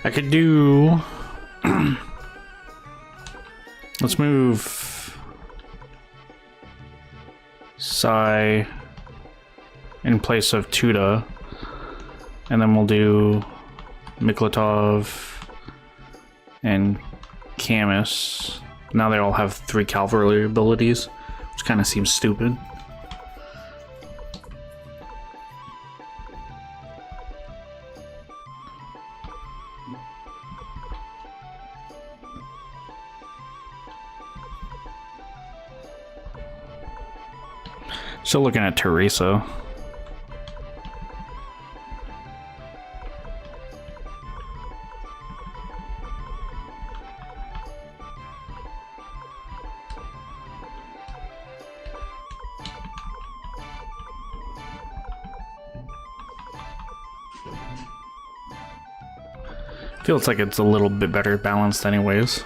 I could do... Let's move Sai in place of Tuda, and then we'll do Mikolotov and Camus. Now they all have 3 cavalry abilities, which kind of seems stupid. Still looking at Teresa. Feels like it's a little bit better balanced anyways.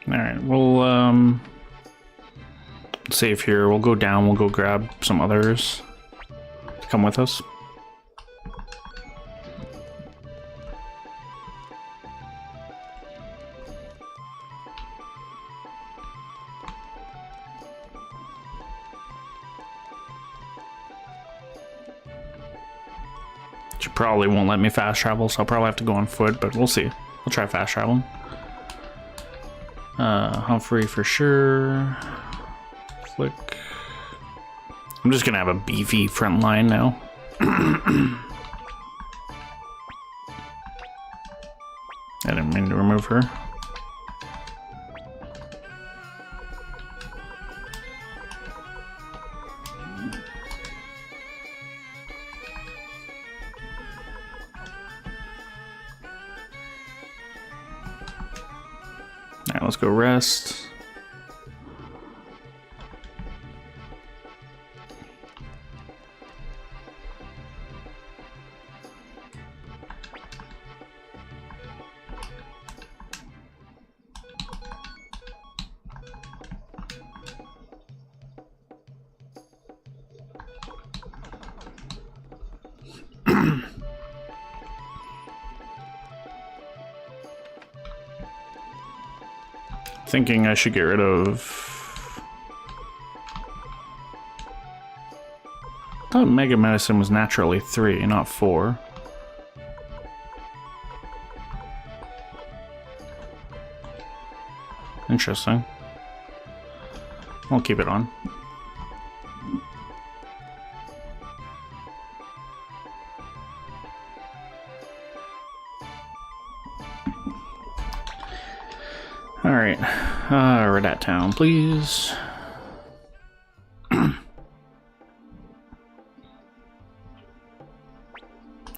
Alright, we'll save here. We'll go down, we'll go grab some others to come with us. She probably won't let me fast travel, so I'll probably have to go on foot, but we'll see. I'll try fast traveling. Humphrey for sure. Flick. I'm just gonna have a beefy front line now. I didn't mean to remove her. Alright, let's go rest. Thinking I should get rid of... I thought Mega Medicine was naturally 3, not 4. Interesting. I'll keep it on. Alright, Redat Town, please.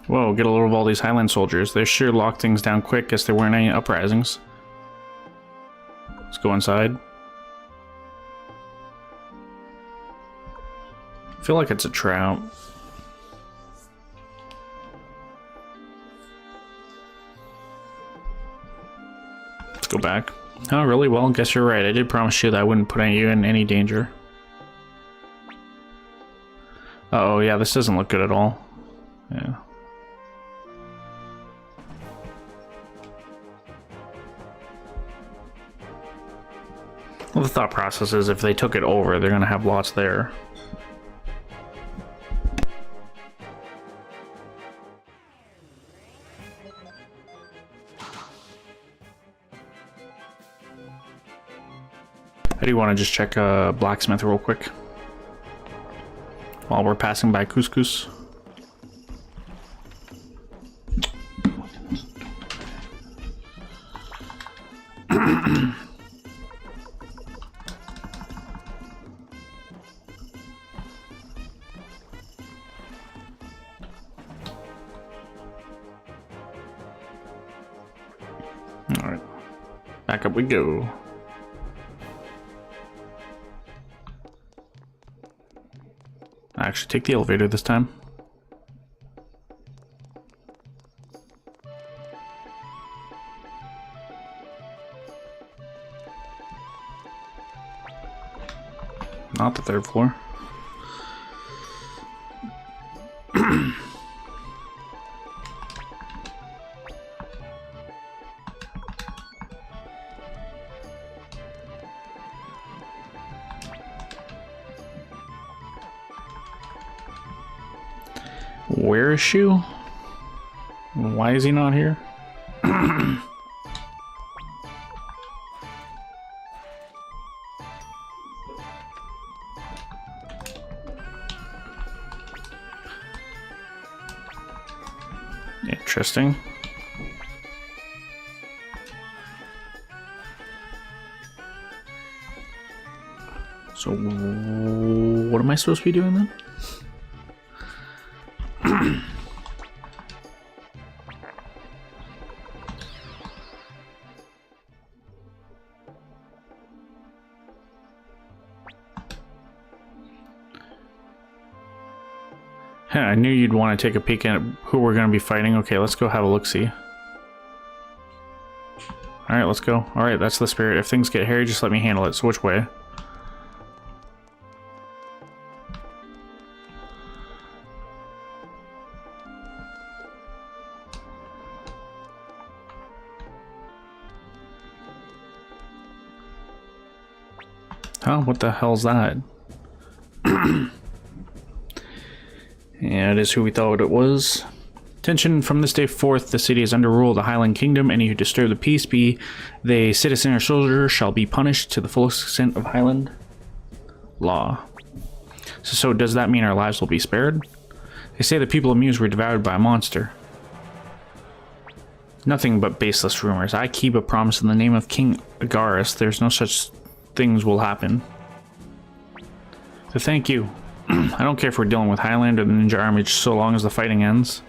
Whoa, get a load of all these Highland soldiers. They sure locked things down quick, guess there weren't any uprisings. Let's go inside. I feel like it's a trout. Let's go back. Oh, really? Well, guess you're right. I did promise you that I wouldn't put you in any danger. Uh-oh, yeah, this doesn't look good at all. Yeah. Well, the thought process is if they took it over, they're gonna have lots there. I do want to just check a blacksmith real quick while we're passing by Couscous. All right, back up we go. I actually take the elevator this time. Not the third floor. Where is Shu? Why is he not here? Interesting. So, what am I supposed to be doing then? I knew you'd want to take a peek at who we're going to be fighting. Okay, let's go have a look-see. Alright, let's go. Alright, that's the spirit. If things get hairy, just let me handle it. So which way? Huh? What the hell's that? Yeah, it is who we thought it was. Attention, from this day forth, the city is under rule of the Highland Kingdom. Any who disturb the peace, be they citizen or soldier, shall be punished to the fullest extent of Highland law. So does that mean our lives will be spared? They say the people of Muse were devoured by a monster. Nothing but baseless rumors. I keep a promise in the name of King Agaris. There's no such things will happen. So thank you. I don't care if we're dealing with Highland or the Ninja Army, just so long as the fighting ends.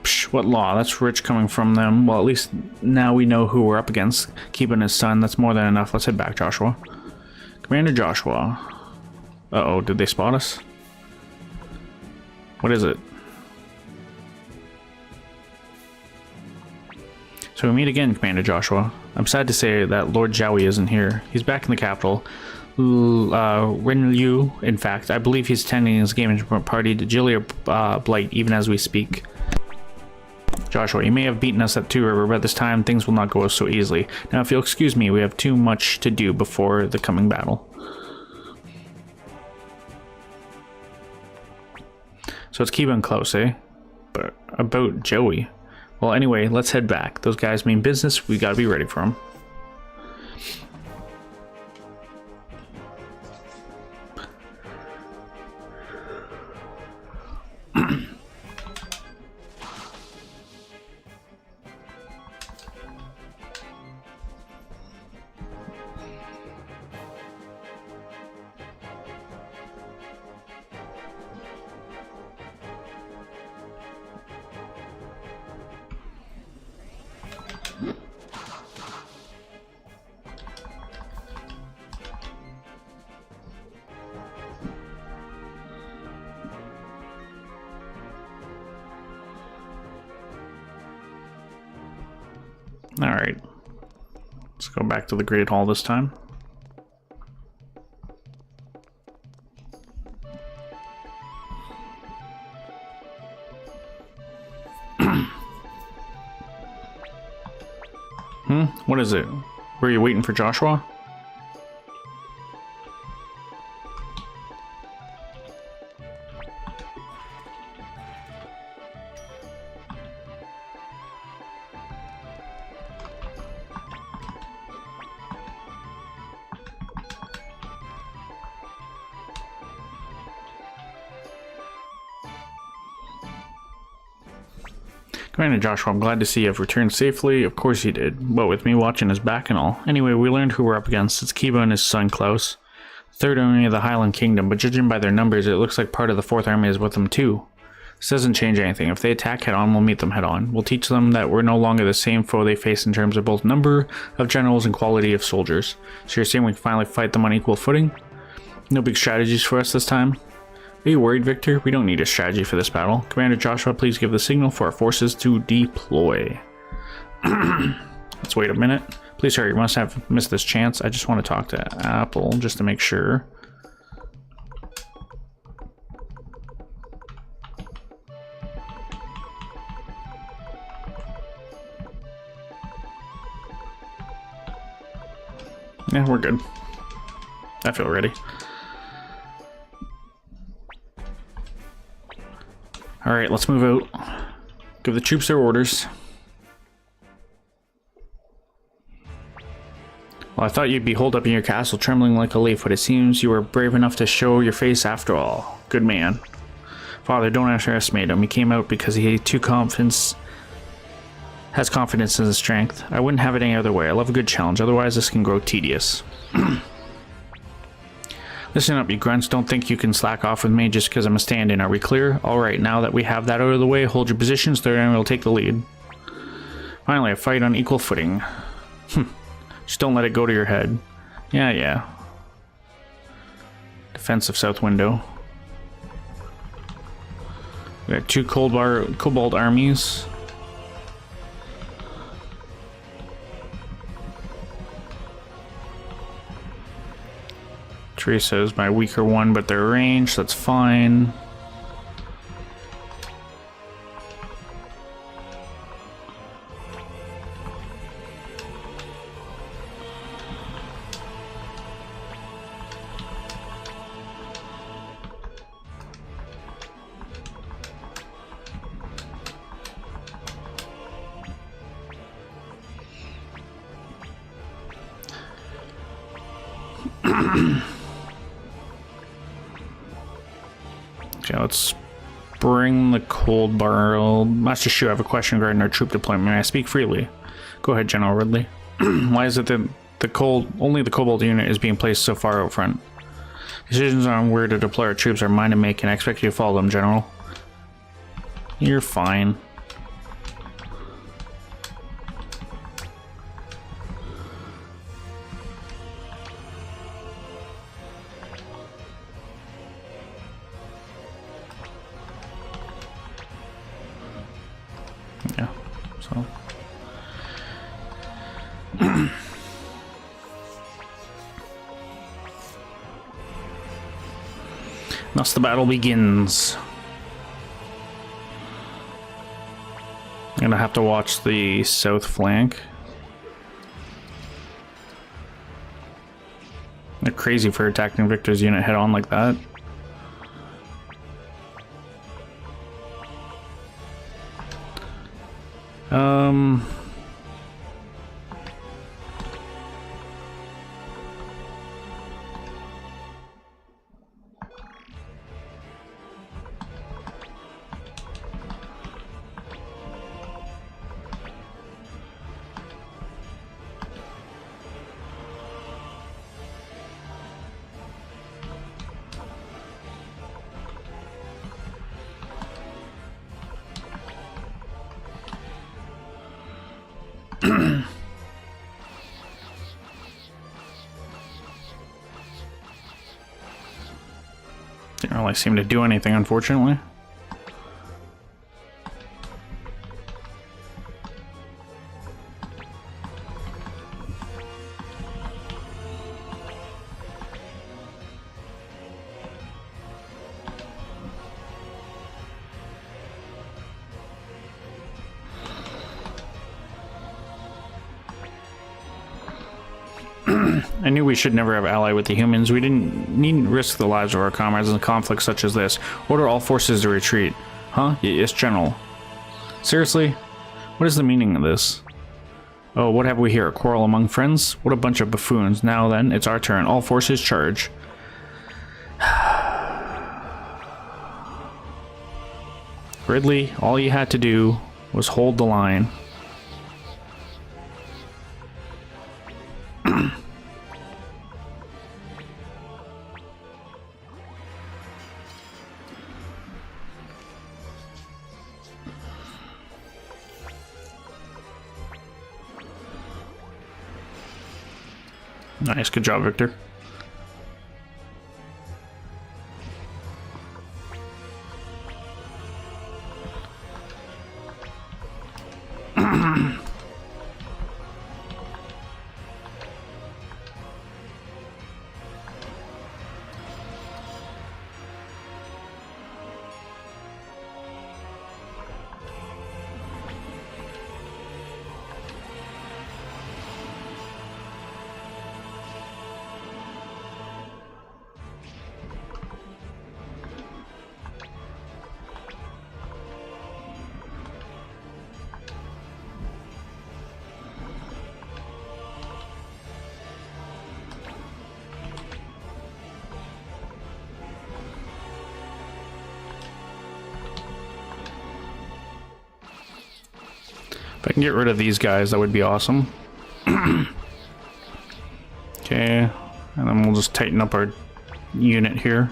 Psh, what law? That's rich coming from them. Well, at least now we know who we're up against. Keeping his son, that's more than enough. Let's head back, Joshua. Commander Joshua. Uh-oh, did they spot us? What is it? So we meet again, Commander Joshua. I'm sad to say that Lord Jowie isn't here. He's back in the capital. Ren Liu, in fact, I believe he's attending his gaming party to Jillia Blight even as we speak. Joshua, you may have beaten us at Two River, but this time things will not go so easily. Now, if you'll excuse me, we have too much to do before the coming battle. So it's keeping close, eh? But about Joey. Well, anyway, let's head back. Those guys mean business. We gotta be ready for them. Alright. Let's go back to the Great Hall this time. What is it? Were you waiting for Joshua? Commander Joshua, I'm glad to see you have returned safely. Of course you did, but with me watching his back and all. Anyway, we learned who we're up against. It's Kiba and his son Klaus. Third army of the Highland Kingdom, but judging by their numbers, it looks like part of the fourth army is with them too. This doesn't change anything. If they attack head on, we'll meet them head on. We'll teach them that we're no longer the same foe they face in terms of both number of generals and quality of soldiers. So you're saying we can finally fight them on equal footing? No big strategies for us this time? Are you worried, Victor? We don't need a strategy for this battle. Commander Joshua, please give the signal for our forces to deploy. Let's wait a minute. Please hurry, you must have missed this chance. I just want to talk to Apple just to make sure. Yeah, we're good. I feel ready. Alright, let's move out. Give the troops their orders. Well, I thought you'd be holed up in your castle trembling like a leaf, but it seems you were brave enough to show your face after all. Good man. Father, don't underestimate him. He came out because he has confidence in his strength. I wouldn't have it any other way. I love a good challenge, otherwise this can grow tedious. Listen up, you grunts. Don't think you can slack off with me just because I'm a stand-in. Are we clear? Alright, now that we have that out of the way, hold your positions. Third army will take the lead. Finally, a fight on equal footing. Just don't let it go to your head. Yeah. Defense of South Window. We got two Cobalt armies. Teresa is my weaker one, but they're ranged, that's fine. Okay, let's bring the cold barrel. Master Shu, I have a question regarding our troop deployment. May I speak freely? Go ahead, General Ridley. Why is it that only the Cobalt unit is being placed so far out front? Decisions on where to deploy our troops are mine to make, and I expect you to follow them, General. You're fine. Yeah, so thus the battle begins. I'm gonna have to watch the south flank. They're crazy for attacking Victor's unit head on like that. Didn't really seem to do anything, unfortunately. I knew we should never have allied with the humans. We needn't risk the lives of our comrades in a conflict such as this. Order all forces to retreat. Huh? Yes, General. Seriously? What is the meaning of this? Oh, what have we here? A quarrel among friends? What a bunch of buffoons. Now then, it's our turn. All forces charge. Ridley, all you had to do was hold the line. Nice, good job, Victor. If I can get rid of these guys, that would be awesome. Okay, and then we'll just tighten up our unit here.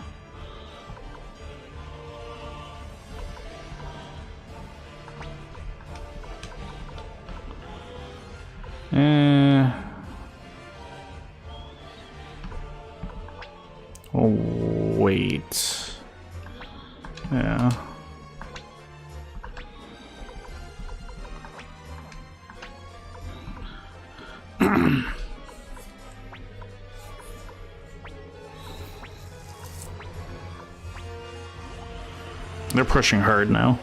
Oh, wait. Yeah. They're pushing hard now.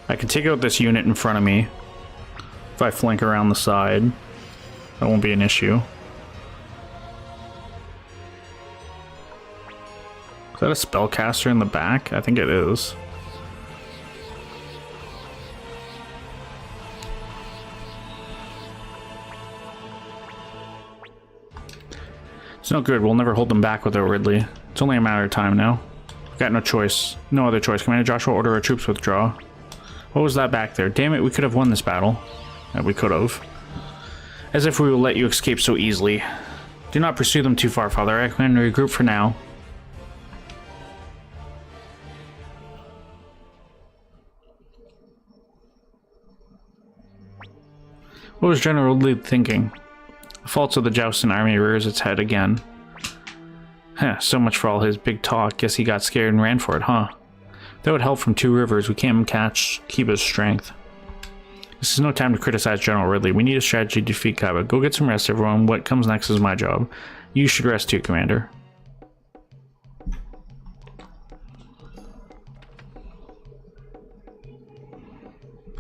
I can take out this unit in front of me. If I flank around the side, that won't be an issue. Is that a spellcaster in the back? I think it is. It's no good. We'll never hold them back without Ridley. It's only a matter of time now. We've got no choice. No other choice. Commander Joshua, order our troops withdraw. What was that back there? Damn it, we could have won this battle. Yeah, we could have. As if we will let you escape so easily. Do not pursue them too far, Father. I recommend regroup for now. What was General Ridley thinking? The faults of the Joustin army rears its head again. Heh, so much for all his big talk. Guess he got scared and ran for it, huh? Without help from Two Rivers, we can't catch Kiba's strength. This is no time to criticize General Ridley. We need a strategy to defeat Kiba. Go get some rest, everyone. What comes next is my job. You should rest too, Commander.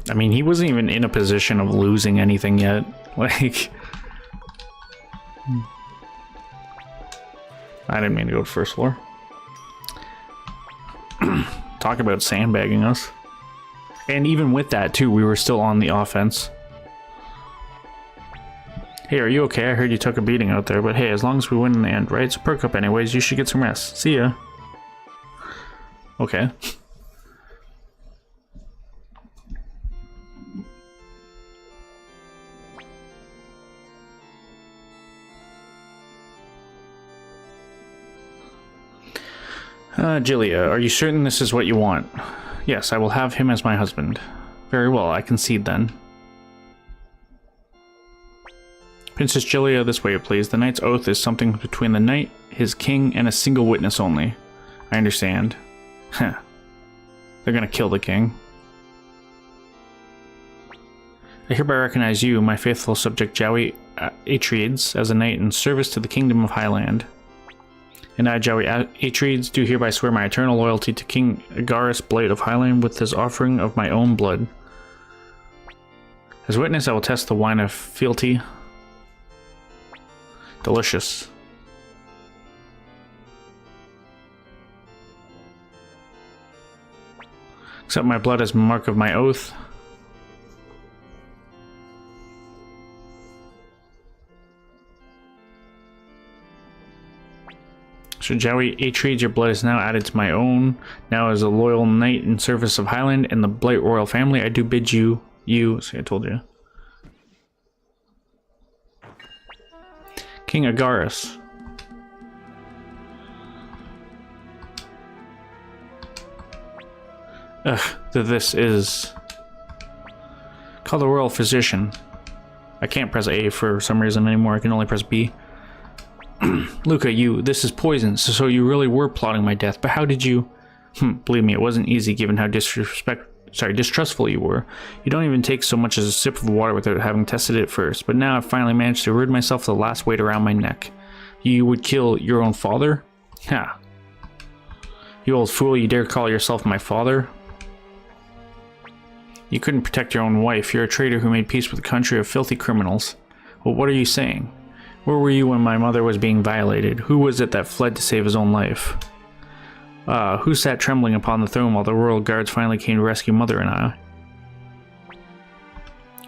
I mean, he wasn't even in a position of losing anything yet. Like... I didn't mean to go to first floor. Talk about sandbagging us. And even with that, too, we were still on the offense. Hey, are you okay? I heard you took a beating out there, but hey, as long as we win in the end, right? So perk up anyways, you should get some rest. See ya. Okay. Jillia, are you certain this is what you want? Yes, I will have him as my husband. Very well, I concede then. Princess Jillia, this way, please. The knight's oath is something between the knight, his king, and a single witness only. I understand. Heh. They're gonna kill the king. I hereby recognize you, my faithful subject Jowie Atreides, as a knight in service to the Kingdom of Highland. And I, Jowie Atreides, do hereby swear my eternal loyalty to King Agarus, Blade of Highland, with this offering of my own blood. As witness, I will test the wine of fealty. Delicious. Accept my blood as mark of my oath. So Jowie Atreides, your blood is now added to my own. Now as a loyal knight in service of Highland and the Blight royal family, I do bid you, see I told you. King Agaris. This is... Call the royal physician. I can't press A for some reason anymore, I can only press B. Luca, this is poison, so you really were plotting my death, but how did you... Believe me, it wasn't easy given how distrustful you were. You don't even take so much as a sip of water without having tested it first, but now I've finally managed to rid myself of the last weight around my neck. You would kill your own father? Ha. You old fool, you dare call yourself my father? You couldn't protect your own wife. You're a traitor who made peace with a country of filthy criminals. Well, what are you saying? Where were you when my mother was being violated? Who was it that fled to save his own life? Who sat trembling upon the throne while the royal guards finally came to rescue Mother and I?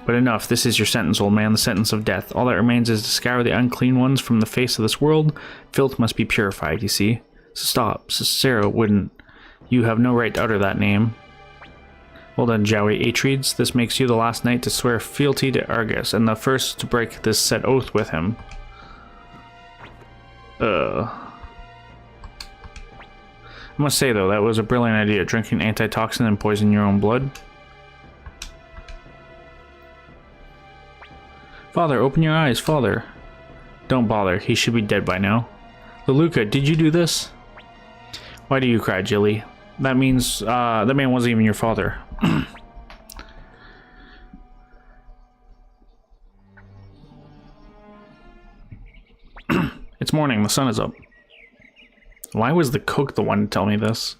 But enough, this is your sentence, old man, the sentence of death. All that remains is to scour the unclean ones from the face of this world. Filth must be purified, you see. So stop, Sarah wouldn't. You have no right to utter that name. Well done, Jowie Atreides. This makes you the last knight to swear fealty to Argus, and the first to break this set oath with him. I must say, though, that was a brilliant idea, drinking antitoxin and poison your own blood. Father, open your eyes, Father. Don't bother, he should be dead by now. Leluca, did you do this? Why do you cry, Jilly? That means, that man wasn't even your father. It's morning, the sun is up. Why was the cook the one to tell me this?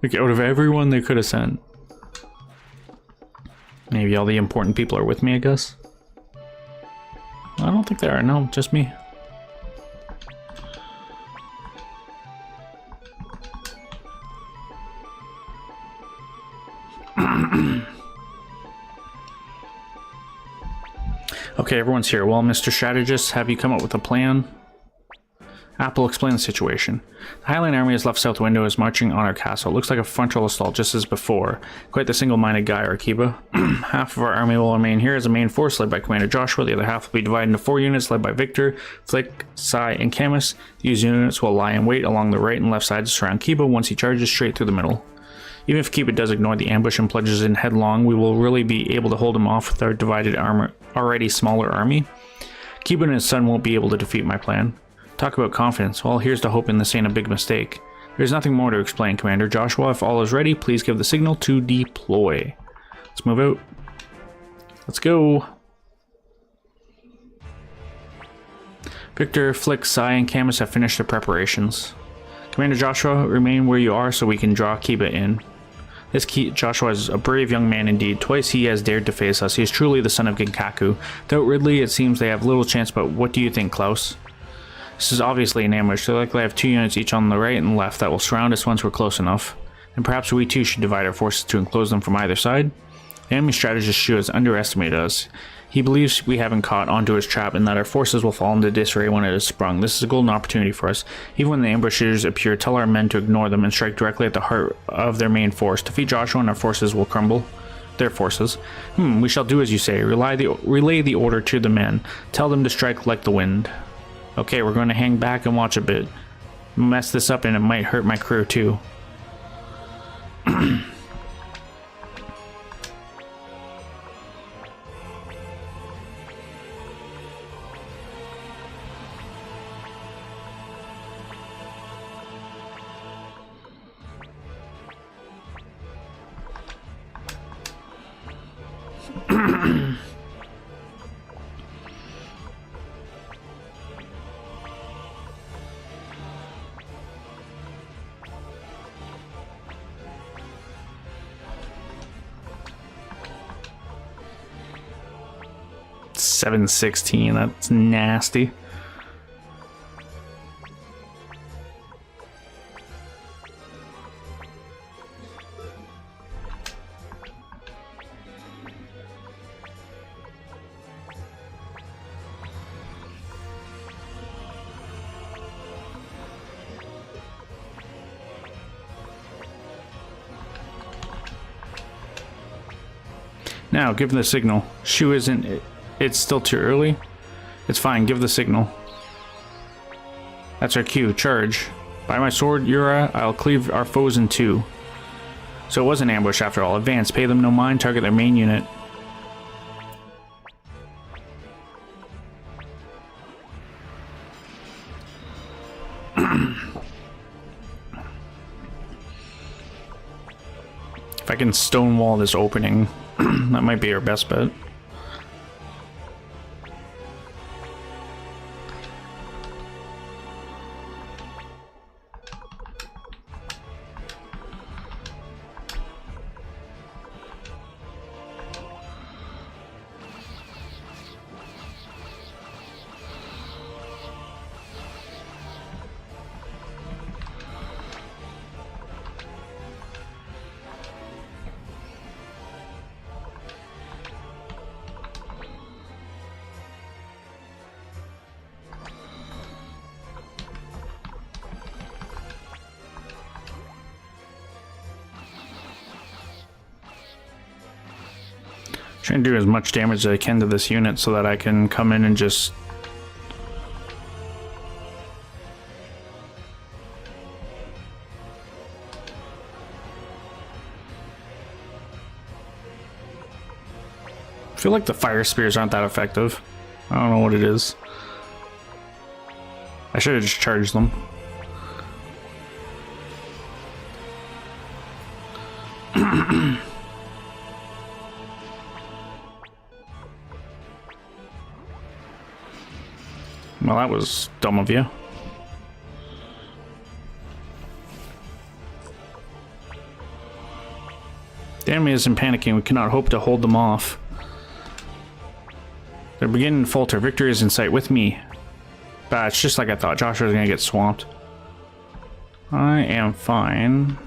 Like, out of everyone they could have sent. Maybe all the important people are with me, I guess. I don't think they are, no, just me. Okay, everyone's here. Well, Mr. Strategist, have you come up with a plan? Apple, explain the situation. The Highland army has left South Window, is marching on our castle. It looks like a frontal assault, just as before. Quite the single-minded guy, Arkiba. Half of our army will remain here as a main force led by Commander Joshua. The other half will be divided into 4 units led by Victor, Flick, Sai, and Camus. These units will lie in wait along the right and left sides to surround Kiba once he charges straight through the middle. Even if Kiba does ignore the ambush and plunges in headlong, we will really be able to hold him off with our divided already smaller army. Kiba and his son won't be able to defeat my plan. Talk about confidence. Well, here's to hoping this ain't a big mistake. There's nothing more to explain, Commander Joshua. If all is ready, please give the signal to deploy. Let's move out. Let's go. Victor, Flick, Sai, and Camus have finished their preparations. Commander Joshua, remain where you are so we can draw Kiba in. Joshua is a brave young man indeed. Twice he has dared to face us. He is truly the son of Genkaku. Without Ridley, it seems they have little chance, but what do you think, Klaus? This is obviously an ambush. They likely have 2 units each on the right and left that will surround us once we're close enough. And perhaps we too should divide our forces to enclose them from either side. The enemy strategist Shu has underestimated us. He believes we haven't caught onto his trap and that our forces will fall into disarray when it is sprung. This is a golden opportunity for us. Even when the ambushers appear, tell our men to ignore them and strike directly at the heart of their main force. Defeat Joshua and our forces will crumble. Their forces. We shall do as you say. Relay the order to the men. Tell them to strike like the wind. Okay, we're going to hang back and watch a bit. Mess this up and it might hurt my crew too. 716. That's nasty. Now, give the signal. Shu isn't... It's still too early. It's fine, give the signal. That's our cue. Charge. By my sword, Yura, I'll cleave our foes in two. So it was an ambush after all. Advance. Pay them no mind. Target their main unit. If I can stonewall this opening, that might be our best bet. Trying to do as much damage as I can to this unit so that I can come in and just... I feel like the fire spears aren't that effective. I don't know what it is. I should have just charged them. Well, that was dumb of you. The enemy isn't panicking. We cannot hope to hold them off. They're beginning to falter. Victory is in sight with me. But it's just like I thought. Joshua's gonna get swamped. I am fine.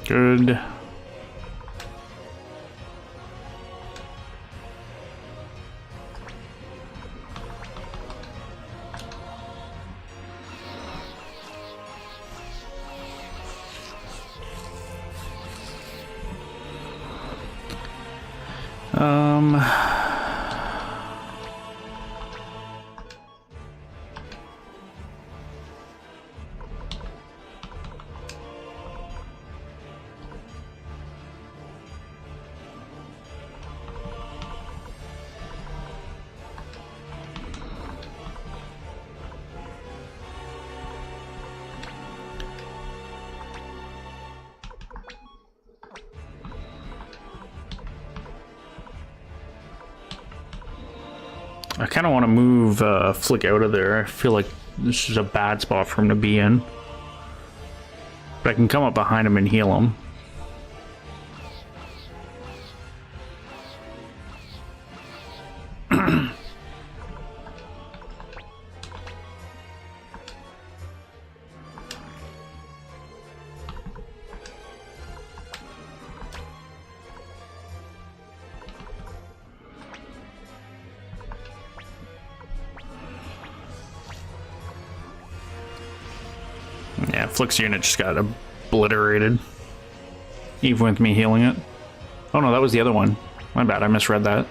Good. I kind of want to move Flick out of there. I feel like this is a bad spot for him to be in. But I can come up behind him and heal him. Yeah, Flick's unit just got obliterated. Even with me healing it. Oh no, that was the other one. My bad, I misread that.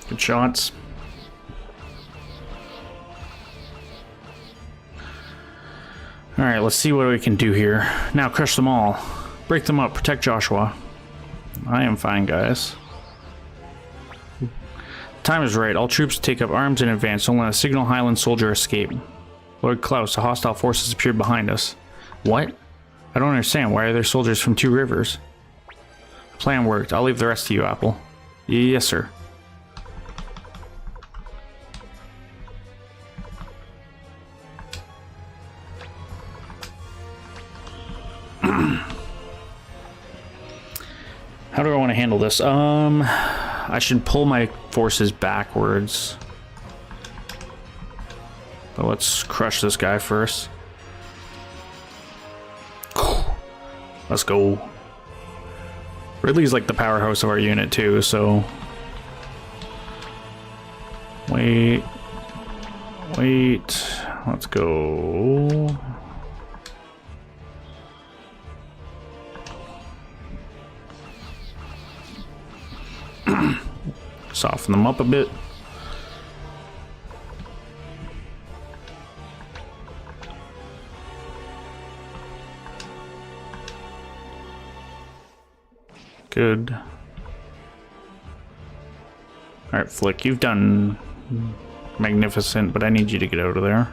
Good shots. Alright, let's see what we can do here. Now crush them all. Break them up. Protect Joshua. I am fine, guys. Time is right. All troops take up arms in advance. Don't let a single Highland soldier escape. Lord Klaus, the hostile forces appeared behind us. What? I don't understand. Why are there soldiers from 2 rivers? The plan worked. I'll leave the rest to you, Apple. Yes, sir. How do I want to handle this? I should pull my forces backwards. But let's crush this guy first. Let's go. Ridley's like the powerhouse of our unit too, so... Wait. Let's go... Soften them up a bit. Good. Alright, Flick, you've done magnificent, but I need you to get out of there.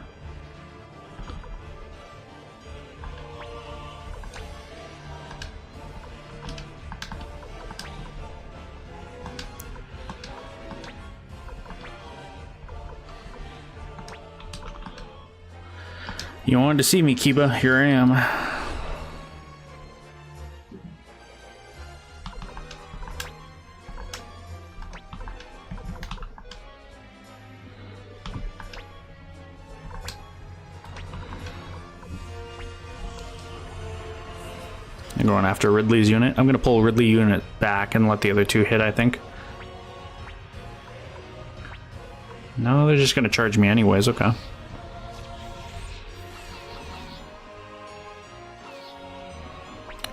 You wanted to see me, Kiba. Here I am. I'm going after Ridley's unit. I'm going to pull Ridley unit back and let the other 2 hit, I think. No, they're just going to charge me anyways. Okay.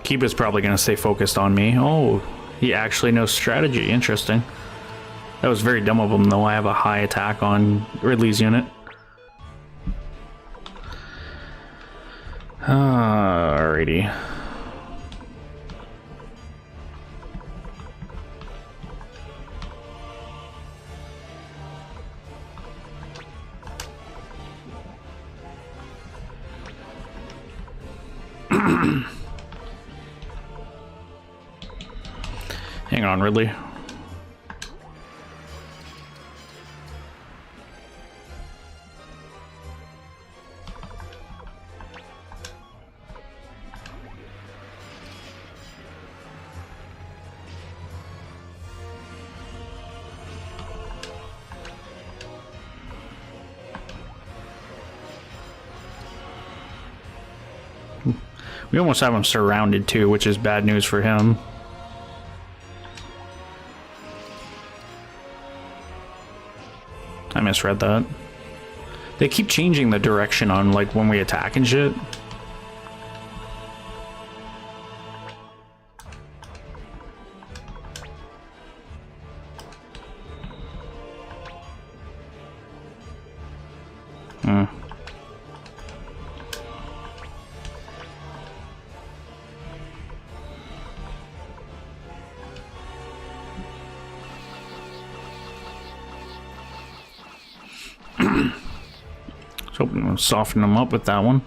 Kiba's probably going to stay focused on me. Oh, he actually knows strategy. Interesting. That was very dumb of him, though. I have a high attack on Ridley's unit. Alrighty. Hang on, Ridley. We almost have him surrounded too, which is bad news for him. I misread that. They keep changing the direction on like when we attack and shit. So hoping to soften them up with that one.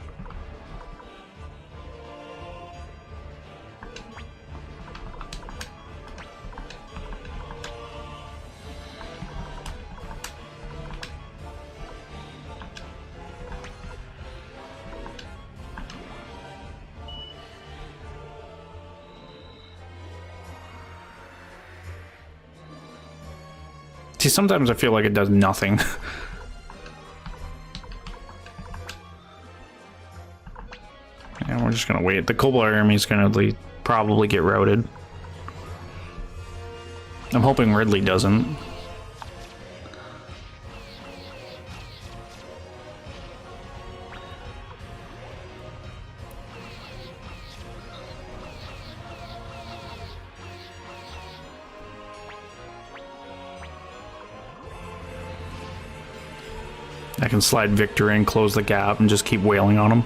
See, sometimes I feel like it does nothing. And we're just gonna wait. The Cobalt army's gonna probably get routed. I'm hoping Ridley doesn't. I can slide Victor in, close the gap, and just keep wailing on him.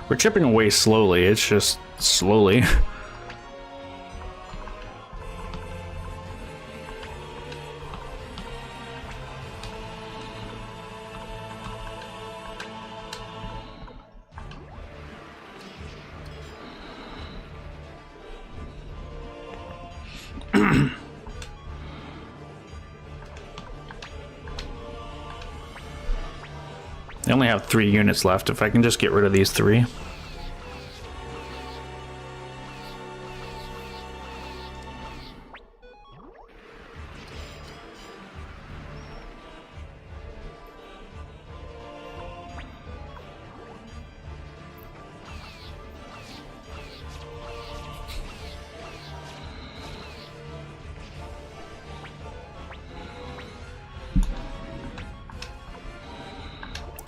We're chipping away slowly, it's just slowly. I only have 3 units left. If I can just get rid of these 3.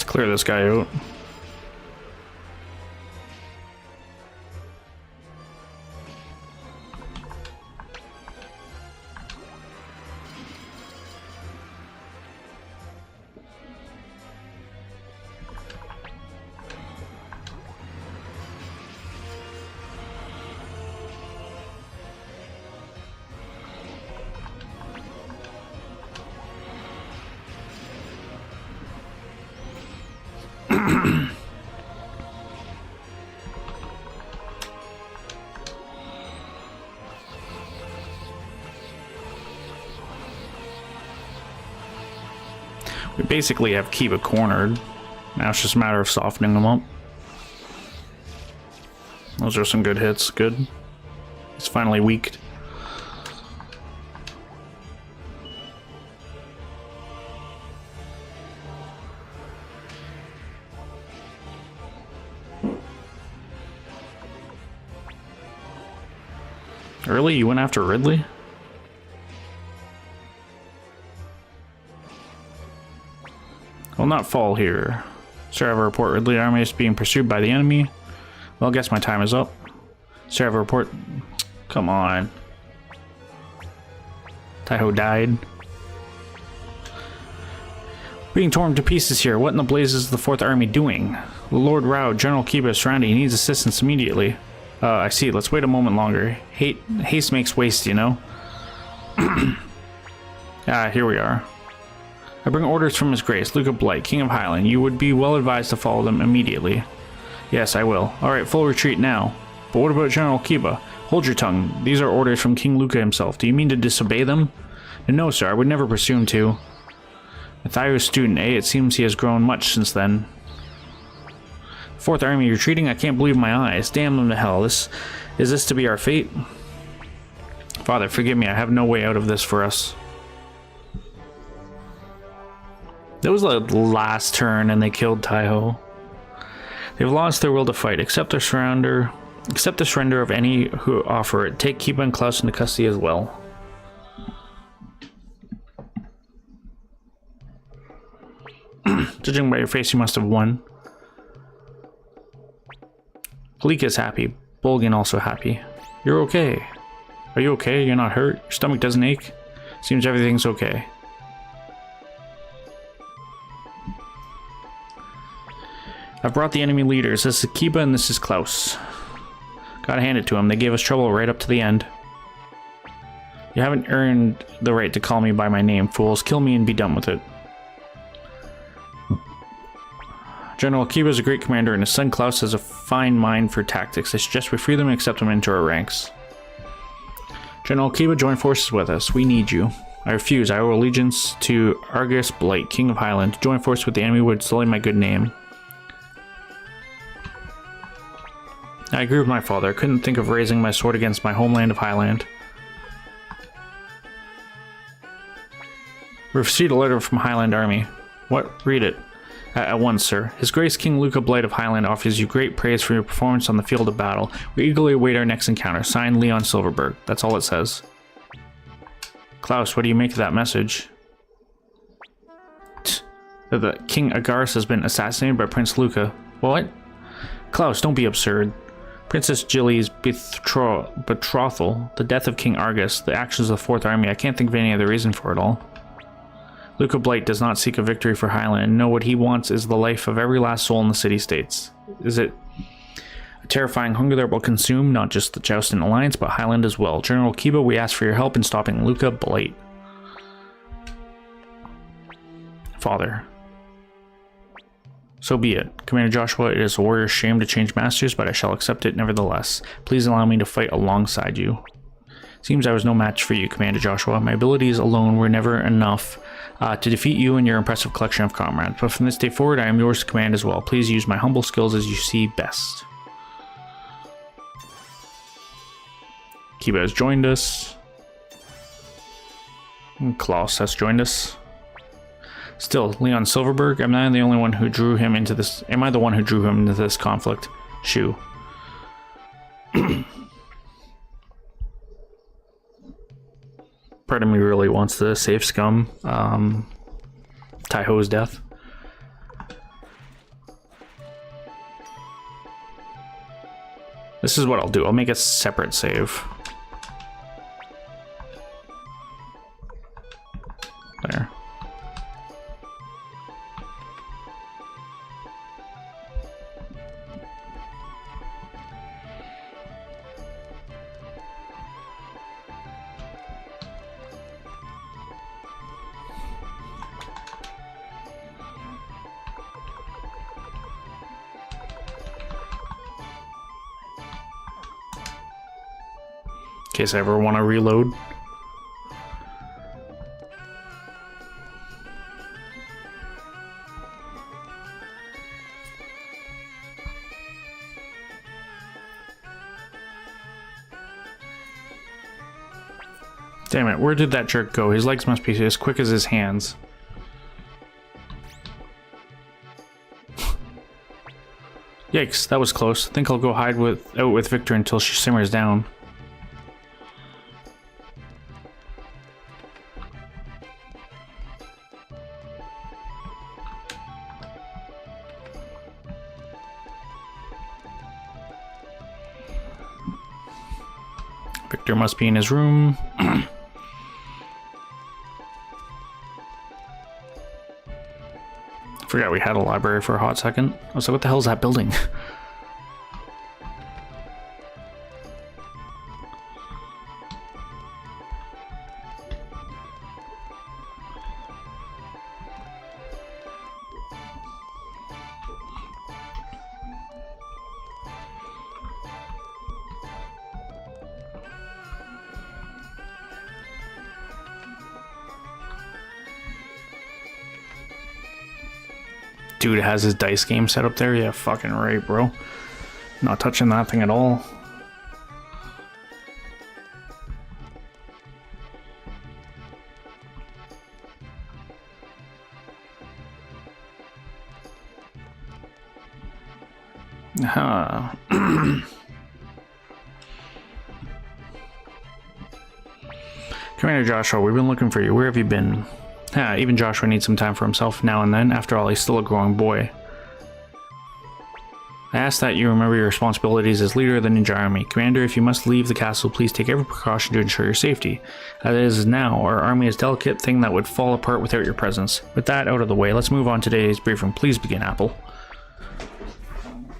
Clear this guy out. We basically have Kiba cornered. Now it's just a matter of softening them up. Those are some good hits. Good. He's finally weaked. Really? You went after Ridley? Will not fall here. Sir, I have a report. Ridley army is being pursued by the enemy. Well, I guess my time is up. Sir, I have a report. Come on. Taiho died. Being torn to pieces here. What in the blazes is the 4th Army doing? Lord Rao, General Kiba is surrounded. He needs assistance immediately. I see. Let's wait a moment longer. Haste makes waste, you know? Here we are. I bring orders from His Grace, Luca Blight, King of Highland. You would be well advised to follow them immediately. Yes, I will. Alright, full retreat now. But what about General Kiba? Hold your tongue. These are orders from King Luca himself. Do you mean to disobey them? No, sir. I would never presume to. Matthias' student, eh? It seems he has grown much since then. 4th Army retreating? I can't believe my eyes. Damn them to hell. Is this to be our fate? Father, forgive me. I have no way out of this for us. That was the last turn and they killed Taiho. They've lost their will to fight. Accept the surrender of any who offer it. Take Kiba and Klaus into custody as well. Judging by your face, you must have won. Kalika is happy. Bolgan also happy. You're okay. Are you okay? You're not hurt? Your stomach doesn't ache? Seems everything's okay. I've brought the enemy leaders. This is Kiba and this is Klaus. Gotta hand it to him. They gave us trouble right up to the end. You haven't earned the right to call me by my name, fools. Kill me and be done with it. General Kiba is a great commander and his son Klaus has a fine mind for tactics. I suggest we free them and accept them into our ranks. General Kiba, join forces with us. We need you. I refuse. I owe allegiance to Argus Blight, King of Highland. Join forces with the enemy would sully my good name. I agree with my father. I couldn't think of raising my sword against my homeland of Highland. We received a letter from Highland Army. What? Read it. At once, sir. His Grace King Luca Blight of Highland offers you great praise for your performance on the field of battle. We eagerly await our next encounter. Signed, Leon Silverberg. That's all it says. Klaus, what do you make of that message? That King Agaris has been assassinated by Prince Luca. What? Klaus, don't be absurd. Princess Jilly's betrothal, the death of King Argus, the actions of the 4th Army, I can't think of any other reason for it all. Luca Blight does not seek a victory for Highland, and know what he wants is the life of every last soul in the city-states. Is it A terrifying hunger that will consume not just the Joustin Alliance, but Highland as well. General Kiba, we ask for your help in stopping Luca Blight. Father. So be it. Commander Joshua, it is a warrior's shame to change masters, but I shall accept it nevertheless. Please allow me to fight alongside you. Seems I was no match for you, Commander Joshua. My abilities alone were never enough to defeat you and your impressive collection of comrades, but from this day forward I am yours to command as well. Please use my humble skills as you see best. Kiba has joined us. And Klaus has joined us. Still, Leon Silverberg, am I the only one who drew him into this? Am I the one who drew him into this conflict? Shoo. Part of me really wants to save Scum. Taiho's death. This is what I'll do. I'll make a separate save. There. In case I ever want to reload. Damn it, where did that jerk go? His legs must be as quick as his hands. Yikes, that was close. I think I'll go hide out with Victor until she simmers down. Victor must be in his room. Forgot we had a library for a hot second. I was like, what the hell is that building? Dude has his dice game set up there? Yeah, fucking right, bro. Not touching that thing at all. Huh. Commander Joshua, we've been looking for you. Where have you been? Even Joshua needs some time for himself now and then. After all, he's still a growing boy. I ask that you remember your responsibilities as leader of the ninja army. Commander, if you must leave the castle, please take every precaution to ensure your safety. As it is now, our army is a delicate thing that would fall apart without your presence. With that out of the way, let's move on to today's briefing. Please begin, Apple.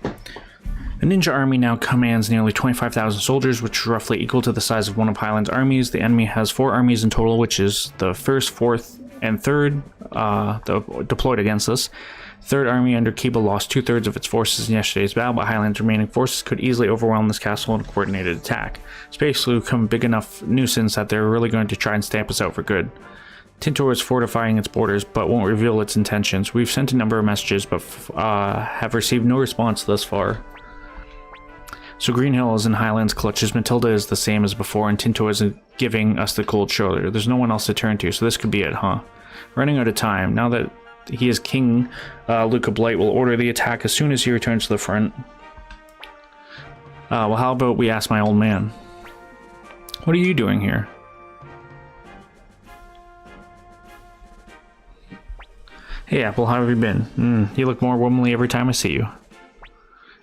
The ninja army now commands nearly 25,000 soldiers, which is roughly equal to the size of one of Highland's armies. The enemy has 4 armies in total, which is the 1st, 4th, and 3rd deployed against us. 3rd Army under Kiba lost 2/3 of its forces in yesterday's battle, but Highland's remaining forces could easily overwhelm this castle in a coordinated attack. It's basically become a big enough nuisance that they're really going to try and stamp us out for good. Tintor is fortifying its borders, but won't reveal its intentions. We've sent a number of messages, but have received no response thus far. So Green Hill is in Highland's clutches, Matilda is the same as before, and Tinto is giving us the cold shoulder. There's no one else to turn to, so this could be it, huh? Running out of time. Now that he is king, Luca Blight will order the attack as soon as he returns to the front. Well, how about we ask my old man? What are you doing here? Hey Apple, how have you been? You look more womanly every time I see you.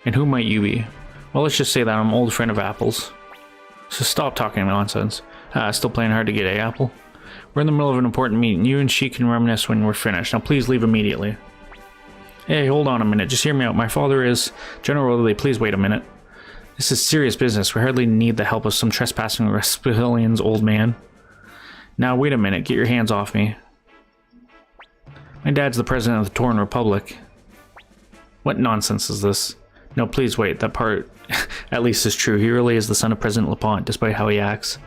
And who might you be? Well, let's just say that I'm an old friend of Apple's. So stop talking nonsense. Still playing hard to get, eh, Apple? We're in the middle of an important meeting. You and she can reminisce when we're finished. Now please leave immediately. Hey, hold on a minute. Just hear me out. My father is... General Lily, please wait a minute. This is serious business. We hardly need the help of some trespassing Respilians, old man. Now, wait a minute. Get your hands off me. My dad's the president of the Torn Republic. What nonsense is this? No, please wait. That part, at least, is true. He really is the son of President LaPont, despite how he acts.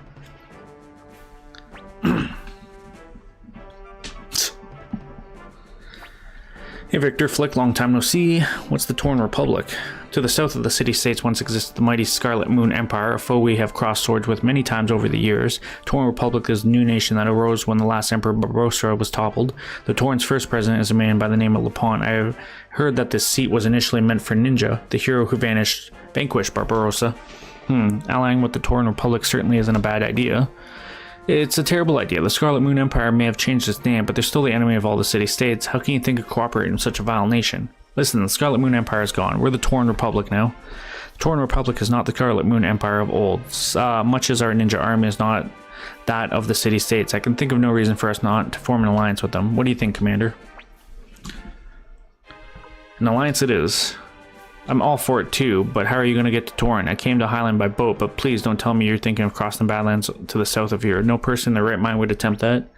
Hey Victor, Flick, long time no see. What's the Torn Republic? To the south of the city-states once existed the mighty Scarlet Moon Empire, a foe we have crossed swords with many times over the years. Torn Republic is a new nation that arose when the last Emperor Barbarossa was toppled. The Torn's first president is a man by the name of LaPont. I have heard that this seat was initially meant for Ninja, the hero who vanquished Barbarossa. Allying with the Torn Republic certainly isn't a bad idea. It's a terrible idea. The Scarlet Moon Empire may have changed its name, but they're still the enemy of all the city-states. How can you think of cooperating with such a vile nation? Listen, the Scarlet Moon Empire is gone. We're the Torn Republic now. The Torn Republic is not the Scarlet Moon Empire of old. Much as our ninja army is not that of the city-states, I can think of no reason for us not to form an alliance with them. What do you think, Commander? An alliance it is. I'm all for it too, but how are you going to get to Torn? I came to Highland by boat, but please don't tell me you're thinking of crossing the Badlands to the south of here. No person in their right mind would attempt that.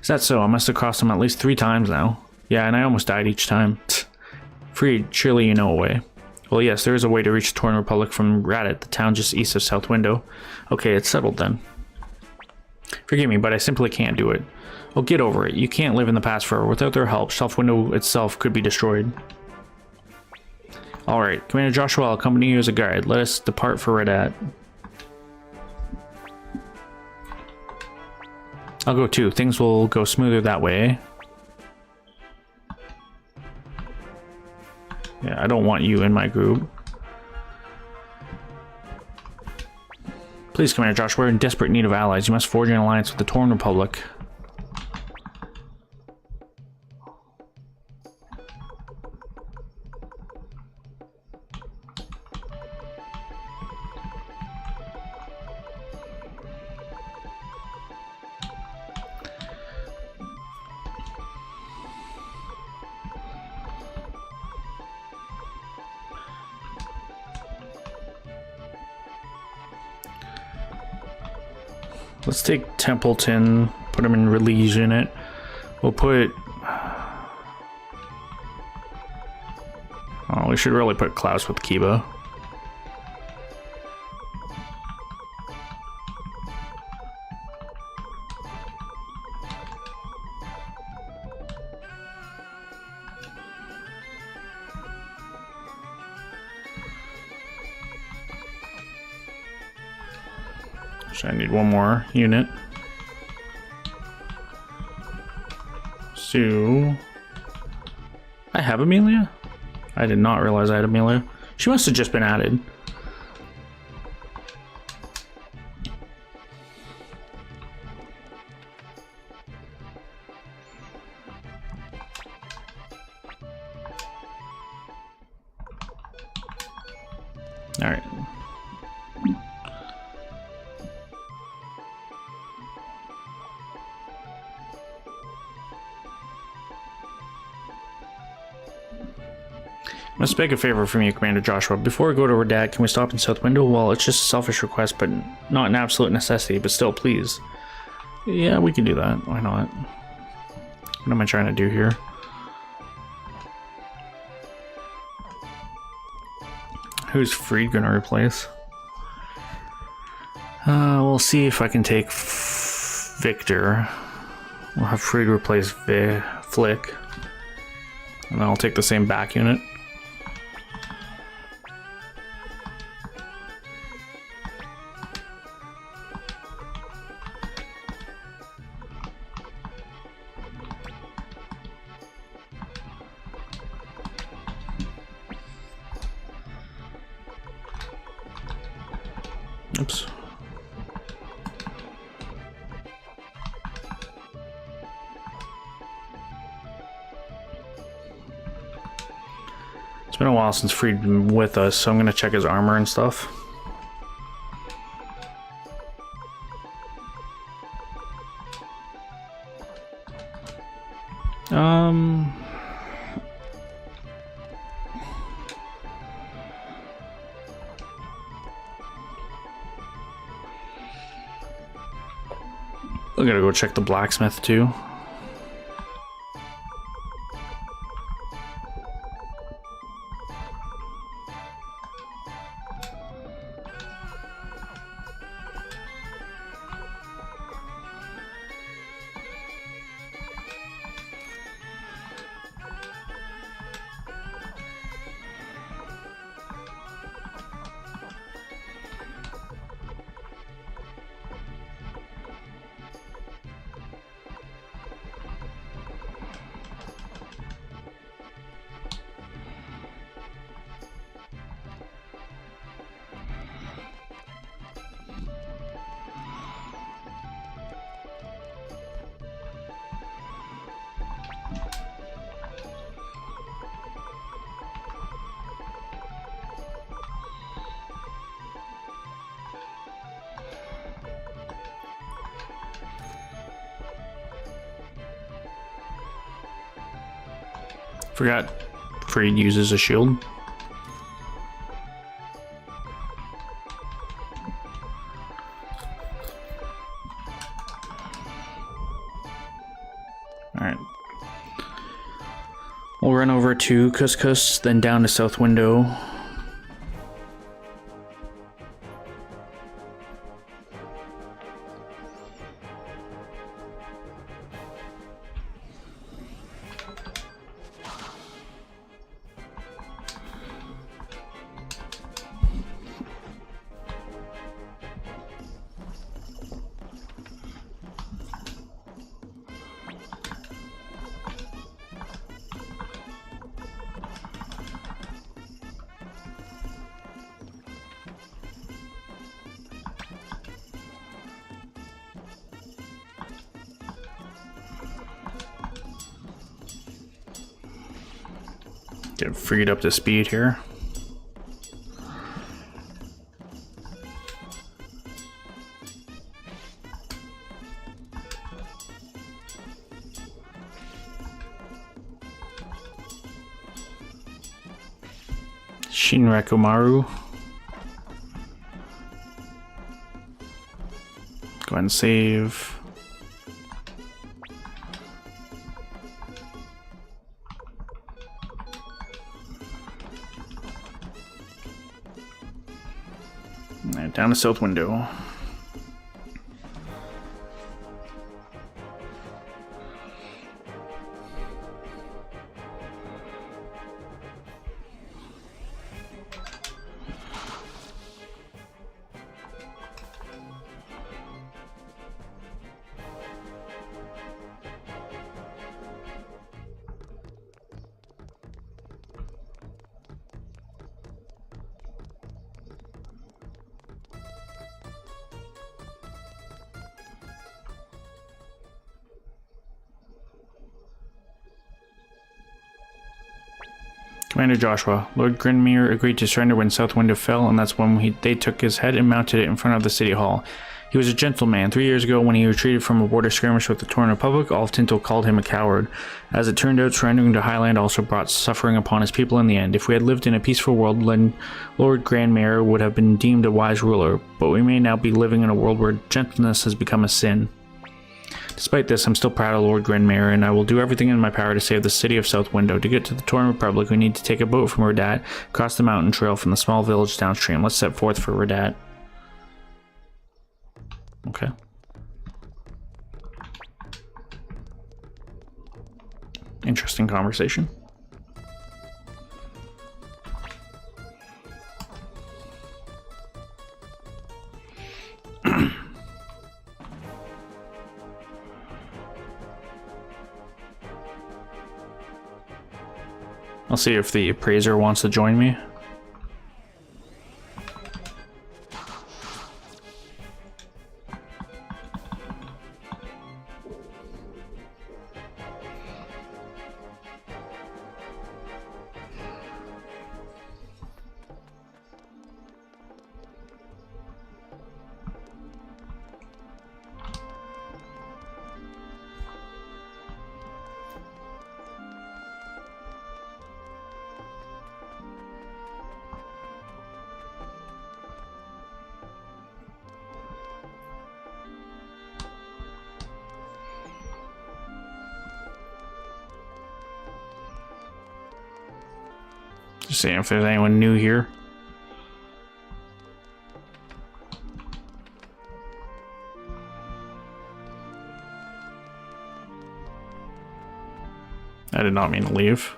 Is that so? I must have crossed them at least 3 times now. Yeah, and I almost died each time. Freed, surely you know a way. Well, yes, there is a way to reach the Torn Republic from Radit, the town just east of South Window. Okay, it's settled then. Forgive me, but I simply can't do it. Oh, get over it. You can't live in the past forever. Without their help, South Window itself could be destroyed. Alright, Commander Joshua, I'll accompany you as a guide. Let us depart for Radit. I'll go too. Things will go smoother that way. Yeah, I don't want you in my group. Please, Commander Josh, we're in desperate need of allies. You must forge an alliance with the Torn Republic. Let's take Templeton, put him in Release Unit. We'll put... Oh, we should really put Klaus with Kiba. So I need one more unit. So I have Amelia? I did not realize I had Amelia. She must have just been added. All right. Must beg a favor from you, Commander Joshua. Before we go to Radit, can we stop in South Window? Well, it's just a selfish request, but not an absolute necessity, but still, please. Yeah, we can do that. Why not? What am I trying to do here? Who's Freed gonna replace? We'll see if I can take Victor. We'll have Freed replace Flick. And then I'll take the same back unit. Oops. It's been a while since Freed's been with us, so I'm gonna check his armor and stuff. I gotta go check the blacksmith too. Forgot Freed uses a shield. Alright. We'll run over to Couscous, then down to South Window. Get freed up to speed here. Shinrakumaru. Go ahead and save. Alright, down to South Window. Commander Joshua, Lord Grinmere agreed to surrender when South Window fell, and that's when they took his head and mounted it in front of the City Hall. He was a gentleman. 3 years ago, when he retreated from a border skirmish with the Torn Republic, all of Tinto called him a coward. As it turned out, surrendering to Highland also brought suffering upon his people in the end. If we had lived in a peaceful world, Lord Granmere would have been deemed a wise ruler, but we may now be living in a world where gentleness has become a sin. Despite this, I'm still proud of Lord Grenmere, and I will do everything in my power to save the city of South Window. To get to the Torn Republic, we need to take a boat from Radat, cross the mountain trail from the small village downstream. Let's set forth for Radat. Okay. Interesting conversation. I'll see if the appraiser wants to join me. Just seeing if there's anyone new here. I did not mean to leave.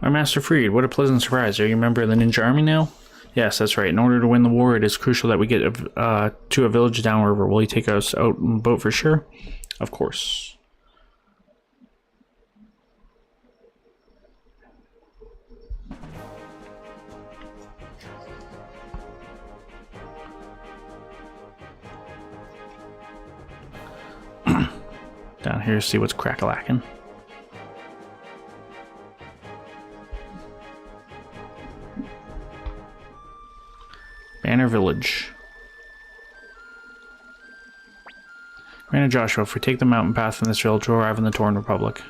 My Master Freed, what a pleasant surprise. Are you a member of the Ninja Army now? Yes, that's right. In order to win the war, it is crucial that we get to a village downriver. Will you take us out on a boat for sure? Of course. Down here, see what's crack-a-lackin'. Banner Village. Commander Joshua, if we take the mountain path from this village, we'll arrive in the Torn Republic.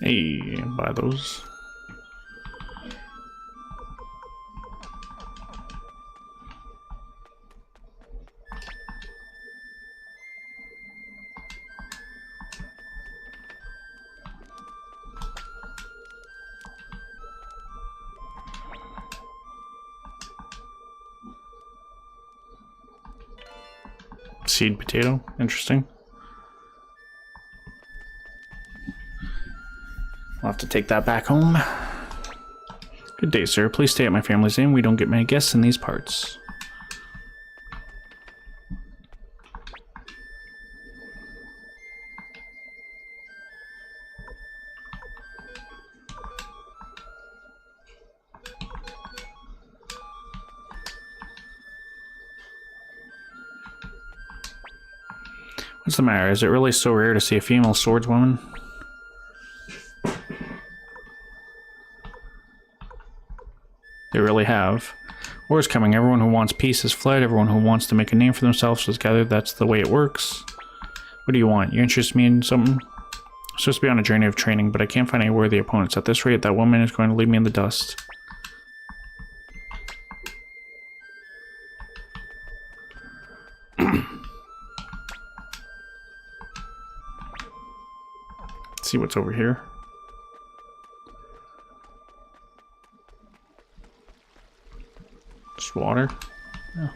Hey, buy those. Seed potato, interesting. I'll have to take that back home. Good day, sir. Please stay at my family's inn. We don't get many guests in these parts. What's the matter? Is it really so rare to see a female swordswoman? They really have. War is coming. Everyone who wants peace has fled. Everyone who wants to make a name for themselves has gathered. That's the way it works. What do you want? You interest me in something? I'm supposed to be on a journey of training, but I can't find any worthy opponents. At this rate, that woman is going to leave me in the dust. Let's see what's over here. Just water. Yeah.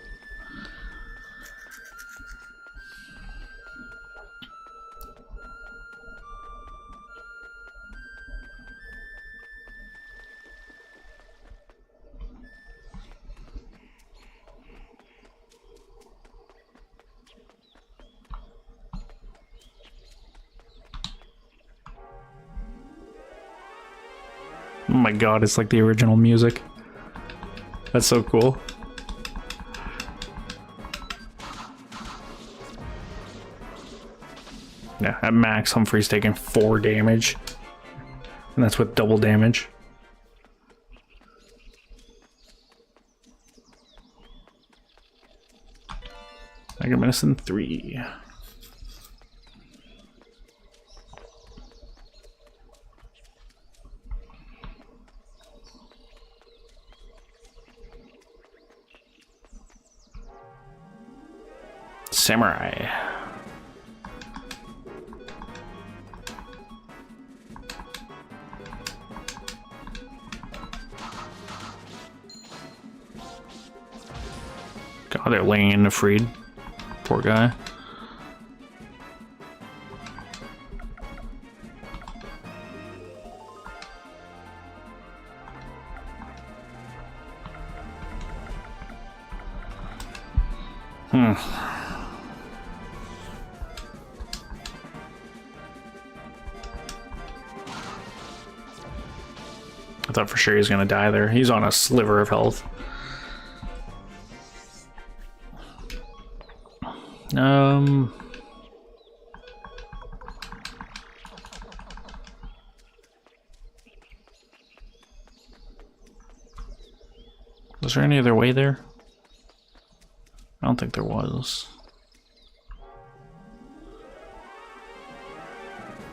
Oh my god, it's like the original music. That's so cool. Yeah, at max, Humphrey's taking 4 damage. And that's with double damage. Mega Medicine 3. Samurai. God, they're laying into Freed. Poor guy. I thought for sure he was gonna die there. He's on a sliver of health. Was there any other way there? I don't think there was.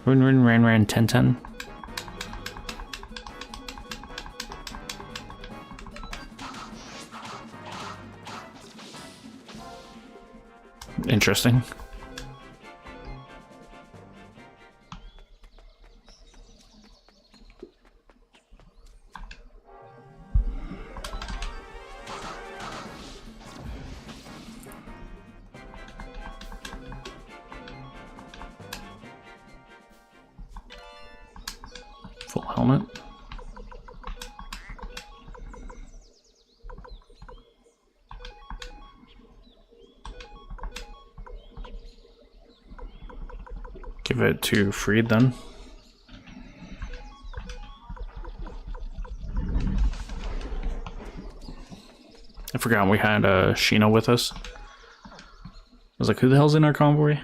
Ran 10. Interesting. Full helmet. Give it to Freed then. I forgot we had Sheena with us. I was like, who the hell's in our convoy?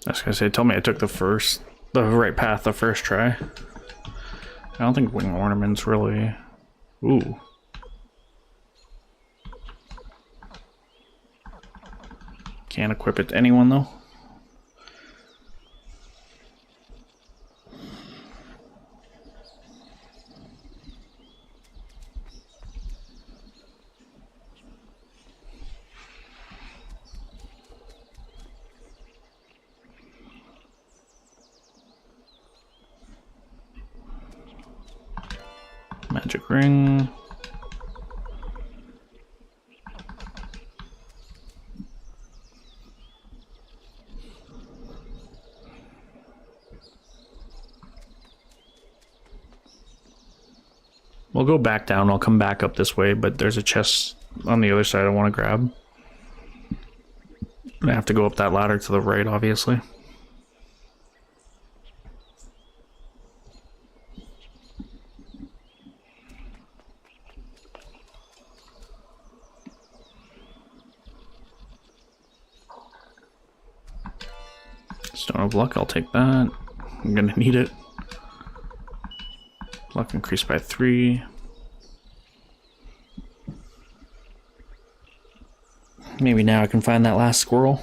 I was gonna say, tell me I took the right path the first try. I don't think wing ornaments really. Ooh. Can't equip it to anyone though. Magic ring. We'll go back down. I'll come back up this way, but there's a chest on the other side I want to grab. I have to go up that ladder to the right, obviously. Stone of Luck, I'll take that. I'm gonna need it. Luck increased by 3. Maybe now I can find that last squirrel.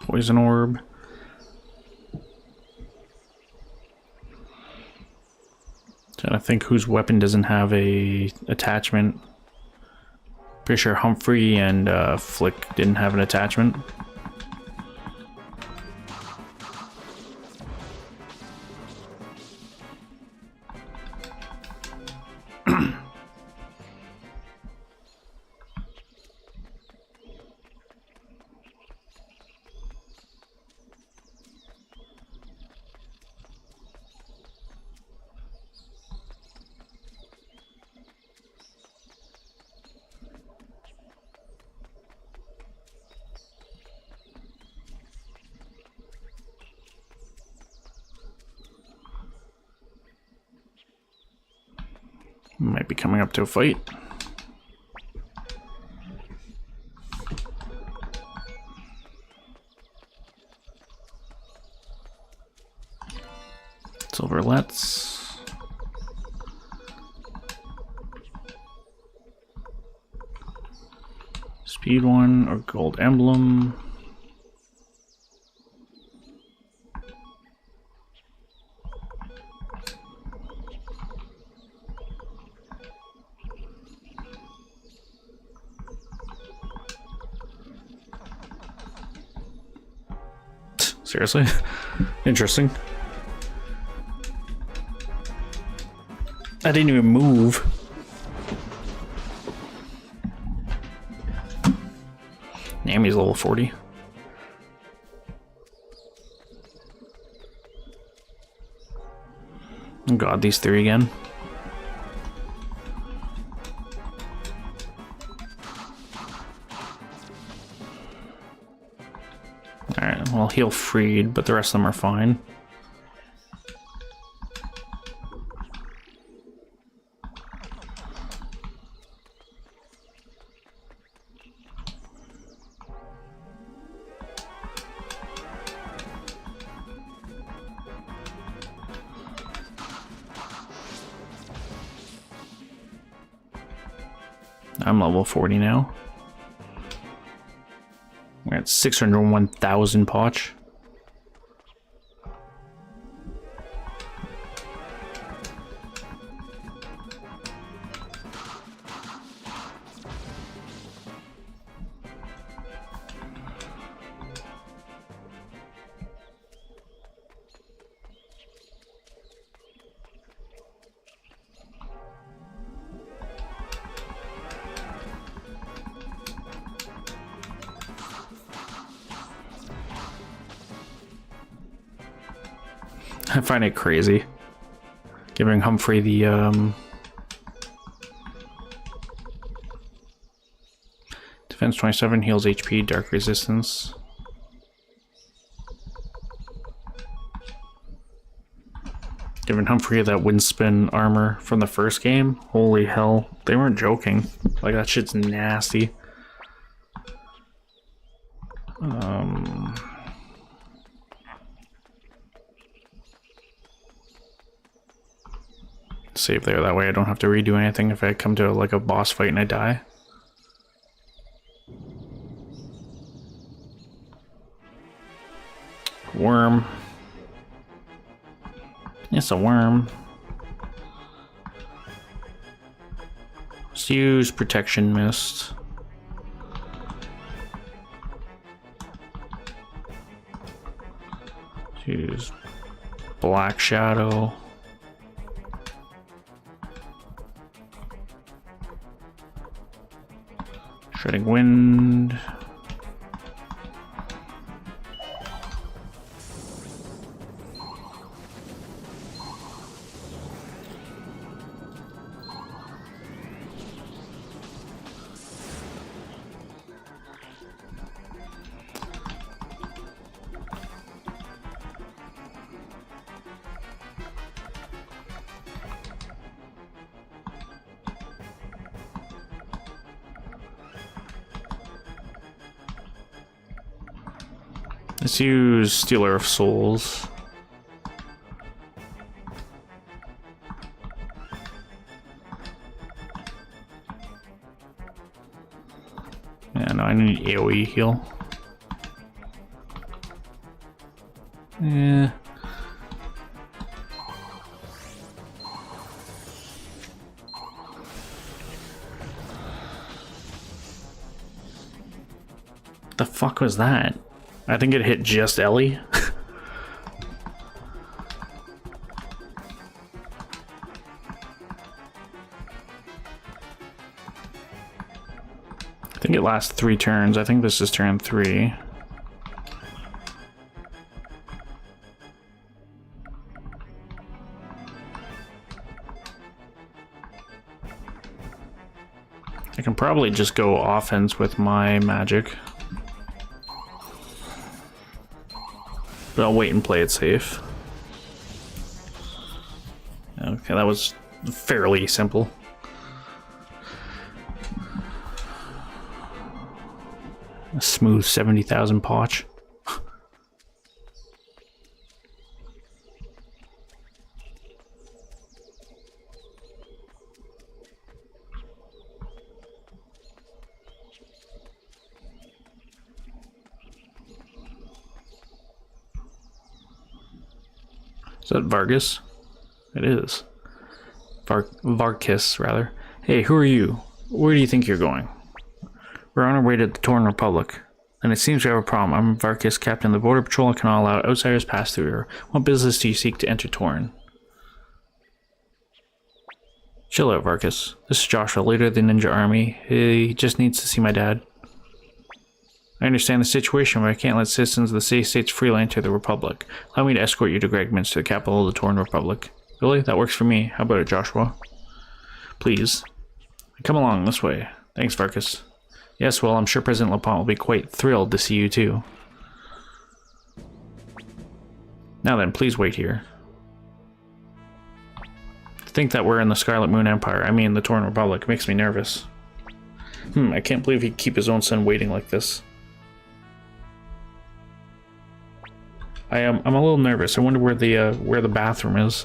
Poison orb. Trying to think whose weapon doesn't have a attachment. Pretty sure Humphrey and Flick didn't have an attachment. Might be coming up to a fight. Silverlets. Speed 1 or gold emblem. Seriously? Interesting. I didn't even move. Nami's level 40. Oh god, these three again. Alright, well, heal freed, but the rest of them are fine. I'm level 40 now. We're at 601,000 potch. I find it crazy giving Humphrey the defense 27, heals HP, dark resistance. Giving Humphrey that windspin armor from the first game. Holy hell, they weren't joking. Like, that shit's nasty. Save there, that way I don't have to redo anything if I come to like a boss fight and I die. Worm. It's a worm. Let's use protection mist. Let's use black shadow. Shredding wind. Let's use Stealer of Souls. Yeah, no, I need AoE heal. Yeah. The fuck was that? I think it hit just Ellie. I think it lasts 3 turns. I think this is turn 3. I can probably just go offense with my magic. But I'll wait and play it safe. Okay, that was fairly simple. A smooth 70,000 potch. Is that Vargas? It is. Varkis, rather. Hey, who are you? Where do you think you're going? We're on our way to the Torn Republic. And it seems we have a problem. I'm Varkis, captain of the Border Patrol, and cannot allow outsiders pass through here. What business do you seek to enter Torn? Chill out, Varkis. This is Joshua, leader of the Ninja Army. He just needs to see my dad. I understand the situation, but I can't let citizens of the city states freely enter the Republic. Allow me to escort you to Gregminster, the capital of the Torn Republic. Really? That works for me. How about it, Joshua? Please. Come along this way. Thanks, Varkis. Yes, well, I'm sure President LaPont will be quite thrilled to see you, too. Now then, please wait here. To think that we're in the Scarlet Moon Empire, I mean the Torn Republic, makes me nervous. I can't believe he'd keep his own son waiting like this. I'm a little nervous. I wonder where the bathroom is.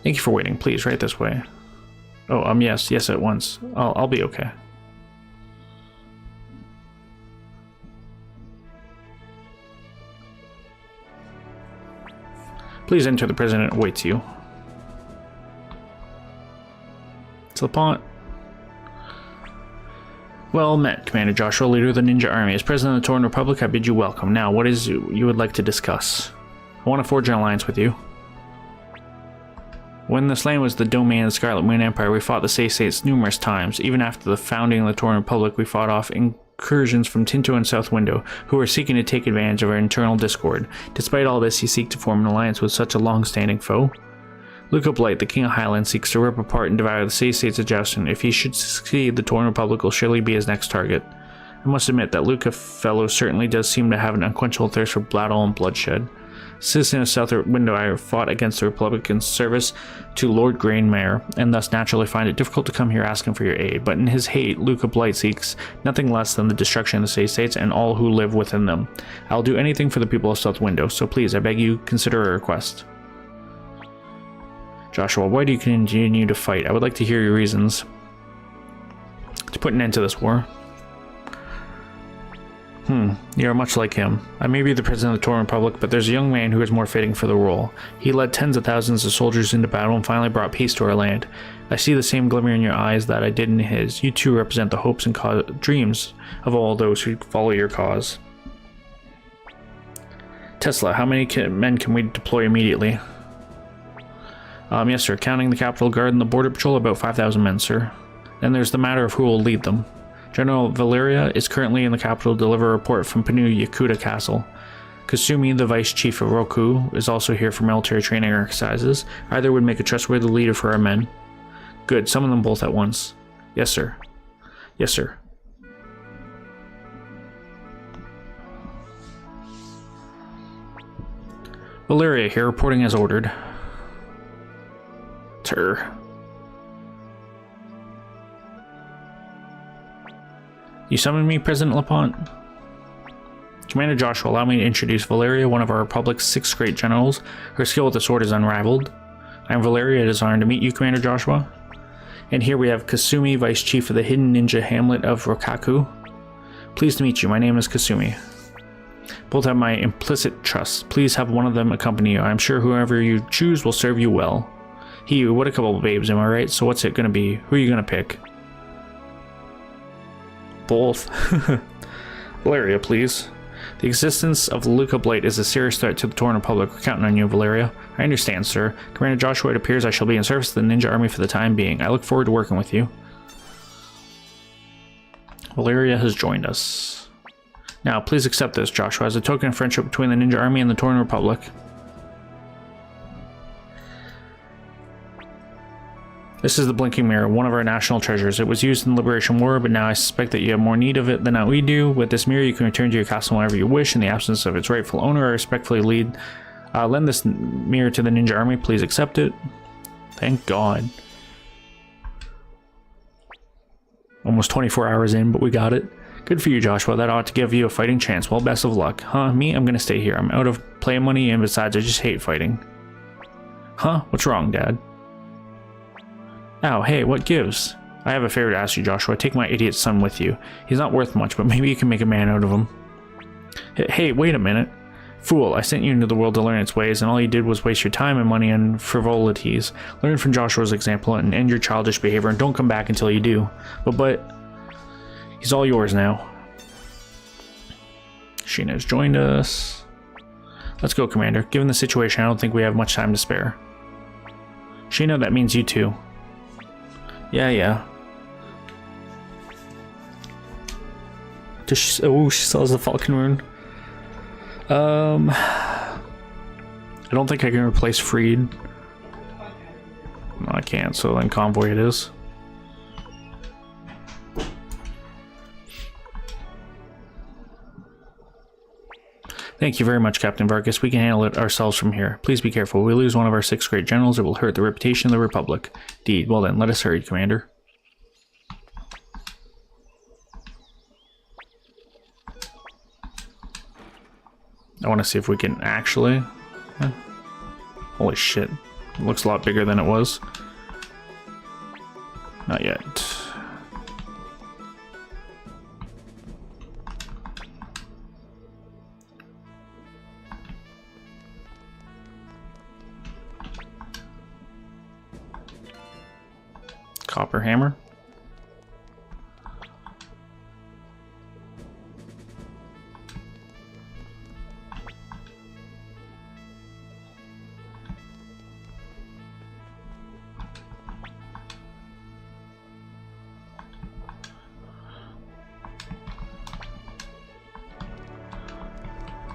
Thank you for waiting. Please, right this way. Oh, yes at once. I'll be okay. Please enter. The president awaits you. It's LaPont. Well met, Commander Joshua, leader of the Ninja Army. As President of the Torn Republic, I bid you welcome. Now, what is you would like to discuss? I want to forge an alliance with you. When this land was the domain of the Scarlet Moon Empire, we fought the Say-States numerous times. Even after the founding of the Torn Republic, we fought off incursions from Tinto and South Window, who were seeking to take advantage of our internal discord. Despite all this, you seek to form an alliance with such a long-standing foe? Luca Blight, the King of Highland, seeks to rip apart and devour the Say-States of Joustin. If he should succeed, the Torn Republic will surely be his next target. I must admit that Luca fellow certainly does seem to have an unquenchable thirst for battle and bloodshed. Citizen of South Window, I fought against the Republican service to Lord Grainmare, and thus naturally find it difficult to come here asking for your aid. But in his hate, Luca Blight seeks nothing less than the destruction of the States and all who live within them. I'll do anything for the people of South Window, so please, I beg you, consider a request. Joshua, why do you continue to fight? I would like to hear your reasons. To put an end to this war. You are much like him. I may be the president of the Torn Republic, but there's a young man who is more fitting for the role. He led tens of thousands of soldiers into battle and finally brought peace to our land. I see the same glimmer in your eyes that I did in his. You too represent the hopes and dreams of all those who follow your cause. Tesla, how many men can we deploy immediately? Yes, sir. Counting the Capitol Guard and the Border Patrol, about 5,000 men, sir. Then there's the matter of who will lead them. General Valeria is currently in the capital to deliver a report from Panu Yakuta Castle. Kasumi, the vice chief of Roku, is also here for military training exercises. Either would make a trustworthy leader for our men. Good, summon them both at once. Yes, sir. Yes, sir. Valeria here, reporting as ordered. Sir. You summoned me, President LaPont? Commander Joshua, allow me to introduce Valeria, one of our Republic's 6 great generals. Her skill with the sword is unrivaled. I am Valeria. It is an honor to meet you, Commander Joshua. And here we have Kasumi, Vice Chief of the Hidden Ninja Hamlet of Rokaku. Pleased to meet you. My name is Kasumi. Both have my implicit trust. Please have one of them accompany you. I'm sure whoever you choose will serve you well. What a couple of babes, am I right? So what's it going to be? Who are you going to pick? Both. Valeria, please. The existence of Luca Blight is a serious threat to the Torn Republic. We're counting on you, Valeria. I understand, sir. Commander Joshua, it appears I shall be in service to the Ninja Army for the time being. I look forward to working with you. Valeria has joined us. Now, please accept this, Joshua, as a token of friendship between the Ninja Army and the Torn Republic. This is the Blinking Mirror, one of our national treasures. It was used in the Liberation War, but now I suspect that you have more need of it than we do. With this mirror, you can return to your castle whenever you wish. In the absence of its rightful owner, I respectfully lend this mirror to the Ninja Army. Please accept it. Thank God. Almost 24 hours in, but we got it. Good for you, Joshua. That ought to give you a fighting chance. Well, best of luck. Huh? Me? I'm gonna stay here. I'm out of play money, and besides, I just hate fighting. Huh? What's wrong, Dad? Ow, hey, what gives? I have a favor to ask you, Joshua. Take my idiot son with you. He's not worth much, but maybe you can make a man out of him. Hey, wait a minute. Fool, I sent you into the world to learn its ways, and all you did was waste your time and money on frivolities. Learn from Joshua's example and end your childish behavior, and don't come back until you do. But... he's all yours now. Sheena has joined us. Let's go, Commander. Given the situation, I don't think we have much time to spare. Sheena, that means you too. Yeah. Oh, she sells the Falcon Rune. I don't think I can replace Freed. No, I can't, so then Convoy it is. Thank you very much, Captain Vargas. We can handle it ourselves from here. Please be careful. We lose one of our 6 great generals, it will hurt the reputation of the Republic. Indeed. Well then, let us hurry, Commander. I want to see if we can actually... Holy shit. It looks a lot bigger than it was. Not yet. Copper hammer.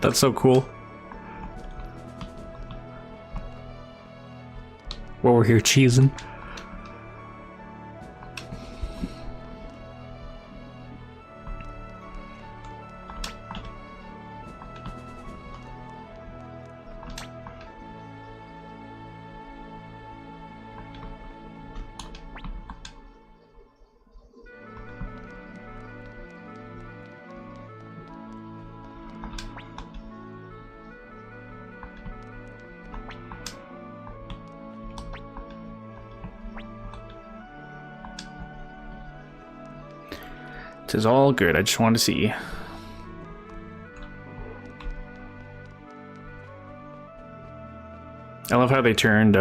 That's so cool. While we're here cheesing. Tis all good. I just wanted to see. I love how they turned,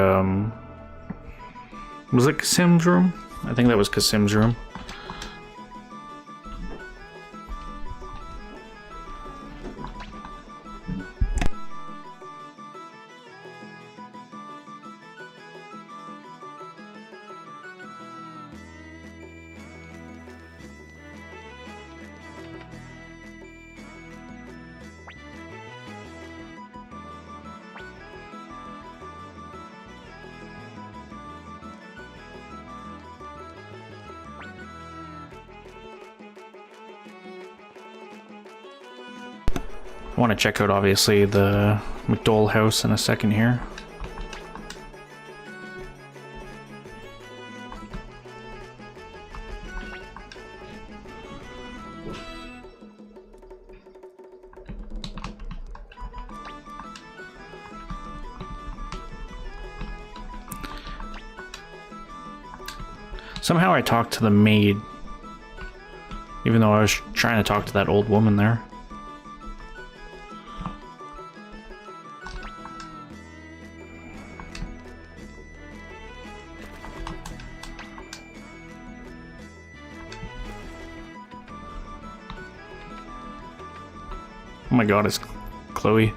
was it Kasim's room? I think that was Kasim's room. I want to check out, obviously, the McDowell house in a second here. Somehow I talked to the maid, even though I was trying to talk to that old woman there. Oh my god, it's Chloe.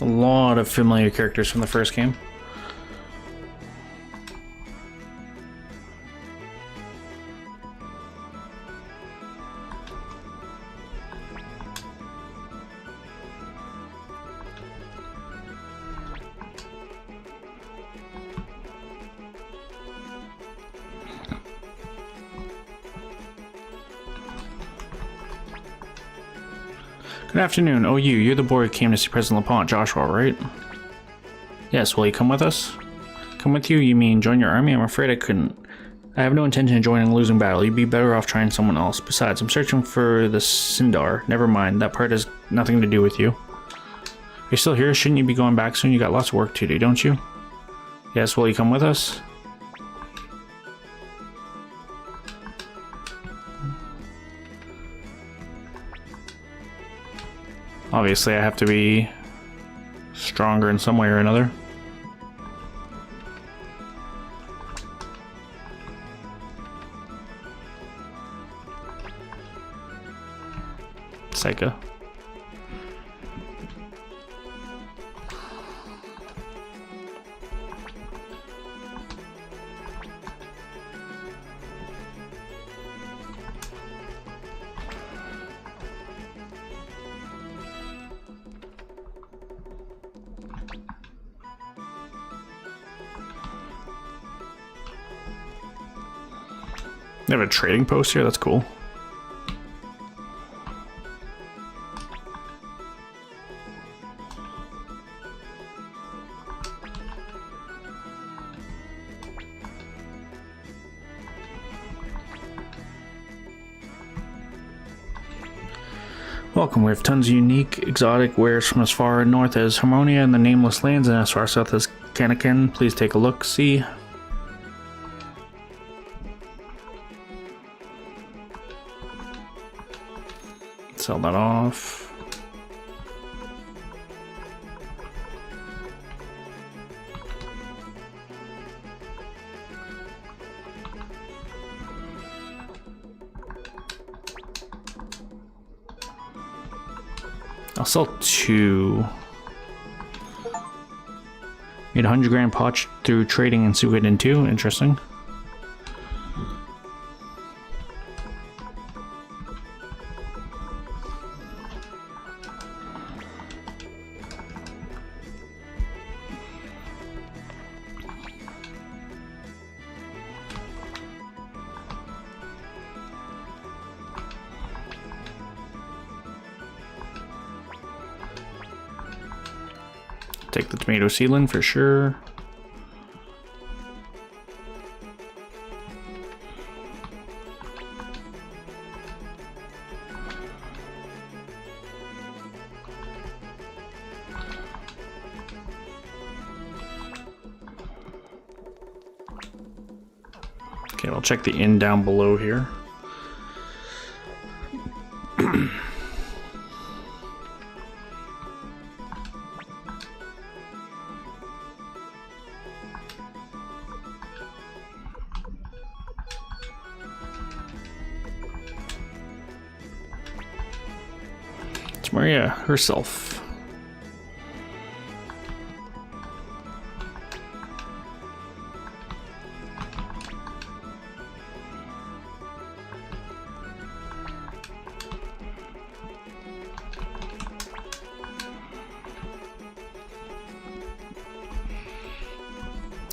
A lot of familiar characters from the first game. Good afternoon. Oh, you're the boy who came to see President LaPont, Joshua, right? Yes, will you come with us? Come with you? You mean join your army? I'm afraid I couldn't. I have no intention of joining a losing battle. You'd be better off trying someone else. Besides, I'm searching for the Sindar. Never mind, that part has nothing to do with you. You're still here? Shouldn't you be going back soon? You got lots of work to do, don't you? Yes, will you come with us? Obviously, I have to be stronger in some way or another. Psycho. They have a trading post here, that's cool. Welcome, we have tons of unique, exotic wares from as far north as Harmonia and the Nameless Lands and as far south as Kanakin. Please take a look, see. Sell that off. I'll sell 2. Made 100 grand potch through trading in Suikoden 2. Interesting. Take the tomato seedling for sure. Okay, I'll check the inn down below here. Maria herself.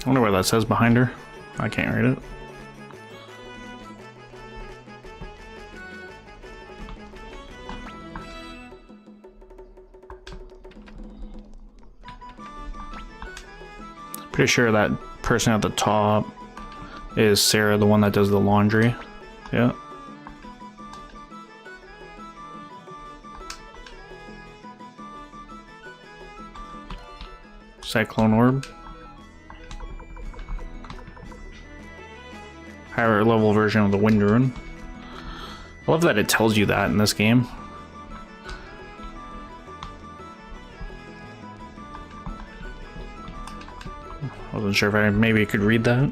I wonder what that says behind her. I can't read it. Pretty sure that person at the top is Sarah, the one that does the laundry. Yeah. Cyclone Orb. Higher level version of the Wind Rune. I love that it tells you that in this game. Wasn't sure if I maybe could read that.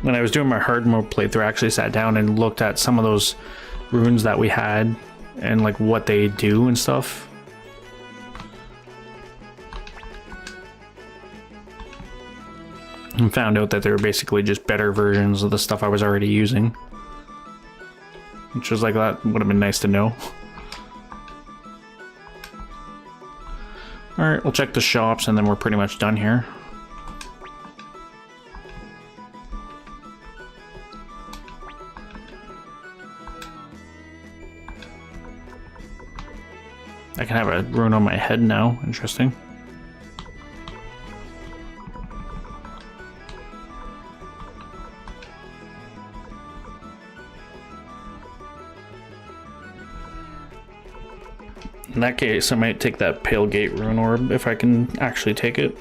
When I was doing my hard mode playthrough, I actually sat down and looked at some of those runes that we had and like what they do and stuff. And found out that they were basically just better versions of the stuff I was already using. Which was like, that would have been nice to know. Alright, we'll check the shops and then we're pretty much done here. I can have a rune on my head now. Interesting. In that case, I might take that Pale Gate Rune Orb if I can actually take it.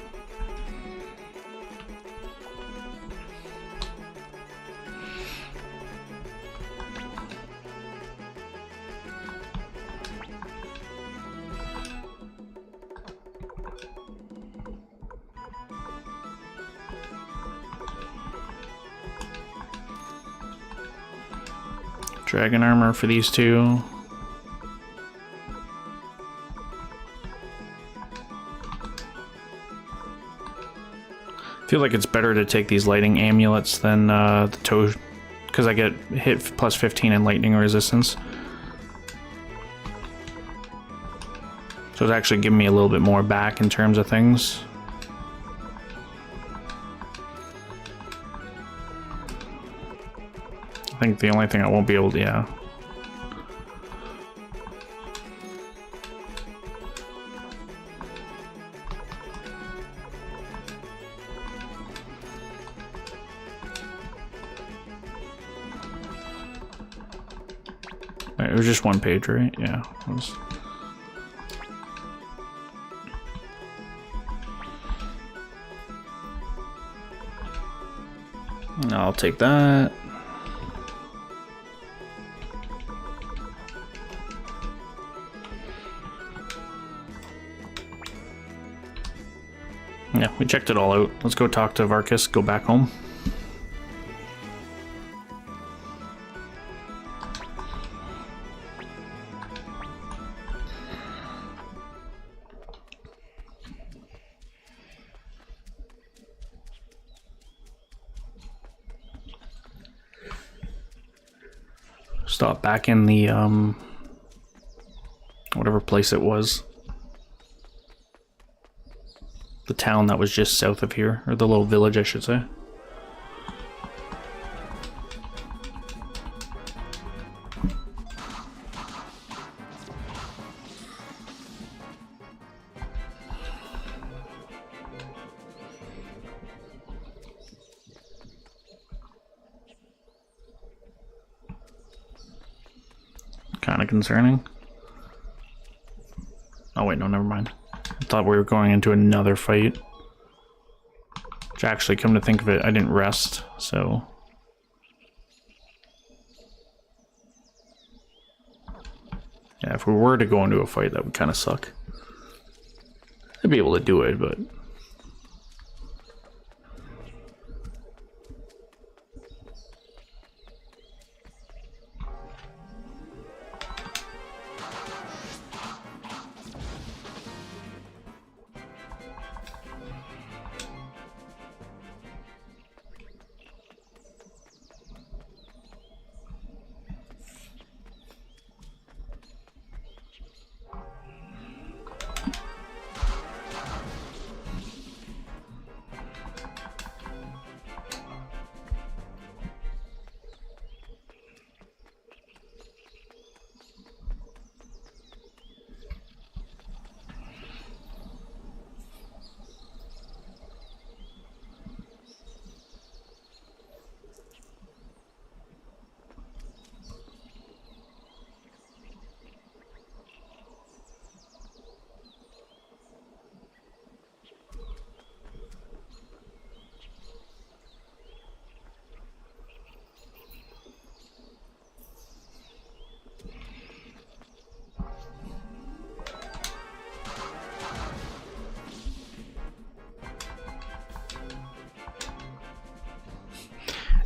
Dragon armor for these two. I feel like it's better to take these lightning amulets than the toe, because I get hit plus 15 in lightning resistance. So it's actually giving me a little bit more back in terms of things. I think the only thing I won't be able to, yeah. It was just one page, right? Yeah. It was... I'll take that. Yeah, we checked it all out. Let's go talk to Varkas, go back home. Stop back in the, whatever place it was. The town that was just south of here, or the little village, I should say. Kind of concerning. Oh wait, no, never mind. I thought we were going into another fight. Which actually, come to think of it, I didn't rest, so... Yeah, if we were to go into a fight, that would kind of suck. I'd be able to do it, but...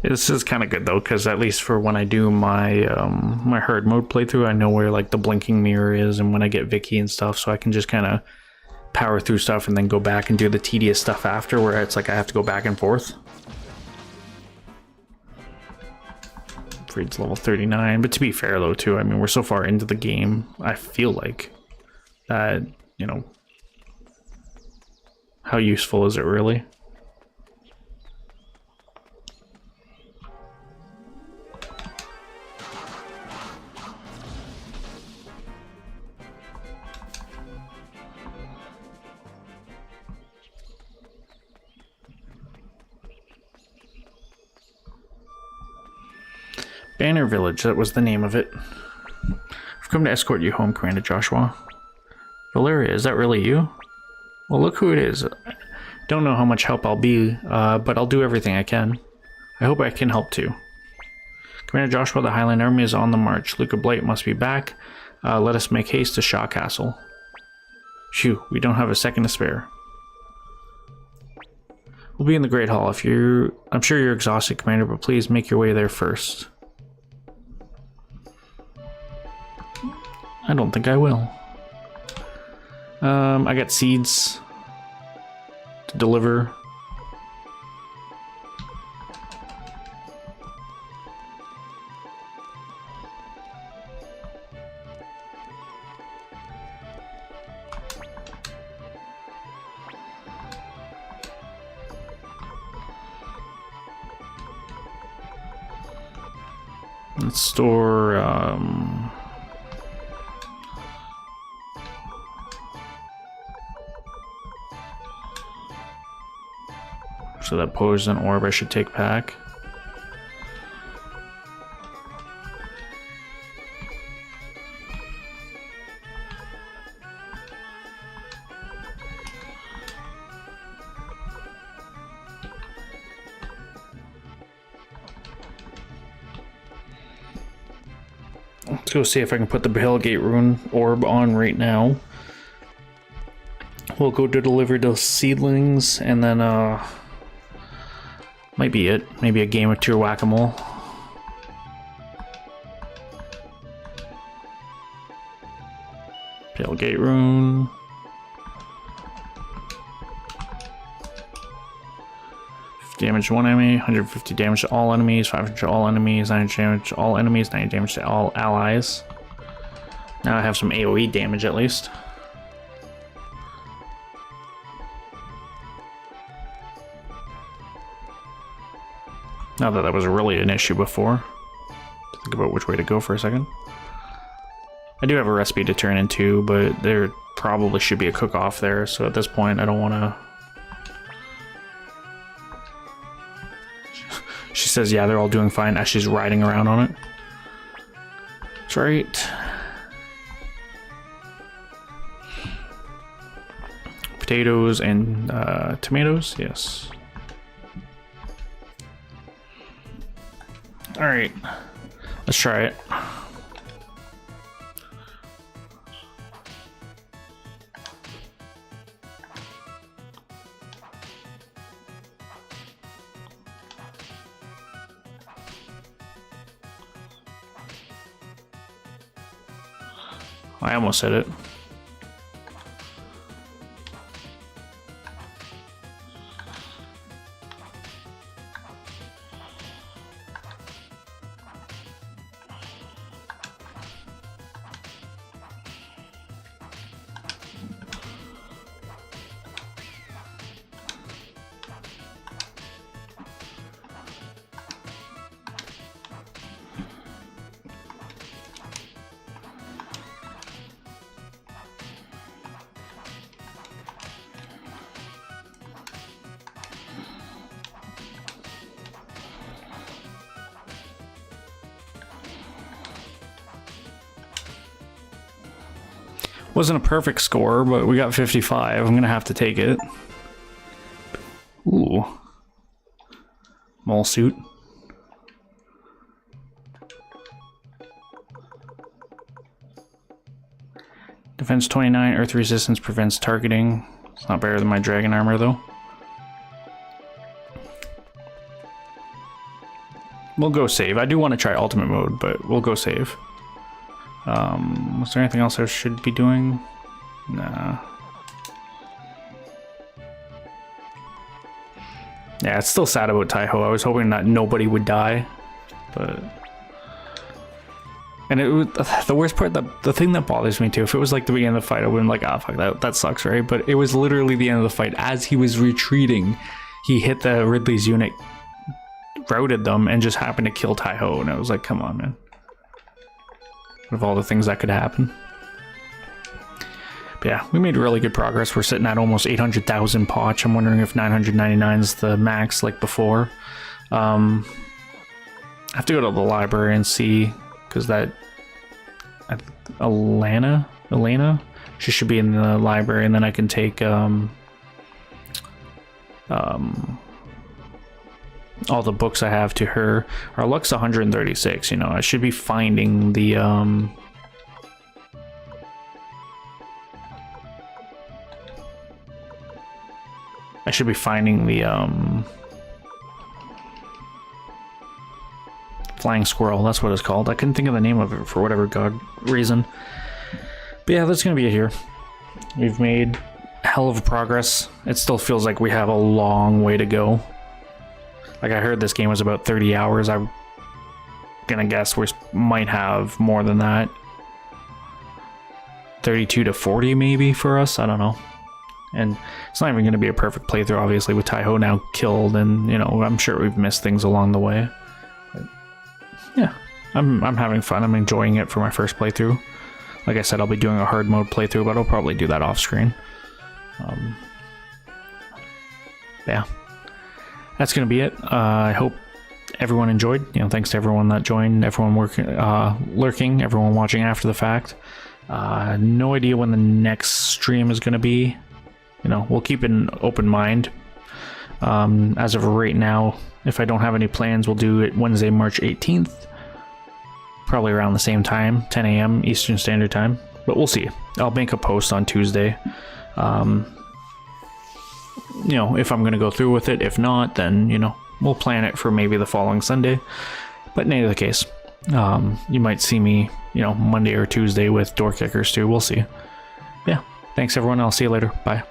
This is kind of good though, because at least for when I do my my hard mode playthrough, I know where like the blinking mirror is and when I get Vicky and stuff, so I can just kind of power through stuff and then go back and do the tedious stuff after, where it's like I have to go back and forth. Freed's level 39, but to be fair though too, I mean, we're so far into the game, I feel like that, you know, how useful is it really? Banner Village, that was the name of it. I've come to escort you home, Commander Joshua. Valeria, is that really you? Well, look who it is. Don't know how much help I'll be, but I'll do everything I can. I hope I can help too. Commander Joshua, the Highland Army is on the march. Luca Blight must be back. Let us make haste to Shaw Castle. Phew, we don't have a second to spare. We'll be in the Great Hall. I'm sure you're exhausted, Commander, but please make your way there first. I don't think I will. I got seeds to deliver. Let's store, so that poison orb I should take back. Let's go see if I can put the Hellgate Rune orb on right now. We'll go to deliver those seedlings and then might be it. Maybe a game or two of whack-a-mole. Hellgate Rune. Damage to one enemy, 150 damage to all enemies, 500 to all enemies, 900 damage to all enemies, 90 damage to all allies. Now I have some AoE damage at least. Not that that was really an issue before. Think about which way to go for a second. I do have a recipe to turn into, but there probably should be a cook-off there, so at this point I don't want to... She says, yeah, they're all doing fine as she's riding around on it. That's right. Potatoes and tomatoes, yes. All right, let's try it. I almost said it. Wasn't a perfect score, but we got 55. I'm gonna have to take it. Ooh. Mole suit. Defense 29, earth resistance prevents targeting. It's not better than my dragon armor though. we'll go save. I do want to try ultimate mode, but we'll go save. Was there anything else I should be doing? Nah. Yeah, it's still sad about Taiho. I was hoping that nobody would die, but... And it was, the worst part, the thing that bothers me too, if it was like the beginning of the fight, I would have been like, ah, fuck, that sucks, right? But it was literally the end of the fight. As he was retreating, he hit the Ridley's unit, routed them, and just happened to kill Taiho. And I was like, come on, man. Of all the things that could happen. But yeah, we made really good progress. We're sitting at almost 800,000 potch. I'm wondering if 999 is the max like before. I have to go to the library and see, because that Elena, she should be in the library, and then I can take all the books I have to her. Our luck's 136. You know, I should be finding the flying squirrel, that's what it's called. I couldn't think of the name of it for whatever god reason. But yeah, that's gonna be it here. We've made hell of progress. It still feels like we have a long way to go. Like, I heard this game was about 30 hours. I'm gonna guess we might have more than that. 32 to 40 maybe for us, I don't know. And it's not even gonna be a perfect playthrough, obviously, with Taiho now killed, and you know, I'm sure we've missed things along the way. Yeah, I'm having fun. I'm enjoying it for my first playthrough. Like I said, I'll be doing a hard mode playthrough, but I'll probably do that off screen. Yeah, that's gonna be it. I hope everyone enjoyed. You know, thanks to everyone that joined, everyone lurking, everyone watching after the fact. No idea when the next stream is gonna be. You know, we'll keep an open mind. As of right now, if I don't have any plans, we'll do it Wednesday, March 18th. Probably around the same time, 10 a.m. Eastern Standard Time. But we'll see. I'll make a post on Tuesday. You know, if I'm going to go through with it. If not, then, you know, we'll plan it for maybe the following Sunday. But in any other case, you might see me, you know, Monday or Tuesday with Door Kickers too. We'll see. Yeah. Thanks, everyone. I'll see you later. Bye.